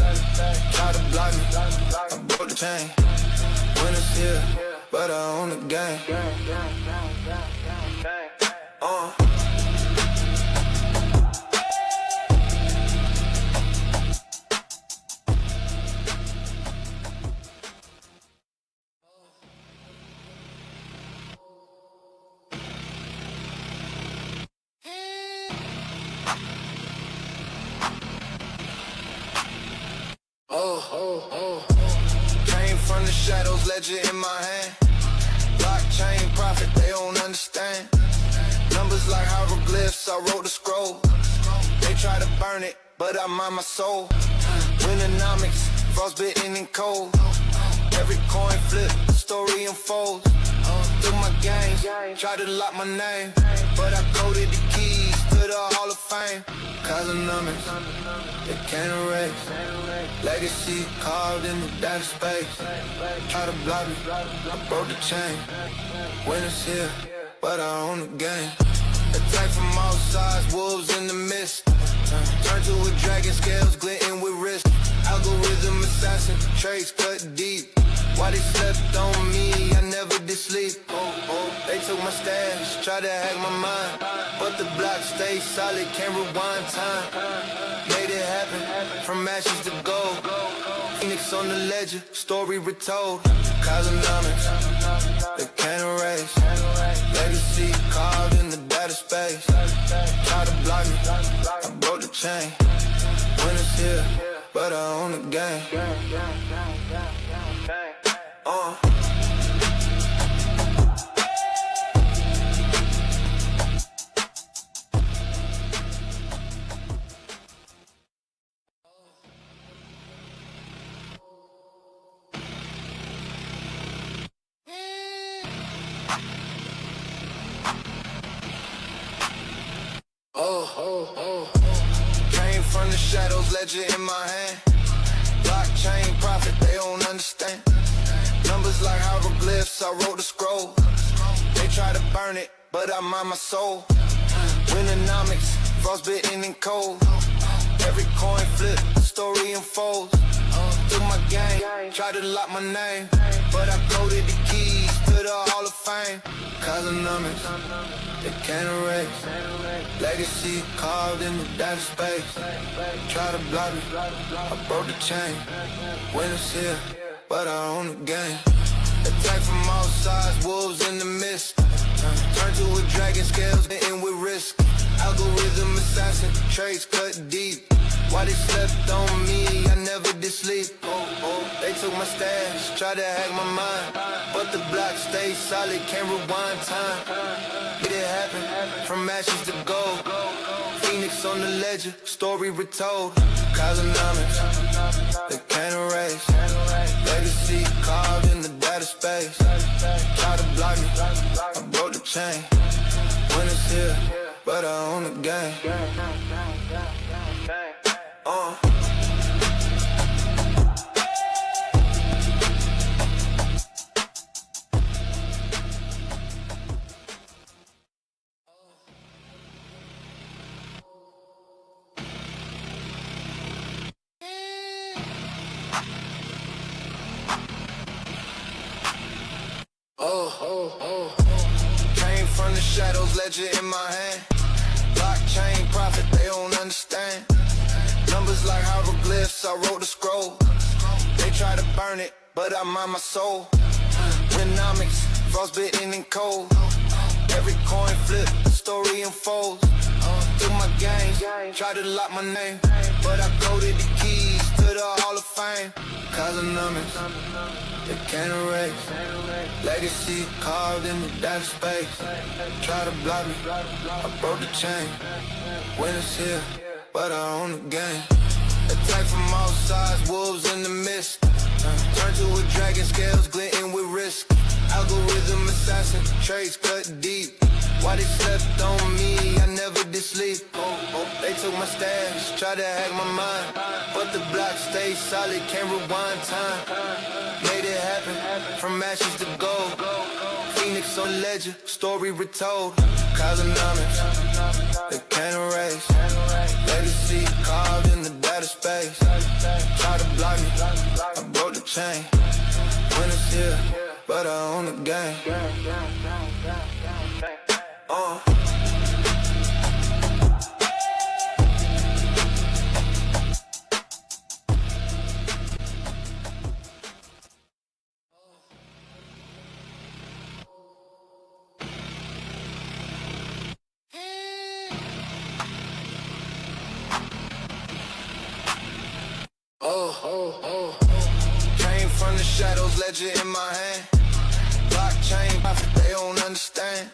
Try to block me, I broke the chain. Winners here, but I own the game. Came from the shadows, ledger in my hand. Blockchain profit, they don't understand. Numbers like hieroglyphs, I wrote the scroll. They try to burn it, but I mind my soul. Winternomics, frostbitten and cold. Every coin flip, story unfolds. Through my game, try to lock my name, but I coded the keys to the Hall of Fame. Cause of numbers, they can't erase. Legacy carved in the data space. Try to block me, I broke the chain. Winners here, but I own the game. Attack from all sides, wolves in the mist. Turn to a dragon, scales glinting with risk. Algorithm assassin, trades cut deep. Why they slept on me, I never did sleep. They took my stash, tried to hack my mind, but the block stayed solid, can't rewind time. Made it happen, from ashes to gold. Phoenix on the ledger, story retold. Cosmonomics, they can't erase. Legacy carved in the data space. Try to block me, I broke the chain. Winners here, but I own the game. Came from the shadows, ledger in my hand. Blockchain profit, they don't understand. Numbers like hieroglyphs, I wrote the scroll. They try to burn it, but I mind my soul. Winternomics, frostbitten and cold. Every coin flip, story unfolds. Through my game, try to lock my name, but I coded the keys to the Hall of Fame. Cause of numbers, they can't erase. Legacy carved in the data space. Try to block me, I broke the chain. Winners here, but I own the game. Attack from all sides, wolves in the mist. Turn to a dragon, scales in with risk. Algorithm assassin, trades cut deep. Why they slept on me, I never did sleep. They took my stash, tried to hack my mind, but the block stayed solid, can't rewind time. It happen, from ashes to gold. Phoenix on the ledger, story retold. Cosmonomics, they can't erase. Legacy carved in the data space. Try to block me, I broke the chain. When it's here, but I own the game. Came from the shadows, ledger in my hand. Blockchain profit, they don't understand. Numbers like hieroglyphs, I wrote the scroll. They try to burn it, but I mind my soul. Winternomics, frostbitten and cold. Every coin flip, the story unfolds. Through my games, try to lock my name, but I coded the keys to the Hall of Fame. Cosmonomics, they can't erase. Legacy carved in the data space. Try to block me, I broke the chain. When it's here, but I own the game. Attack from all sides, wolves in the mist. Turn to a dragon, scales glinting with risk. Algorithm assassin, trades cut deep. Why they slept on me, I never did sleep. They took my stash, tried to hack my mind, but the block stayed solid, can't rewind time. Made it happen, from ashes to gold. Phoenix on the ledger, story retold. Cosmonomics, they can't erase. Legacy carved in the data space. Try to block me, I broke the chain. When it's here, but I own the game. Came from the shadows, ledger in my hand. Blockchain profit, they don't understand.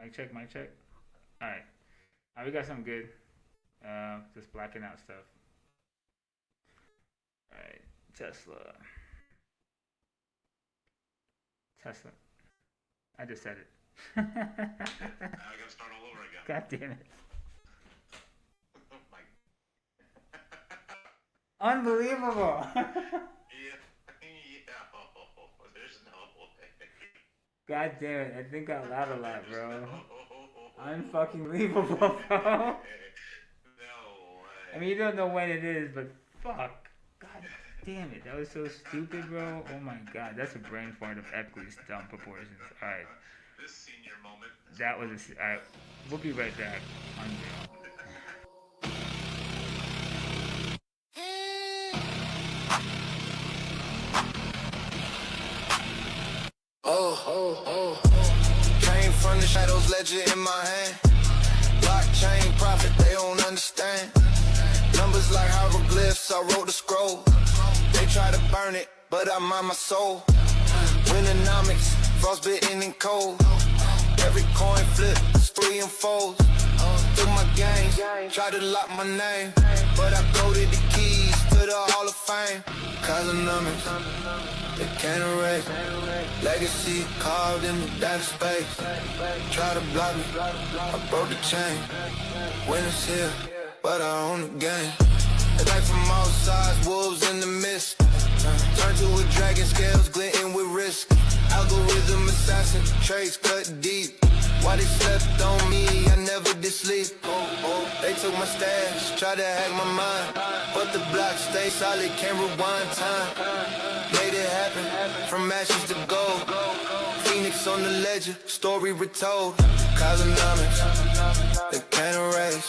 Mic check, mic check. Alright. We got something good. Just blacking out stuff. Alright. Tesla. I just said it. Now I gotta start all over again. God damn it. Oh my. Unbelievable. Yeah. There's no way. God damn it. That thing got loud a lot, bro. No Unfucking believable, bro. way. I mean, you don't know when it is, but fuck. God damn it. That was so stupid, bro. Oh my god. That's a brain fart of epically dumb proportions. Alright. This senior moment. That was a... Alright. We'll be right back. Unreal. Came from the shadows, ledger in my hand. Blockchain profit, they don't understand. Numbers like hieroglyphs, I wrote the scroll. They try to burn it, but I mind my soul. Winternomics, frostbitten and cold. Every coin flip, story unfolds. Through my games, try to lock my name, but I coded the keys to the Hall of Fame. Cosmonomics, they can't erase. Legacy carved in the data space. Try to block me, I broke the chain. When it's here, but I own the game. Attack from all sides, wolves in the mist. Turn to a dragon, scales glinting with risk. Algorithm assassin, trades cut deep. Why they slept on me, I never did sleep. They took my stash, tried to hack my mind, but the block stay solid, can't rewind time. Made it happen, from ashes to gold. Phoenix on the ledger, story retold. Cosmonomics, they can't erase.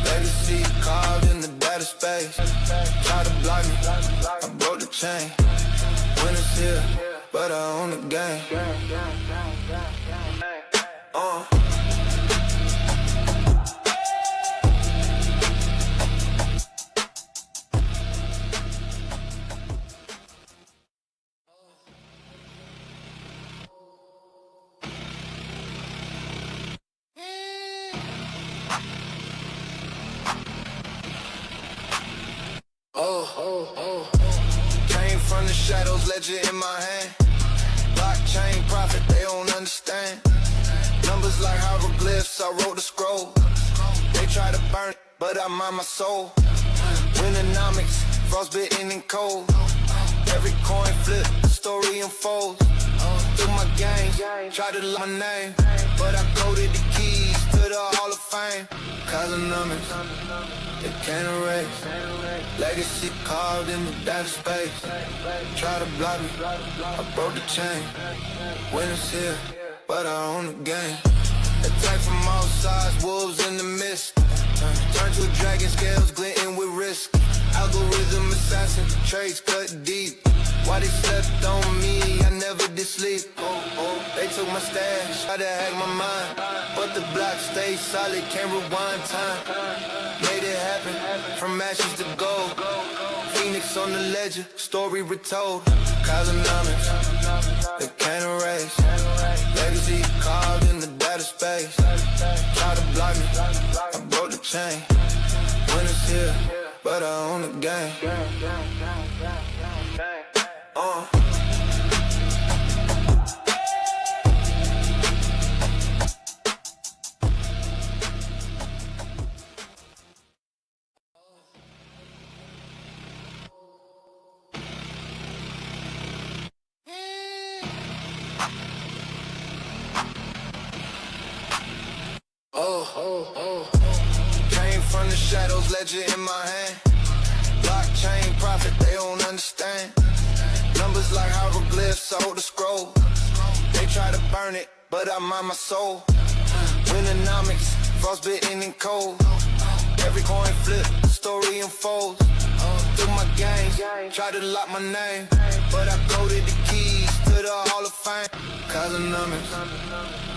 Legacy carved in the data space. Try to block me, I broke the chain. Winners here, but I own the game. Came from the shadows, ledger in my hand. Blockchain profit, they don't understand. Numbers like hieroglyphs, I wrote the scroll. They try to burn it, but I mind my soul. Winternomics, frostbitten and cold. Every coin flip, the story unfolds. Through my game, try to lock my name, but I coded the keys to the Hall of Fame. Cosmonomics, they can't erase. Legacy carved in the data space. Try to block me, I broke the chain. Winners here, but I own the game. Attack from all sides, wolves in the mist. Turn to a dragon, scales glinting with risk. Algorithm assassin, trades cut deep. Why they slept on me, I never did sleep. They took my stash, tried to hack my mind, but the block stayed solid, can't rewind time. Made it happen, from ashes to gold. Phoenix on the ledger, story retold. Cosmonomics, they can't erase. Legacy carved in the data space. Try to block me, I broke the chain. Winners here, but I own the game. Came from the shadows, ledger in my hand. Blockchain profit, they don't understand. Numbers like hieroglyphs, I wrote the scroll. They try to burn it, but I mind my soul. Winternomics, frostbitten and cold. Every coin flip, the story unfolds. Through my game, try to lock my name, but I coded the keys to the Hall of Fame. Cosmonomics,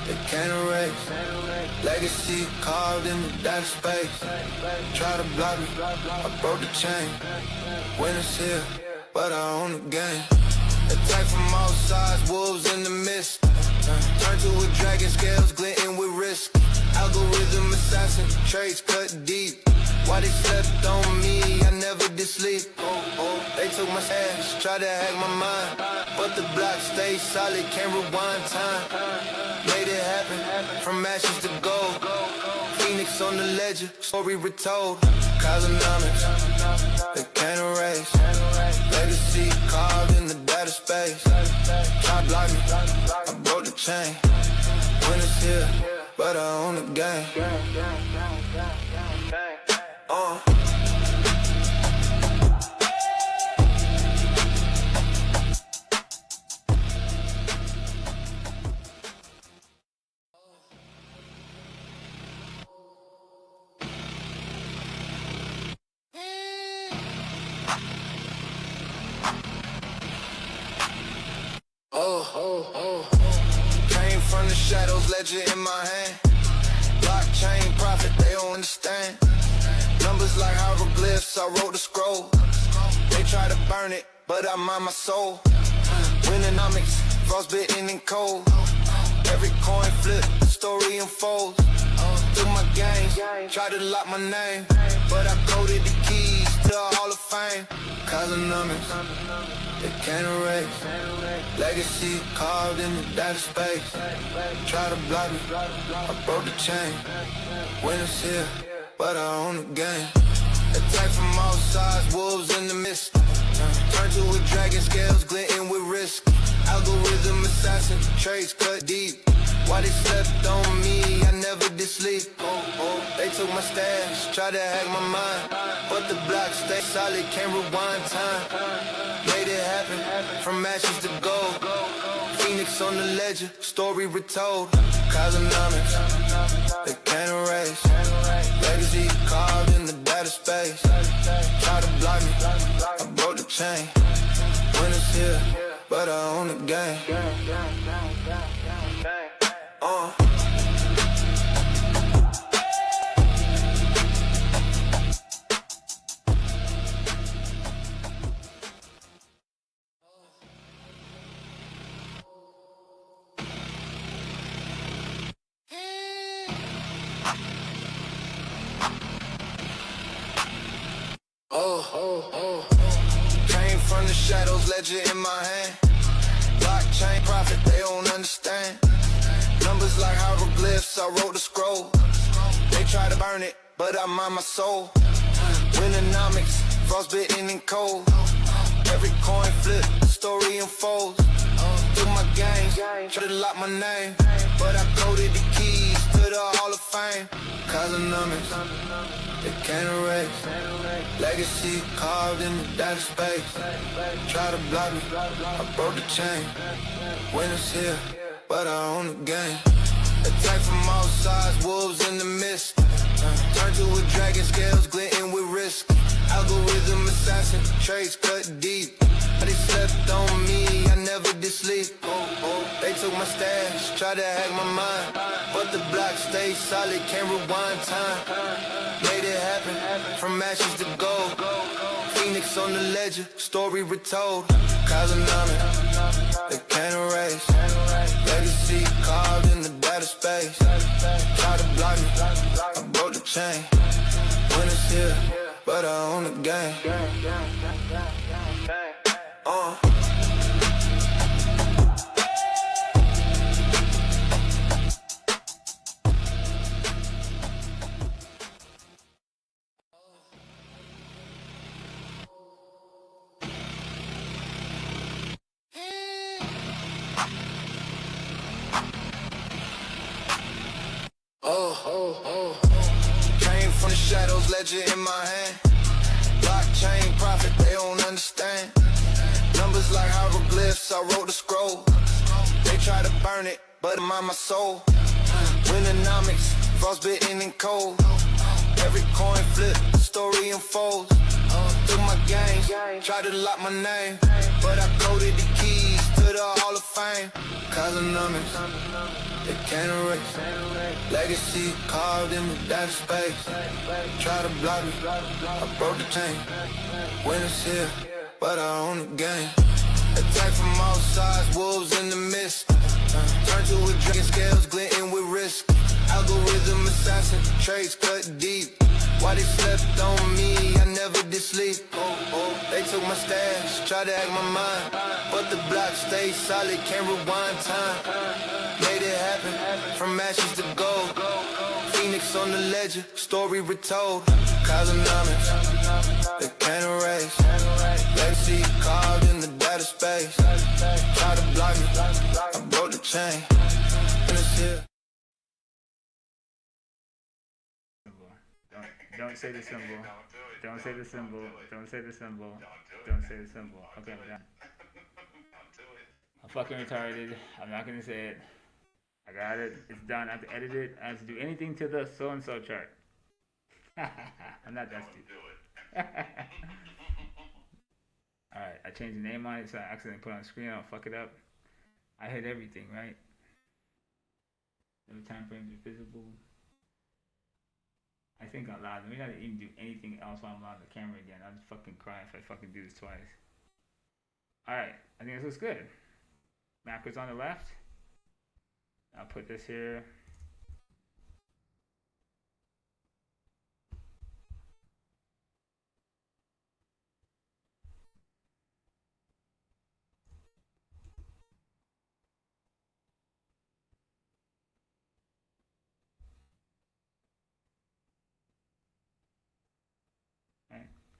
they can't erase. Legacy carved in the data space. Try to block me, I broke the chain. Winners here, but I own the game. Attack from all sides, wolves in the mist. Turn to a dragon, scales glinting with risk. Algorithm assassin, trades cut deep. Why they slept on me, I never did sleep. They took my stash, tried to hack my mind, but the block stayed solid, can't rewind time. Made it happen, from ashes to gold. Phoenix on the ledger, story retold. Cosmonomics, they can't erase. Legacy carved in the data space. Try to block me, I broke the chain. Winners here, but I own the game. Came from the shadows, ledger in my hand. Blockchain profit, they don't understand. Numbers like hieroglyphs, I wrote the scroll. They try to burn it, but I mind my soul. Winternomics, frostbitten and cold. Every coin flip, the story unfolds. Through my game, try to lock my name, but I coded the keys to the Hall of Fame. Cosmonomics, they can't erase. Legacy carved in the data space. Try to block me, I broke the chain. Winners here, but I own the game. Attack from all sides, wolves in the mist. Turn to a dragon, scales glinting with risk. Algorithm assassin, trades cut deep. Why they slept on me, I never did sleep. They took my stash, tried to hack my mind, but the block stay solid, can't rewind time. Made it happen, from ashes to gold. Phoenix on the ledger, story retold. Cosmonomics, they can't erase. Legacy carved in the data space. Try to block me, I broke the chain. Winners here, but I own the game. Came from the shadows, ledger in my hand. Blockchain profit, they don't understand. Numbers like hieroglyphs, I wrote the scroll. They try to burn it, but I mind my soul. Winternomics, frostbitten and cold. Every coin flip, the story unfolds. Through my game, try to lock my name, but I coded the keys to the Hall of Fame. Cosmonomics, they can't erase. Legacy carved in the data space. Try to block me, I broke the chain. Winners here, but I own the game. Attack from all sides, wolves in the mist. Turn to a dragon, scales glinting with risk. Algorithm assassin, trades cut deep. They slept on me, I never did sleep. They took my stash, tried to hack my mind, but the block stayed solid, can't rewind time. Made it happen, from ashes to gold. Phoenix on the ledger, story retold. Cosmonomics, they can't erase. Legacy carved in the data space. Try to block me, I broke the chain. Winners here, but I own the game. Came from the shadows, ledger in my hand. Blockchain profit, they don't understand. Numbers like hieroglyphs, I wrote the scroll. They try to burn it, but I mind my soul. Winternomics, frostbitten and cold. Every coin flip, the story unfolds. Through my game, try to lock my name, but I coded the keys to the Hall of Fame. Cosmonomics, they can't erase. Legacy carved in the data space. Try to block me, I broke the chain. Winners here, but I own the game. Attack from all sides, wolves in the mist. Turn to a dragon, scales glinting with risk. Algorithm assassin, trades cut deep. Why they slept on me, I never did sleep. They took my stash, tried to hack my mind, but the block stayed solid, can't rewind time. Made it happen, from ashes to gold. Phoenix on the ledger, story retold. Cosmonomics, they can't erase. Legacy carved in the data space. Try to block me, I broke the chain. Winners here. Don't say the symbol. Don't say the symbol. Don't say the symbol. Don't say the symbol. Okay, I'm done. I'm fucking retarded. I'm not gonna say it. I got it. It's done. I have to edit it. I have to do anything to the so-and-so chart. I'm not that stupid. Alright, I changed the name on it, so I accidentally put it on the screen. I'll fuck it up. I hit everything, right? No time frames are visible. I think out loud. We gotta even do anything else while I'm on the camera again. I'll just fucking cry if I fucking do this twice. Alright, I think this looks good. Macros on the left. I'll put this here.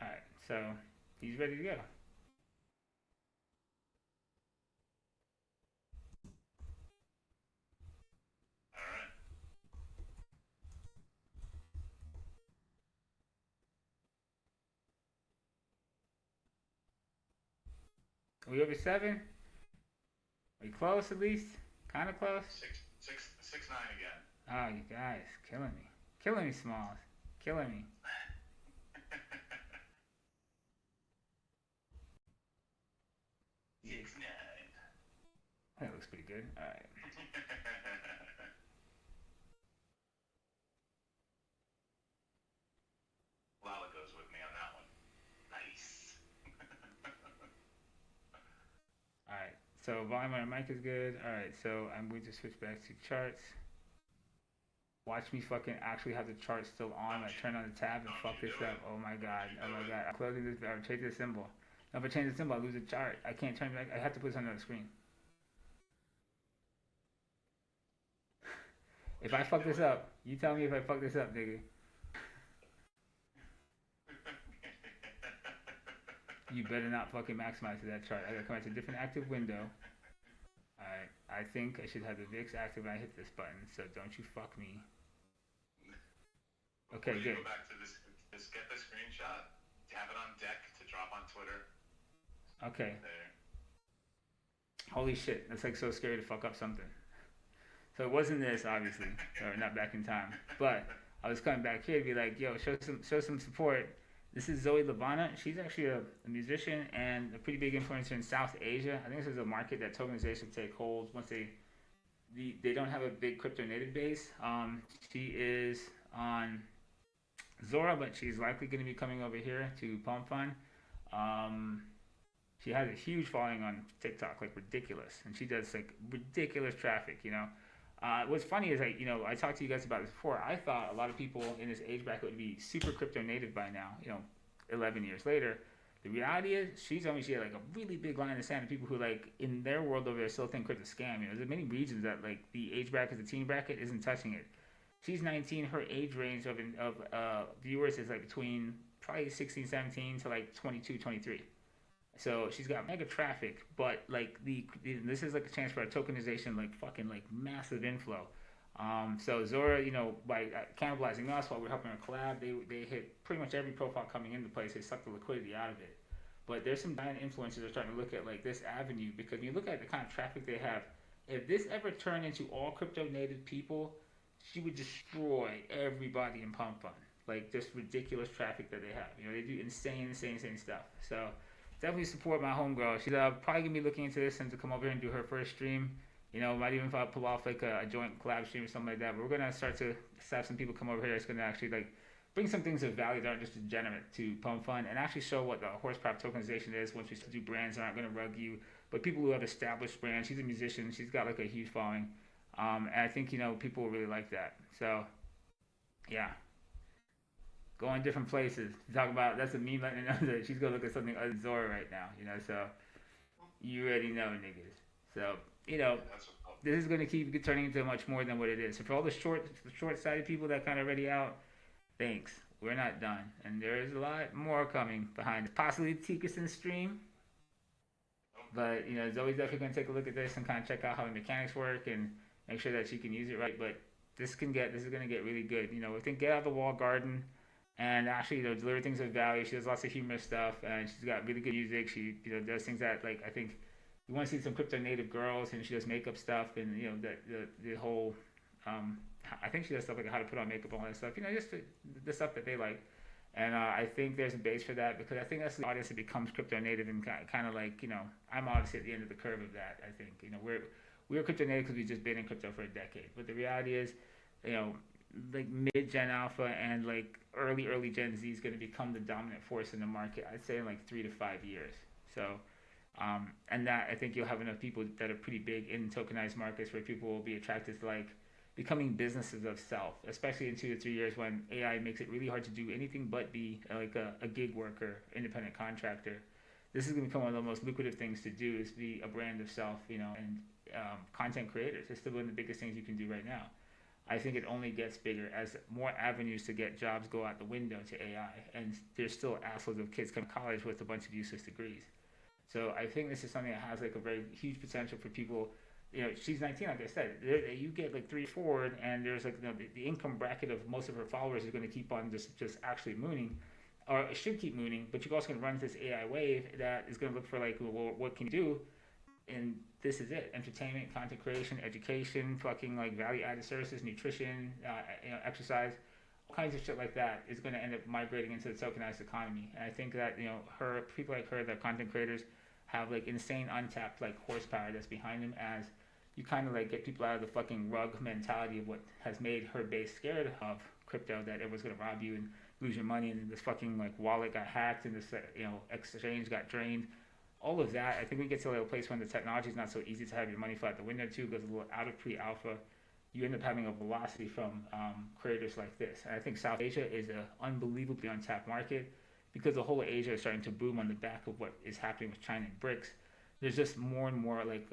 Alright, so he's ready to go. Are we over 7? Are we close at least? Kind of close? 6'9" again. Oh, you guys, killing me. Killing me, Smalls. Killing me. Six nine. That looks pretty good. All right. Lala goes with me on that one. Nice. All right. So volume on our mic is good. All right. So I'm going to switch back to charts. Watch me fucking actually have the chart still on. I turn on the tab and fuck this up. Oh my god. Oh my god. I'm closing this. I'll change the symbol. Now if I change the symbol, I lose the chart. I can't turn it back. I have to put this on the screen. If I fuck this up, you tell me if I fuck this up, nigga. You better not fucking maximize to that chart. I gotta come back to a different active window. Alright, I think I should have the VIX active when I hit this button, so don't you fuck me. Okay, good. Go back to this. Just get the screenshot. Have it on deck to drop on Twitter. Okay. There. Holy shit, that's like so scary to fuck up something. So it wasn't this, obviously, or not back in time. But I was coming back here to be like, yo, show some support. This is Zoe Labana. She's actually a musician and a pretty big influencer in South Asia. I think this is a market that tokenization take hold once they don't have a big crypto native base. She is on Zora, but she's likely going to be coming over here to Pump Fun. She has a huge following on TikTok, like ridiculous, and she does like ridiculous traffic, you know. What's funny is I talked to you guys about this before. I thought a lot of people in this age bracket would be super crypto native by now, 11 years later. The reality is she had like a really big line in the sand of people who like in their world over there still think crypto scam. There's many regions that like the age bracket, the teen bracket isn't touching it. She's 19. Her age range of viewers is like between probably 16, 17 to like 22, 23. So she's got mega traffic, but like this is like a chance for a tokenization, like fucking like massive inflow. So Zora, by cannibalizing us while we're helping her collab, they hit pretty much every profile coming into place. They suck the liquidity out of it. But there's some giant influencers that are starting to look at like this avenue, because when you look at the kind of traffic they have, if this ever turned into all crypto native people, she would destroy everybody in Pump Fun. Like just ridiculous traffic that they have. They do insane stuff. So definitely support my homegirl. She's probably gonna be looking into this and to come over here and do her first stream. Might even pull off like a joint collab stream or something like that. But we're gonna start to have some people come over here. It's gonna actually like bring some things of value that aren't just degenerate to Pump Fun, and actually show what the horsepower tokenization is. Once we do brands that aren't gonna rug you, but people who have established brands. She's a musician. She's got like a huge following, and I think people will really like that. So, yeah. Going different places. Talk about that's a meme letting know that she's gonna look at something other than Zora right now. So you already know, niggas. So this is gonna keep turning into much more than what it is. So for all the short-sighted people that kind of already out, thanks. We're not done, and there is a lot more coming behind it. Possibly Tika's stream, but Zoe's definitely gonna take a look at this and kind of check out how the mechanics work and make sure that she can use it right. But this is gonna get really good. I think get out of the wall garden. And actually, deliver things of value. She does lots of humorous stuff, and she's got really good music. She, does things that like I think you want to see some crypto native girls, and she does makeup stuff, and the whole. I think she does stuff like how to put on makeup, all that stuff. Just the stuff that they like, and I think there's a base for that, because I think that's the audience that becomes crypto native, and kind of like I'm obviously at the end of the curve of that. I think we're crypto native because we've just been in crypto for a decade, but the reality is, like mid-gen alpha and like early Gen Z is going to become the dominant force in the market, I'd say in like 3 to 5 years. So and that I think you'll have enough people that are pretty big in tokenized markets where people will be attracted to like becoming businesses of self, especially in 2 to 3 years when AI makes it really hard to do anything but be like a gig worker, independent contractor. This is going to become one of the most lucrative things to do, is be a brand of self, and content creators. It's still one of the biggest things you can do right now. I think it only gets bigger as more avenues to get jobs go out the window to AI, and there's still assloads of kids come to college with a bunch of useless degrees. So I think this is something that has like a very huge potential for people. She's 19, like I said. You get like 3, 4, and there's like the income bracket of most of her followers is going to keep on just actually mooning. or it should keep mooning, but you're also going to run into this AI wave that is going to look for like, well, what can you do? And this is it: entertainment, content creation, education, fucking like value-added services, nutrition, exercise, all kinds of shit like that is going to end up migrating into the tokenized economy. And I think that people like her, the content creators, have like insane untapped like horsepower that's behind them as you kind of like get people out of the fucking rug mentality of what has made her base scared of crypto, that everyone's going to rob you and lose your money, and this fucking like wallet got hacked and this exchange got drained. All of that, I think we get to a little place when the technology is not so easy to have your money fly out the window too, goes a little out of pre-alpha. You end up having a velocity from creators like this. And I think South Asia is an unbelievably untapped market because the whole of Asia is starting to boom on the back of what is happening with China and BRICS. There's just more and more like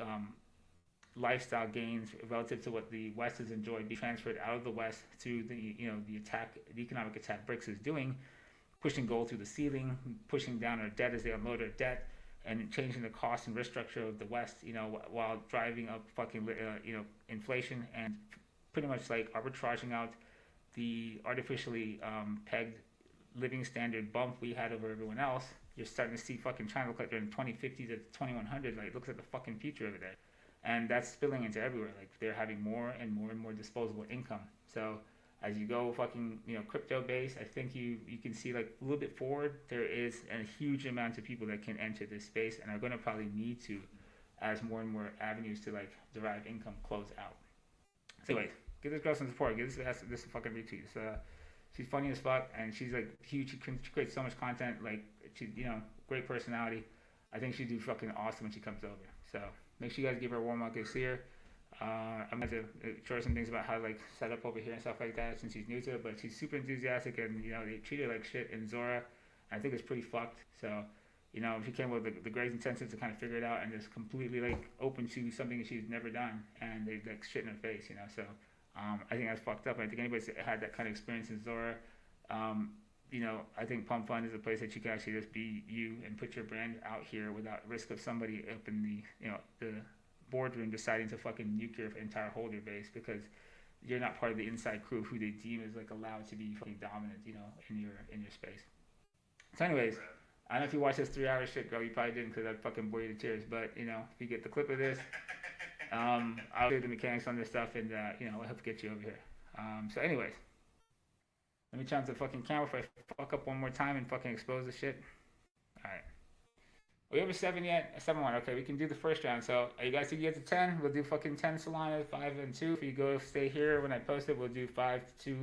lifestyle gains relative to what the West has enjoyed be transferred out of the West to the the economic attack BRICS is doing, pushing gold through the ceiling, pushing down our debt as they unload our debt, and changing the cost and risk structure of the West, while driving up fucking inflation and pretty much like arbitraging out the artificially pegged living standard bump we had over everyone else. You're starting to see fucking China look like they're in 2050 to 2100, like it looks like the fucking future over there. And that's spilling into everywhere. Like they're having more and more and more disposable income. So as you go fucking crypto base, I think you can see like a little bit forward, there is a huge amount of people that can enter this space and are going to probably need to, as more and more avenues to like derive income close out. So anyways, give this girl some support. Give this a fucking retweet. She's funny as fuck, and she's like huge. She creates so much content. Like she, great personality. I think she'd do fucking awesome when she comes over. So make sure you guys give her a warm welcome here. I'm going to show her some things about how to like set up over here and stuff like that since she's new to it, but she's super enthusiastic, and they treat her like shit in Zora. I think it's pretty fucked. So she came with the great intentions to kind of figure it out and just completely like open to something that she's never done, and they like shit in her face, so I think that's fucked up. I think anybody's had that kind of experience in Zora, I think Pump Fund is a place that you can actually just be you and put your brand out here without risk of somebody up in the boardroom deciding to fucking nuke your entire holder base because you're not part of the inside crew who they deem is like allowed to be fucking dominant, in your space. So anyways, I don't know if you watched this 3-hour shit, girl. You probably didn't because I'd fucking bore you to tears. But if you get the clip of this, I'll do the mechanics on this stuff, and we'll help get you over here. So anyways, let me challenge the fucking camera if I fuck up one more time and fucking expose the shit. All right. Are we over 7 yet? 7-1. Okay, we can do the first round. So, you guys think you get to 10? We'll do fucking 10 Solana, 5 and 2. If you go stay here when I post it, we'll do 5, 2,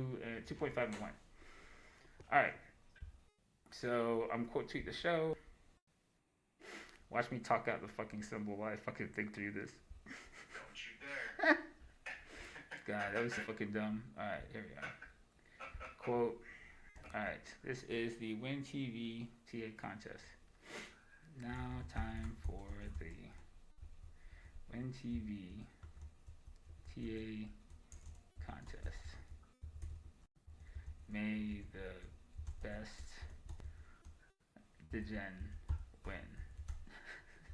2.5 and 1. All right. So, I'm quote tweet the show. Watch me talk out the fucking symbol while I fucking think through this. Don't you dare. God, that was fucking dumb. All right, here we go. Quote. All right, this is the WNTV TA contest. Now time for the WNTV TA contest. May the best degen win.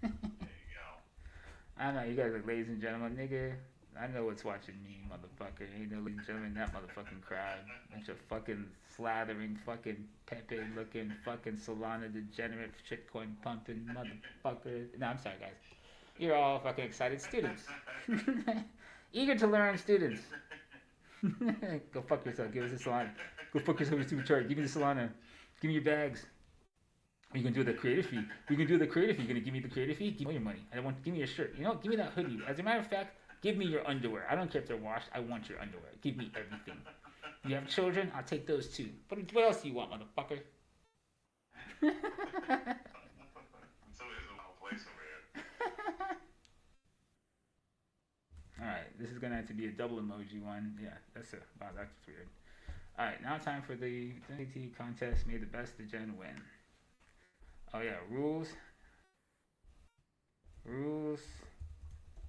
There you go. I know you guys are ladies and gentlemen, nigga. I know what's watching me, motherfucker. Ain't no ladies and gentlemen in that motherfucking crowd. Bunch of fucking slathering, fucking Pepe looking, fucking Solana degenerate, shitcoin pumping motherfucker. No, I'm sorry, guys. You're all fucking excited students. Eager to learn students. Go fuck yourself. Give us a Solana. Go fuck yourself with super chart. Give me the Solana. Give me your bags. Are you gonna do the creative fee? We can do the creative fee. You gonna give me the creative fee? Give me all your money. I don't want. Give me your shirt. Give me that hoodie. As a matter of fact, give me your underwear. I don't care if they're washed. I want your underwear. Give me everything. You have children? I'll take those too. But what else do you want, motherfucker? So it is a wild place over here. Alright, this is gonna have to be a double emoji one. Yeah, that's weird. Alright, now time for the WNTV contest. May the best degen win. Oh yeah, rules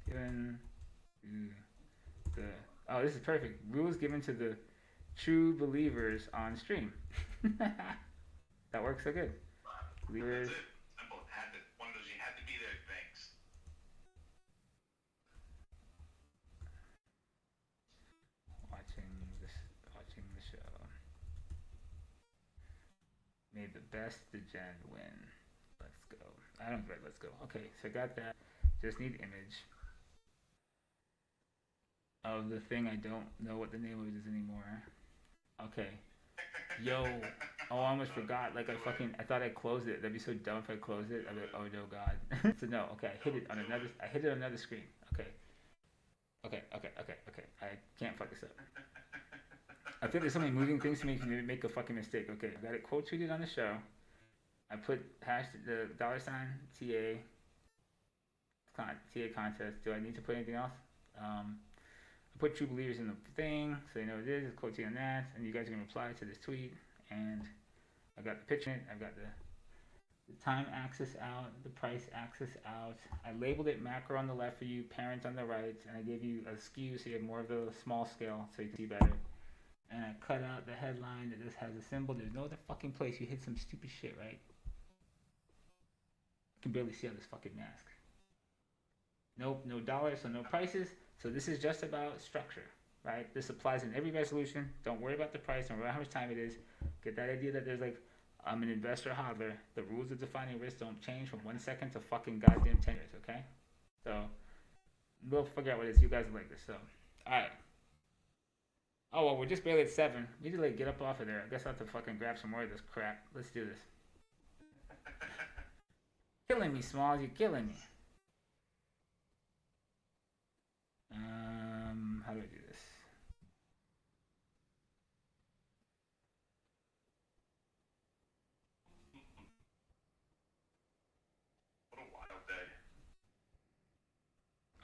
given to this is perfect. Rules given to the true believers on stream. That works so good. Believers. That's it. Simple. One of those you had to be there things. Watching the show. May the best degen win. Let's go. I don't read let's go. Okay, so I got that. Just need image of the thing. I don't know what the name of it is anymore. Okay. Yo. Oh, I almost forgot. Like I thought I closed it. That'd be so dumb if I closed it. I'd be like, oh no god. So no, okay, I hit it on another screen. Okay. Okay. I can't fuck this up. I think there's so many moving things to make a fucking mistake. Okay, I got it quote tweeted on the show. I put the $, TA contest. Do I need to put anything else? I put True Believers in the thing, so you know what it is. It's quote tweet on that, and you guys are gonna reply to this tweet. And I got the picture in it. I've got the time axis out, the price axis out. I labeled it macro on the left for you, parent on the right, and I gave you a skew so you have more of the small scale so you can see better. And I cut out the headline that just has a symbol. There's no other fucking place. You hit some stupid shit, right? You can barely see on this fucking mask. Nope, no dollars, so no prices. So this is just about structure, right? This applies in every resolution. Don't worry about the price. Don't worry about how much time it is. Get that idea that there's like, I'm an investor hodler. The rules of defining risk don't change from 1 second to fucking goddamn 10 years, okay? So we'll figure out what it is. You guys like this, so. All right. Oh, well, we're just barely at 7. We need to like get up off of there. I guess I'll have to fucking grab some more of this crap. Let's do this. Killing me, Smalls. You're killing me. How do I do this? What a wild day.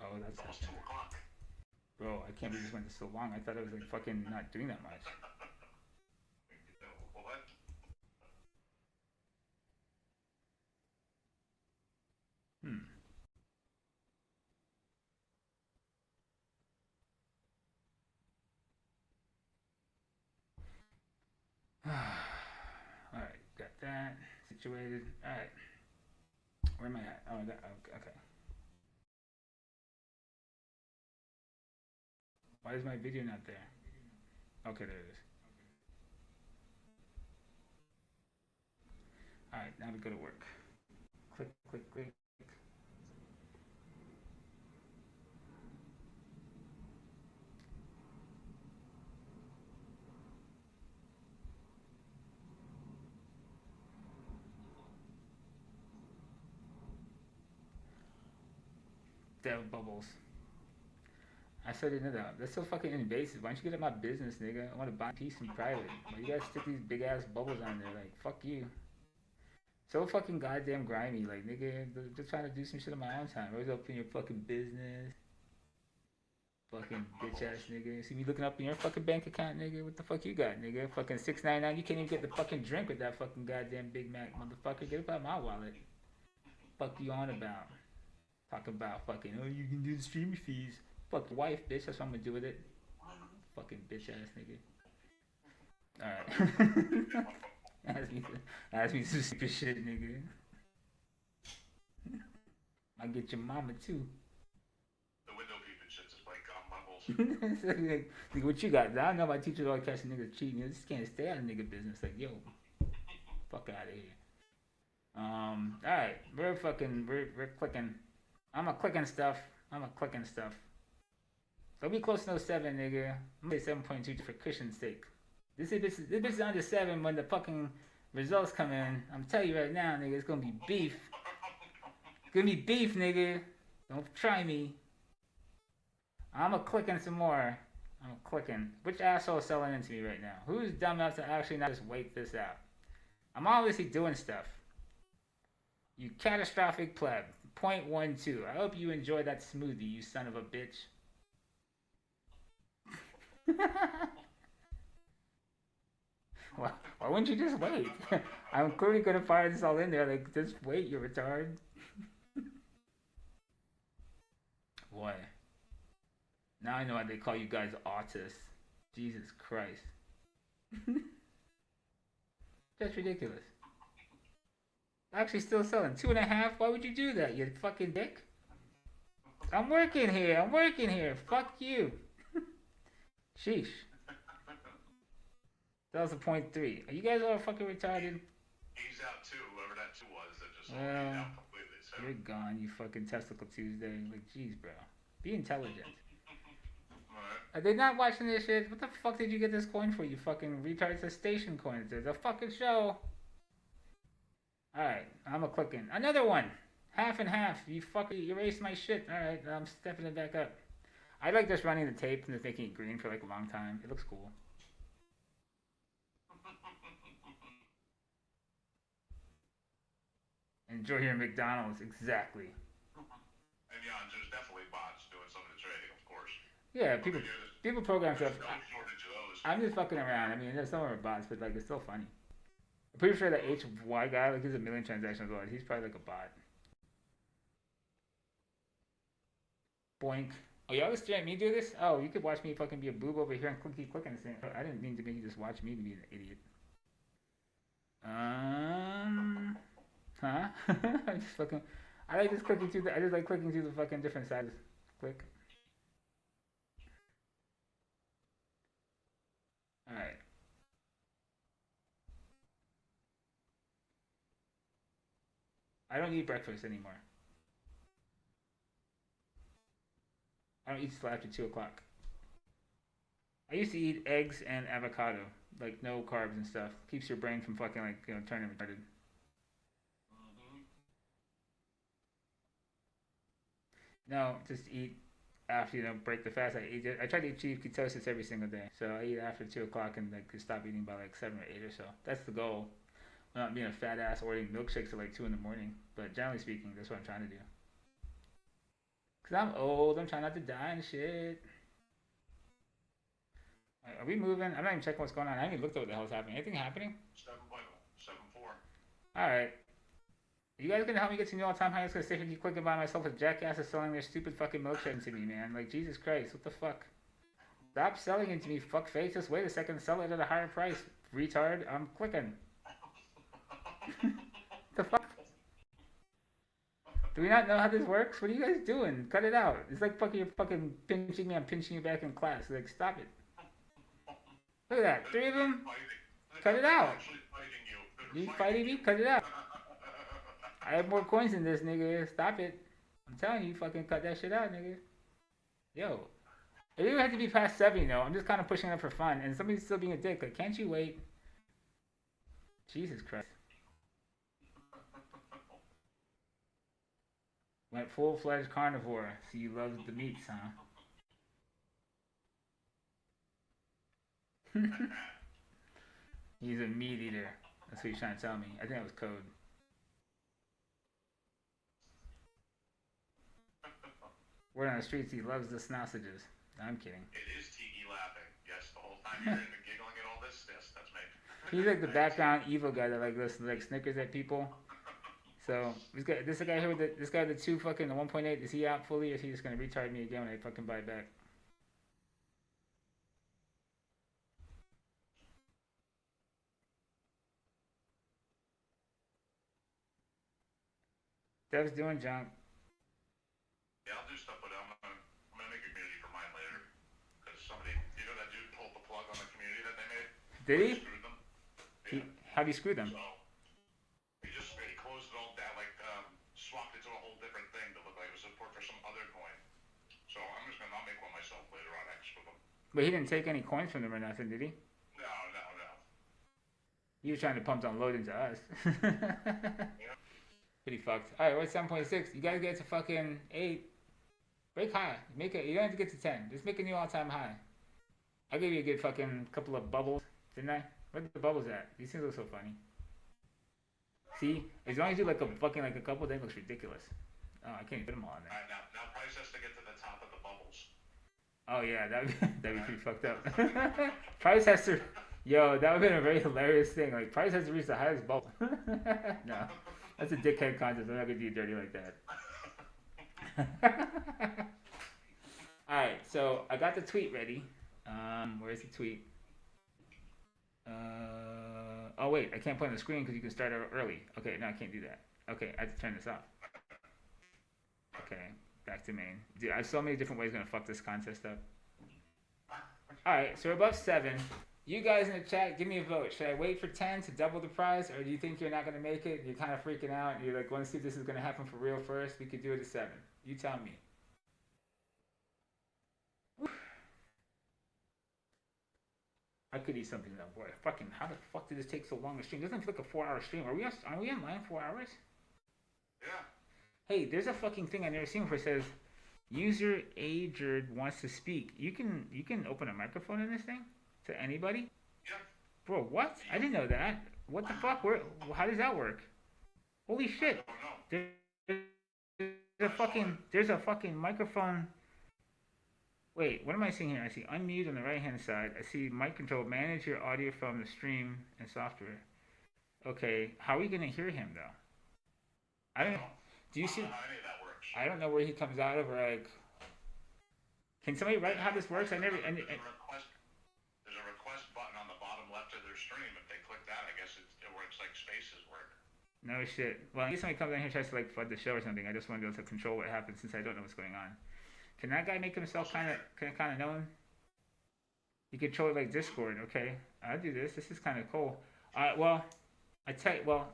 Oh, that's It's almost 2 o'clock. Bro, I can't believe this went so long. I thought I was like fucking not doing that much. What? Alright, got that situated. Alright. Where am I at? Oh, I got, okay. Why is my video not there? Okay, there it is. Alright, now we go to work. Click, click, click. Dev bubbles. I said it up. That's so fucking invasive. Why don't you get out my business, nigga? I want to buy peace in private. Why you guys stick these big ass bubbles on there? Like, fuck you. So fucking goddamn grimy. Like, nigga, just trying to do some shit on my own time. Always open your fucking business. Fucking bitch ass nigga. See me looking up in your fucking bank account, nigga? What the fuck you got, nigga? Fucking $6.99. You can't even get the fucking drink with that fucking goddamn Big Mac, motherfucker. Get up out of my wallet. Fuck you on about? Talk about fucking, oh, you can do the streaming fees. Fuck your wife, bitch. That's what I'm gonna do with it. Fucking bitch ass nigga. Alright. ask me some stupid shit, nigga. I'll get your mama too. The window peeping shit just like gum bubbles. Like, what you got? I don't know my teachers always catching niggas cheating. You just can't stay out of nigga business. Like, yo, fuck out of here. Alright. We're clicking. I'm a clicking stuff. Don't be close to no 7, nigga. I'm gonna say 7.2 for Christian's sake. This bitch is under 7 when the fucking results come in. I'm telling you right now, nigga, it's gonna be beef. It's gonna be beef, nigga. Don't try me. I'm a clicking some more. I'm clicking. Which asshole is selling into me right now? Who's dumb enough to actually not just wait this out? I'm obviously doing stuff. You catastrophic pleb. 0.12. I hope you enjoy that smoothie, you son of a bitch. Why wouldn't you just wait? I'm clearly gonna fire this all in there. Like, just wait, you retard. Boy. Now I know why they call you guys autists. Jesus Christ. That's ridiculous. Actually still selling 2.5. Why would you do that, you fucking dick? I'm working here. Fuck you. Sheesh. That was a 0.3. Are you guys all fucking retarded? He's out too. Whoever that two was, that just Well, he's out completely. So. You're gone, you fucking testicle Tuesday. Like, jeez, bro. Be intelligent. Alright. Are they not watching this shit? What the fuck did you get this coin for, you fucking retard? It's a station coin. It's a fucking show. Alright, I'm a clicking. Another one! Half and half. You fucking erased my shit. Alright, I'm stepping it back up. I like just running the tape and just making it green for like a long time. It looks cool. Enjoy your McDonald's, exactly. And yeah, there's definitely bots doing some of the trading, of course. Yeah, people program stuff. There's no shortage of those. I'm just fucking around. I mean, there's some of our bots, but like it's still funny. I'm pretty sure that HY guy, like he's a million transactions old. He's probably like a bot. Boink. Oh, y'all just at me do this? Oh, you could watch me fucking be a boob over here and keep clicking this thing. I didn't mean to make you just watch me to be an idiot. Huh? I'm just fucking. I like just clicking through the. I just like clicking through the fucking different sides. Click. All right. I don't eat breakfast anymore. I don't eat till after 2 o'clock. I used to eat eggs and avocado, like no carbs and stuff. Keeps your brain from fucking like turning retarded. No, just eat after break the fast. I try to eat cheap ketosis every single day, so I eat after 2 o'clock and like stop eating by like 7 or 8 or so. That's the goal. I'm not being a fat ass ordering milkshakes at like 2 in the morning, but generally speaking, that's what I'm trying to do. Cause I'm old. I'm trying not to die and shit. Are we moving? I'm not even checking what's going on. I haven't even looked at what the hell's happening. Anything happening? 7.74. Alright. You guys gonna help me get to new all-time high? I'm just gonna sit here and keep clicking by myself with jackasses selling their stupid fucking milkshakes to me, man. Like, Jesus Christ, what the fuck? Stop selling it to me, fuckface. Just wait a second, sell it at a higher price. Retard, I'm clicking. The fuck? Do we not know how this works? What are you guys doing? Cut it out. It's like fucking you're fucking pinching me. I'm pinching you back in class. Like, stop it. Look at that. 3 of them. Cut it out. You fighting me? Cut it out. I have more coins than this, nigga. Stop it. I'm telling you, fucking cut that shit out, nigga. Yo. It didn't have to be past 70, though. I'm just kind of pushing it up for fun. And somebody's still being a dick. Like, can't you wait? Jesus Christ. Went full-fledged carnivore. So you love the meats, huh? He's a meat eater. That's what he's trying to tell me. I think that was code. Word on the streets, he loves the sausages. I'm kidding. It is Tiki laughing. Yes, the whole time you're in the giggling and all this. Yes, that's me. He's like the background evil guy that like listens, like snickers at people. So this guy here with this guy with the 2 fucking the 1.8. Is he out fully, or is he just gonna retard me again when I fucking buy it back? Dev's doing junk. Yeah, I'll do stuff with it. I'm gonna make a community for mine later. Because somebody, you know that dude pulled the plug on the community that they made? Did he? Screwed them. How'd he screw them? So, he closed it all down, like, swapped it to a whole different thing to look like it was support for some other coin. So I'll make one myself later on, with them. But he didn't take any coins from them or nothing, did he? No. He was trying to pump down load into us. Yeah. Pretty fucked. Alright, we're at 7.6. You gotta get to fucking 8. Break high. Make it. You don't have to get to 10. Just make a new all-time high. I gave you a good fucking couple of bubbles, didn't I? Where the bubbles at? These things look so funny. See, as long as you do like a couple, then it looks ridiculous. Oh, I can't even put them all in there. Alright, now Price has to get to the top of the bubbles. Oh yeah, that'd be pretty fucked up. Price has to. Yo, that would have been a very hilarious thing. Like Price has to reach the highest bubble. No, that's a dickhead contest. I'm not gonna do you dirty like that. All right, so I got the tweet ready. Where's the tweet? Oh wait, I can't put it on the screen because you can start early. Okay, no, I can't do that. Okay, I have to turn this off. Okay, back to main. Dude, I have so many different ways I'm gonna fuck this contest up. Alright, so we're above 7. You guys in the chat, give me a vote. Should I wait for 10 to double the prize, or do you think you're not going to make it? You're kind of freaking out. And you're like, want to see if this is going to happen for real first? We could do it at 7. You tell me. I could eat something though, boy. Fucking, how the fuck did this take so long to stream? It doesn't feel like a 4-hour stream. Are we online 4 hours? Yeah. Hey, there's a fucking thing I never seen before. It says, user aged wants to speak. You can open a microphone in this thing to anybody? Yeah. Bro, what? I didn't know that. What the fuck? How does that work? Holy shit! I don't know. There's a fucking microphone. Wait, what am I seeing here? I see unmute on the right hand side. I see mic control. Manage your audio from the stream and software. Okay, how are we gonna hear him though? I don't know. Do you see? I don't know how any of that works. I don't know where he comes out of, or like. Can somebody write how this works? I never. There's a request button on the bottom left of their stream. If they click that, I guess it works like Spaces work. No shit. Well, in case somebody comes down here and tries to like flood the show or something, I just want to be able to control what happens since I don't know what's going on. Can that guy make himself kind of known? You control it like Discord, okay? I'll do this. This is kind of cool. Well, I tell you, It's not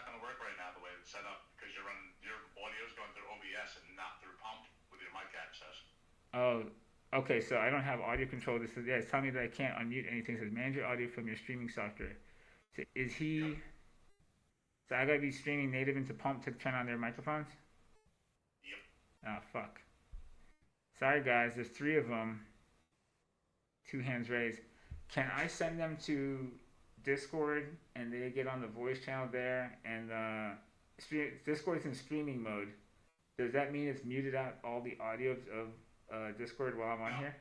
going to work right now the way it's set up because your audio's going through OBS and not through pump with your mic access. Oh, okay. So I don't have audio control. This is it's telling me that I can't unmute anything. It says manage your audio from your streaming software. So is he? Yep. So I gotta be streaming native into pump to turn on their microphones. Yep. Oh, fuck. Sorry, guys. There's 3 of them. 2 hands raised. Can I send them to Discord and they get on the voice channel there? And Discord's in streaming mode. Does that mean it's muted out all the audio of Discord while I'm on here?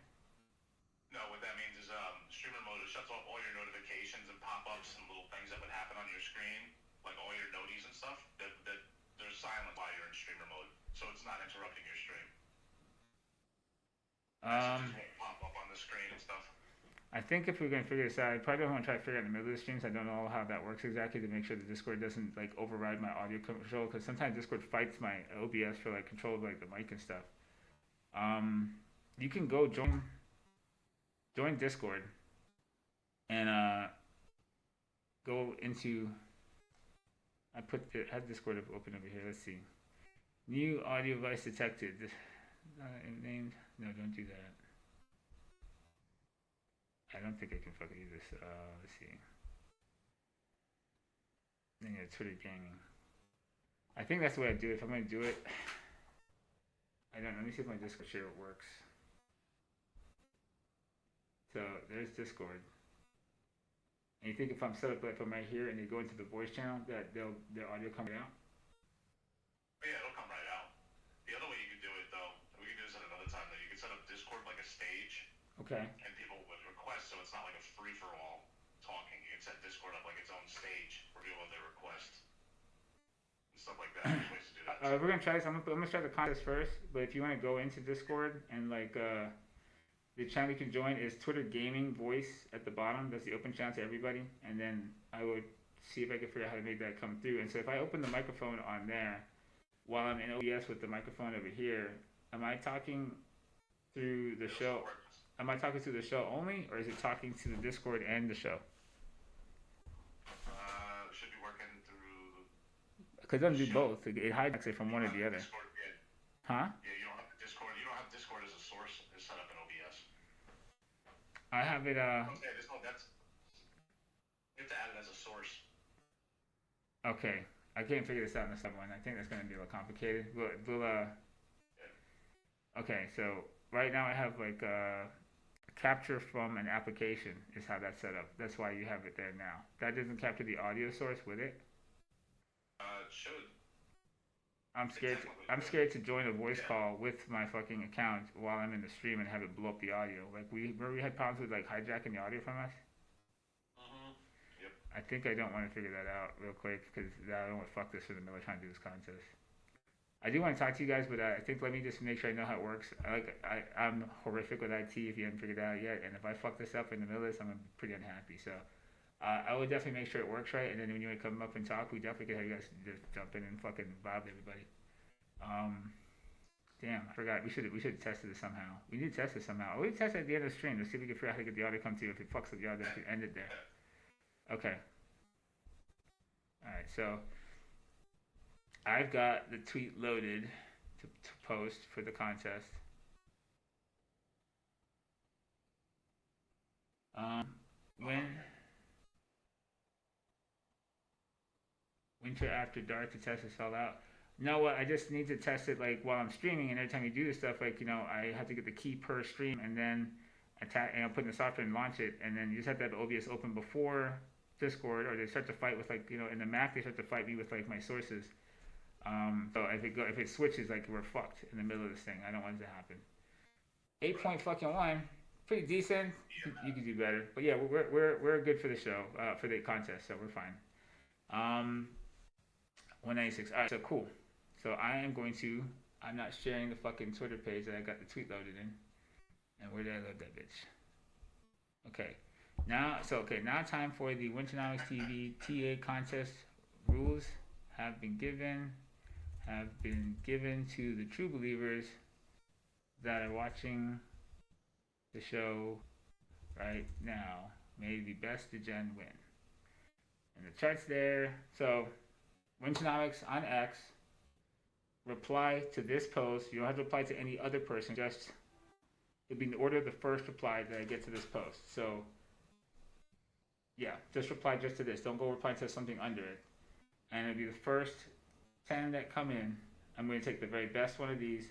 No, what that means is streamer mode shuts off all your notifications and pop-ups and little things that would happen on your screen, like all your noties and stuff. That they're silent while you're in streamer mode. So it's not interrupting your stream. Messages won't pop up on the screen and stuff. I think if we're going to figure this out, I probably don't want to try to figure out in the middle of the streams. I don't know how that works exactly to make sure the Discord doesn't like override my audio control, because sometimes Discord fights my OBS for like control of like the mic and stuff. You can go join Discord and go into. I had Discord open over here. Let's see. New audio device detected. Named. No, don't do that. I don't think I can fucking do this. Let's see. Yeah, Twitter gaming. I think that's the way I do it. If I'm gonna do it, I don't know. Let me see if my Discord share works. So there's Discord. And you think if I'm set up like from right here and they go into the voice channel that their audio come out? Yeah, it'll come right out. The other way you could do it though, we can do this at another time though. You can set up Discord like a stage. Okay. And people would request, so it's not like a free-for-all talking. You can set Discord up like its own stage for people with their requests and stuff like that. There's ways to do that. We're gonna try this. I'm gonna try the contest first. But if you want to go into Discord and like the channel you can join is Twitter Gaming Voice at the bottom. That's the open channel to everybody. And then I would see if I can figure out how to make that come through. And so if I open the microphone on there while I'm in OBS with the microphone over here, am I talking through the show? Am I talking through the show only, or is it talking to the Discord and the show? Should be working through. Because it doesn't do both. It hijacks it from one or the other. Discord, yeah. Huh? Yeah, you don't have Discord. You don't have Discord as a source. It's set up in OBS. I have it. Okay, you have to add it as a source. Okay, I can't figure this out in the sub one. I think that's gonna be a little complicated. Okay, so right now I have like capture from an application is how that's set up. That's why you have it there now. That doesn't capture the audio source with it. It should. I'm scared to join a voice call with my fucking account while I'm in the stream and have it blow up the audio. Like remember we had problems with like hijacking the audio from us. Yep. I think I don't want to figure that out real quick because I don't want to fuck this in the middle of trying to do this contest. I do want to talk to you guys, but I think let me just make sure I know how it works. I'm horrific with IT if you haven't figured it out yet, and if I fuck this up in the middle of this, I'm pretty unhappy. So I would definitely make sure it works right, and then when you come up and talk, we definitely could have you guys just jump in and fucking vibe everybody. Damn, I forgot. We should have tested it somehow. We need to test it somehow. We test it at the end of the stream. Let's see if we can figure out how to get the audio to come to you. If it fucks with the audio, we can end it there. Okay. Alright, so I've got the tweet loaded to post for the contest. When Winter After Dark to test this all out. You know what? I just need to test it like while I'm streaming, and every time you do this stuff, like, you know, I have to get the key per stream and then attack, and I'll put in the software and launch it, and then you just have to have OBS open before Discord, or they start to fight with, like, you know, in the Mac they start to fight me with like my sources. So if it switches, like, we're fucked in the middle of this thing. I don't want it to happen. 8.1, pretty decent. You could do better, but yeah, we're good for the show, for the contest, so we're fine. 196. All right, so cool. So I'm not sharing the fucking Twitter page that I got the tweet loaded in. And where did I load that bitch? Okay. Now time for the Winternomics.eth TA contest. Rules have been given to the true believers that are watching the show right now. May the best degen win. And the chart's there. So Winternomics on X. Reply to this post. You don't have to reply to any other person. Just it'll be in the order of the first reply that I get to this post. So yeah, just reply just to this. Don't go reply to something under it. And it'll be the first 10 that come in. I'm going to take the very best one of these.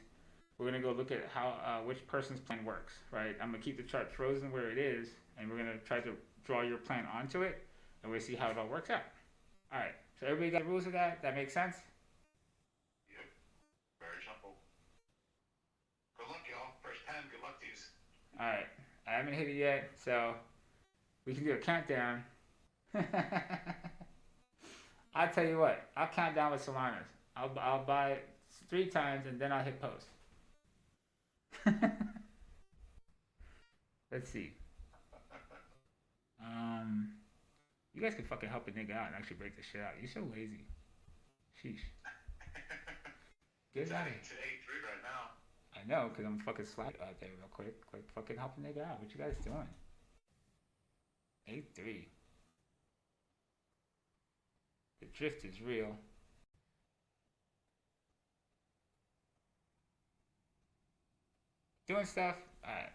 We're going to go look at how which person's plan works. Right? I'm going to keep the chart frozen where it is, and we're going to try to draw your plan onto it, and we'll see how it all works out. All right. So everybody got rules of that? That makes sense? Yep. Very simple. Good luck, y'all. First 10, good luck to you. Alright. I haven't hit it yet, so we can do a countdown. I'll tell you what. I'll count down with Solana's. I'll buy it 3 times, and then I'll hit post. Let's see. You guys can fucking help a nigga out and actually break this shit out. You're so lazy. Sheesh. Get out of here. It's 8-3 right now. I know, because I'm fucking slack out there real quick. Like, fucking help a nigga out. What you guys doing? 8-3. The drift is real. Doing stuff? Alright.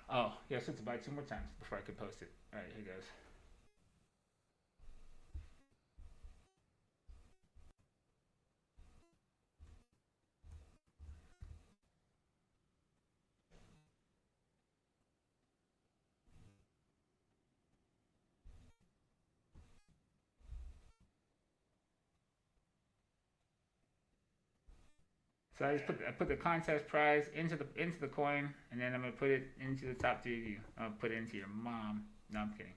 Oh, yeah, so to buy 2 more times before I could post it. Alright, here goes. So I put the contest prize into the coin, and then I'm gonna put it into the top 3 of you. I'll put it into your mom. No, I'm kidding.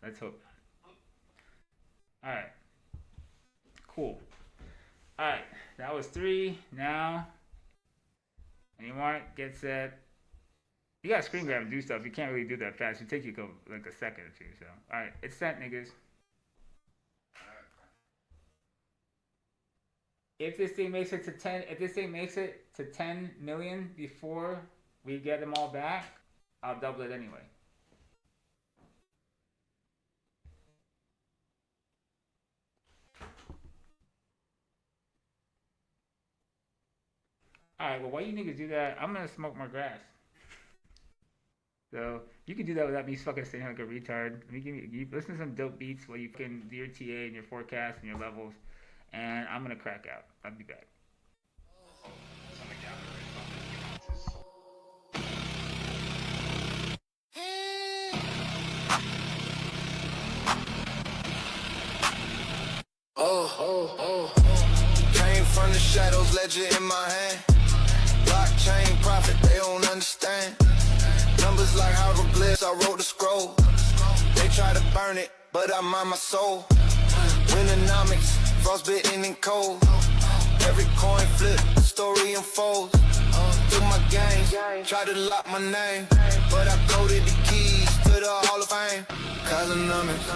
Let's hope not. All right. Cool. All right. That was 3. Now, any more? Get set. You gotta screen grab and do stuff. You can't really do that fast. It take you like a second or 2. So, all right, it's set, niggas. If this thing makes it to 10 million before we get them all back, I'll double it anyway. Alright, well, while you niggas do that, I'm gonna smoke more grass. So, you can do that without me fucking sitting here like a retard. You listen to some dope beats while you fucking do your TA and your forecast and your levels. And I'm gonna crack out. I'll be back. Came from the shadows, ledger in my hand. Blockchain profit, they don't understand. Numbers like hieroglyphs, I wrote the scroll. They try to burn it, but I mind my soul. Winternomics, frostbitten and cold. Every coin flip, the story unfolds. Through my game, try to lock my name, but I coded the keys to the Hall of Fame. Cosmonomics,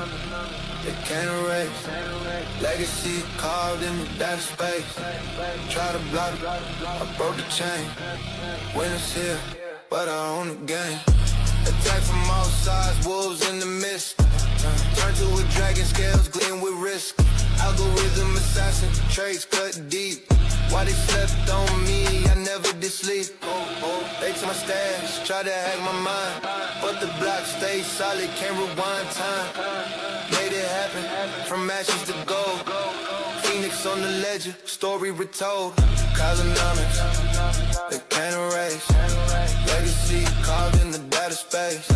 they can't erase. Legacy carved in the data space. Try to block it, I broke the chain. Winners here, but I own the game. Attack from all sides, wolves in the mist. Turn to a dragon, scales gleam with risk. Algorithm assassin, trades cut deep. Why they slept on me, I never did sleep. They took my stash, try to hack my mind. But the block stays solid, can't rewind time. Made it happen, from ashes to gold. Phoenix on the ledger, story retold. Cosmonomics, they can't erase. Legacy carved in the data space.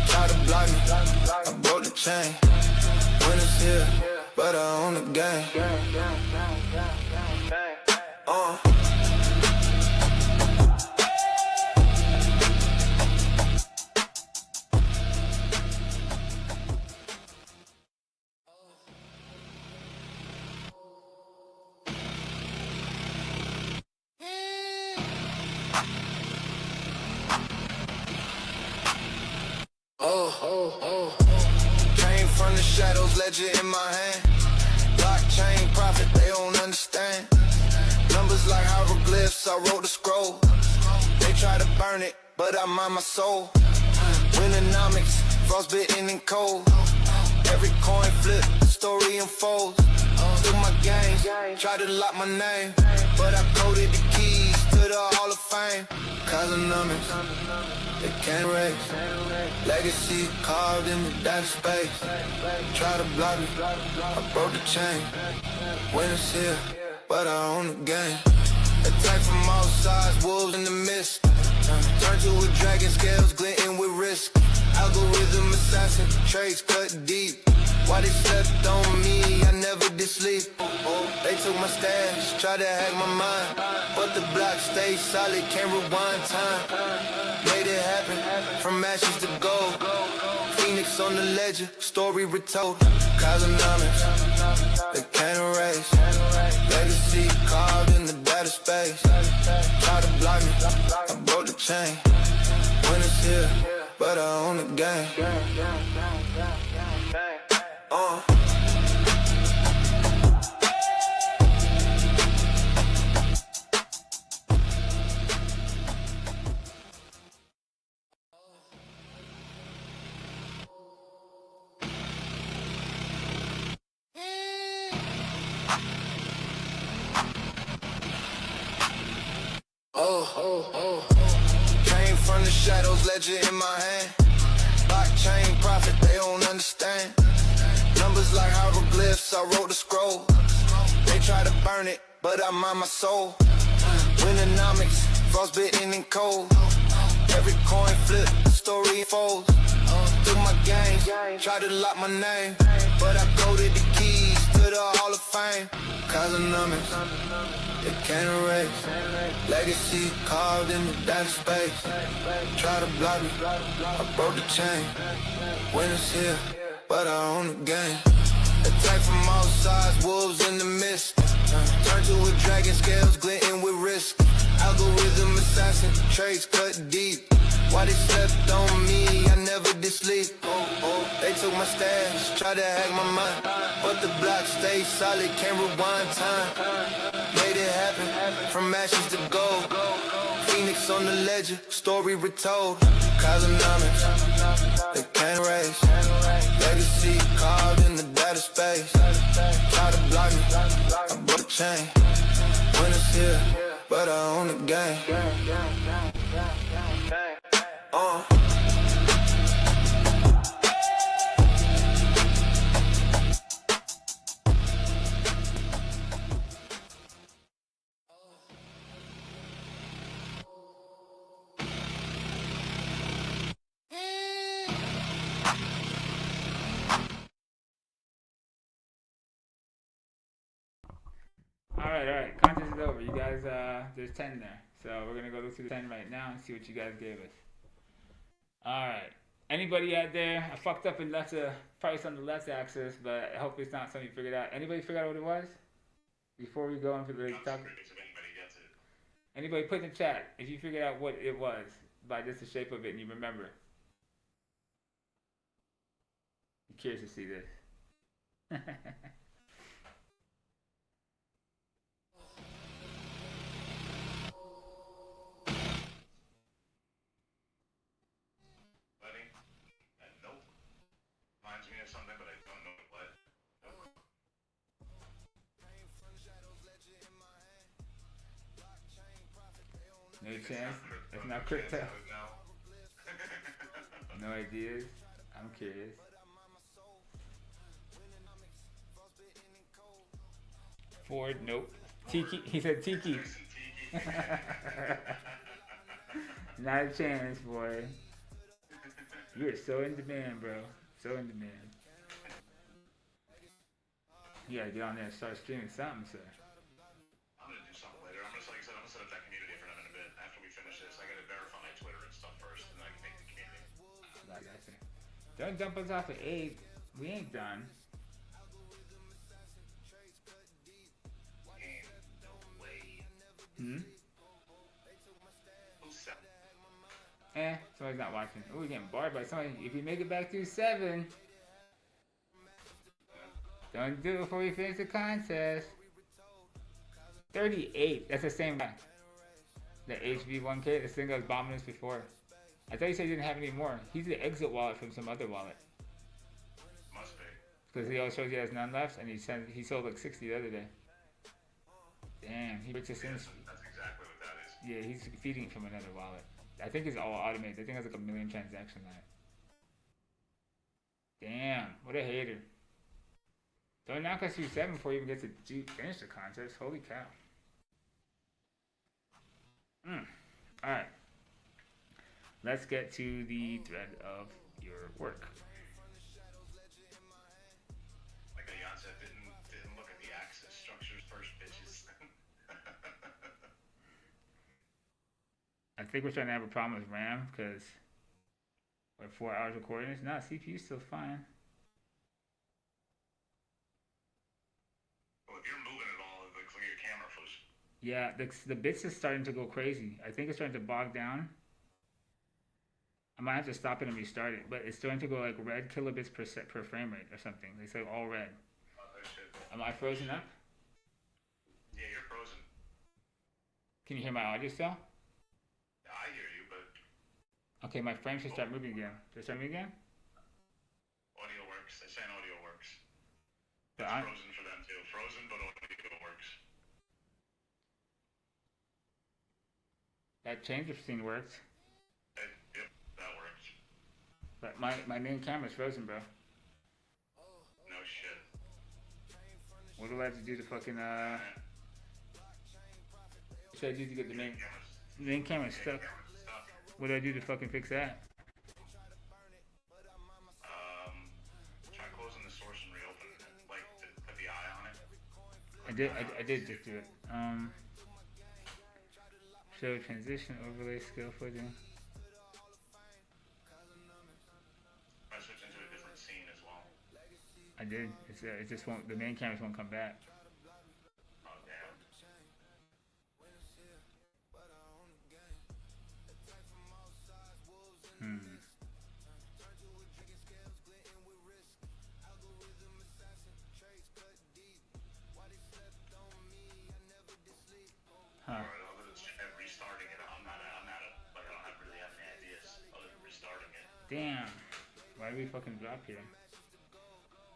Try to block me, I broke the chain. Winners here, but I own the game. Came from the shadows, ledger in my hand. Blockchain profit, they don't understand. Numbers like hieroglyphs, I wrote the scroll. They try to burn it, but I mind my soul. Winternomics, frostbitten and cold. Every coin flip, the story unfolds. Through my games, try to lock my name, but I coded the keys to the Hall of Fame. Cosmonomics, they can't erase. Legacy carved in the data space. Try to block me, I broke the chain. Winners here, but I own the game. Attack from all sides, wolves in the mist. Turn to a dragon, scales glinting with risk. Algorithm assassin, trades cut deep. Why they slept on me, I never did sleep. They took my stash, tried to hack my mind. But the block stays solid, can't rewind time. Made it happen, from ashes to gold. Phoenix on the ledger, story retold. Cosmonomics, they can't erase. Legacy carved in the data space. Try to block me, I broke the chain. Winners here, but I own the game. Came from the shadows, ledger in my hand. Blockchain profit, they don't understand. Numbers like hieroglyphs, I wrote the scroll. They try to burn it, but I mind my soul. Winternomics, frostbitten and cold. Every coin flip, the story unfolds. Through my games, try to lock my name, but I coded the keys to the Hall of Fame. Cosmonomics, they can't erase. Legacy carved in the data space. Try to block me, I broke the chain. Winners here, but I own the game. Attack from all sides, wolves in the mist. Turn to a dragon, scales glinting with risk. Algorithm assassin, trades cut deep. Why they slept on me, I never did sleep. They took my stash, tried to hack my mind. But the block stays solid, can't rewind time. Made it happen, from ashes to gold. Phoenix on the ledger, story retold. Cosmonomics, they can't erase. Legacy carved in the data space. Try to block me, I broke the chain. Winners here, but I own the game. Alright, contest is over. You guys, there's 10 there. So we're gonna go through the 10 right now and see what you guys gave us. Alright. Anybody out there, I fucked up and left a price on the left axis, but hopefully it's not something you figured out. Anybody figure out what it was? Before we go into the talk. Anybody put in the chat if you figured out what it was by just the shape of it and you remember. I'm curious to see this. Buddy? Nope. Reminds me of something, but I don't know what. Nope. No chance. That's not crypto. No. No ideas. I'm curious. Ford, nope. Tiki, he said Tiki. Not a chance, boy. You're so in demand, bro. So in demand. You gotta get on there and start streaming something, sir. I'm gonna do something later. I'm gonna, like I said, I'm gonna set up that community for them in a bit. After we finish this, I gotta verify my Twitter and stuff first, and then I can make the community. Like I said. Don't dump us off at 8. We ain't done. Ain't no way. Who's 7? Somebody's not watching. Oh, we're getting barred by somebody. If we make it back to 7, don't do it before we finish the contest. 38. That's the same guy. The HV1K. This thing was bombing us before. I thought you said he didn't have any more. He's the exit wallet from some other wallet. Must be. Because he always shows he has none left, and he sold like 60 the other day. Damn, he puts us in. That's exactly what that is. Yeah, he's feeding from another wallet. I think it's all automated. I think it has like 1 million transactions on it. Damn, what a hater. Don't knock us through 7 before you even get to finish the contest. Holy cow. Alright. Let's get to the thread of your work. Like Ayan said, didn't look at the access structures first, bitches. I think we're starting to have a problem with RAM because we're 4 hours recording this. No, CPU's still fine. Well, if you're moving it all, it looks like your camera froze. Yeah, the bits is starting to go crazy. I think it's starting to bog down. I might have to stop it and restart it, but it's starting to go like red kilobits per frame rate or something. They say all red. Oh, shit. Am I frozen up? Yeah, you're frozen. Can you hear my audio still? I hear you, but Okay, my frame should start moving again. Should it start moving again? audio works. They're saying audio works. But It's I, frozen for them too. Frozen, but audio works. that change scene worked, Yep, that works. but my main camera's frozen, bro. No shit. What do I have to do to fucking what should I do to get the main camera stuck? Camera's stuck. What do I do to fucking fix that? Try closing the source and reopening it. Like, to put the eye on it. I did just do it. Show transition overlay skill footing. I switch into a different scene as well. I did. It just won't. The main cameras won't come back. Oh damn. Huh. Alright, other than restarting it, I don't really have any ideas other than restarting it. Damn. Why did we fucking drop here?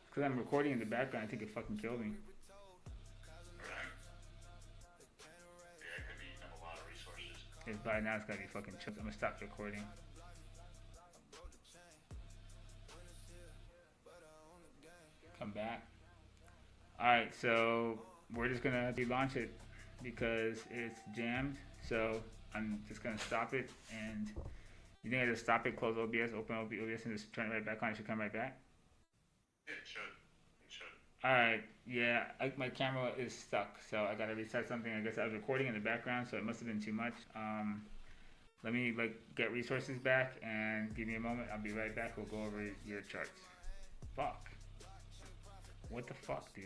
Because I'm recording in the background. I think it fucking killed me. Right? Yeah, it could be eating up a lot of resources. It's by now it's gotta be fucking choked. I'm gonna stop recording. Come back. Alright, so we're just gonna relaunch it because it's jammed. So I'm just gonna stop it, and you think I just stop it, close OBS, open OBS, and just turn it right back on? It should come right back. Yeah, it should. It should. Alright, yeah, my camera is stuck, so I gotta restart something. I guess I was recording in the background, so it must have been too much. Let me get resources back and give me a moment. I'll be right back. We'll go over your charts. Fuck. What the fuck, dude?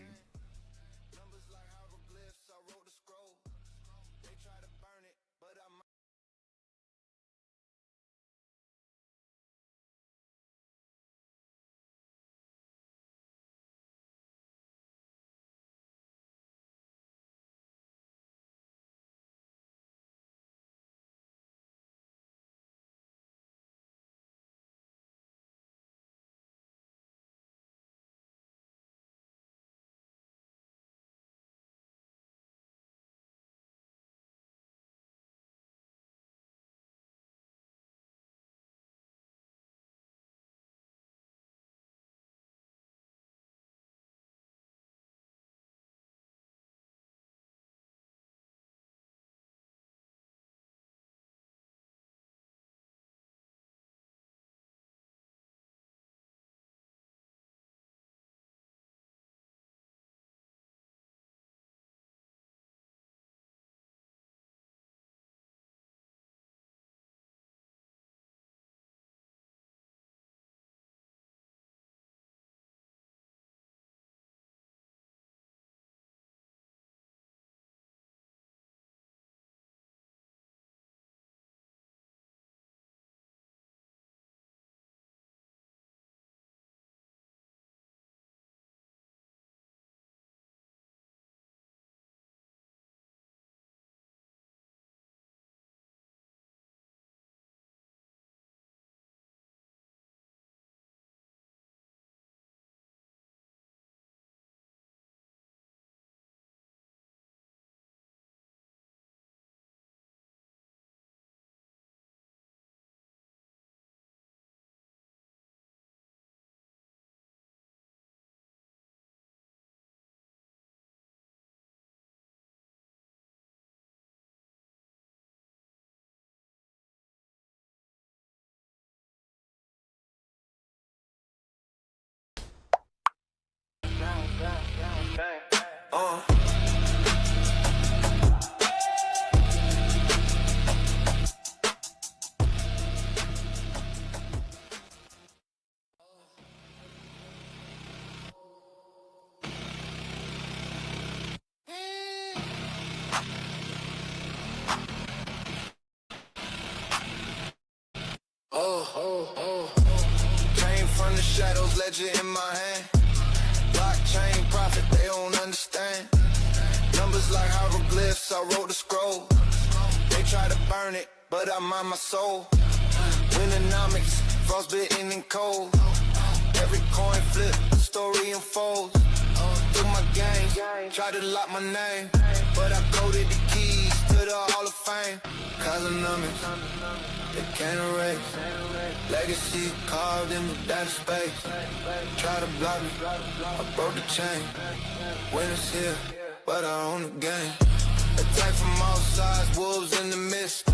glyphs, I wrote the scroll. They try to burn it, but I mind my soul. Winternomics, frostbitten and cold. Every coin flip, the story unfolds. Through my game, try to lock my name, but I coded the keys to the Hall of Fame. Cosmonomics, they can't erase. Legacy carved in the data space. Try to block me, I broke the chain. Winners here, but I own the game. Attack from all sides, wolves in the mist.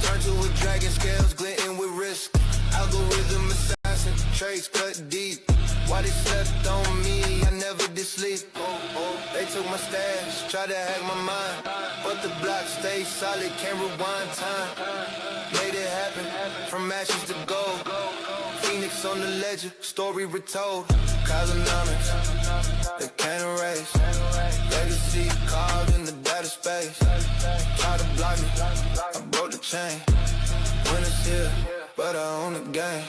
Turn to a dragon, scales glinting with risk. Algorithm assassin, traits cut deep. Why they slept on me, I never did sleep. They took my stash, tried to hack my mind, but the block stayed solid, can't rewind time. Made it happen, from ashes to gold. Phoenix on the ledger, story retold. Cosmonomics, they can't erase. Legacy carved in the data space. Try to block me, I broke the chain. Winners here, but I own the game.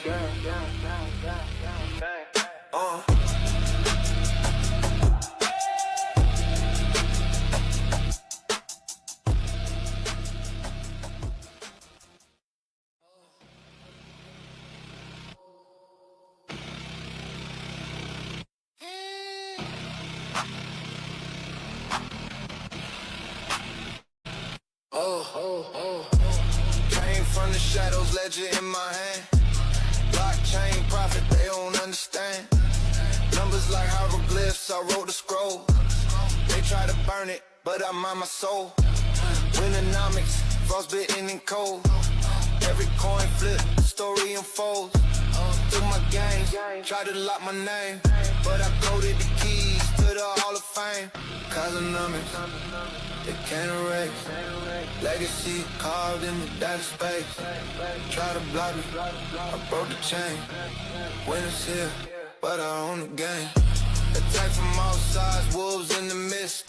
Came from the shadows, ledger in my hand. Blockchain profit, they don't understand. Numbers like hieroglyphs, I wrote the scroll. They try to burn it, but I mind my soul. Winternomics, frostbitten and cold. Every coin flip, the story unfolds. Through my games, try to lock my name, but I coded the keys to the Hall of Fame. Cosmonomics, they can't erase. Legacy carved in the data space. Try to block me, I broke the chain. Winners here, but I own the game. Attack from all sides, wolves in the mist.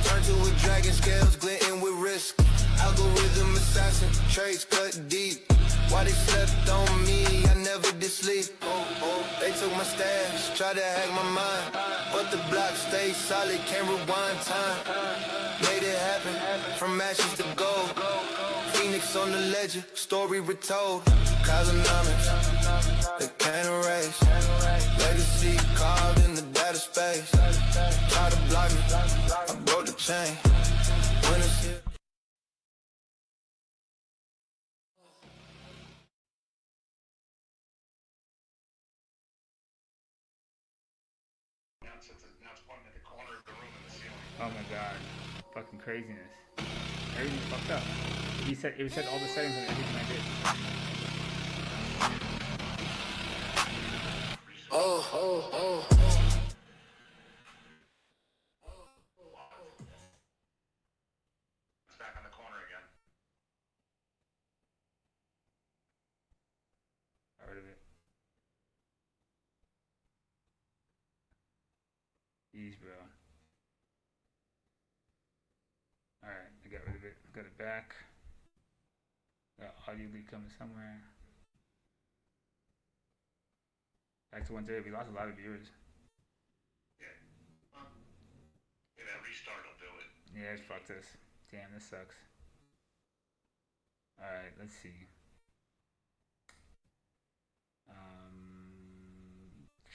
Turn to a dragon, scales glinting with risk. Algorithm assassin, traits cut deep. Why they slept on me, I never did sleep. They took my stash, tried to hack my mind, but the block stayed solid, can't rewind time. Made it happen, from ashes to gold. Phoenix on the ledger, story retold. Cosmonomics, they can't erase. Legacy carved in the data space. Try to block me, I broke the chain. Winners here. Now it's pointing at the corner of the room in the ceiling. Oh my god. Fucking craziness. Everything's fucked up. It reset all the settings on everything I did. It's back on the corner again. Got rid of it. Jeez, bro. Alright, I got rid of it. Got it back. Got audio leak coming somewhere. Back to 130. We lost a lot of viewers. Yeah. Yeah, that restart will do it. Yeah, it fucked us. Damn, this sucks. Alright, let's see.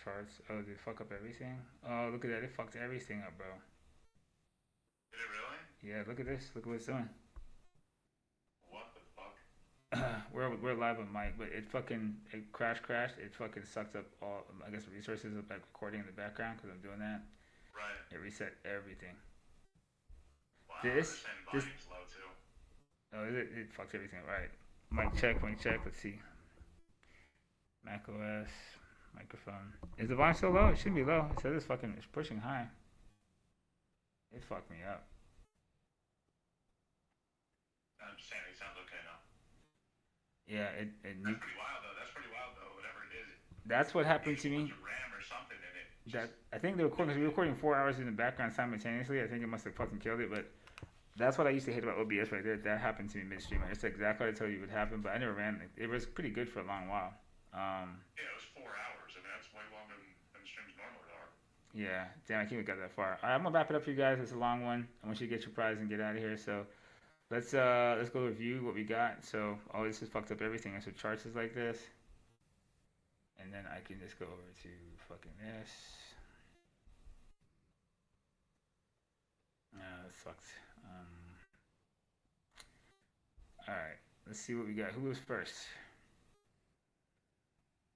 Charts. Oh, did it fuck up everything? Oh, look at that. It fucked everything up, bro. Did it really? Yeah, look at this. Look what it's doing. What the fuck? We're live on mic, but it crashed. It fucking sucked up all, I guess, resources of like recording in the background because I'm doing that. Right. It reset everything. Wow, This- they're this- saying volume's low too. Oh, it fucks everything up. Right. Mic check. Let's see. Mac OS. Microphone. Is the volume still low? It shouldn't be low. It says it's pushing high. It fucked me up. I'm just saying it sounds okay now. Yeah, That's pretty wild though. Whatever it is. That's what happened to me. Maybe a bunch of RAM or something in it. That I think we're recording 4 hours in the background simultaneously. I think it must have fucking killed it, but that's what I used to hate about OBS right there. That happened to me midstream. It's exactly what I told you would happen, but I never ran. It was pretty good for a long while. Yeah, it was 4 hours. I mean, that's way longer than streams normally are. Yeah, damn, I can't even got that far. All right, I'm gonna wrap it up for you guys. It's a long one. I want you to get your prize and get out of here. So let's go review what we got. So this is fucked up everything. So charts is like this, and then I can just go over to fucking this. That sucks. All right, let's see what we got. Who was first?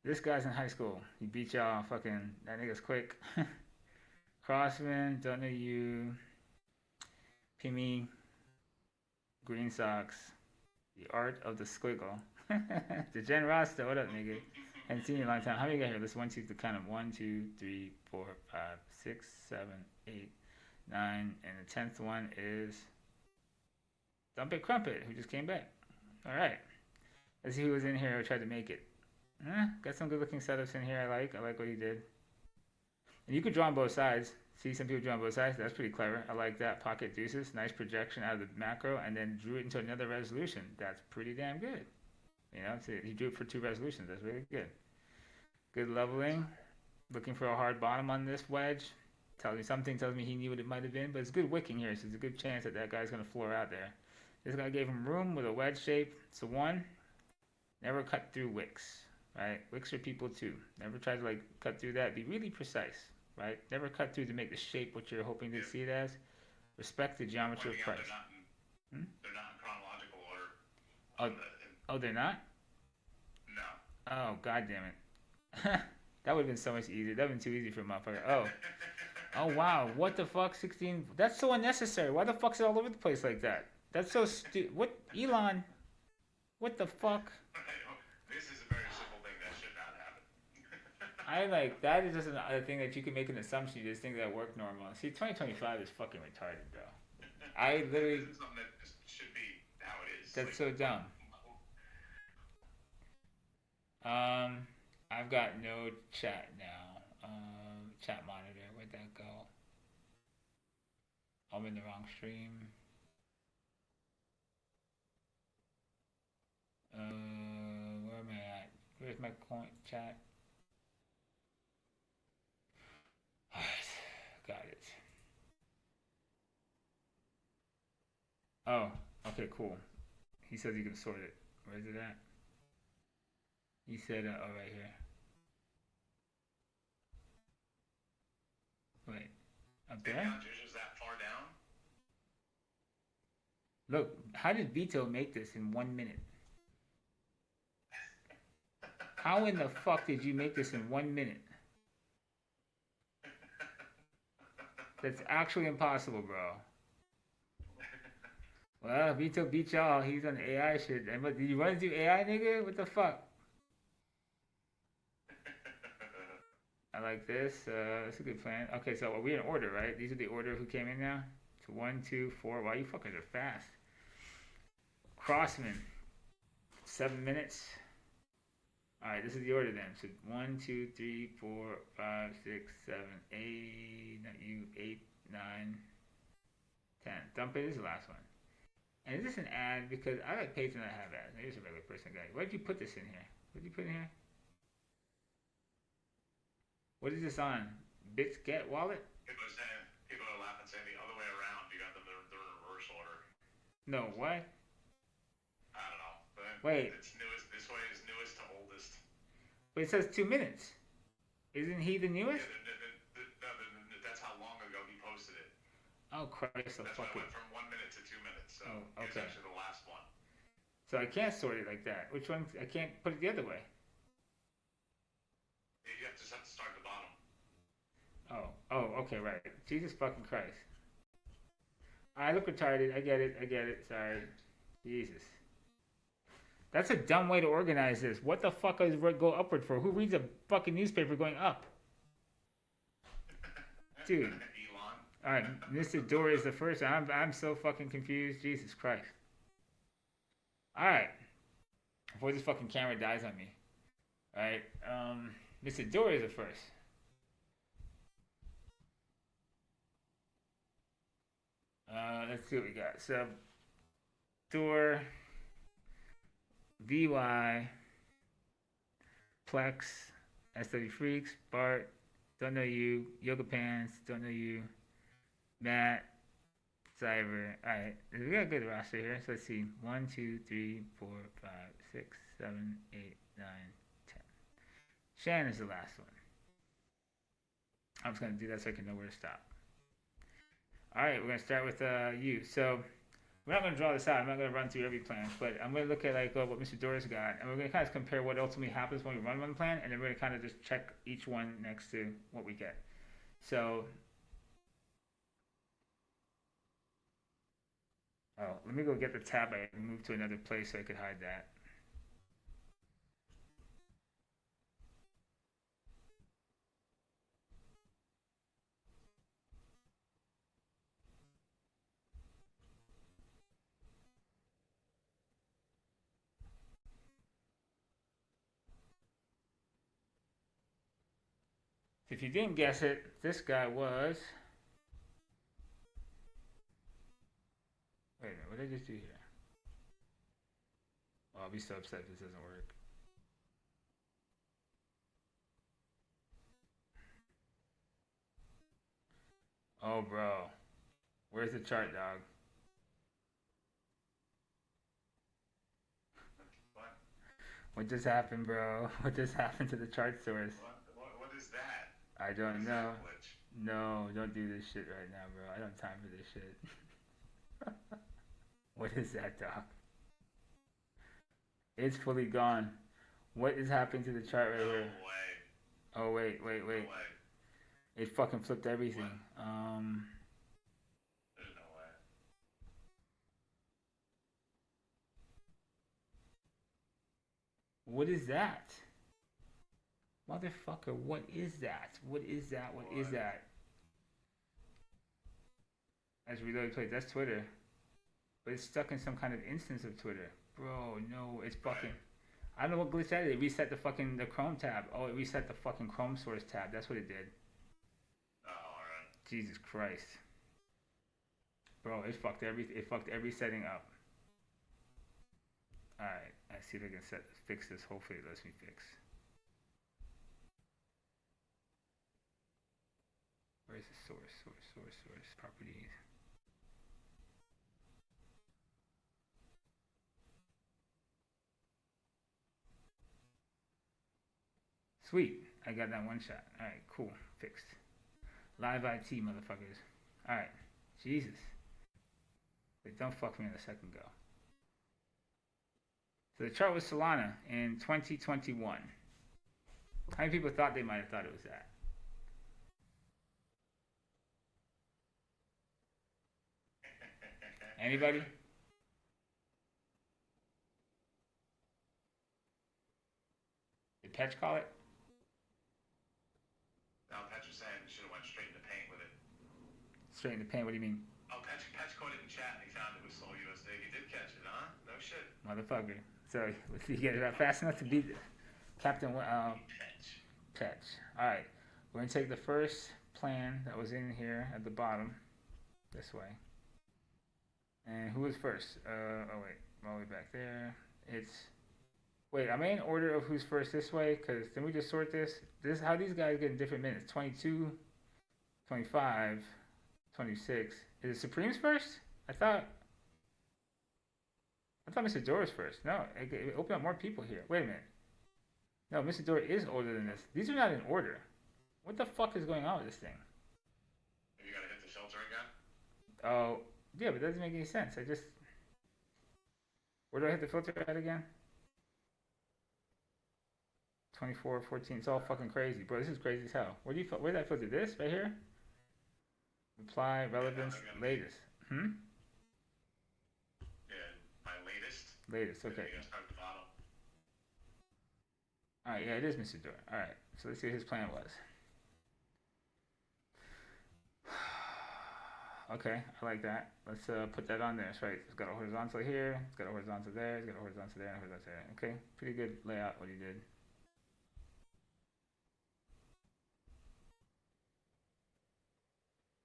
This guy's in high school. He beat y'all. Fucking that nigga's quick. Crossman, don't know you. Pimmy, Green Socks, The Art of the Squiggle. The Jen Rasta, what up, nigga? Haven't seen you in a long time. How many got here? Let's 1, 2, the count of 1, 2, 3, 4, 5, 6, 7, 8, 9, and the 10th one is Dump It Crumpet, who just came back. All right, let's see who was in here who tried to make it. Got some good looking setups in here. I like what he did. And you could draw on both sides. See, some people draw on both sides. That's pretty clever. I like that. Pocket deuces. Nice projection out of the macro and then drew it into another resolution. That's pretty damn good. You know, so he drew it for 2 resolutions. That's really good. Good leveling. Looking for a hard bottom on this wedge. Tells me he knew what it might have been, but it's good wicking here, so there's a good chance that guy's going to floor out there. This guy gave him room with a wedge shape. So 1, never cut through wicks, right? Wicks are people too. Never try to like cut through that. Be really precise, right? Never cut through to make the shape what you're hoping to see it as. Respect the geometry of price. They're not in chronological order. Oh, they're not? No. Oh, god damn it. That would have been so much easier. That would have been too easy for a motherfucker. Oh, wow. What the fuck? 16. That's so unnecessary. Why the fuck's it all over the place like that? That's so stupid. What? Elon? What the fuck? This is a very simple thing that should not happen. I like, that is just another thing that you can make an assumption. You just think that work normal. See, 2025 is fucking retarded, though. I literally. This is something that just should be how it is. That's so dumb. I've got no chat now. Chat monitor, where'd that go? I'm in the wrong stream. Where am I at? Where's my chat? Alright, got it. Oh, okay, cool. He says you can sort it. Where is it at? He said, oh, right here. Wait, up there? Is that far down? Look, how did Vito make this in 1 minute? How in the fuck did you make this in 1 minute? That's actually impossible, bro. Well, Vito beat y'all. He's on AI shit. Did you want to do AI, nigga? What the fuck? I like this. That's a good plan. Okay, so are we in order, right? These are the order who came in now. So 1, 2, 4. Wow, you fuckers are fast. Crossman, 7 minutes. All right, this is the order then. So 1, 2, 3, 4, 5, 6, 7, 8. Not you. 8, 9, 10. Dump it is the last one. And is this an ad? Because I like pages and I have ads. Maybe it's a regular person guy. Why did you put this in here? What did you put in here? What is this on? Bits Get Wallet? People are laughing, saying the other way around. You got the reverse order. No, what? I don't know. But Wait. It's newest. This way is newest to oldest. But it says 2 minutes. Isn't he the newest? Yeah, that's how long ago he posted it. Oh, Christ. That's why it went from 1 minute to 2 minutes. So it's okay. actually the last one. So I can't sort it like that. Which one? I can't put it the other way. You just have to start at the bottom. Oh, okay, right. Jesus fucking Christ. I look retarded. I get it. Sorry. Jesus. That's a dumb way to organize this. What the fuck is go upward for? Who reads a fucking newspaper going up? Dude. Elon. Alright, Mr. Dory is the first. I'm so fucking confused. Jesus Christ. Alright. Before this fucking camera dies on me. Alright, Mr. Dory is the first. Let's see what we got. So, Door, VY, Plex, SW Freaks, Bart, Don't know you. Yoga Pants. Don't know you. Matt. Cyber. Alright. We got a good roster here. So let's see. 1, 2, 3, 4, 5, 6, 7, 8, 9, 10. Shan is the last one. I'm just going to do that so I can know where to stop. Alright, we're going to start with you. So, we're not going to draw this out. I'm not going to run through every plan, but I'm going to look at like what Mr. Doris got, and we're going to kind of compare what ultimately happens when we run one plan, and then we're going to kind of just check each one next to what we get. So, let me go get the tab I moved to another place so I could hide that. If you didn't guess it, this guy was... Wait a minute, what did I just do here? Oh, I'll be so upset if this doesn't work. Oh, bro. Where's the chart, dog? What just happened, bro? What just happened to the chart source? What is that? I don't know. Glitch? No, don't do this shit right now, bro. I don't have time for this shit. What is that, dog? It's fully gone. What is happening to the chart right here? No way. Oh, wait. No way. It fucking flipped everything. There's no way. What is that? Motherfucker, what is that? What is that? What is that? That's Reloaded Plays. That's Twitter. But it's stuck in some kind of instance of Twitter. Bro, no, it's fucking... I don't know what glitch that is. It reset the Chrome tab. Oh, it reset the fucking Chrome source tab. That's what it did. Oh, alright. Jesus Christ. Bro, it fucked every setting up. Alright, I see if I can fix this. Hopefully it lets me fix. Where's the source? Source. Properties. Sweet. I got that one shot. Alright, cool. Fixed. Live IT, motherfuckers. Alright. Jesus. Wait, don't fuck me in a second go. So the chart was Solana in 2021. How many people thought they might have thought it was that? Anybody? Did Petch call it? No, Petch was saying we should have went straight into paint with it. Straight in the paint, what do you mean? Oh, Petch caught it in chat and he found it was Soul USD. He did catch it, huh? No shit. Motherfucker. So, let's see, you get it out fast enough to beat Captain Petch. Alright, we're going to take the first plan that was in here at the bottom, this way. And who was first? Oh wait, all the way back there. Wait, am I in order of who's first this way? Because then we just sort this. This is how these guys get in different minutes. 22, 25, 26. Is it Supreme's first? I thought Mr. Doris first. No, it opened up more people here. Wait a minute. No, Mr. Doris is older than this. These are not in order. What the fuck is going on with this thing? You gotta hit the filter again? Oh, yeah, but it doesn't make any sense. Where do I hit the filter at again? 24, 14. It's all fucking crazy, bro. This is crazy as hell. Where did I filter this? Right here? Apply, relevance, latest. Yeah, my latest. Latest, okay. You gotta start at the bottom. Alright, yeah, it is Mr. Doris. Alright, so let's see what his plan was. Okay, I like that. Let's put that on there. That's right. It's got a horizontal here. It's got a horizontal there. It's got a horizontal there and a horizontal there. Okay, pretty good layout what he did.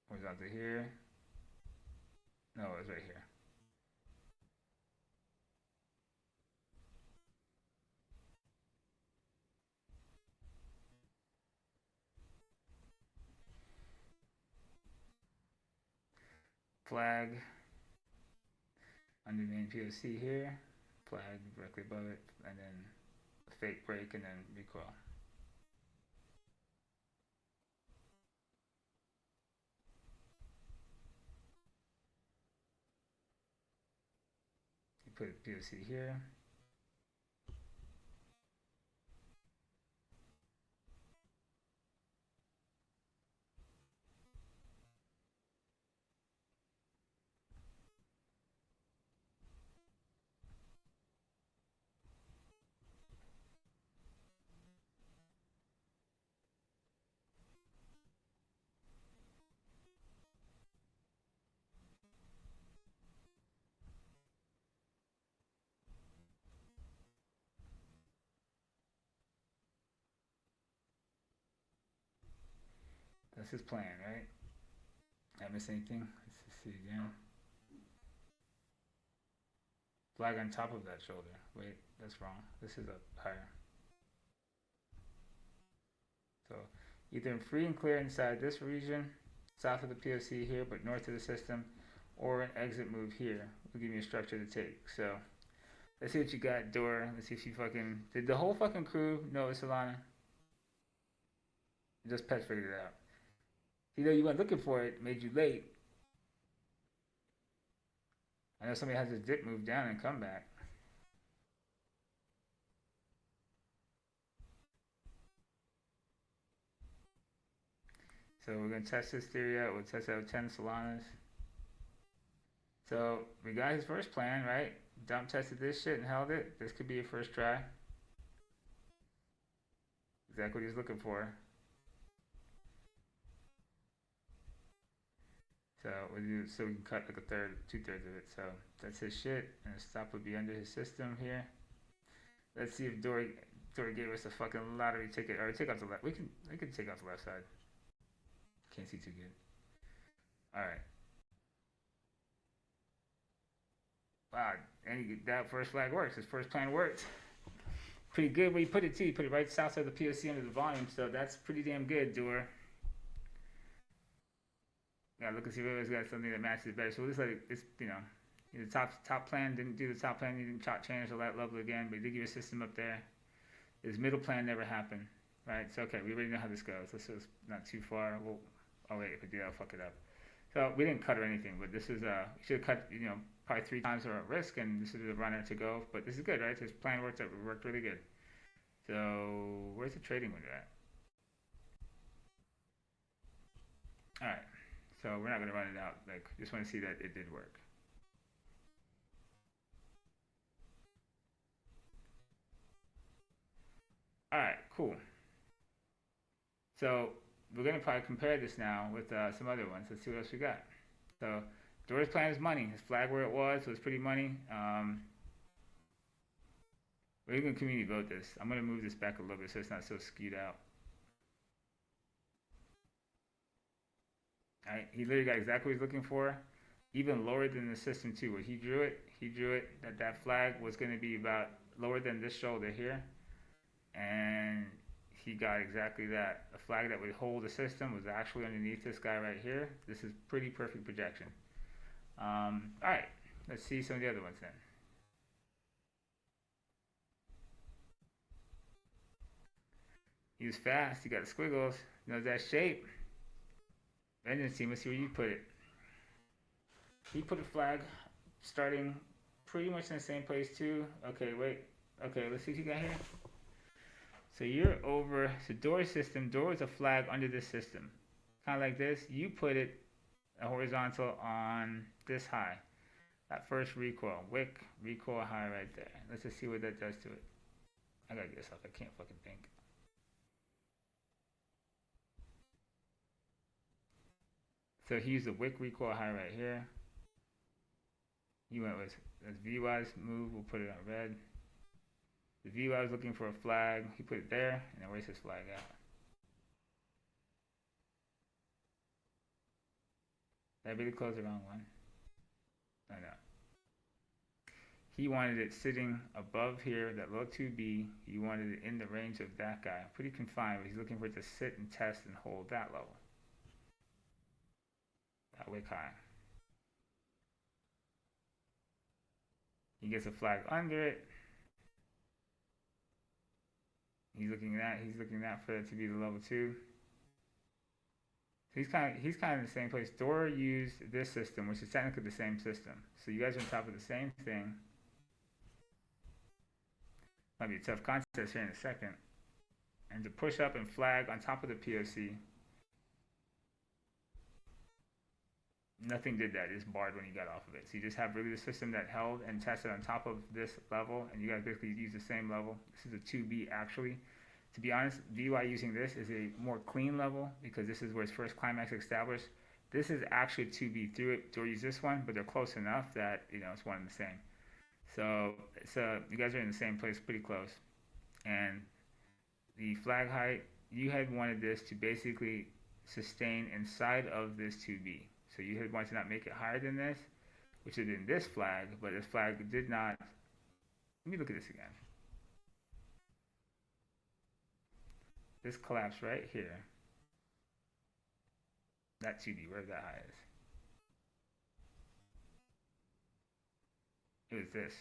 Horizontal here. No, it was right here. flag under the main POC here, flag directly above it, and then a fake break and then recoil. You put POC here. That's his plan, right? I miss anything? Let's see again. Flag on top of that shoulder. Wait, that's wrong. This is up higher. So either free and clear inside this region, south of the POC here, but north of the system, or an exit move here will give you a structure to take. So let's see what you got, Dora. Let's see if you fucking... Did the whole fucking crew know it's Solana? Just Pet figured it out. You know, you went looking for it, made you late. I know somebody has this dip move down and come back. So we're going to test this theory out. We'll test out 10 Solanas. So we got his first plan, right? Dump tested this shit and held it. This could be a first try. Exactly what he's looking for. So we can cut like a third, 2/3 of it. So that's his shit, and the stop would be under his system here. Let's see if Dory gave us a fucking lottery ticket, or take off the left. We can take off the left side. Can't see too good. All right. Wow, and that first flag works. His first plan worked. Pretty good where you put it too. You put it right south of the POC under the volume, so that's pretty damn good, Dora. Gotta look and see if everybody's got something that matches better. So we'll just let it, the top plan didn't do the top plan, you didn't change all that level again, but he did give you a system up there. His middle plan never happened, right? So okay, we already know how this goes. This is not too far. Oh wait, if we do that, I'll fuck it up. So we didn't cut or anything, but this is we should have cut, probably 3 times our risk, and this is the runner to go. But this is good, right? His plan worked really good. So where's the trading window at? All right. So we're not going to run it out. Like, just want to see that it did work. All right, cool. So we're going to probably compare this now with some other ones. Let's see what else we got. So Dora's plan is money. His flag where it was pretty money. We're going to community vote this. I'm going to move this back a little bit so it's not so skewed out. Right, he literally got exactly what he's looking for, even lower than the system too. Where he drew it that flag was going to be about lower than this shoulder here, and he got exactly that. A flag that would hold the system was actually underneath this guy right here. This is pretty perfect projection. All right, let's see some of the other ones then. He was fast. He got the squiggles. Knows that shape. Vengeance team, let's see where you put it. He put a flag starting pretty much in the same place too. Okay, wait. Okay, let's see what you got here. So you're over, so Dora's system, Dora's a flag under this system. Kind of like this. You put it a horizontal on this high. That first recoil. Wick, recoil high right there. Let's just see what that does to it. I gotta get this off. I can't fucking think. So he used the wick recoil high right here. He went with this VY's move. We'll put it on red. The VY was looking for a flag. He put it there. And then where's his flag at? Did I really close the wrong one? I know. He wanted it sitting above here, that low 2B. He wanted it in the range of that guy. Pretty confined, but he's looking for it to sit and test and hold that level. That wick high. He gets a flag under it. He's looking at for it to be the level 2. He's kind of in the same place. Dora used this system, which is technically the same system. So you guys are on top of the same thing. Might be a tough contest here in a second. And to push up and flag on top of the POC, nothing did that. It's barred when you got off of it. So you just have really the system that held and tested on top of this level, and you guys basically use the same level. This is a 2B actually. To be honest, VY using this is a more clean level because this is where its first climax established. This is actually 2B through it. Dora used this one, but they're close enough that, you know, it's one and the same. So you guys are in the same place, pretty close. And the flag height, you had wanted this to basically sustain inside of this 2B. So you had wanted to not make it higher than this, which had been this flag, but this flag did not. Let me look at this again. This collapsed right here. That 2B, wherever that high is. It was this.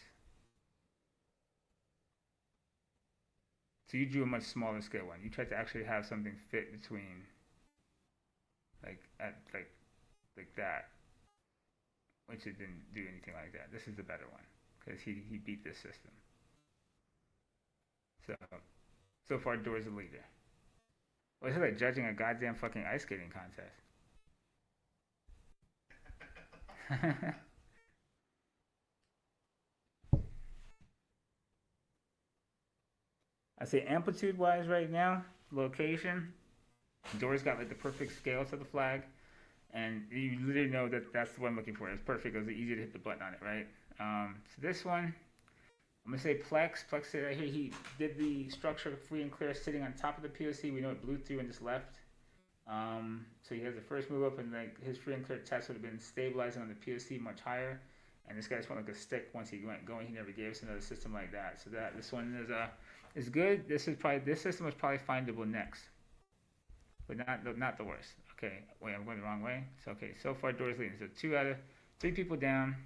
So you drew a much smaller scale one. You tried to actually have something fit between, like that, which it didn't do anything like that. This is the better one because he beat this system. So far, Dora's the leader. Well, it's like judging a goddamn fucking ice skating contest. I say amplitude-wise right now, location, Dora's got like the perfect scale to the flag, and you literally know that that's the one I'm looking for. It's perfect. It was easy to hit the button on it, right? So this one, I'm gonna say Plex. Plex said right here he did the structure free and clear sitting on top of the POC. We know it blew through and just left. So he has the first move up, and like his free and clear test would have been stabilizing on the POC much higher. And this guy just went like a stick once he went going. He never gave us another system like that. So this one is good. This system was probably findable next, but not the worst. Okay, wait, I'm going the wrong way. So okay, so far Dora's leading. So 2 out of 3 people down.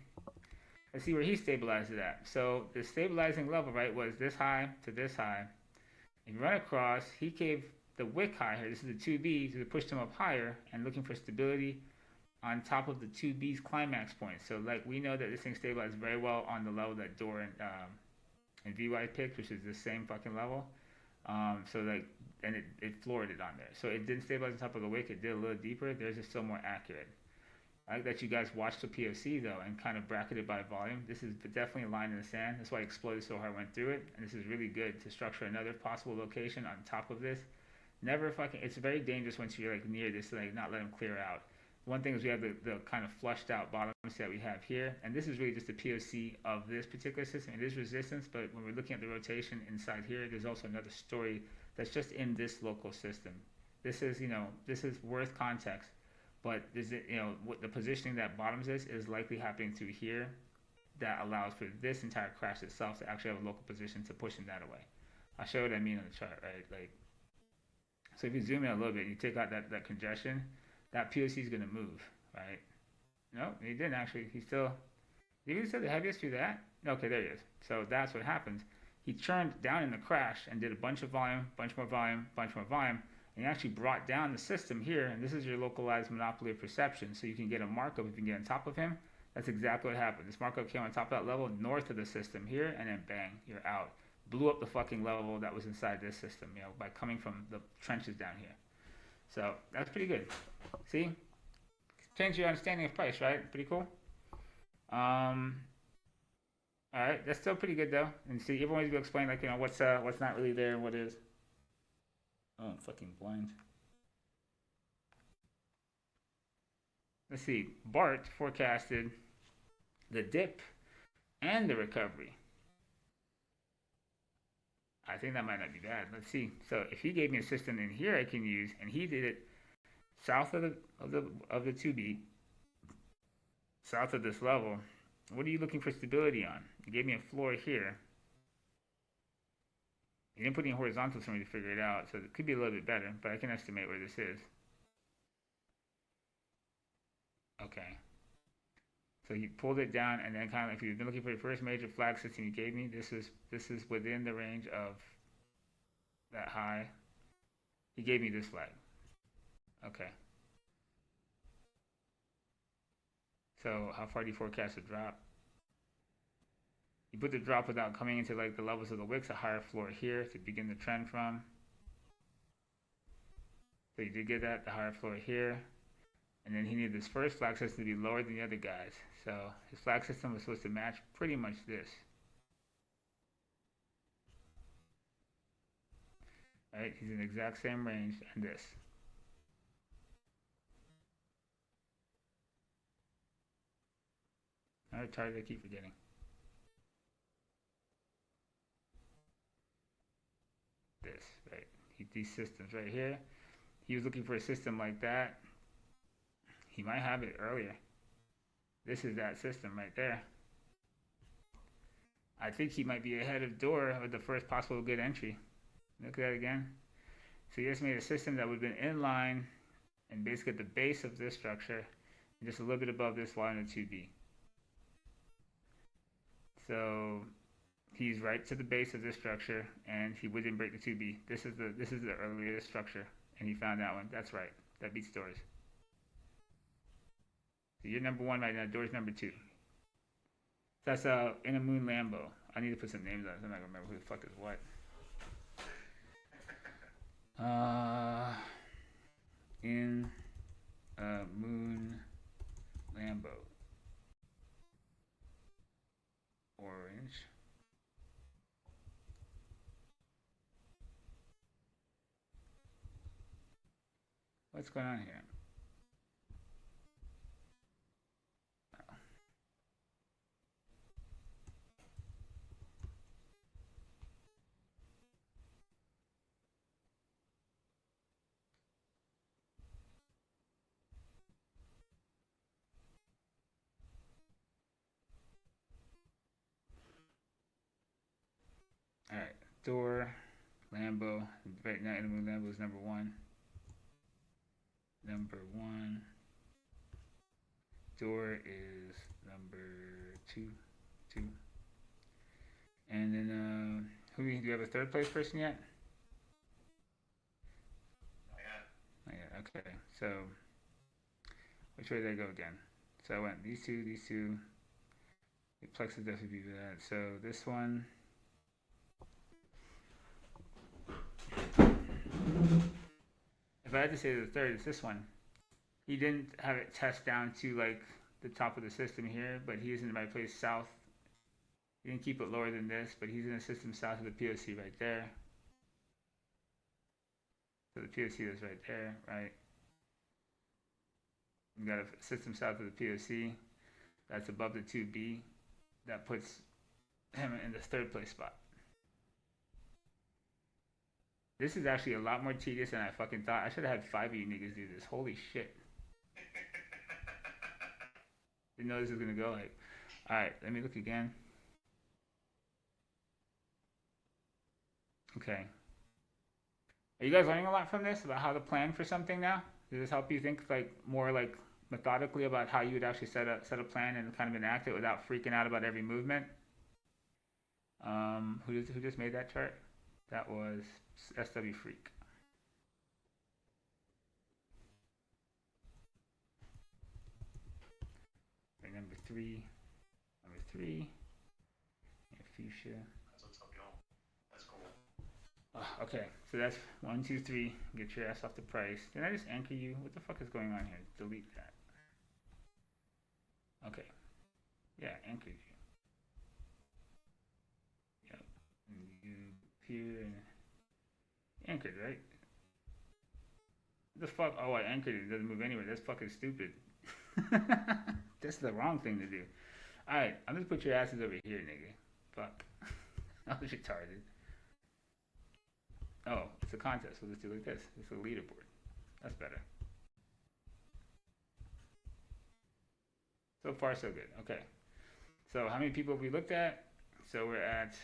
Let's see where he stabilized it at. So the stabilizing level, right, was this high to this high. If you run across, he gave the wick high here. This is the 2B, so it pushed him up higher and looking for stability on top of the 2B's climax point. So like we know that this thing stabilized very well on the level that Dora and VY picked, which is the same fucking level. So like, and it floored it on there. So it didn't stabilize on top of the wick. It did a little deeper. Theirs is still more accurate. I like that you guys watched the POC though and kind of bracketed by volume. This is definitely a line in the sand. That's why it exploded so hard, went through it. And this is really good to structure another possible location on top of this. Never fucking, it's very dangerous once you're like near this, like not let them clear out. One thing is we have the kind of flushed out bottoms that we have here. And this is really just the POC of this particular system. It is resistance, but when we're looking at the rotation inside here, there's also another story that's just in this local system. This is, this is worth context. But is it, what the positioning that bottoms is likely happening through here that allows for this entire crash itself to actually have a local position to pushing that away. I'll show you what I mean on the chart, right? Like, so if you zoom in a little bit, you take out that congestion, that POC is going to move, right? No, he didn't actually. He still the heaviest through that? Okay, there he is. So that's what happens. He churned down in the crash and did a bunch of volume, bunch more volume, bunch more volume. And you actually brought down the system here, and this is your localized monopoly of perception, so you can get a markup if you can get on top of him. That's exactly what happened. This markup came on top of that level, north of the system here, and then bang, you're out. Blew up the fucking level that was inside this system, by coming from the trenches down here. So that's pretty good. See? Change your understanding of price, right? Pretty cool. Alright, that's still pretty good though. And see, everyone's gonna explain like, what's not really there and what is. Oh, I'm fucking blind. Let's see. Bart forecasted the dip and the recovery. I think that might not be bad. Let's see. So if he gave me a system in here I can use, and he did it south of the 2B, south of this level. What are you looking for stability on? He gave me a floor here. He didn't put any horizontals for me to figure it out, so it could be a little bit better, but I can estimate where this is. Okay. So he pulled it down, and then kind of, if you've been looking for the first major flag system he gave me, this is within the range of that high. He gave me this flag. Okay. So how far do you forecast the drop? You put the drop without coming into like the levels of the wicks, a higher floor here to begin the trend from. So you did get that, the higher floor here. And then he needed this first flag system to be lower than the other guys. So his flag system was supposed to match pretty much this. Right? He's in the exact same range and this. How retarded I keep forgetting. This, right? These systems right here. He was looking for a system like that. He might have it earlier. This is that system right there. I think he might be ahead of Door with the first possible good entry. Look at that again. So he just made a system that would have been in line and basically at the base of this structure and just a little bit above this line of 2B. So he's right to the base of this structure and he wouldn't break the 2B. This is the earliest structure and he found that one. That's right. That beats Doors. So you're number 1 right now. Doors number 2. That's in a moon Lambo. I need to put some names on it. I'm not gonna remember who the fuck is what. In a moon Lambo. Orange. What's going on here? Alright, Door, Lambo. Right now, Enemy Lambo is number 1. Number 1. Door is number 2. And then, do you have a third place person yet? Not yet, okay. So, which way did I go again? So I went these two. The Plex is definitely be that. So this one. If I had to say the third, it's this one. He didn't have it test down to like the top of the system here, but he is in the right place south. He didn't keep it lower than this, but he's in the system south of the POC right there. So the POC is right there, right? We got a system south of the POC that's above the 2B. That puts him in the third place spot. This is actually a lot more tedious than I fucking thought. I should have had 5 of you niggas do this. Holy shit. Didn't know this was gonna go like. Alright, let me look again. Okay. Are you guys learning a lot from this about how to plan for something now? Does this help you think like more like methodically about how you would actually set a plan and kind of enact it without freaking out about every movement? Who just made that chart? That was SW Freak. Okay, number 3. Yeah, fuchsia. That's what's up, y'all. That's cool. Okay, so that's 1, 2, 3. Get your ass off the price. Did I just anchor you? What the fuck is going on here? Delete that. Okay. Yeah, anchored you. Yep. And you appear and anchored, right? What the fuck? Oh, I anchored it. It doesn't move anywhere. That's fucking stupid. That's the wrong thing to do. Alright, I'm gonna put your asses over here, nigga. Fuck. I was retarded. Oh, it's a contest. So let's do it like this. It's a leaderboard. That's better. So far, so good. Okay. So how many people have we looked at? So we're at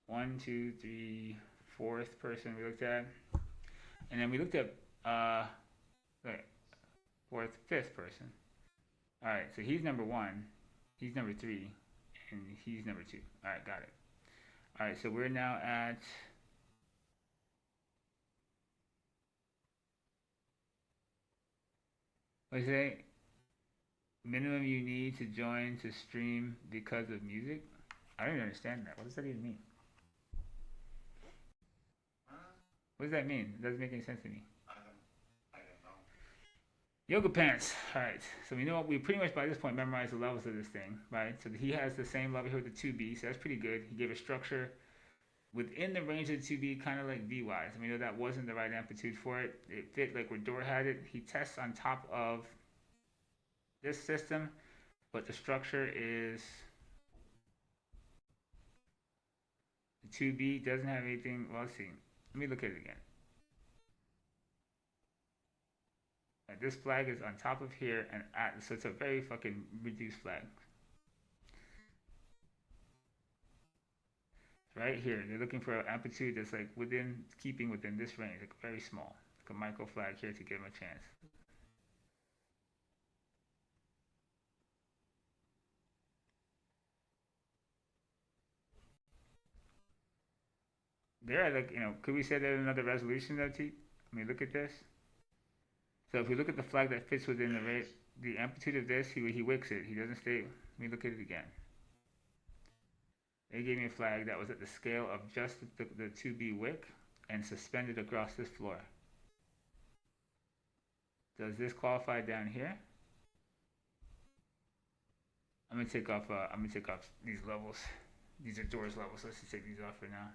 1, 2, 3, 4th person we looked at. And then we looked at 4th, 5th person. All right, so he's number 1, he's number 3, and he's number 2. All right, got it. All right, so we're now at what is it? Minimum you need to join to stream because of music. I don't even understand that. What does that even mean? What does that mean? It doesn't make any sense to me. I don't know. Yoga pants. All right. So we know we pretty much by this point memorized the levels of this thing, right? So he has the same level here with the 2B, so that's pretty good. He gave a structure within the range of the 2B, kind of like VY. So we know that wasn't the right amplitude for it. It fit like where Dor had it. He tests on top of this system, but the structure is the 2B doesn't have anything. Well, let's see. Let me look at it again. This flag is on top of here, and so it's a very fucking reduced flag. Right here, they're looking for an amplitude that's like keeping within this range, like very small, like a micro flag here to give them a chance. They're at like, could we say there's another resolution though, T? I mean, look at this. So if we look at the flag that fits within the amplitude of this, he wicks it. He doesn't stay. Let me look at it again. They gave me a flag that was at the scale of just the 2B wick and suspended across this floor. Does this qualify down here? I'm gonna take off these levels. These are Dor's levels. Let's just take these off for now.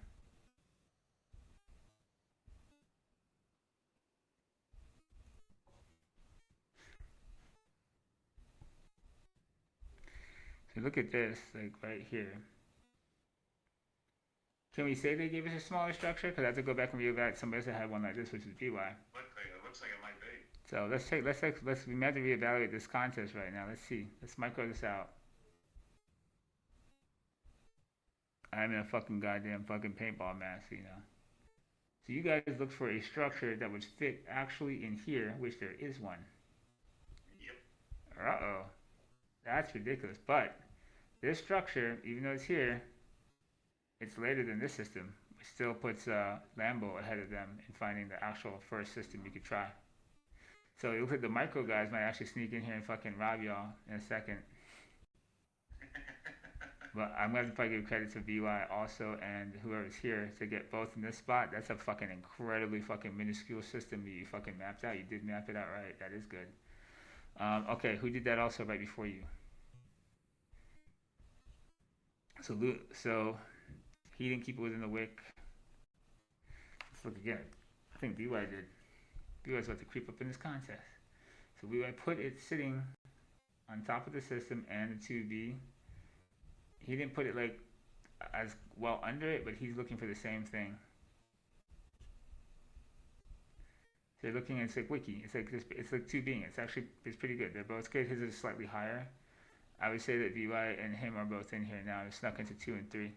So look at this, like right here. Can we say they gave us a smaller structure? Because I have to go back and reevaluate. Somebody else that had one like this, which is VY. It looks like it might be. So we have to reevaluate this contest right now. Let's see. Let's micro this out. I'm in a fucking goddamn fucking paintball mask, So you guys look for a structure that would fit actually in here, which there is one. Yep. Uh-oh. That's ridiculous. But this structure, even though it's here, it's later than this system. It still puts Lambo ahead of them in finding the actual first system you could try. So it looks like the micro guys might actually sneak in here and fucking rob y'all in a second. But I'm going to probably give credit to VY also and whoever's here to get both in this spot. That's a fucking incredibly fucking minuscule system that you fucking mapped out. You did map it out right. That is good. Okay, who did that also right before you? So he didn't keep it within the wick. Let's look again. I think VY did. VY's about to creep up in this contest. So VY put it sitting on top of the system and the 2B. He didn't put it like as well under it, but he's looking for the same thing. So they're looking, it's like wiki. It's like 2B. It's pretty good. They're both good. His is slightly higher. I would say that VY and him are both in here now. They're snuck into 2 and 3.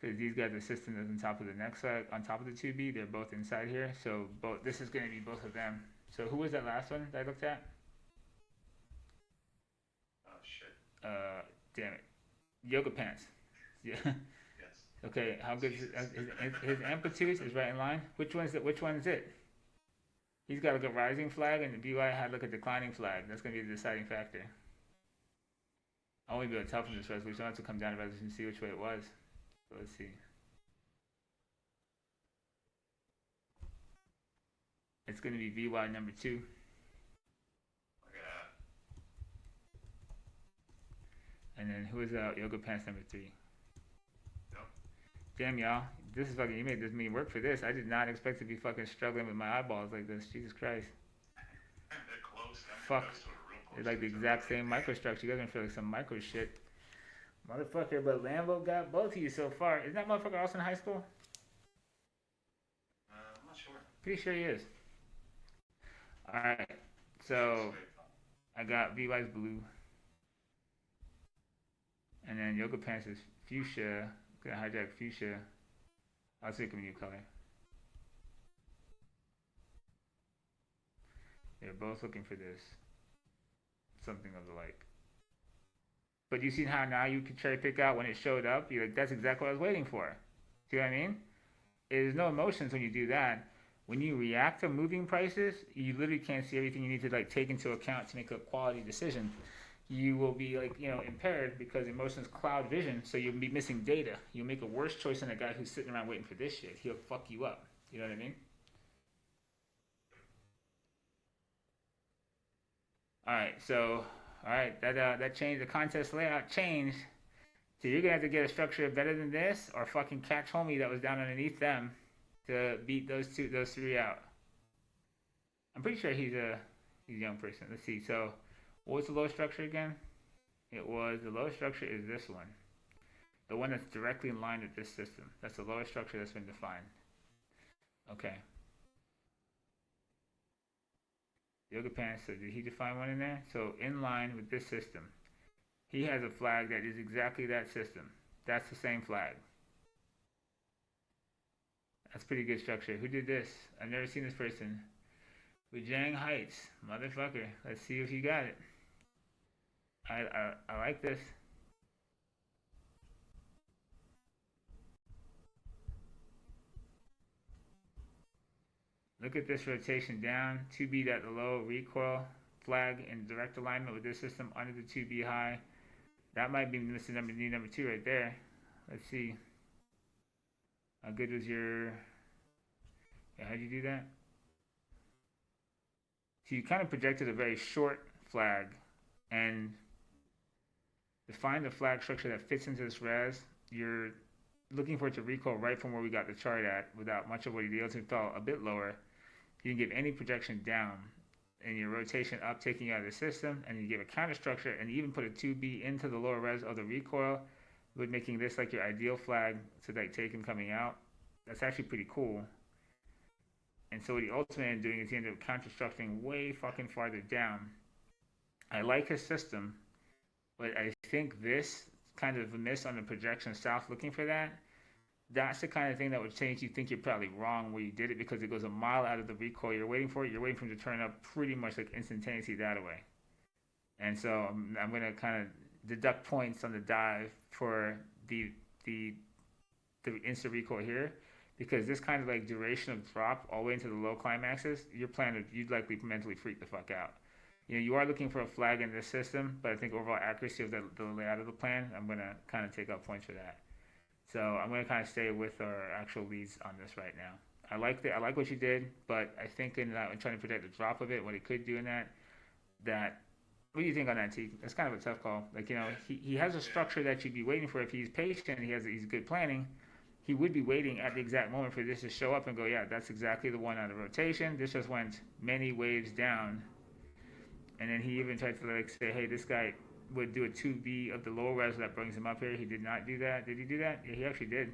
Because these guys, the system is on top of the next side, on top of the 2B. They're both inside here. So this is going to be both of them. So who was that last one that I looked at? Oh, shit. Damn it. Yoga pants. Yeah. Yes. Okay, how good is his amplitude is right in line? Which one is it? He's got like a rising flag and the VY had like a declining flag. That's going to be the deciding factor. I'll only be able to tell from this resolution. I'll have to come down to resolution and see which way it was. So let's see. It's going to be VY number 2. Look at that. And then who is Yoga Pants number 3? Yep. Damn, y'all. This is fucking, you made me work for this. I did not expect to be fucking struggling with my eyeballs like this. Jesus Christ. They're close. Fuck. Those two are real close. It's like the exact same microstructure. You guys are gonna feel like some micro shit. Motherfucker, but Lambo got both of you so far. Isn't that motherfucker also in high school? I'm not sure. Pretty sure he is. Alright. So I got VY's blue. And then Yoga Pants is fuchsia. Gonna hijack fuchsia. I'll take a new color. They're both looking for this. something of the like. But you see how now you can cherry pick out when it showed up? You're like, that's exactly what I was waiting for. See what I mean? There's no emotions when you do that. When you react to moving prices, you literally can't see everything you need to like take into account to make a quality decision. You will be like, impaired because emotions cloud vision, so you'll be missing data. You'll make a worse choice than a guy who's sitting around waiting for this shit. He'll fuck you up. You know what I mean? Alright, that changed. The contest layout changed. So you're gonna have to get a structure better than this, or fucking catch homie that was down underneath them to beat those three out. I'm pretty sure he's a young person. Let's see. So, what was the low structure again? The lowest structure is this one, the one that's directly in line with this system. That's the lowest structure that's been defined. Okay. Yoga pants. So did he define one in there? So in line with this system, he has a flag that is exactly that system. That's the same flag. That's pretty good structure. Who did this? I've never seen this person. Wujang Heights, motherfucker. Let's see if you got it. I like this. Look at this rotation down. 2B at the low, recoil, flag in direct alignment with this system under the 2B high. That might be missing number 2 right there. Let's see. How good was your... Yeah, how'd you do that? So you kind of projected a very short flag and define the flag structure that fits into this res. You're looking for it to recoil right from where we got the chart at without much of what he deals. It fell a bit lower. You can give any projection down and your rotation up, taking you out of the system, and you give a counter structure and even put a 2B into the lower res of the recoil, with making this like your ideal flag to like take him coming out. That's actually pretty cool. And so what he ultimately ended up doing is he ended up counter-structuring way fucking farther down. I like his system, but I think this kind of a miss on the projection south looking for that, that's the kind of thing that would change you think you're probably wrong where you did it, because it goes a mile out of the recoil you're waiting for. You're waiting for him to turn up pretty much like instantaneously that way. And so I'm going to kind of deduct points on the dive for the instant recoil here, because this kind of like duration of drop all the way into the low climaxes, you'd likely mentally freak the fuck out. You are looking for a flag in this system, but I think overall accuracy of the layout of the plan, I'm going to kind of take out points for that. So I'm going to kind of stay with our actual leads on this right now. I like what you did, but I think in trying to protect the drop of it, what it could do in that, what do you think on that, T? That's kind of a tough call. Like, he has a structure that you'd be waiting for. If he's patient, he's good planning, he would be waiting at the exact moment for this to show up and go, yeah, that's exactly the one on the rotation. This just went many waves down. And then he even tried to like say, hey, this guy would do a 2B of the lower res that brings him up here. He did not do that. Did he do that? Yeah, he actually did.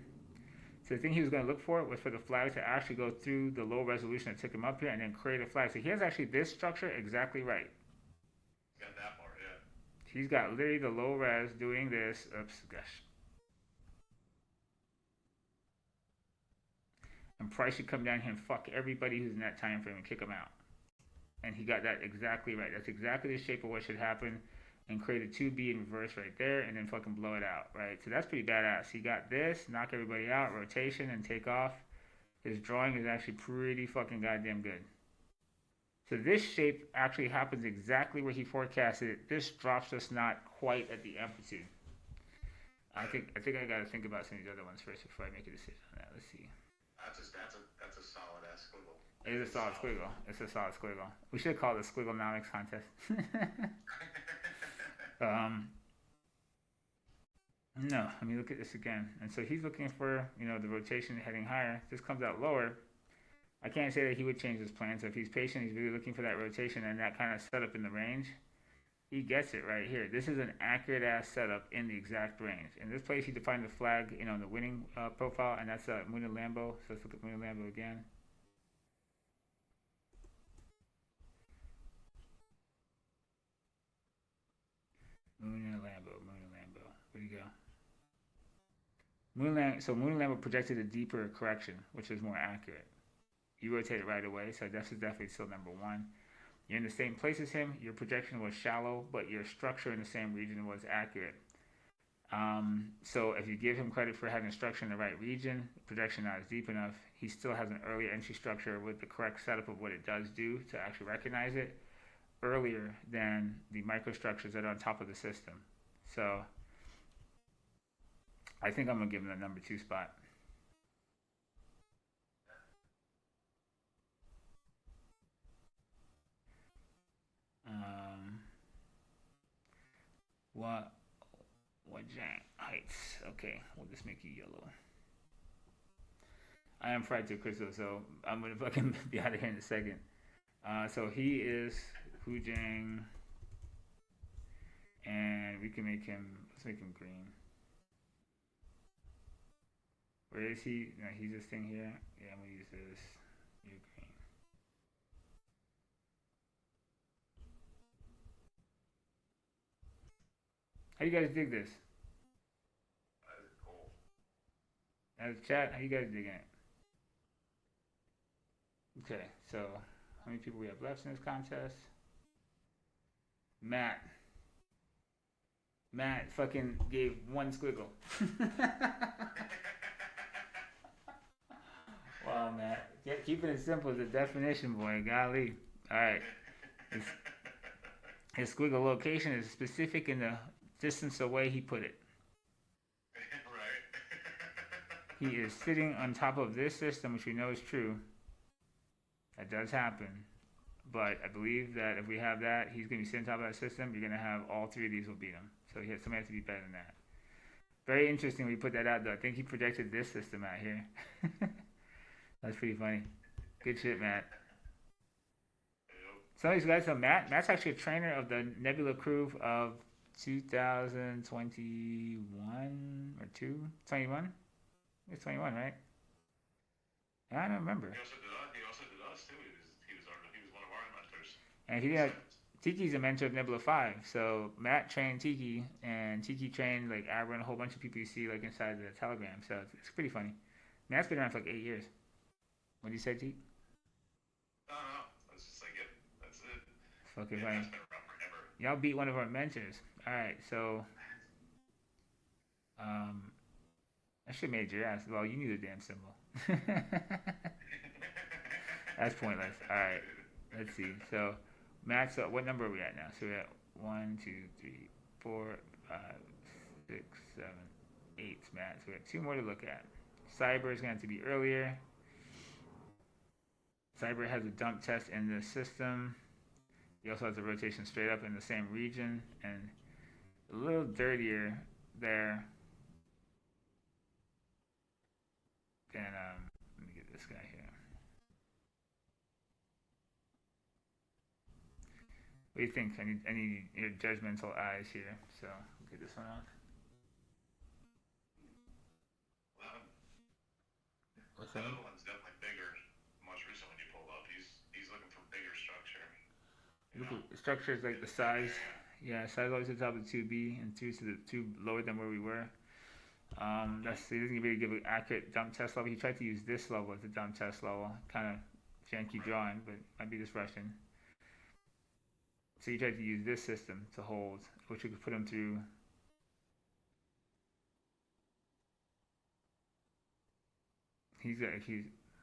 So the thing he was going to look for was for the flag to actually go through the low resolution that took him up here and then create a flag. So he has actually this structure exactly right. Got that part, yeah. He's got literally the low res doing this. Oops, gosh. And Price should come down here and fuck everybody who's in that time frame and kick them out. And he got that exactly right. That's exactly the shape of what should happen. And create a 2B in reverse right there and then fucking blow it out, right? So that's pretty badass. He got this, knock everybody out, rotation, and take off. His drawing is actually pretty fucking goddamn good. So this shape actually happens exactly where he forecasted it. This drops just not quite at the amplitude. I think I gotta think about some of these other ones first before I make a decision on that. Let's see. That's a solid ass squiggle. It is a solid squiggle. It's a solid squiggle. We should call it the Squigglenomics contest. No, let me look at this again. And so he's looking for, the rotation heading higher. This comes out lower. I can't say that he would change his plan. So if he's patient, he's really looking for that rotation and that kind of setup in the range. He gets it right here. This is an accurate ass setup in the exact range. In this place, he defined the flag, in the winning profile, and that's Moon and Lambo. So let's look at Moon and Lambo again. Moon and Lambo. Where'd you go? Moon and Lambo projected a deeper correction, which is more accurate. You rotate it right away, so this is definitely still number one. You're in the same place as him. Your projection was shallow, but your structure in the same region was accurate. So if you give him credit for having structure in the right region, projection not as deep enough, he still has an earlier entry structure with the correct setup of what it does do to actually recognize it earlier than the microstructures that are on top of the system. So I think I'm going to give him the number 2 spot. What giant heights? Okay, we'll just make you yellow. I am fried to crystal, so I'm gonna fucking be out of here in a second. So he is Hujang, and we can make him. Let's make him green. Where is he? No, he's this thing here. Yeah, I'm gonna use this. You're green. How you guys dig this? That is cool. As chat, how you guys digging it? Okay, so how many people we have left in this contest? Matt fucking gave 1 squiggle. Wow, Matt. Keeping it simple is the definition, boy. Golly. Alright. His squiggle location is specific in the distance away he put it. Right. He is sitting on top of this system, which we know is true. That does happen. But I believe that if we have that, he's going to be sitting on top of that system. You're going to have all 3 of these will beat him. So somebody has to be better than that. Very interesting when you put that out, though. I think he projected this system out here. That's pretty funny. Good shit, Matt. Some of these guys, so Matt's actually a trainer of the Nebula crew of 2021 or 21? It's 21, right? I don't remember. He also did us too. He was one of our mentors. And Tiki's a mentor of Nebula 5. So Matt trained Tiki, and Tiki trained like Abra and a whole bunch of people you see like inside the Telegram. So it's pretty funny. Matt's been around for like 8 years. What did you say, Tiki? No. That's just like it. That's it. Fucking Yeah, funny. that's been around forever. Y'all beat one of our mentors. Alright, so I should have made your ass. Well, you knew the damn symbol. That's pointless. Alright, let's see. So Matt's what number are we at now? So we're at 1, 2, 3, 4, 5, 6, 7, 8. Matt. So we have 2 more to look at. Cyber is going to have to be earlier. Cyber has a dump test in the system. He also has a rotation straight up in the same region and a little dirtier there than let me get this guy here. What do you think? I need your judgmental eyes here. So we'll get this one out. What's The that? other one's definitely bigger. Much recent when you pulled up, he's looking for bigger structure. Look at the structure is like the size. Yeah, size always at the top of the 2B and 2 to the 2 lower than where we were. He doesn't really give an accurate dump test level. He tried to use this level as a dump test level. Kind of janky drawing, but might be just Russian. So he tried to use this system to hold, which we could put him through.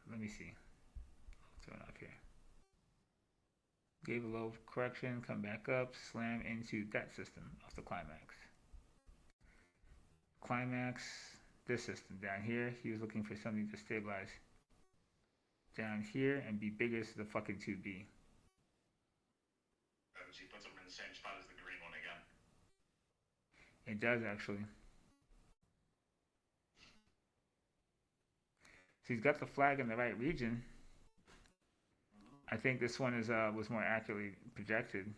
Let me see. What's going on here? Gave a low correction, come back up, slam into that system off the climax. Climax, this system down here, he was looking for something to stabilize down here and be bigger as the fucking 2B. He puts them in the same spot as the green one again. It does actually. So he's got the flag in the right region. I think this one was more accurately projected.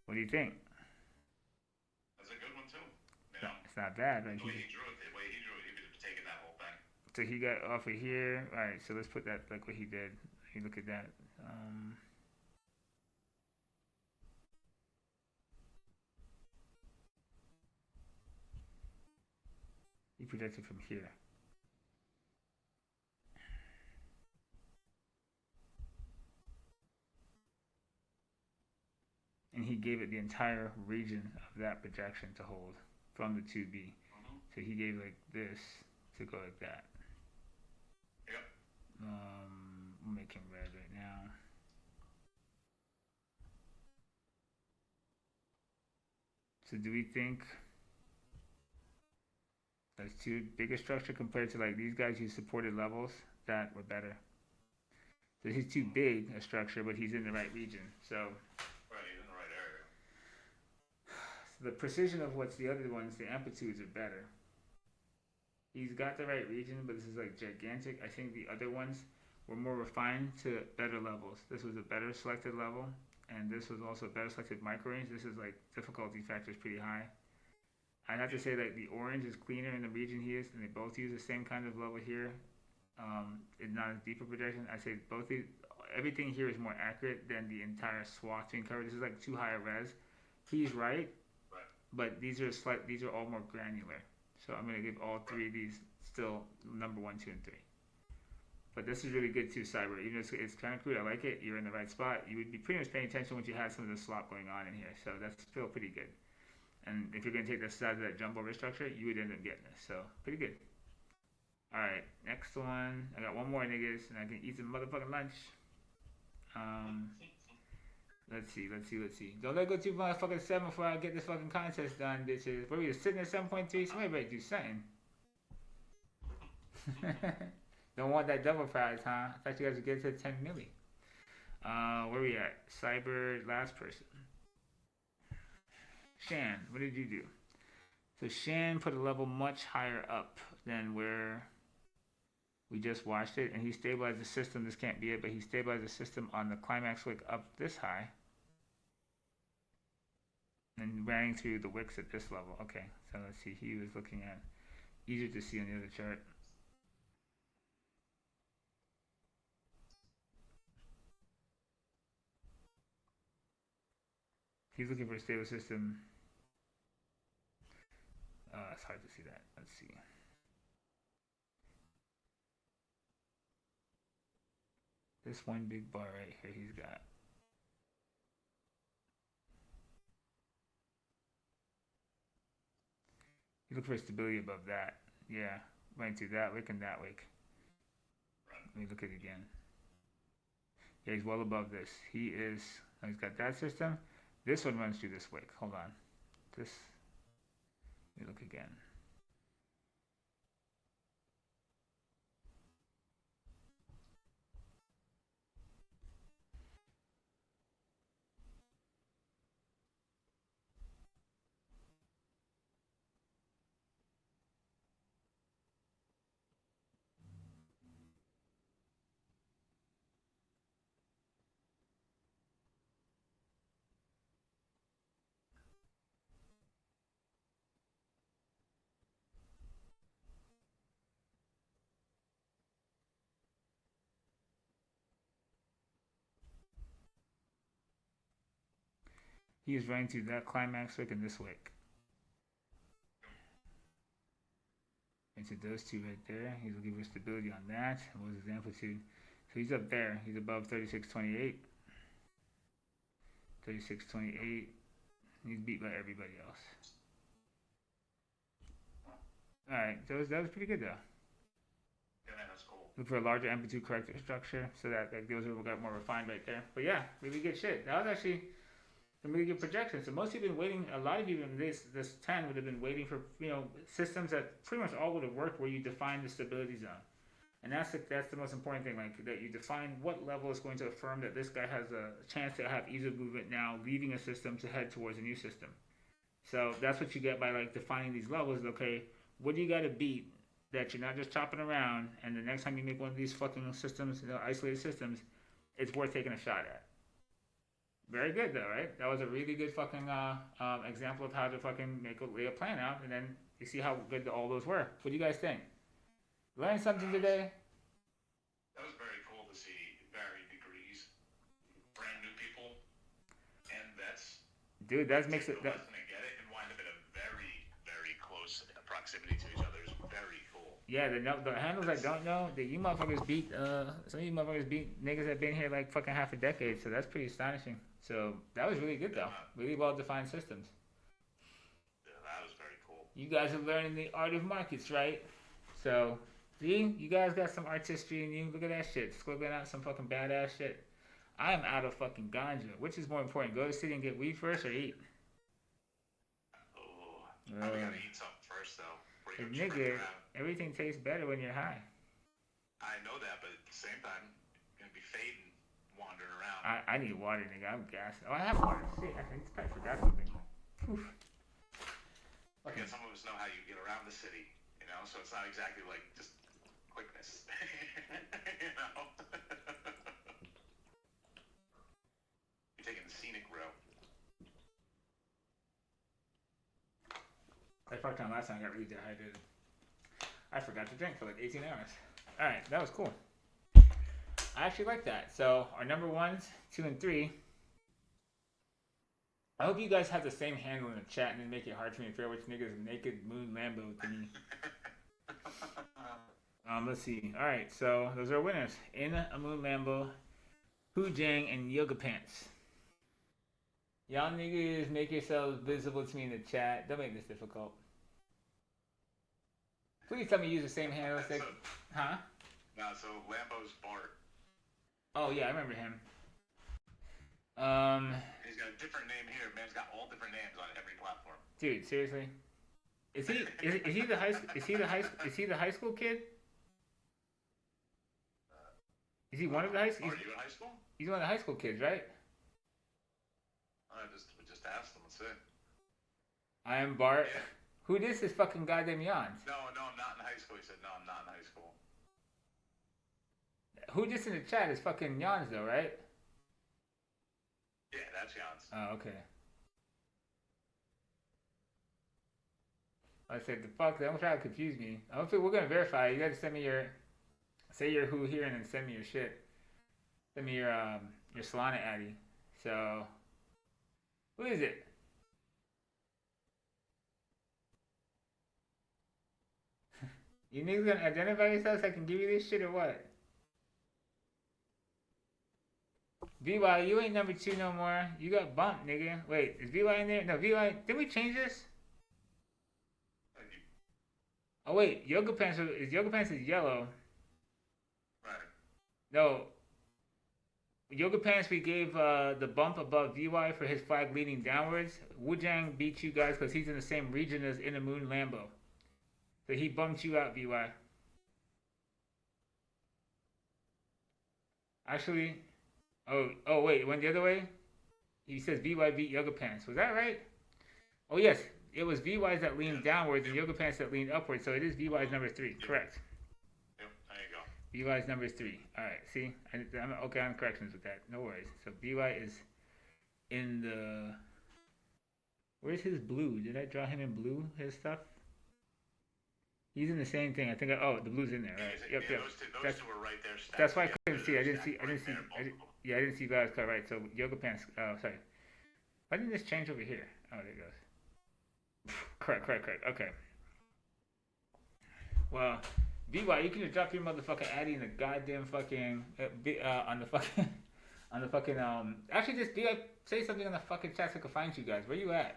What do you think? That's a good one too. No, it's not bad, right? The way he drew it, he could have taken that whole thing. So he got off of here. All right, so let's put that like what he did. You look at that. He projected from here. and he gave it the entire region of that projection to hold from the 2B. So he gave like this to go like that. Yep. I'm making red right now. So do we think that's too big a structure compared to like these guys who supported levels that were better? So he's too big a structure, but he's in the right region. So Right, he's in the right area. so the precision of what's the other ones, the amplitudes are better. He's got the right region, but this is like gigantic. I think the other ones were more refined to better levels. This was a better selected level, and this was also a better selected micro range. This is like difficulty factor is pretty high. I'd have to say that the orange is cleaner in the region he is, and they both use the same kind of level here. It's not a deeper projection. I'd say both these, everything here is more accurate than the entire swath being covered. This is like too high a res. He's right, but these are all more granular. So I'm gonna give all three of these still number 1, 2, and 3. But this is really good too, Cyber. Even if it's kind of crude, I like it. You're in the right spot. You would be pretty much paying attention once you had some of the slop going on in here. So that's still pretty good. And if you're gonna take the size of that jumbo wrist structure, you would end up getting this. So pretty good. All right, next one. I got one more, niggas, and I can eat some motherfucking lunch. Let's see. Don't let it go too motherfucking 7 before I get this fucking contest done, bitches. What are we sitting at 7.3? Somebody better do something. Don't want that double prize, huh? I thought you guys would get to 10 milli. Where we at? Cyber, last person. Shan, what did you do? So Shan put a level much higher up than where we just watched it, and he stabilized the system. This can't be it, but he stabilized the system on the climax wick up this high, and ran through the wicks at this level. Okay, so let's see. He was looking at easier to see on the other chart. He's looking for a stable system. It's hard to see that. Let's see. This one big bar right here he's got. You look for stability above that. Yeah, running through that wick and that wick. Let me look at it again. Yeah, he's well above this. He's got that system. This one runs through this wick. Hold on. Let me look again. He is running through that climax wick and this wick. Into those two right there. He's looking for stability on that. And what was his amplitude? So he's up there. He's above 36.28. 36.28. He's beat by everybody else. Alright, that was pretty good though. Yeah, that's cool. Look for a larger amplitude corrector structure so that those got more refined right there. But yeah, really good shit. That was actually some really good projections. So most people have been waiting, a lot of you in this 10 would have been waiting for, systems that pretty much all would have worked where you define the stability zone. And that's the most important thing, like that you define what level is going to affirm that this guy has a chance to have ease of movement now, leaving a system to head towards a new system. So that's what you get by like defining these levels. Okay, what do you got to beat that you're not just chopping around, and the next time you make one of these fucking systems, isolated systems, it's worth taking a shot at. Very good though, right? That was a really good fucking example of how to fucking lay a plan out, and then you see how good all those were. What do you guys think? Learn something today? That was very cool to see varied degrees, brand new people, and that's... Dude, that makes it... Less than to get it and wind up at a very, very close proximity to each other is very cool. Yeah, the handles I don't know, that you motherfuckers beat, some of you motherfuckers beat niggas that been here like fucking half a decade, so that's pretty astonishing. So that was really good though. Really well defined systems. Yeah, that was very cool. You guys are learning the art of markets, right? So, see, you guys got some artistry in you. Look at that shit. Squiggling out some fucking badass shit. I am out of fucking ganja. Which is more important, go to the city and get weed first or eat? Oh, I gotta eat something first though. Before you go Nigga, around. everything tastes better when you're high. I know that, but at the same time, you're gonna be fading, wandering around. I need water, nigga. I'm gassed. Oh, I have water. Shit, I forgot something. Oof. Again, some of us know how you get around the city, you know, so it's not exactly like just quickness, you know. You're taking the scenic route. I fucked on last time. I got really dehydrated. I forgot to drink for like 18 hours. Alright, that was cool. I actually like that. So, our number 1s, 2, and 3. I hope you guys have the same handle in the chat and then make it hard for me to figure out which nigga is naked moon Lambo to me. Let's see. Alright, so those are winners. In a moon Lambo, Hoojang, and Yoga Pants. Y'all niggas make yourselves visible to me in the chat. Don't make this difficult. Please tell me you use the same handle. Huh? No, so Lambo's Bart. Oh yeah, I remember him. He's got a different name here. Man's got all different names on every platform. Dude, seriously? Is he the high school kid? Is he one of the high school? Are you in high school? He's one of the high school kids, right? We just asked him. That's it. I am Bart. Yeah. Who this is fucking goddamn Yawns? No, I'm not in high school. He said, no, I'm not in high school. Who this in the chat is fucking Yawns though, right? Yeah, that's Jan's. Oh, okay. I said the fuck. Don't try to confuse me. I don't think we're gonna verify. You gotta send me say your who here and then send me your shit. Send me your Solana addy. So, who is it? You niggas gonna identify yourselves so I can give you this shit or what? VY, you ain't number 2 no more. You got bumped, nigga. Wait, is VY in there? No, VY, did we change this? Oh wait, Yoga Pants is yellow. Right. No. Yoga Pants, we gave the bump above VY for his flag leaning downwards. Wujang beat you guys because he's in the same region as In the Moon Lambo. So he bumped you out, VY. Actually, oh wait, it went the other way? He says VY beat Yoga Pants. Was that right? Oh yes, it was VY's that leaned downwards and Yoga Pants that leaned upwards. So it is VY's number 3. Correct. Yep, there you go. VY's number 3. Alright, see? I'm okay on corrections with that. No worries. So VY is in the... Where's his blue? Did I draw him in blue, his stuff? He's in the same thing. I think. The blue's in there, right? Yep. Those two were right there. That's why I couldn't see. I didn't see VY's cut right. So Yoga Pants. Sorry. Why didn't this change over here? Oh, there it goes. Correct. Okay. Well, VY, you can just drop your motherfucking addy in the goddamn fucking on the fucking Actually, just VY, say something on the fucking chat so I can find you guys. Where you at?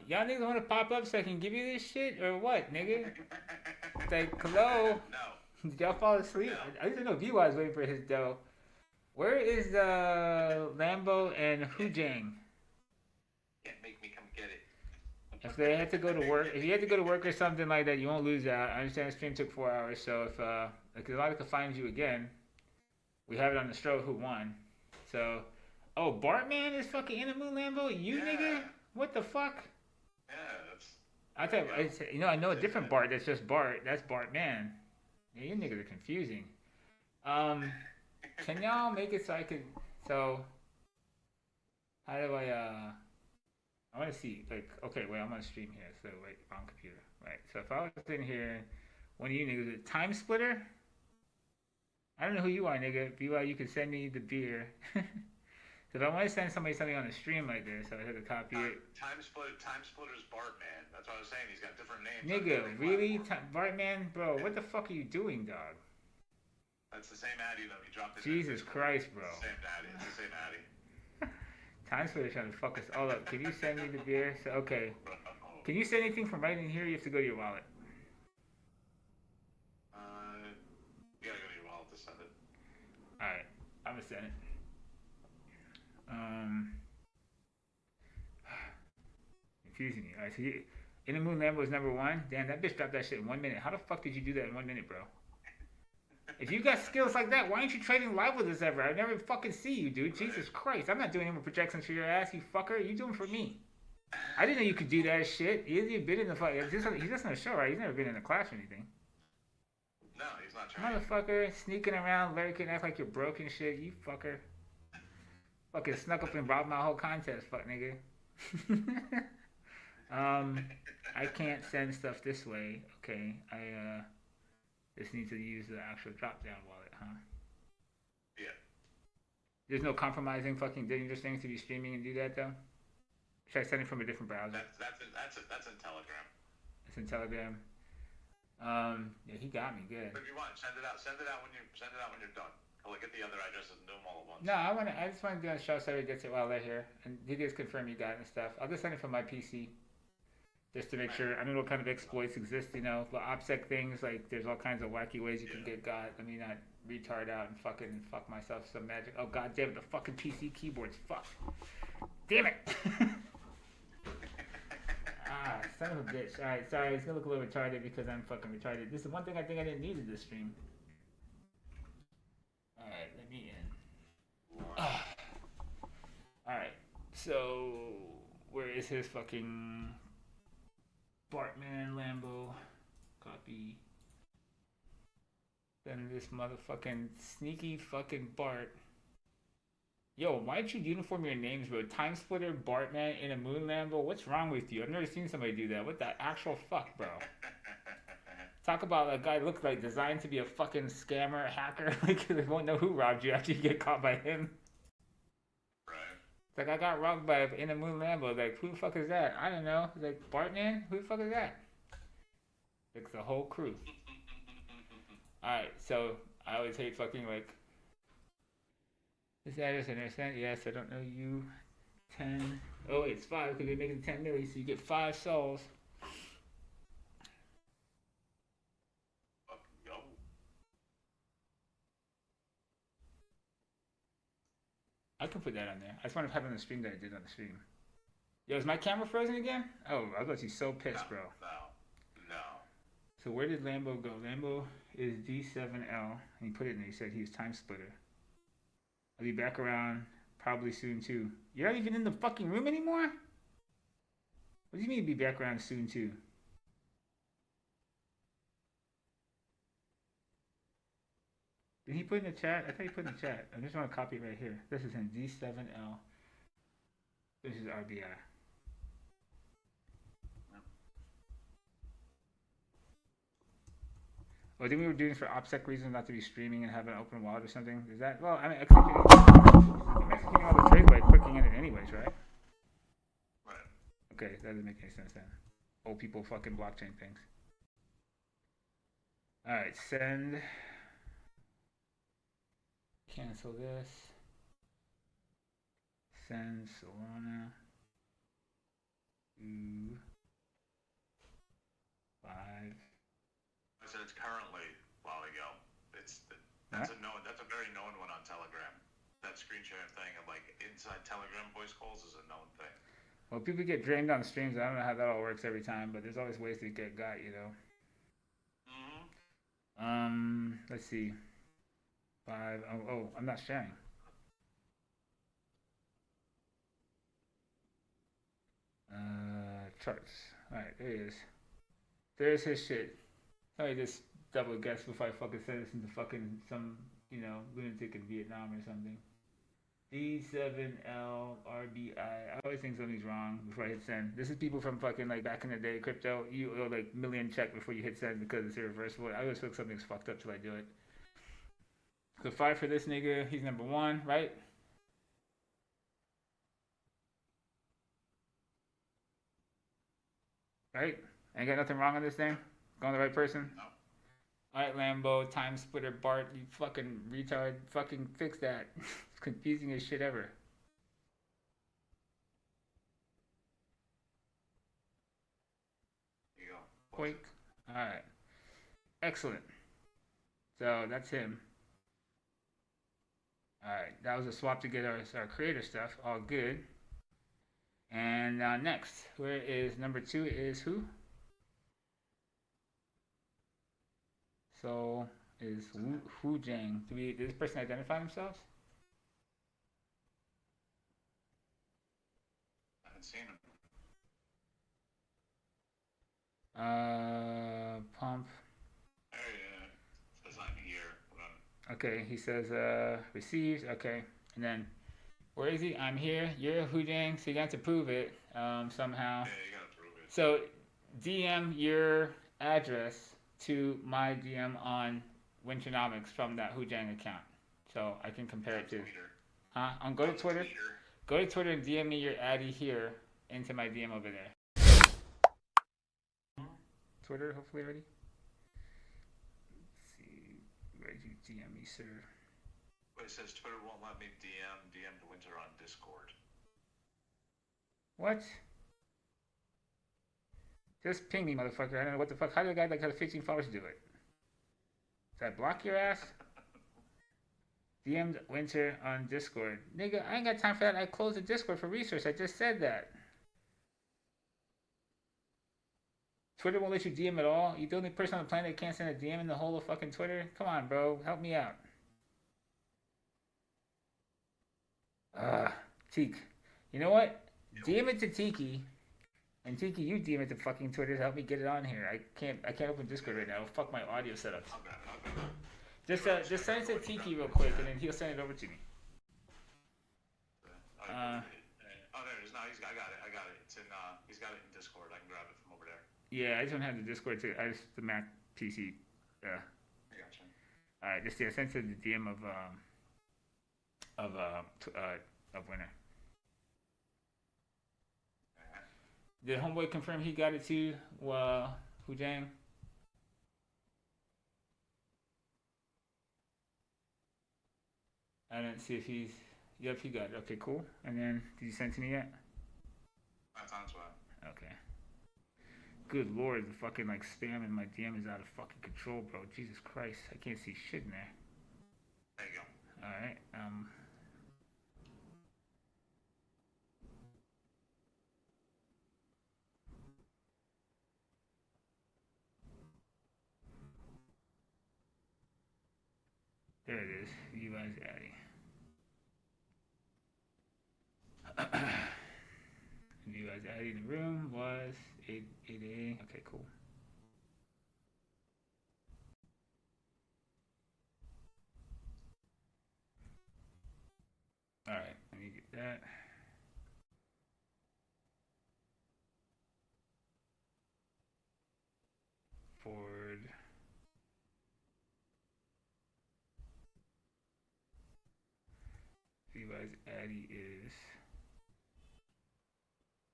Y'all niggas want to pop up so I can give you this shit or what, nigga? It's like, hello? No. Did y'all fall asleep? No. I just know VY's waiting for his dough. Where is Lambo and Hoojang? Can't make me come get it. If they had to go to work, if you had to go to work or something like that, you won't lose that. I understand the stream took 4 hours, so if like a lot of could find you again, we have it on the show who won. So, oh, Bartman is fucking in the Moon Lambo. You nigga. What the fuck? Yeah, that's... I thought, I know a different Bart that's just Bart. That's Bartman. Yeah, you niggas are confusing. Can y'all make it so I could, how do I want to see, like, okay, wait, I'm on stream here, so wait, on computer, right? So if I was in here, one of you niggas, Time Splitter? I don't know who you are, nigga. VY, you can send me the beer. So if I want to send somebody something on the stream like this, I have to copy it. Time Splitter's Bartman. That's what I was saying. He's got different names. Nigga, really? Bartman? Bro, what the fuck are you doing, dog? That's the same Addy that we dropped in. Jesus Christ, bro. It's the same Addy. It's the same Addy. Time Splitter's trying to fuck us all up. Can you send me the beer? So, okay. Can you send anything from right in here? You have to go to your wallet. You gotta go to your wallet to send it. Alright. I'm gonna send it. Confusing me. Alright, so In the Moon Lambo is number 1. Damn, that bitch dropped that shit in 1 minute. How the fuck did you do that in 1 minute, bro? If you got skills like that, why aren't you trading live with us ever? I never fucking see you, dude. Jesus Christ. I'm not doing any projections for your ass, you fucker. You doing for me. I didn't know you could do that shit. You've been in the fuck. He's just on a show, right? He's never been in a class or anything. No, he's not trying. Motherfucker, sneaking around, lurking, act like you're broke and shit. You fucker. Fucking snuck up and robbed my whole contest, fuck nigga. I can't send stuff this way. Okay, I just need to use the actual drop-down wallet, huh? Yeah. There's no compromising fucking dangerous things to be streaming and do that though. Should I send it from a different browser? That's in Telegram. It's in Telegram. Yeah, he got me good. But if you want, send it out. Send it out when you're done. I'll look at the other addresses and do them all at once. No, I just want to do a show so he gets it while they're here, and he just confirm you got it and stuff. I'll just send it from my PC, just to make sure. I don't know what kind of exploits exist. You know, the OPSEC things. Like, there's all kinds of wacky ways you can get got. Let me not retard out and fucking fuck myself some magic. Oh god damn it, the fucking PC keyboard's fucked. Damn it. Ah, son of a bitch. Alright, sorry, it's gonna look a little retarded because I'm fucking retarded. This is one thing I think I didn't need in this stream. Alright, let me in. Alright, so where is his fucking Bartman Lambo? Copy. Then this motherfucking sneaky fucking Bart. Yo, why'd you uniform your names, bro? Time Splitter, Bartman, in a Moon Lambo? What's wrong with you? I've never seen somebody do that. What the actual fuck, bro? Talk about a guy looks like designed to be a fucking scammer, hacker. Like, they won't know who robbed you after you get caught by him. Right. It's like, I got robbed by in a Moon Lambo. Like, who the fuck is that? I don't know. It's like, Bartman? Who the fuck is that? It's the whole crew. Alright, so I always hate fucking, like, this address, understand? Yes, I don't know you. 10. Oh, it's 5 because we're making 10 milli, so you get 5 souls. Yo. I can put that on there. I just want to have it on the stream that I did on the stream. Yo, is my camera frozen again? Oh, I was about to be so pissed, bro. No. So where did Lambo go? Lambo is D7L. And he put it in there. He said he was Time Splitter. I'll be back around probably soon too. You're not even in the fucking room anymore? What do you mean be back around soon too? Did he put in the chat? I thought he put in the chat. I just want to copy it right here. This is in D7L. This is RBI. Oh, then we were doing this for OPSEC reasons, not to be streaming and have an open wallet or something. Is that, well, I mean, I'm executing all the trades by clicking in it anyways, right? Right. Okay, that doesn't make any sense then. Old people fucking blockchain things. Alright, send. Cancel this. Send Solana. 2. 5. I said it's currently while ago. That's a very known one on Telegram. That screen sharing thing of like inside Telegram voice calls is a known thing. Well, people get drained on streams. I don't know how that all works every time, but there's always ways to get got, you know. Let's see. 5. Oh, I'm not sharing. Charts. Alright, there he is. There's his shit. I just double guess before I fucking send this into fucking some, you know, lunatic in Vietnam or something. D7L RBI. I always think something's wrong before I hit send. This is people from fucking like back in the day, crypto. You owe like million check before you hit send because it's irreversible. I always feel like something's fucked up till I do it. So 5 for this nigga. He's number 1, right? Right? Ain't got nothing wrong on this thing? Going the right person? No. Alright, Lambo, Time Splitter, Bart, you fucking retard. Fucking fix that. It's confusing as shit ever. There you go. Quick. Alright. Excellent. So that's him. Alright, that was a swap to get our creator stuff. All good. And next, where is number 2 is who? So is Wu Jang. Did this person identify themselves? I haven't seen him. Pump. There he says I'm here. Okay, he says received. Okay, and then where is he? I'm here. You're Wu Jang, so you got to prove it somehow. Yeah, you gotta prove it. So DM your address to my DM on Winternomics from that Wu Jang account, so I can compare it to. Twitter. Huh? Go to Twitter. Go to Twitter and DM me your addy here into my DM over there. Twitter, hopefully ready. Let's see, where'd you DM me, sir? But it says Twitter won't let me DM to Winter on Discord. What? Just ping me, motherfucker. I don't know what the fuck. How did a guy like has 15 followers do it? Did I block your ass? DM'd Winter on Discord. Nigga, I ain't got time for that. I closed the Discord for research. I just said that. Twitter won't let you DM at all? You the only person on the planet that can't send a DM in the whole of fucking Twitter? Come on, bro. Help me out. Teak. You know what? DM it to Tiki. And Tiki, you DM it to fucking Twitter to help me get it on here. I can't open Discord right now. Fuck my audio setup. I'll grab it. Just send it to Tiki real quick, and then he'll send it over to me. Oh, there it is. No, I got it. It's in. He's got it in Discord. I can grab it from over there. Yeah, I just don't have the Discord too. I just the Mac PC. I gotcha. All right, just send it to the DM of Winter. Did Homeboy confirm he got it too? Wu Jang? I didn't see if he's. Yep, he got it. Okay, cool. And then, did you send it to me yet? That's on its way. Okay. Good lord, the fucking like spam in my DM is out of fucking control, bro. Jesus Christ, I can't see shit in there. There you go. All right. There it is. Levi's Addy. Levi's Addy in the room was 8A. Okay, cool. Alright, let me get that. Forward. Levi's Addy is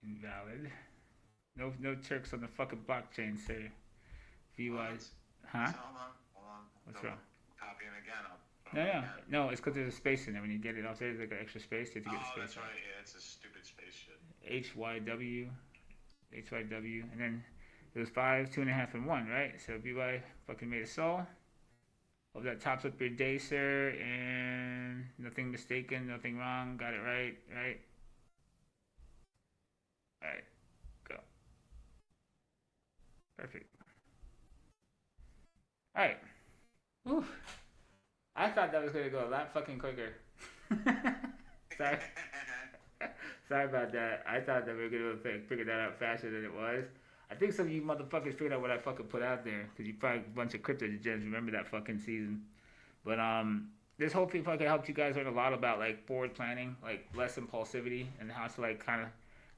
invalid. No Turks on the fucking blockchain, sir. Levi's, huh? So hold on. What's wrong? Copy it again. No, it's because there's a space in there. When you get it off there, there's like an extra space. You have to get the space. That's out. right. Yeah, it's a stupid space shit. HYW, and then it was 5, 2.5, and 1, right? So BY fucking made a soul. Hope that tops up your day, sir, and nothing mistaken, nothing wrong. Got it right? Alright, go. Perfect. Alright. Whew. I thought that was going to go a lot fucking quicker. Sorry. Sorry about that. I thought that we were going to figure that out faster than it was. I think some of you motherfuckers figured out what I fucking put out there, because you probably a bunch of crypto degens remember that fucking season. But this hopefully fucking helped you guys learn a lot about like forward planning, like less impulsivity, and how to like kind of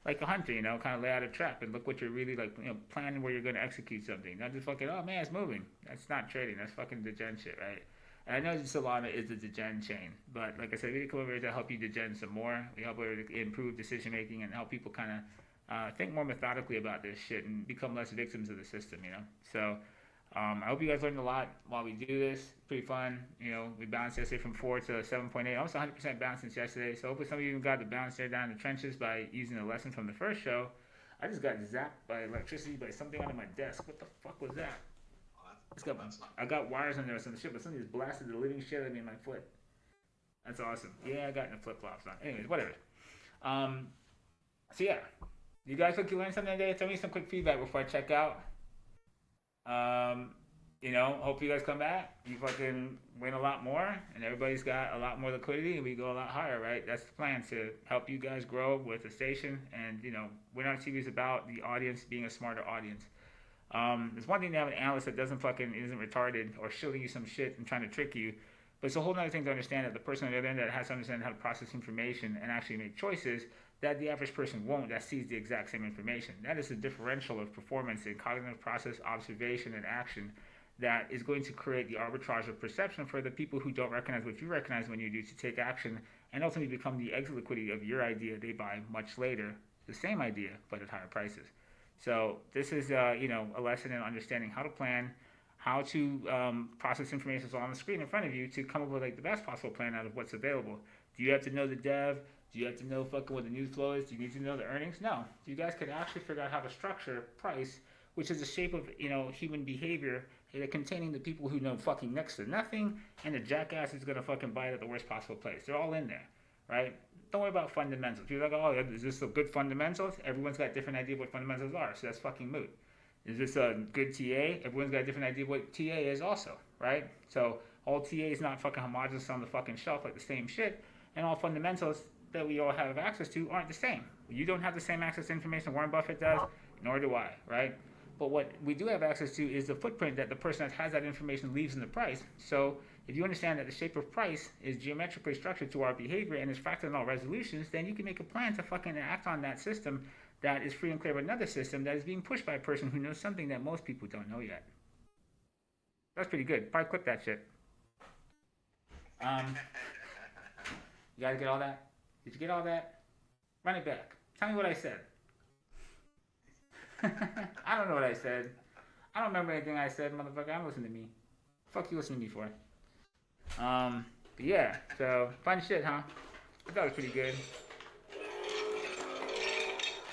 like a hunter, you know, kind of lay out a trap and look what you're really like, you know, planning where you're going to execute something. Not just fucking, oh man, it's moving. That's not trading. That's fucking degen shit, right? And I know Solana is the degen chain, but like I said, we come over here to help you degen some more. We help over to improve decision making and help people kind of think more methodically about this shit and become less victims of the system, you know? So, I hope you guys learned a lot while we do this. Pretty fun. You know, we bounced yesterday from 4 to 7.8. Almost 100% bounce since yesterday. So hopefully some of you even got the bounce there down in the trenches by using the lesson from the first show. I just got zapped by electricity by something under my desk. What the fuck was that? I got wires on there or some shit, but something just blasted the living shit out of me in my foot. That's awesome. Yeah, I got the flip-flops on. Anyways, whatever. So yeah. You guys think you learned something today? Tell me some quick feedback before I check out. You know, hope you guys come back. You fucking win a lot more, and everybody's got a lot more liquidity, and we go a lot higher, right? That's the plan, to help you guys grow with the station. And, you know, WNTV is about the audience being a smarter audience. It's one thing to have an analyst that isn't retarded or shilling you some shit and trying to trick you. But it's a whole other thing to understand that the person on the other end that has to understand how to process information and actually make choices that the average person won't, that sees the exact same information. That is the differential of performance in cognitive process, observation, and action that is going to create the arbitrage of perception for the people who don't recognize what you recognize when you do, to take action and ultimately become the exit liquidity of your idea they buy much later, the same idea, but at higher prices. So this is, you know, a lesson in understanding how to plan, how to process information that's on the screen in front of you to come up with like the best possible plan out of what's available. Do you have to know the dev? Do you have to know fucking what the news flow is? Do you need to know the earnings? No. You guys can actually figure out how to structure price, which is the shape of, you know, human behavior, containing the people who know fucking next to nothing and the jackass is going to fucking buy it at the worst possible place. They're all in there, right? Don't worry about fundamentals. People are like, oh, is this a good fundamentals? Everyone's got a different idea of what fundamentals are, so that's fucking moot. Is this a good TA? Everyone's got a different idea of what TA is also, right? So all TA is not fucking homogenous on the fucking shelf like the same shit, and all fundamentals that we all have access to aren't the same. You don't have the same access to information Warren Buffett does, nor do I, right? But what we do have access to is the footprint that the person that has that information leaves in the price. So if you understand that the shape of price is geometrically structured to our behavior and is fractal in all resolutions, then you can make a plan to fucking act on that system that is free and clear of another system that is being pushed by a person who knows something that most people don't know yet. That's pretty good. Probably clip that shit. You guys get all that? Did you get all that? Run it back. Tell me what I said. I don't know what I said. I don't remember anything I said, motherfucker. Don't listen to me. Fuck you listening to me for. But yeah, so fun shit, huh? I thought it was pretty good.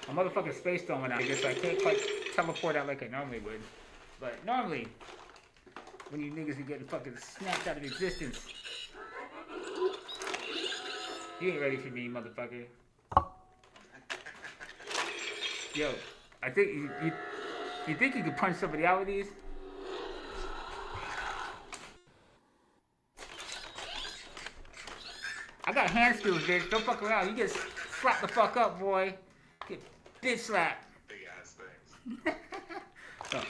A motherfucking space stone went out. I guess I can't quite teleport out like I normally would. But normally, when you niggas are getting fucking snapped out of existence, you ain't ready for me, motherfucker. Yo, I think you think you could punch somebody out with these? I got hand skills, bitch. Don't fuck around. You get slapped the fuck up, boy. Get bitch slapped. Big ass things. Oh,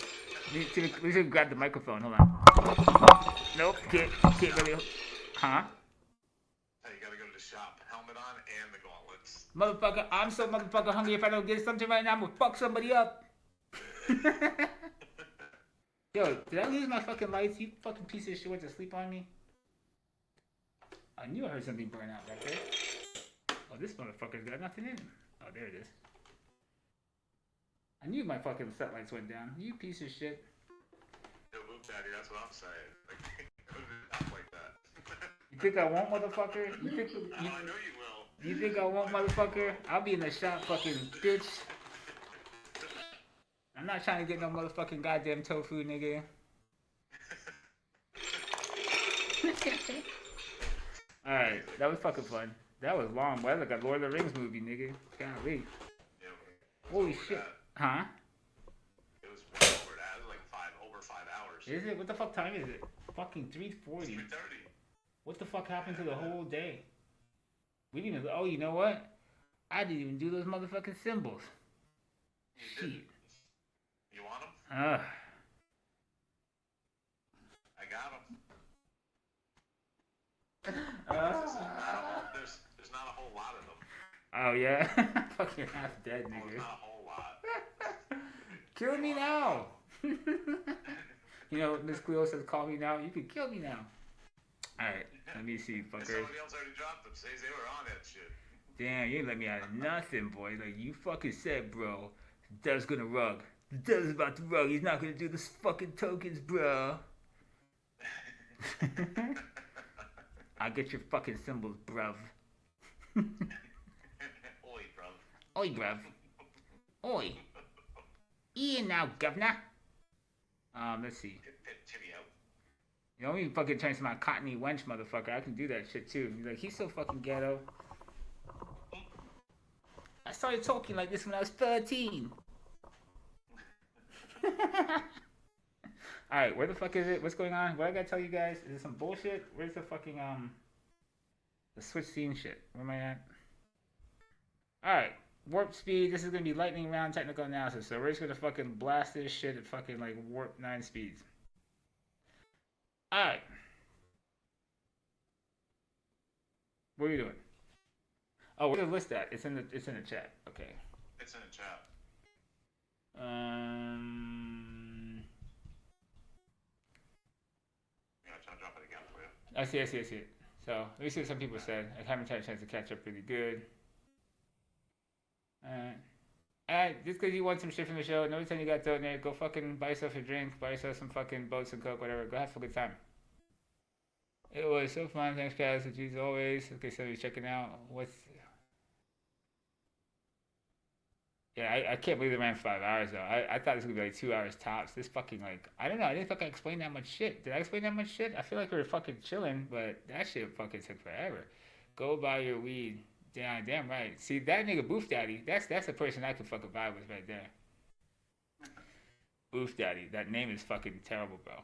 we should grab the microphone. Hold on. Nope, can't really. Huh? Hey, you gotta go to the shop. Helmet on and the gauntlets. Motherfucker, I'm so motherfucking hungry. If I don't get something right now, I'm gonna fuck somebody up. Yo, did I lose my fucking lights? You fucking piece of shit went to sleep on me? I knew I heard something burn out back there. Oh, this motherfucker's got nothing in him. Oh, there it is. I knew my fucking set lights went down. You piece of shit. Yo, move, daddy. That's what I'm saying. Like, put it up like that. You think I won't, motherfucker? You think I know you will. you think I won't, motherfucker? I'll be in the shop, fucking bitch. I'm not trying to get no motherfucking goddamn tofu, nigga. Alright, that was fucking fun. That was long, boy. That's like a Lord of the Rings movie, nigga. Golly. Yeah, Holy shit. Huh? it was way over that. It was like over 5 hours. Is it? What the fuck time is it? Fucking 3:40. 3:30. What the fuck happened to the whole day? We didn't even. Oh, you know what? I didn't even do those motherfucking symbols. You didn't? You want them? Ugh. I got them. There's not a whole lot of them. Oh yeah. Fucking half dead, There's nigga. not a whole lot. Kill me now. You know, Miss Cleo says, "Call me now." You can kill me now. All right. Let me see, And fucker. somebody else already dropped them. Says they were on that shit. Damn, you ain't let me out of nothing, boy. Like, you fucking said, bro. Dev's gonna rug. Dev's about to rug. He's not gonna do this fucking tokens, bro. I'll get your fucking symbols, bruv. Oi, bruv. Oi, bruv. Oi. Ian now, governor. Let's see. Titty out. You know, me fucking turn to my cottony wench motherfucker. I can do that shit too. He's like, he's so fucking ghetto. I started talking like this when I was 13. Alright, where the fuck is it? What's going on? What I gotta tell you guys? Is it some bullshit? Where's the fucking, the switch scene shit? Where am I at? Alright, warp speed. This is gonna be lightning round technical analysis. So we're just gonna fucking blast this shit at fucking, like, warp 9 speeds. Alright. What are you doing? Oh, where's the list at? It's in the chat. Okay. It's in the chat. Yeah, I'll drop it again for you. I see it. So, let me see what some people said. I haven't had a chance to catch up really good. Alright, just because you want some shit from the show, no time you got thrown there, go fucking buy yourself a drink, buy yourself some fucking boats and coke, whatever. Go have a good time. It was so fun. Thanks, guys. As always. Okay, somebody's checking out. Yeah, I can't believe they ran 5 hours though. I thought this was gonna be like 2 hours tops. This fucking like I don't know. I didn't fucking explain that much shit. Did I explain that much shit? I feel like we were fucking chilling, but that shit fucking took forever. Go buy your weed. Damn right. See that nigga Boof Daddy. That's the person I could fucking vibe with right there. Boof Daddy. That name is fucking terrible, bro.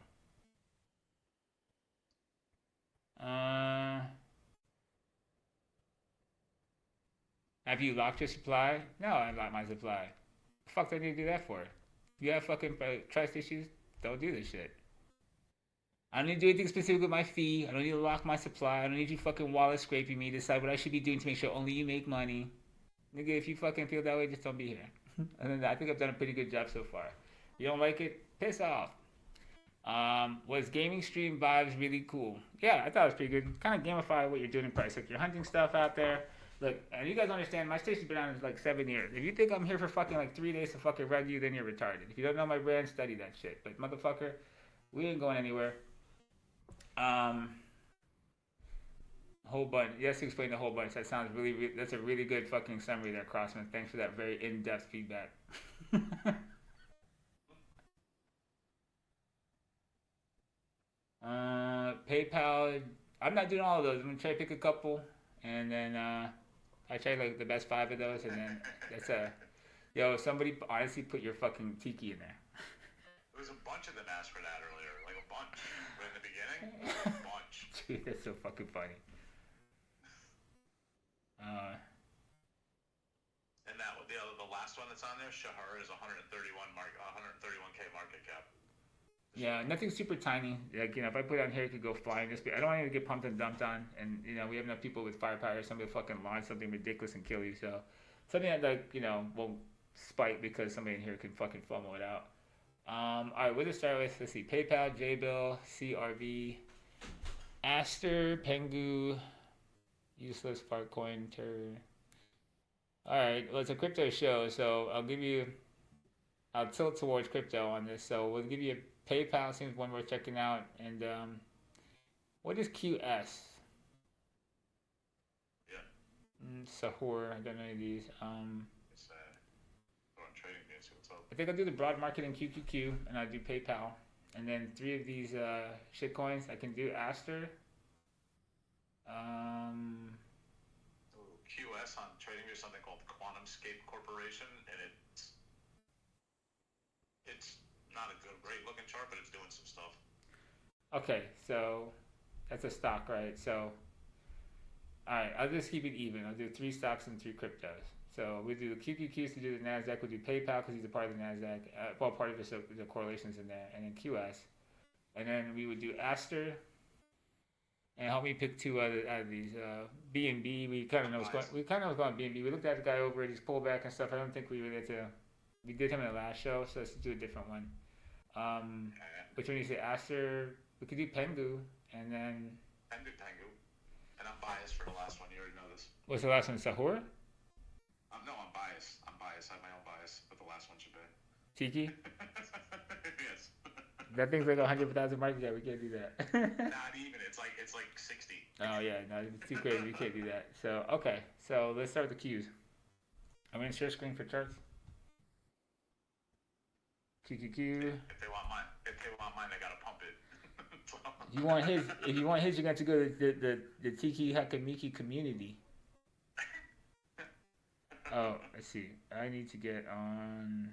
Have you locked your supply? No, I locked my supply. The fuck do I need to do that for? You have fucking trust issues? Don't do this shit. I don't need to do anything specific with my fee. I don't need to lock my supply. I don't need you fucking wallet scraping me to decide what I should be doing to make sure only you make money. Nigga, if you fucking feel that way, just don't be here. And then I think I've done a pretty good job so far. You don't like it? Piss off. Was gaming stream vibes really cool? Yeah, I thought it was pretty good. Kind of gamify what you're doing in price. Like you're hunting stuff out there. Look, and you guys understand, my station's been on for like 7 years. If you think I'm here for fucking like 3 days to fucking reg you, then you're retarded. If you don't know my brand, study that shit. But motherfucker, we ain't going anywhere. Whole bunch. Yes, explain the whole bunch. That sounds really that's a really good fucking summary there, Crossman. Thanks for that very in-depth feedback. PayPal. I'm not doing all of those. I'm gonna try to pick a couple, and then I try like the best 5 of those, and then that's yo. Somebody honestly put your fucking tiki in there. There was a bunch of them asked for that earlier, like a bunch. But in the beginning, a bunch. Dude, that's so fucking funny. And that the last one that's on there, Shahar, is 131k market cap. Yeah, nothing super tiny. Like, you know, if I put it on here, it could go flying. I don't want to get pumped and dumped on. And, you know, we have enough people with firepower. Somebody will fucking launch something ridiculous and kill you. So, something that, like, you know, will spike because somebody in here can fucking FOMO it out. Alright, we'll just start with, let's see, PayPal, JBill, CRV, Aster, Pengu, Useless, Farcoin, Terror. Alright, well, it's a crypto show, so I'll tilt towards crypto on this. So, we'll give you a PayPal, seems one worth checking out. And what is QS? Yeah. Sahur, I don't know any of these. It's on trading view, see what's up. I think I'll do the broad market in QQQ, and I'll do PayPal. And then 3 of these shit coins, I can do Aster. QS on trading view is something called QuantumScape Corporation, and it's not a great looking chart, but it's doing some stuff. Okay, so that's a stock, right? So, alright, I'll just keep it even. I'll do 3 stocks and 3 cryptos. So we do the QQQs to do the NASDAQ. We'll do PayPal because he's a part of the NASDAQ. Well, part of the correlations in there. And then QS. And then we would do Aster. And help me pick 2 out of these. BNB, we kind of know what's going. We kind of know what's going on BNB. We looked at the guy over at his pullback and stuff. I don't think we really had to. We did him in the last show, so let's do a different one. Which one you say Aster? We could do Pengu, and then. Pengu. And I'm biased for the last one. You already know this. What's the last one? Sahur? No, I'm biased. I'm biased. I have my own bias, but the last one should be. Tiki? Yes. That thing's like 100,000 market cap. We can't do that. Not even. It's like 60. Oh yeah, no, it's too crazy. We can't do that. So okay, so let's start with the cues. I'm gonna share screen for charts. QQQ. If they want mine, they gotta pump it. You want his? If you want his, you're going to go to the Tiki Hakamiki community. Oh, let's see. I need to get on.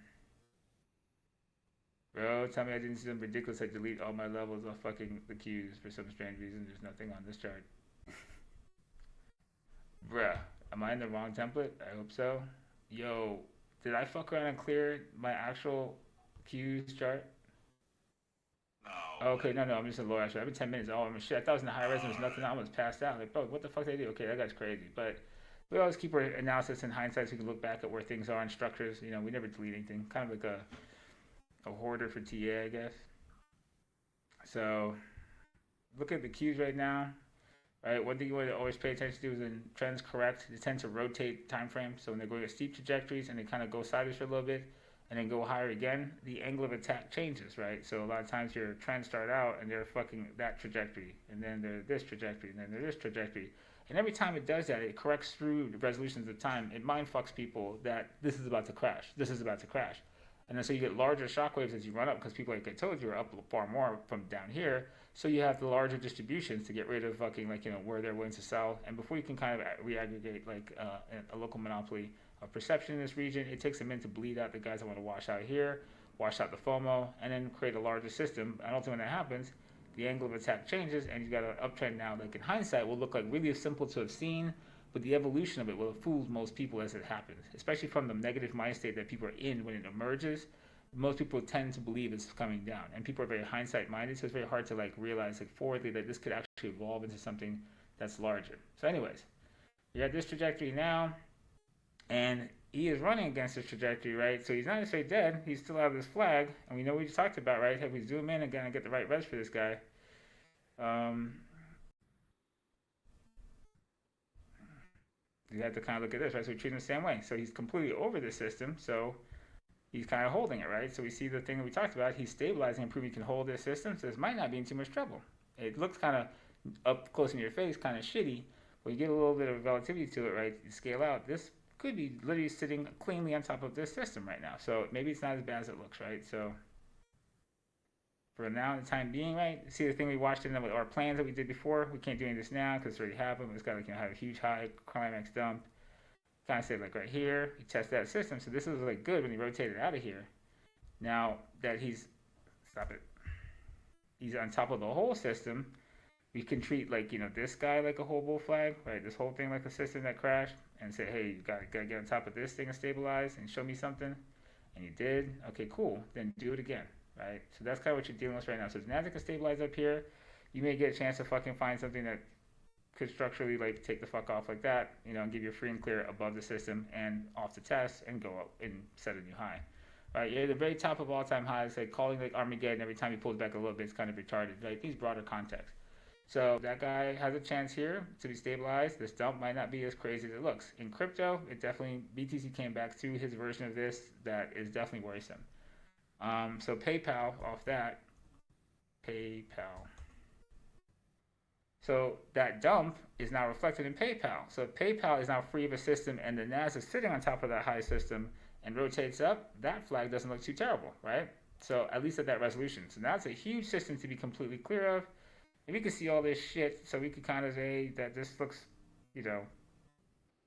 Bro, tell me I didn't see something ridiculous. I delete all my levels of fucking the cues for some strange reason. There's nothing on this chart. Bruh, am I in the wrong template? I hope so. Yo, did I fuck around and clear my actual cues chart? No. Okay, no, I'm just a low actually. I've been 10 minutes. Oh, I'm shit. I thought it was in the high res and there's nothing. I almost passed out. Like, bro, what the fuck did I do? Okay, that guy's crazy. But we always keep our analysis in hindsight so we can look back at where things are in structures. You know, we never delete anything. Kind of like a hoarder for TA, I guess. So, look at the cues right now. Right, one thing you want to always pay attention to is when trends correct, they tend to rotate time frames. So when they're going at steep trajectories and they kind of go sideways for a little bit and then go higher again, the angle of attack changes, right? So a lot of times your trends start out and they're fucking that trajectory, and then they're this trajectory, and then they're this trajectory. And every time it does that, it corrects through the resolutions of time. It mind fucks people that this is about to crash. This is about to crash. And then so you get larger shockwaves as you run up because people, like I told you, are up far more from down here. So you have the larger distributions to get rid of fucking, like, you know, where they're willing to sell. And before you can kind of re-aggregate like a local monopoly of perception in this region, it takes a minute to bleed out the guys that want to wash out here, wash out the FOMO, and then create a larger system. And ultimately when that happens, the angle of attack changes and you've got an uptrend now. Like in hindsight will look like really simple to have seen, but the evolution of it will have fooled most people as it happens, especially from the negative mind state that people are in when it emerges. Most people tend to believe it's coming down, and people are very hindsight minded, so it's very hard to like realize like forwardly that this could actually evolve into something that's larger. So anyways, you're at this trajectory now, and he is running against this trajectory, right? So he's not necessarily dead, he's still out of this flag, and we know what we just talked about, right? If we zoom in again and get the right res for this guy, you have to kind of look at this, right? So we treat him the same way. So he's completely over the system, so he's kind of holding it, right? So we see the thing that we talked about. He's stabilizing and proving he can hold this system, so this might not be in too much trouble. It looks kind of up close in your face, kind of shitty, but you get a little bit of relativity to it, right? You scale out. This could be literally sitting cleanly on top of this system right now. So maybe it's not as bad as it looks, right? So for now, the time being, right? See the thing we watched in our plans that we did before? We can't do any of this now because it's already happened. It's got to, like, you know, have a huge high climax dump. Kind of say like right here, you test that system. So this is like good when he rotated out of here. Now that he's he's on top of the whole system, we can treat, like, you know, this guy like a whole bull flag, right? This whole thing like a system that crashed, and say, hey, you gotta get on top of this thing and stabilize and show me something. And you did. Okay, cool. Then do it again, right? So that's kind of what you're dealing with right now. So as Nasdaq can stabilize up here, you may get a chance to fucking find something that could structurally like take the fuck off like that, you know, and give you a free and clear above the system and off the test and go up and set a new high. Right, you're at the very top of all-time highs, like calling like Armageddon every time he pulls back a little bit is kind of retarded. Like these broader context. So that guy has a chance here to be stabilized. This dump might not be as crazy as it looks. In crypto, it definitely, BTC came back to his version of this that is definitely worrisome. So PayPal off that, PayPal. So that dump is now reflected in PayPal. So if PayPal is now free of a system and the NAS is sitting on top of that high system and rotates up, that flag doesn't look too terrible, right? So at least at that resolution. So that's a huge system to be completely clear of. And we can see all this shit, so we could kind of say that this looks, you know,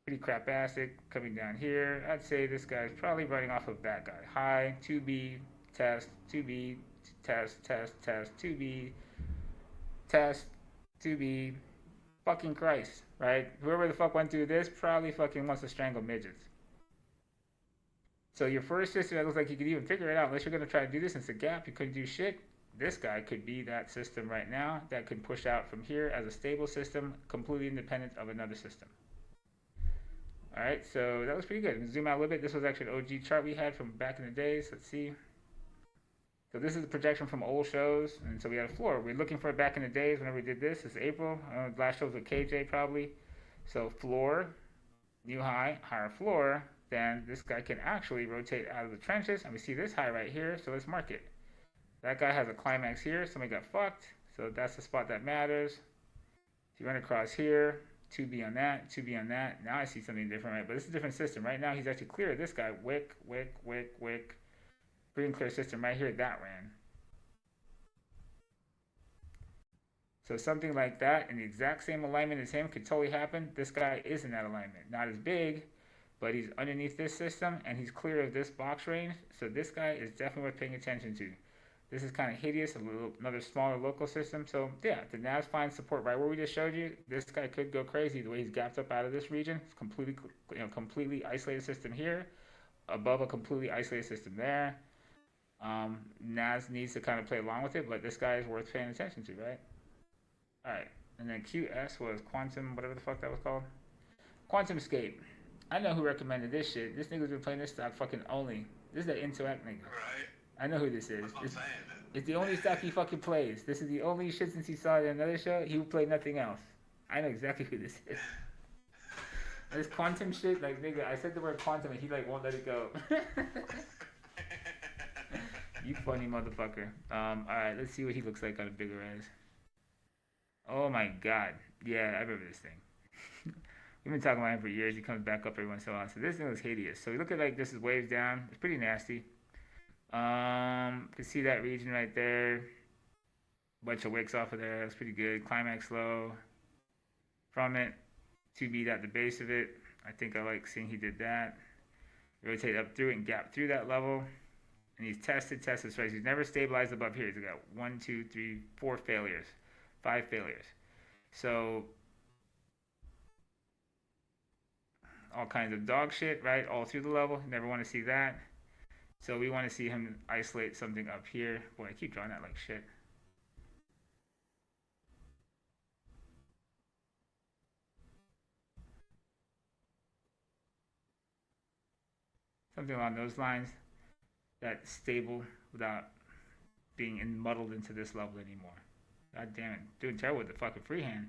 pretty crapastic coming down here. I'd say this guy's probably running off of that guy. High, 2B, test, 2B, test, 2B, test, 2B, fucking Christ, right? Whoever the fuck went through this probably fucking wants to strangle midgets. So your first system that looks like you could even figure it out, unless you're going to try to do this and it's a gap, you couldn't do shit. This guy could be that system right now that could push out from here as a stable system, completely independent of another system. All right, so that was pretty good. Zoom out a little bit. This was actually an OG chart we had from back in the days. Let's see. So this is a projection from old shows, and so we had a floor. We're looking for it back in the days whenever we did this. It's April. Last show was with KJ probably. So floor, new high, higher floor. Then this guy can actually rotate out of the trenches, and we see this high right here. So let's mark it. That guy has a climax here. Somebody got fucked. So that's the spot that matters. If you run across here, 2B on that, 2B on that. Now I see something different, right? But this is a different system. Right now he's actually clear. This guy, wick, wick, wick, wick. Free and clear system right here, that ran. So something like that in the exact same alignment as him could totally happen. This guy is in that alignment. Not as big, but he's underneath this system and he's clear of this box range. So this guy is definitely worth paying attention to. This is kind of hideous, another smaller local system. So yeah, the NAS finds support right where we just showed you. This guy could go crazy the way he's gapped up out of this region. It's completely isolated system here, above a completely isolated system there. NAS needs to kind of play along with it, but this guy is worth paying attention to, right? All right, and then QS was Quantum, whatever the fuck that was called. Quantum Escape. I know who recommended this shit. This nigga's been playing this stock fucking only. This is that Interact nigga. Right. I know who this is. That's what I'm saying. It's the only stock he fucking plays. This is the only shit since he saw it in another show. He would play nothing else. I know exactly who this is. This quantum shit, like nigga, I said the word quantum and he like won't let it go. You funny motherfucker. Alright, let's see what he looks like on a bigger eyes. Oh my god. Yeah, I remember this thing. We've been talking about him for years. He comes back up every once in a while. So this thing was hideous. So we look at like this is waves down. It's pretty nasty. You can see that region right there. Bunch of wicks off of there. That's pretty good. Climax low. From it. 2B at the base of it. I think I like seeing he did that. Rotate up through it and gap through that level. And he's tested. So he's never stabilized above here. He's got 1, 2, 3, 4 failures. 5 failures. So all kinds of dog shit, right? All through the level. Never want to see that. So we want to see him isolate something up here. Boy, I keep drawing that like shit. Something along those lines. That's stable without being muddled into this level anymore. God damn it. Doing terrible with the fucking freehand.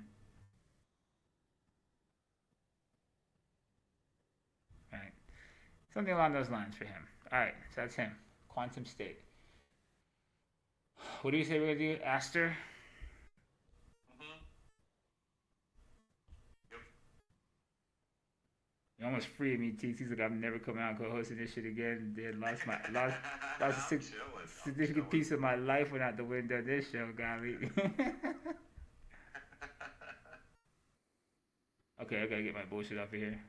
Right. Something along those lines for him. Alright, so that's him. Quantum State. What do you say we're going to do? Aster? Yep. You almost freed me, T. He's like, I'm never coming out co-hosting this shit again. Did lost a significant piece of my life went out the window this show, golly. Okay, I gotta get my bullshit off of here.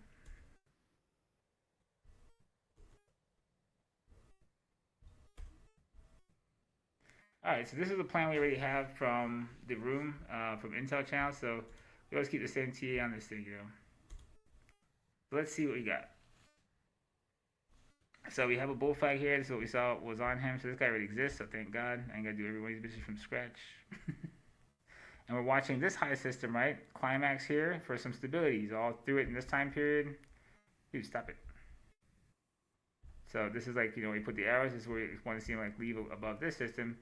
Alright, so this is the plan we already have from the room, from Intel channel. So we always keep the same TA on this thing, you know. So let's see what we got. So we have a bullfight here. This is what we saw was on him. So this guy already exists, so thank God. I ain't gotta do every one of these bitches from scratch. And we're watching this high system, right? Climax here for some stability. He's all through it in this time period. Dude, stop it. So this is like, you know, we put the arrows. This is where we want to see him like leave above this system.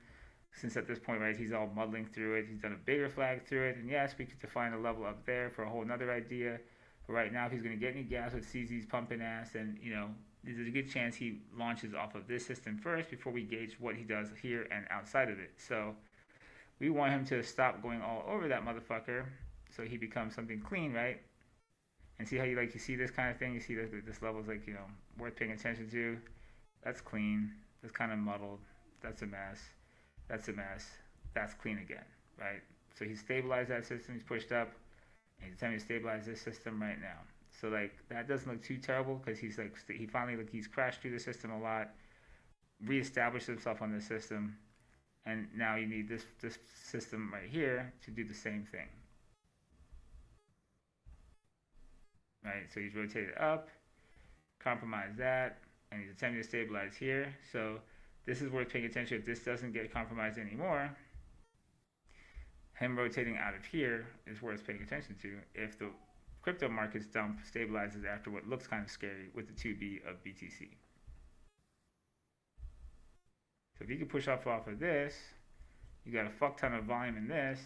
Since at this point, right, he's all muddling through it. He's done a bigger flag through it. And yes, we could define a level up there for a whole nother idea. But right now, if he's going to get any gas with CZ's pumping ass, then, you know, there's a good chance he launches off of this system first before we gauge what he does here and outside of it. So we want him to stop going all over that motherfucker so he becomes something clean, right? And see how you see this kind of thing? You see that this level is like, you know, worth paying attention to. That's clean. That's kind of muddled. That's a mess. That's a mess. That's clean again, right? So he's stabilized that system. He's pushed up. And he's attempting to stabilize this system right now. So like that doesn't look too terrible because he's like he finally he's crashed through the system a lot, reestablished himself on the system, and now you need this system right here to do the same thing. Right. So he's rotated up, compromised that, and he's attempting to stabilize here. So this is worth paying attention. If this doesn't get compromised anymore, him rotating out of here is worth paying attention to. If the crypto markets dump stabilizes after what looks kind of scary with the 2B of BTC. So if you can push off of this, you got a fuck ton of volume in this.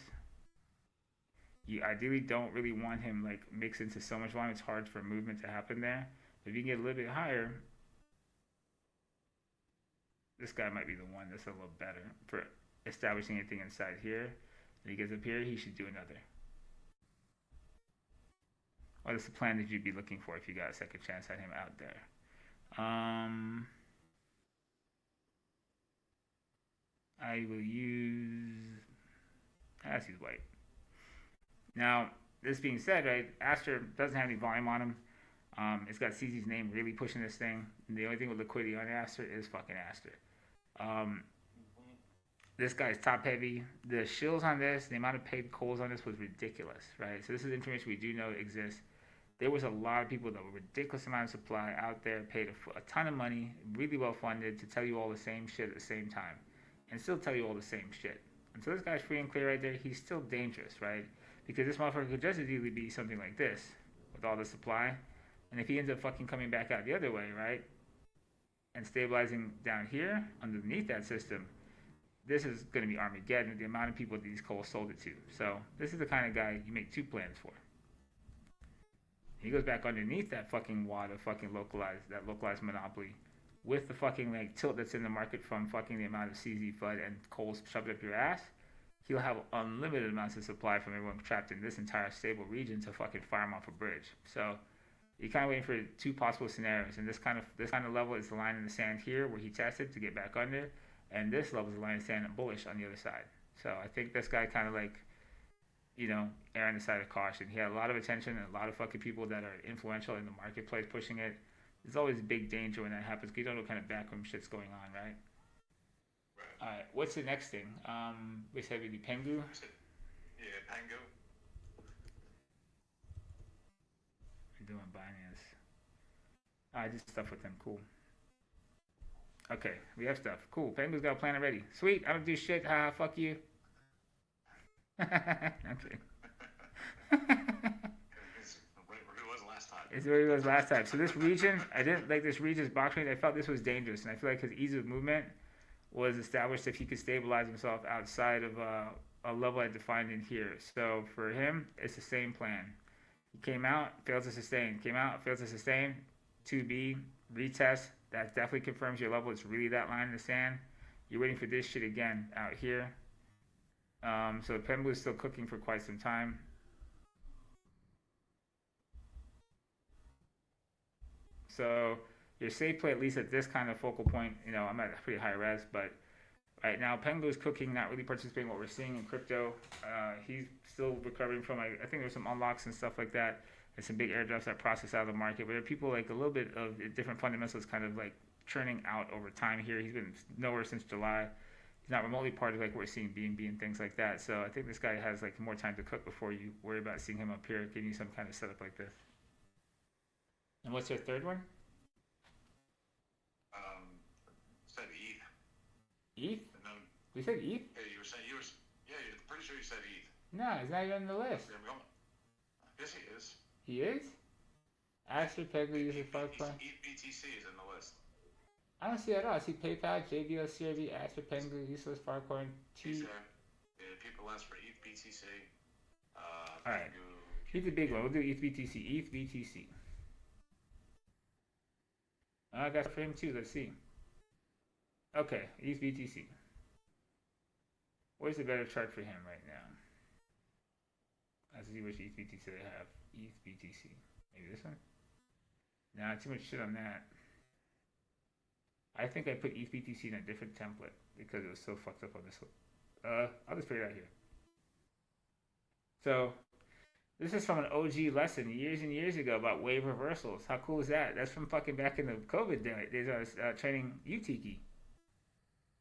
You ideally don't really want him like mixed into so much volume. It's hard for movement to happen there. If you can get a little bit higher, this guy might be the one that's a little better for establishing anything inside here. When he gets up here, he should do another. What is the plan that you'd be looking for if you got a second chance at him out there? I will use... Let's use white. Now, this being said, right, Aster doesn't have any volume on him. It's got CZ's name really pushing this thing. And the only thing with liquidity on Aster is fucking Aster. This guy's top heavy. The shills on this, the amount of paid calls on this was ridiculous, right? So this is information we do know exists. There was a lot of people that were ridiculous amount of supply out there, paid a ton of money, really well funded to tell you all the same shit at the same time, and still tell you all the same shit. And so this guy's free and clear right there. He's still dangerous, right? Because this motherfucker could just as easily be something like this with all the supply. And if he ends up fucking coming back out the other way, right, and stabilizing down here underneath that system, this is going to be Armageddon, the amount of people these coals sold it to. So this is the kind of guy you make two plans for. He goes back underneath that fucking wad of fucking localized monopoly with the fucking like tilt that's in the market from fucking the amount of CZ FUD and coals shoved up your ass. He'll have unlimited amounts of supply from everyone trapped in this entire stable region to fucking fire him off a bridge. So you're kind of waiting for two possible scenarios, and this kind of level is the line in the sand here where he tested to get back under, and this level is the line in the sand and bullish on the other side. So I think this guy kind of like, you know, err on the side of caution. He had a lot of attention and a lot of fucking people that are influential in the marketplace pushing it. There's always big danger when that happens because you don't know what kind of backroom shit's going on, right? Right. Alright, what's the next thing? We said we do Pengu. Yeah, Pango. I'm doing Binance. I did stuff with them. Cool. Okay, we have stuff. Cool. Pengu's got a plan already. Sweet. I don't do shit. Ha, fuck you. Okay. It's where it was last time. It's where he was last time. So this region, I didn't like this region's box rate. I felt this was dangerous, and I feel like his ease of movement was established if he could stabilize himself outside of a level I defined in here. So for him, it's the same plan. He came out, failed to sustain. Came out, failed to sustain. 2B, retest. That definitely confirms your level. It's really that line in the sand. You're waiting for this shit again out here. So Penbu is still cooking for quite some time. So your safe play, at least at this kind of focal point, you know, I'm at a pretty high res, but right now Pengu is cooking, not really participating in what we're seeing in crypto. He's still recovering from, I think there's some unlocks and stuff like that, and some big airdrops that process out of the market. But there are people like a little bit of different fundamentals kind of like churning out over time here. He's been nowhere since July. He's not remotely part of like what we're seeing BNB and things like that. So I think this guy has like more time to cook before you worry about seeing him up here giving you some kind of setup like this. And what's your third one? Said ETH. ETH? No, We said ETH? yeah, you're pretty sure you said ETH. No, he's not even on the list. Yeah, yes, he is. He is? Aster, Peggy, user Filecoin. ETH BTC is in the list. I don't see it at all. I see PayPal, JBL, CRV, Aster, Pengu, useless Filecoin, He's T. there. Yeah, people ask for ETH BTC. Alright. He's the big one. We'll do ETH BTC. ETH BTC. I got for him too. Let's see. Okay, ETH BTC. Where's the better chart for him right now? Let's see which ETH BTC they have. ETH BTC. Maybe this one? Nah, too much shit on that. I think I put ETH BTC in a different template because it was so fucked up on this one. I'll just figure it out here. So, this is from an OG lesson years and years ago about wave reversals. How cool is that? That's from fucking back in the COVID days. I was training UTiki.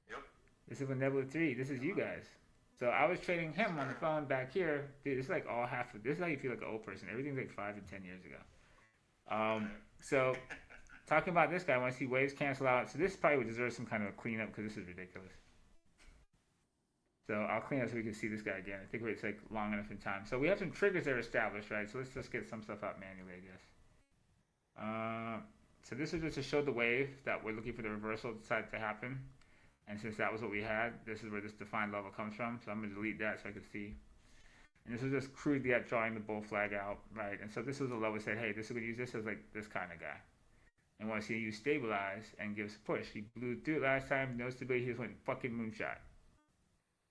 Yep. This is with Nebula 3. This is you guys. So I was training him on the phone back here. Dude, this is like all half of this. Is how you feel like an old person. Everything's like 5 and 10 years ago. So talking about this guy, I want to see waves cancel out. So this probably would deserve some kind of a cleanup because this is ridiculous. So I'll clean up so we can see this guy again. I think it's like long enough in time. So we have some triggers that are established, right? So let's just get some stuff out manually, I guess. So this is just to show the wave that we're looking for the reversal to happen. And since that was what we had, this is where this defined level comes from. So I'm going to delete that so I can see. And this was just crudely at drawing the bull flag out, right? And so this was a level that said, hey, this is going to use this as like this kind of guy. And once he used stabilize and gives a push, he blew through it last time, no stability, he just went fucking moonshot.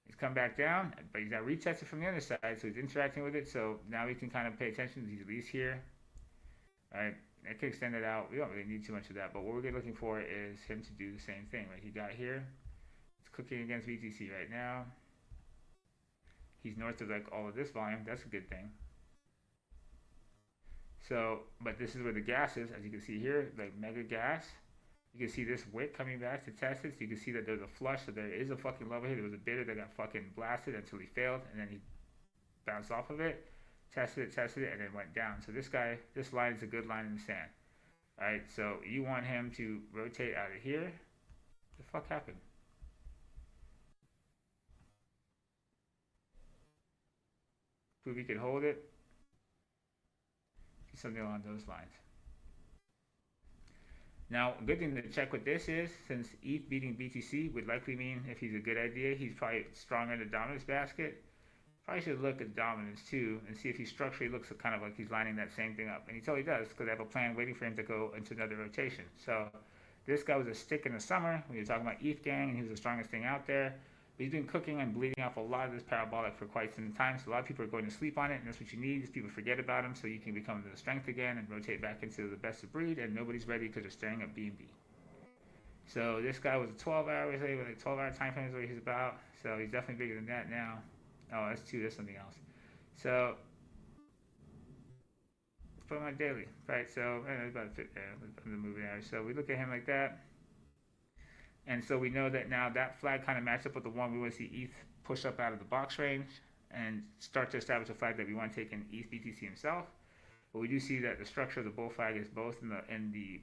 He's come back down, but he's now retested from the other side, so he's interacting with it. So now we can kind of pay attention. He's at least here, right? I could extend it out. We don't really need too much of that, but what we're looking for is him to do the same thing, right? He got here. He's cooking against BTC right now. He's north of like all of this volume. That's a good thing. So, but this is where the gas is, as you can see here, like mega gas. You can see this wick coming back to test it, so you can see that there's a flush, so there is a fucking level here. There was a bidder that got fucking blasted until he failed, and then he bounced off of it, tested it, and then went down. So this guy, this line is a good line in the sand. Alright, so you want him to rotate out of here. What the fuck happened? Prove he could hold it. Something along those lines. Now, a good thing to check what this is, since ETH beating BTC would likely mean, if he's a good idea, he's probably stronger in the dominance basket. Probably should look at dominance too and see if he structurally looks kind of like he's lining that same thing up. And he totally does, because I have a plan waiting for him to go into another rotation. So this guy was a stick in the summer when you're talking about ETH gang, and he was the strongest thing out there. But he's been cooking and bleeding off a lot of this parabolic for quite some time. So a lot of people are going to sleep on it, and that's what you need is people forget about him so you can become the strength again and rotate back into the best of breed, and nobody's ready because they're staring at BNB. So this guy was a 12 hours, like 12-hour time frame is what he's about. So he's definitely bigger than that now. Oh, that's two, that's something else. So let's put him on daily, right? So it's about to fit there, the moving average. So we look at him like that. And so we know that now that flag kind of matches up with the one we want to see ETH push up out of the box range and start to establish a flag that we want to take in ETH BTC himself. But we do see that the structure of the bull flag is both in the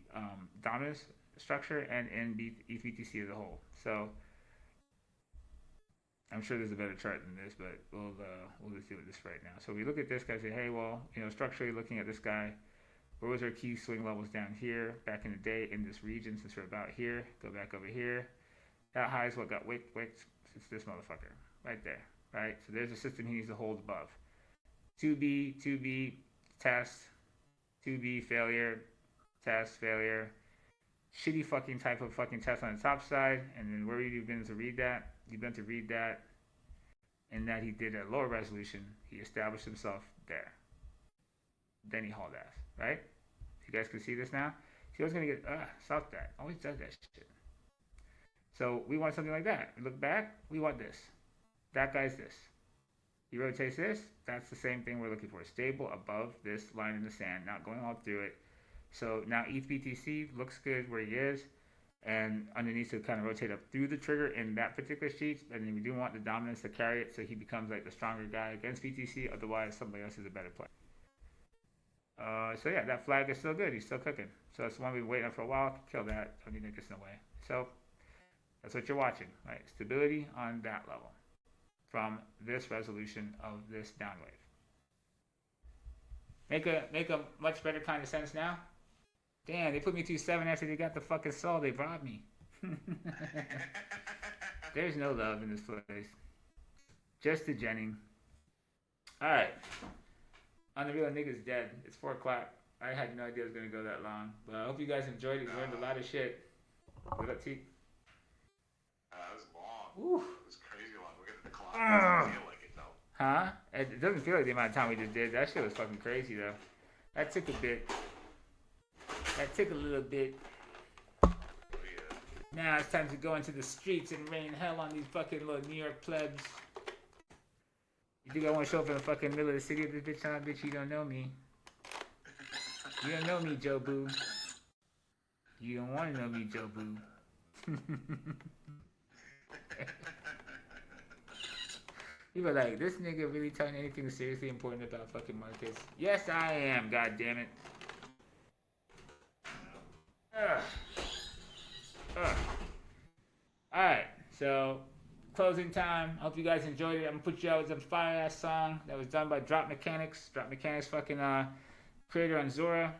dominance structure and in ETH BTC as a whole. So I'm sure there's a better chart than this, but we'll just deal with this right now. So we look at this guy and say, hey, well, structurally looking at this guy, where was our key swing levels down here back in the day in this region, since we're about here? Go back over here. That high is what got wicked. It's this motherfucker right there, right? So there's a system he needs to hold above. 2B, test, 2B, failure, test, failure. Shitty fucking type of fucking test on the top side. And then where you've been to read that, and that he did at lower resolution, he established himself there. Then he hauled ass, right? You guys can see this now. See, I was gonna get stop that. Always does that shit. So we want something like that. We look back, we want this. That guy's this. He rotates this. That's the same thing we're looking for. Stable above this line in the sand, not going all through it. So now ETH BTC looks good where he is, and underneath to kind of rotate up through the trigger in that particular sheet. And then we do want the dominance to carry it, so he becomes like the stronger guy against BTC. Otherwise, somebody else is a better play. So yeah, that flag is still good. He's still cooking. So that's one we've been waiting on for a while. Kill that. Don't need to get in the way. So that's what you're watching, right? Stability on that level from this resolution of this down wave. Make a much better kind of sense now. Damn, they put me through 7 after they got the fucking soul. They robbed me. There's no love in this place. Just the Jennings. Alright. On the real nigga's dead. It's 4 o'clock. I had no idea it was going to go that long. But I hope you guys enjoyed it. You learned a lot of shit. What up, T? That was long. Ooh. It was crazy long. Look at the clock. It doesn't feel like it, though. Huh? It doesn't feel like the amount of time we just did. That shit was fucking crazy, though. That took a bit. That took a little bit. Oh, yeah. Now it's time to go into the streets and rain hell on these fucking little New York plebs. You think I want to show up in the fucking middle of the city with this bitch on? Bitch, you don't know me. You don't know me, Joe Boo. You don't want to know me, Joe Boo. People are like, this nigga really telling anything seriously important about fucking markets? Yes, I am, god damn it. Alright, so closing time. Hope you guys enjoyed it. I'm gonna put you out with a fire ass song that was done by Drop Mechanics. Drop Mechanics fucking creator on Zora.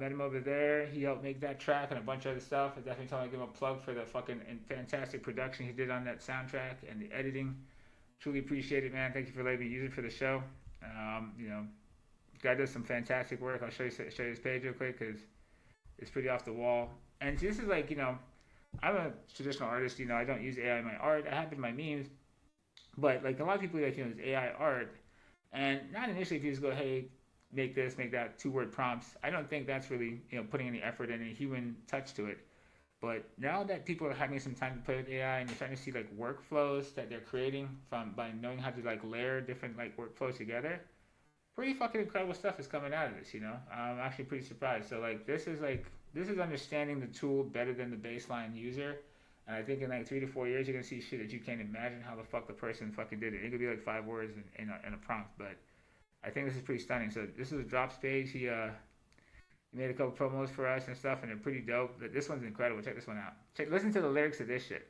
Met him over there. He helped make that track and a bunch of other stuff. I definitely told him to give him a plug for the fucking fantastic production he did on that soundtrack and the editing. Truly appreciate it, man. Thank you for letting me use it for the show. You know, guy does some fantastic work. I'll show you his page real quick because it's pretty off the wall. And this is like, you know, I'm a traditional artist. You know, I don't use AI in my art. I have in my memes, but like a lot of people like, you know, use AI art, and not initially if you just go, hey, make this, make that, 2-word prompts. I don't think that's really, you know, putting any effort and any human touch to it. But now that people are having some time to play with AI and you're starting to see like workflows that they're creating by knowing how to like layer different like workflows together, pretty fucking incredible stuff is coming out of this, you know. I'm actually pretty surprised. So like this is understanding the tool better than the baseline user. And I think in like 3 to 4 years you're gonna see shit that you can't imagine how the fuck the person fucking did it. It could be like 5 words in a prompt, but I think this is pretty stunning. So this is a drops page. He made a couple promos for us and stuff, and they're pretty dope. This one's incredible. Check this one out. Listen to the lyrics of this shit.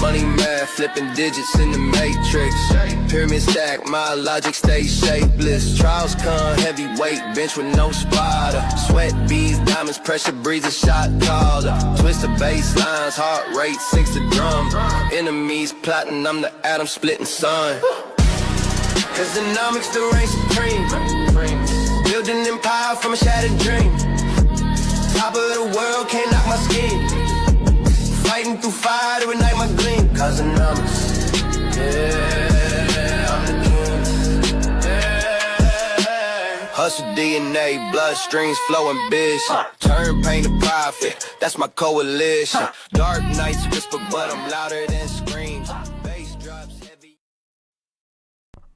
Money man, flipping digits in the matrix. Pyramid stack, my logic stays shapeless. Trials come heavyweight, bench with no spotter. Sweat beads, diamonds, pressure breeze, a shot caller. Twist the bass lines, heart rate sinks the drum. Enemies plotting, I'm the atom splitting sun. Winternomics, the reign supreme. Building empire from a shattered dream. Top of the world, can't knock my skin. Fighting through fire to ignite my gleam. Winternomics, yeah, I'm the king. Yeah. Hustle DNA, bloodstreams flowing bitch. Turn pain to profit, that's my coalition. Dark nights whisper, but I'm louder than screams. Bass drops heavy.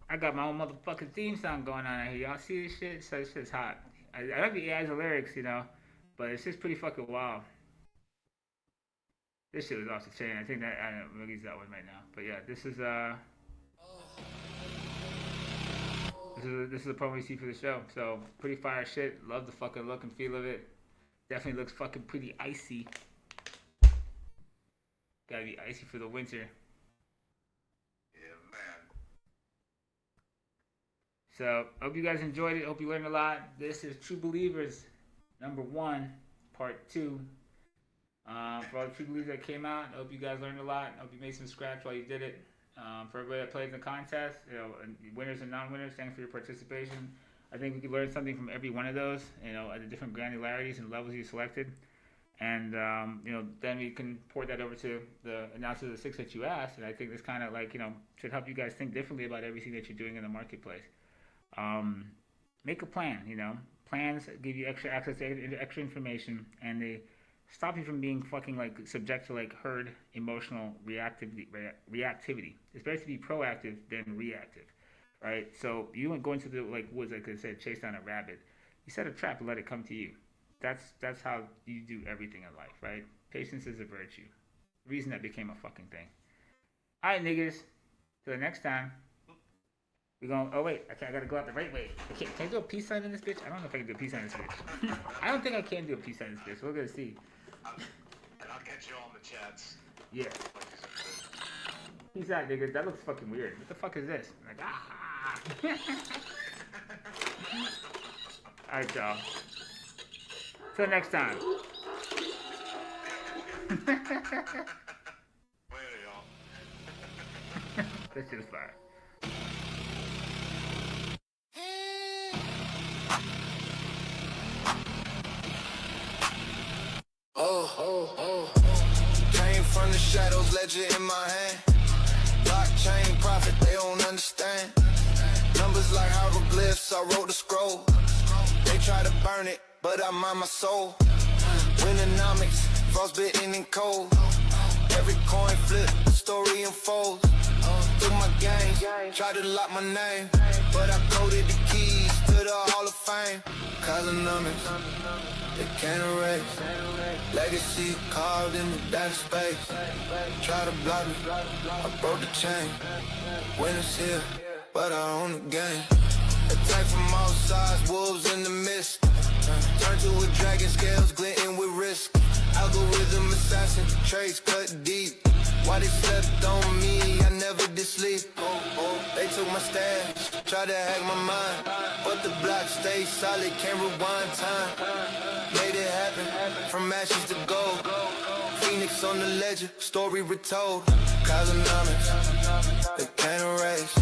I got my own motherfucking theme song going on out here. Y'all see this shit? So this shit's hot. I love the AI's lyrics, you know, but it's just pretty fucking wild. This shit was off the chain. I think that I don't release that one right now. But yeah, this is a promo you see for the show. So pretty fire shit. Love the fucking look and feel of it. Definitely looks fucking pretty icy. Gotta be icy for the winter. Yeah, man. So hope you guys enjoyed it. Hope you learned a lot. This is True Believers #1, Part 2. For all the True Believers that came out, I hope you guys learned a lot. I hope you made some scratch while you did it. For everybody that played in the contest, you know, winners and non-winners, thanks for your participation. I think we could learn something from every one of those, you know, at the different granularities and levels you selected. And, you know, then we can port that over to the announcers of the 6 that you asked. And I think this kind of like, you know, should help you guys think differently about everything that you're doing in the marketplace. Make a plan, you know. Plans give you extra access to extra information, and they stop you from being fucking like subject to like herd emotional reactivity. It's better to be proactive than reactive, right? So you don't go into the like woods, like I said, chase down a rabbit. You set a trap and let it come to you. That's how you do everything in life, right? Patience is a virtue. The reason that became a fucking thing. All right, niggas. Till the next time. We're going. Oh wait, I gotta go out the right way. Can I do a peace sign in this bitch? I don't know if I can do a peace sign in this bitch. I don't think I can do a peace sign in this bitch. We're gonna see. And I'll catch you all in the chats. Yeah. Peace out, niggas. That looks fucking weird. What the fuck is this? Like, ah. Alright, y'all. Till next time. Later, y'all. That shit is fire. Came from the shadows, ledger in my hand. Blockchain profit, they don't understand. Numbers like hieroglyphs, I wrote the scroll. They try to burn it, but I mind my soul. Winternomics, frostbitten and cold. Every coin flip, the story unfolds. Through my game, try to lock my name, but I coded the keys to the Hall of Fame. Winternomics, they can't erase. Legacy carved in the data space. Try to block me, I broke the chain. Winners here, but I own the game. Attack from all sides, wolves in the mist. Turn to a dragon, scales glinting with risk. Algorithm assassin, traits cut deep. Why they slept on me, I never did sleep. took my stash, tried to hack my mind, but the block stayed solid, can't rewind time. Made it happen, from ashes to gold. Phoenix on the ledger, story retold. Cosmonomics, they can't erase.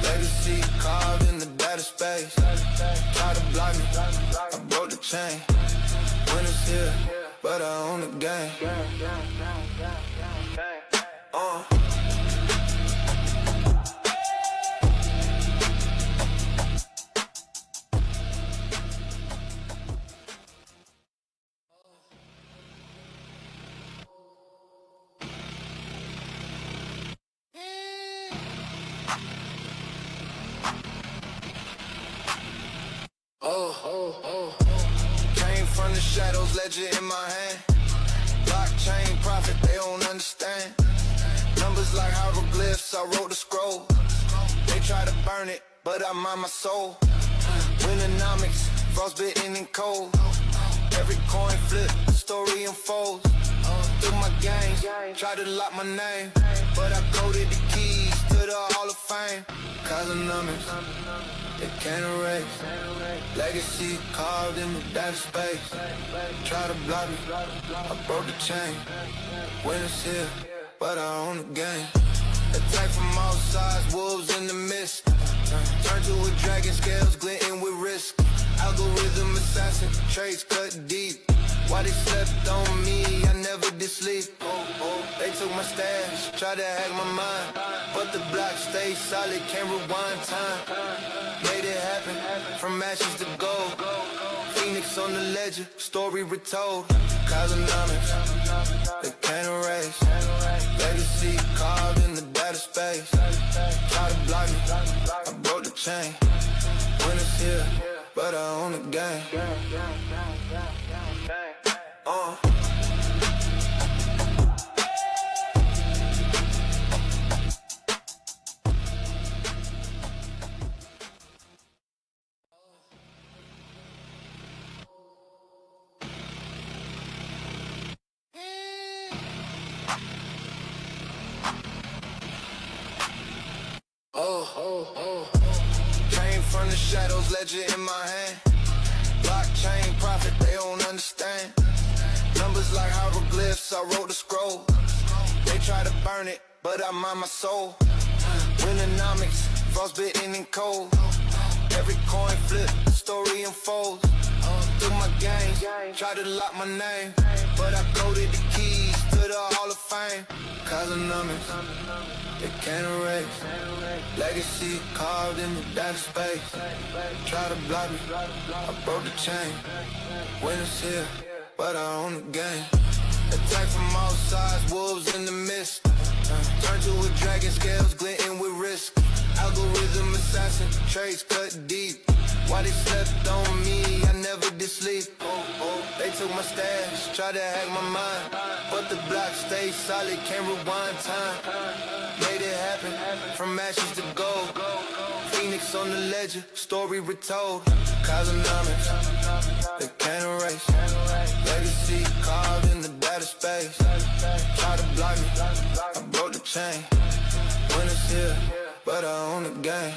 Legacy carved in the data space. Try to block me, I broke the chain. Winners here, but I own the game. Came from the shadows, ledger in my hand. Blockchain profit, they don't understand. Numbers like hieroglyphs, I wrote the scroll. They try to burn it, but I mind my soul. Winternomics, frostbitten and cold. Every coin flip, the story unfolds. Through my games, try to lock my name, but I coded the keys to the Hall of Fame. Cosmonomics, they can't erase. Legacy carved in the data space. Try to block me, I broke the chain. Winners here, but I own the game. Attack from all sides, wolves in the mist. Turn to a dragon, scales glinting with risk. Algorithm assassin, trades cut deep. Why they slept on me, I never did sleep. They took my stash, tried to hack my mind, but the block stayed solid, can't rewind time. Made it happen, from ashes to gold. Phoenix on the ledger, story retold. Cosmonomics, they can't erase. Legacy carved in the data space. Try to block me, I broke the chain. Winners here, but I own the game. Came from the shadows, ledger in my hand. Blockchain profit, they don't understand. Numbers like hieroglyphs, I wrote the scroll. They try to burn it, but I mind my soul. Winternomics, frostbitten and cold. Every coin flip, the story unfolds. Through my games, try to lock my name, but I coded the keys to the Hall of Fame. Cosmonomics, they can't erase. Legacy carved in the data space. Try to block me, I broke the chain. Winners here, but I own the game. Attack from all sides, wolves in the mist. Turn to a dragon, scales glinting with risk. Algorithm assassin, trades cut deep. Why they slept on me, I never did sleep. They took my stash, tried to hack my mind, but the block stayed solid, can't rewind time. Made it happen, from ashes to gold. Phoenix on the ledger, story retold. Cosmonomics, they can't erase. Legacy carved in the data space. Try to block me, I broke the chain. Winners here, but I own the game.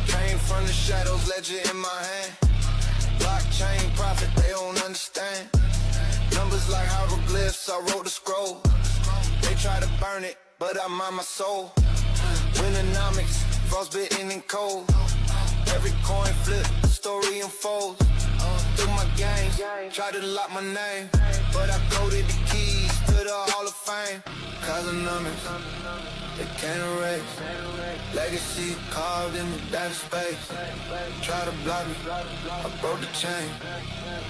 Came from the shadows, ledger in my hand. Blockchain profit, they don't understand. Numbers like hieroglyphs, I wrote the scroll. They try to burn it, but I mind my soul. Winternomics, frostbitten and cold. Every coin flip, the story unfolds. Through my games, try to lock my name, but I coded the keys to the Hall of Fame. Cosmonomics, they can't erase. Legacy carved in the data space. Try to block me, I broke the chain.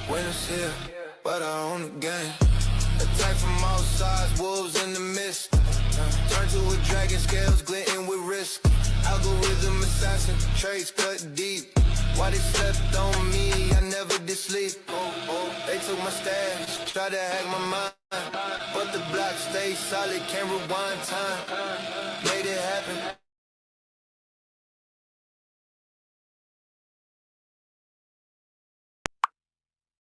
Winners here, but I own the game. Attack from all sides, wolves in the mist. Turn to a dragon, scales glinting with risk. Algorithm assassin, trades cut deep. Why why they slept on me, I never did sleep. They took my stash, tried to hack my mind, but the block stayed solid, can't rewind time. Made it happen.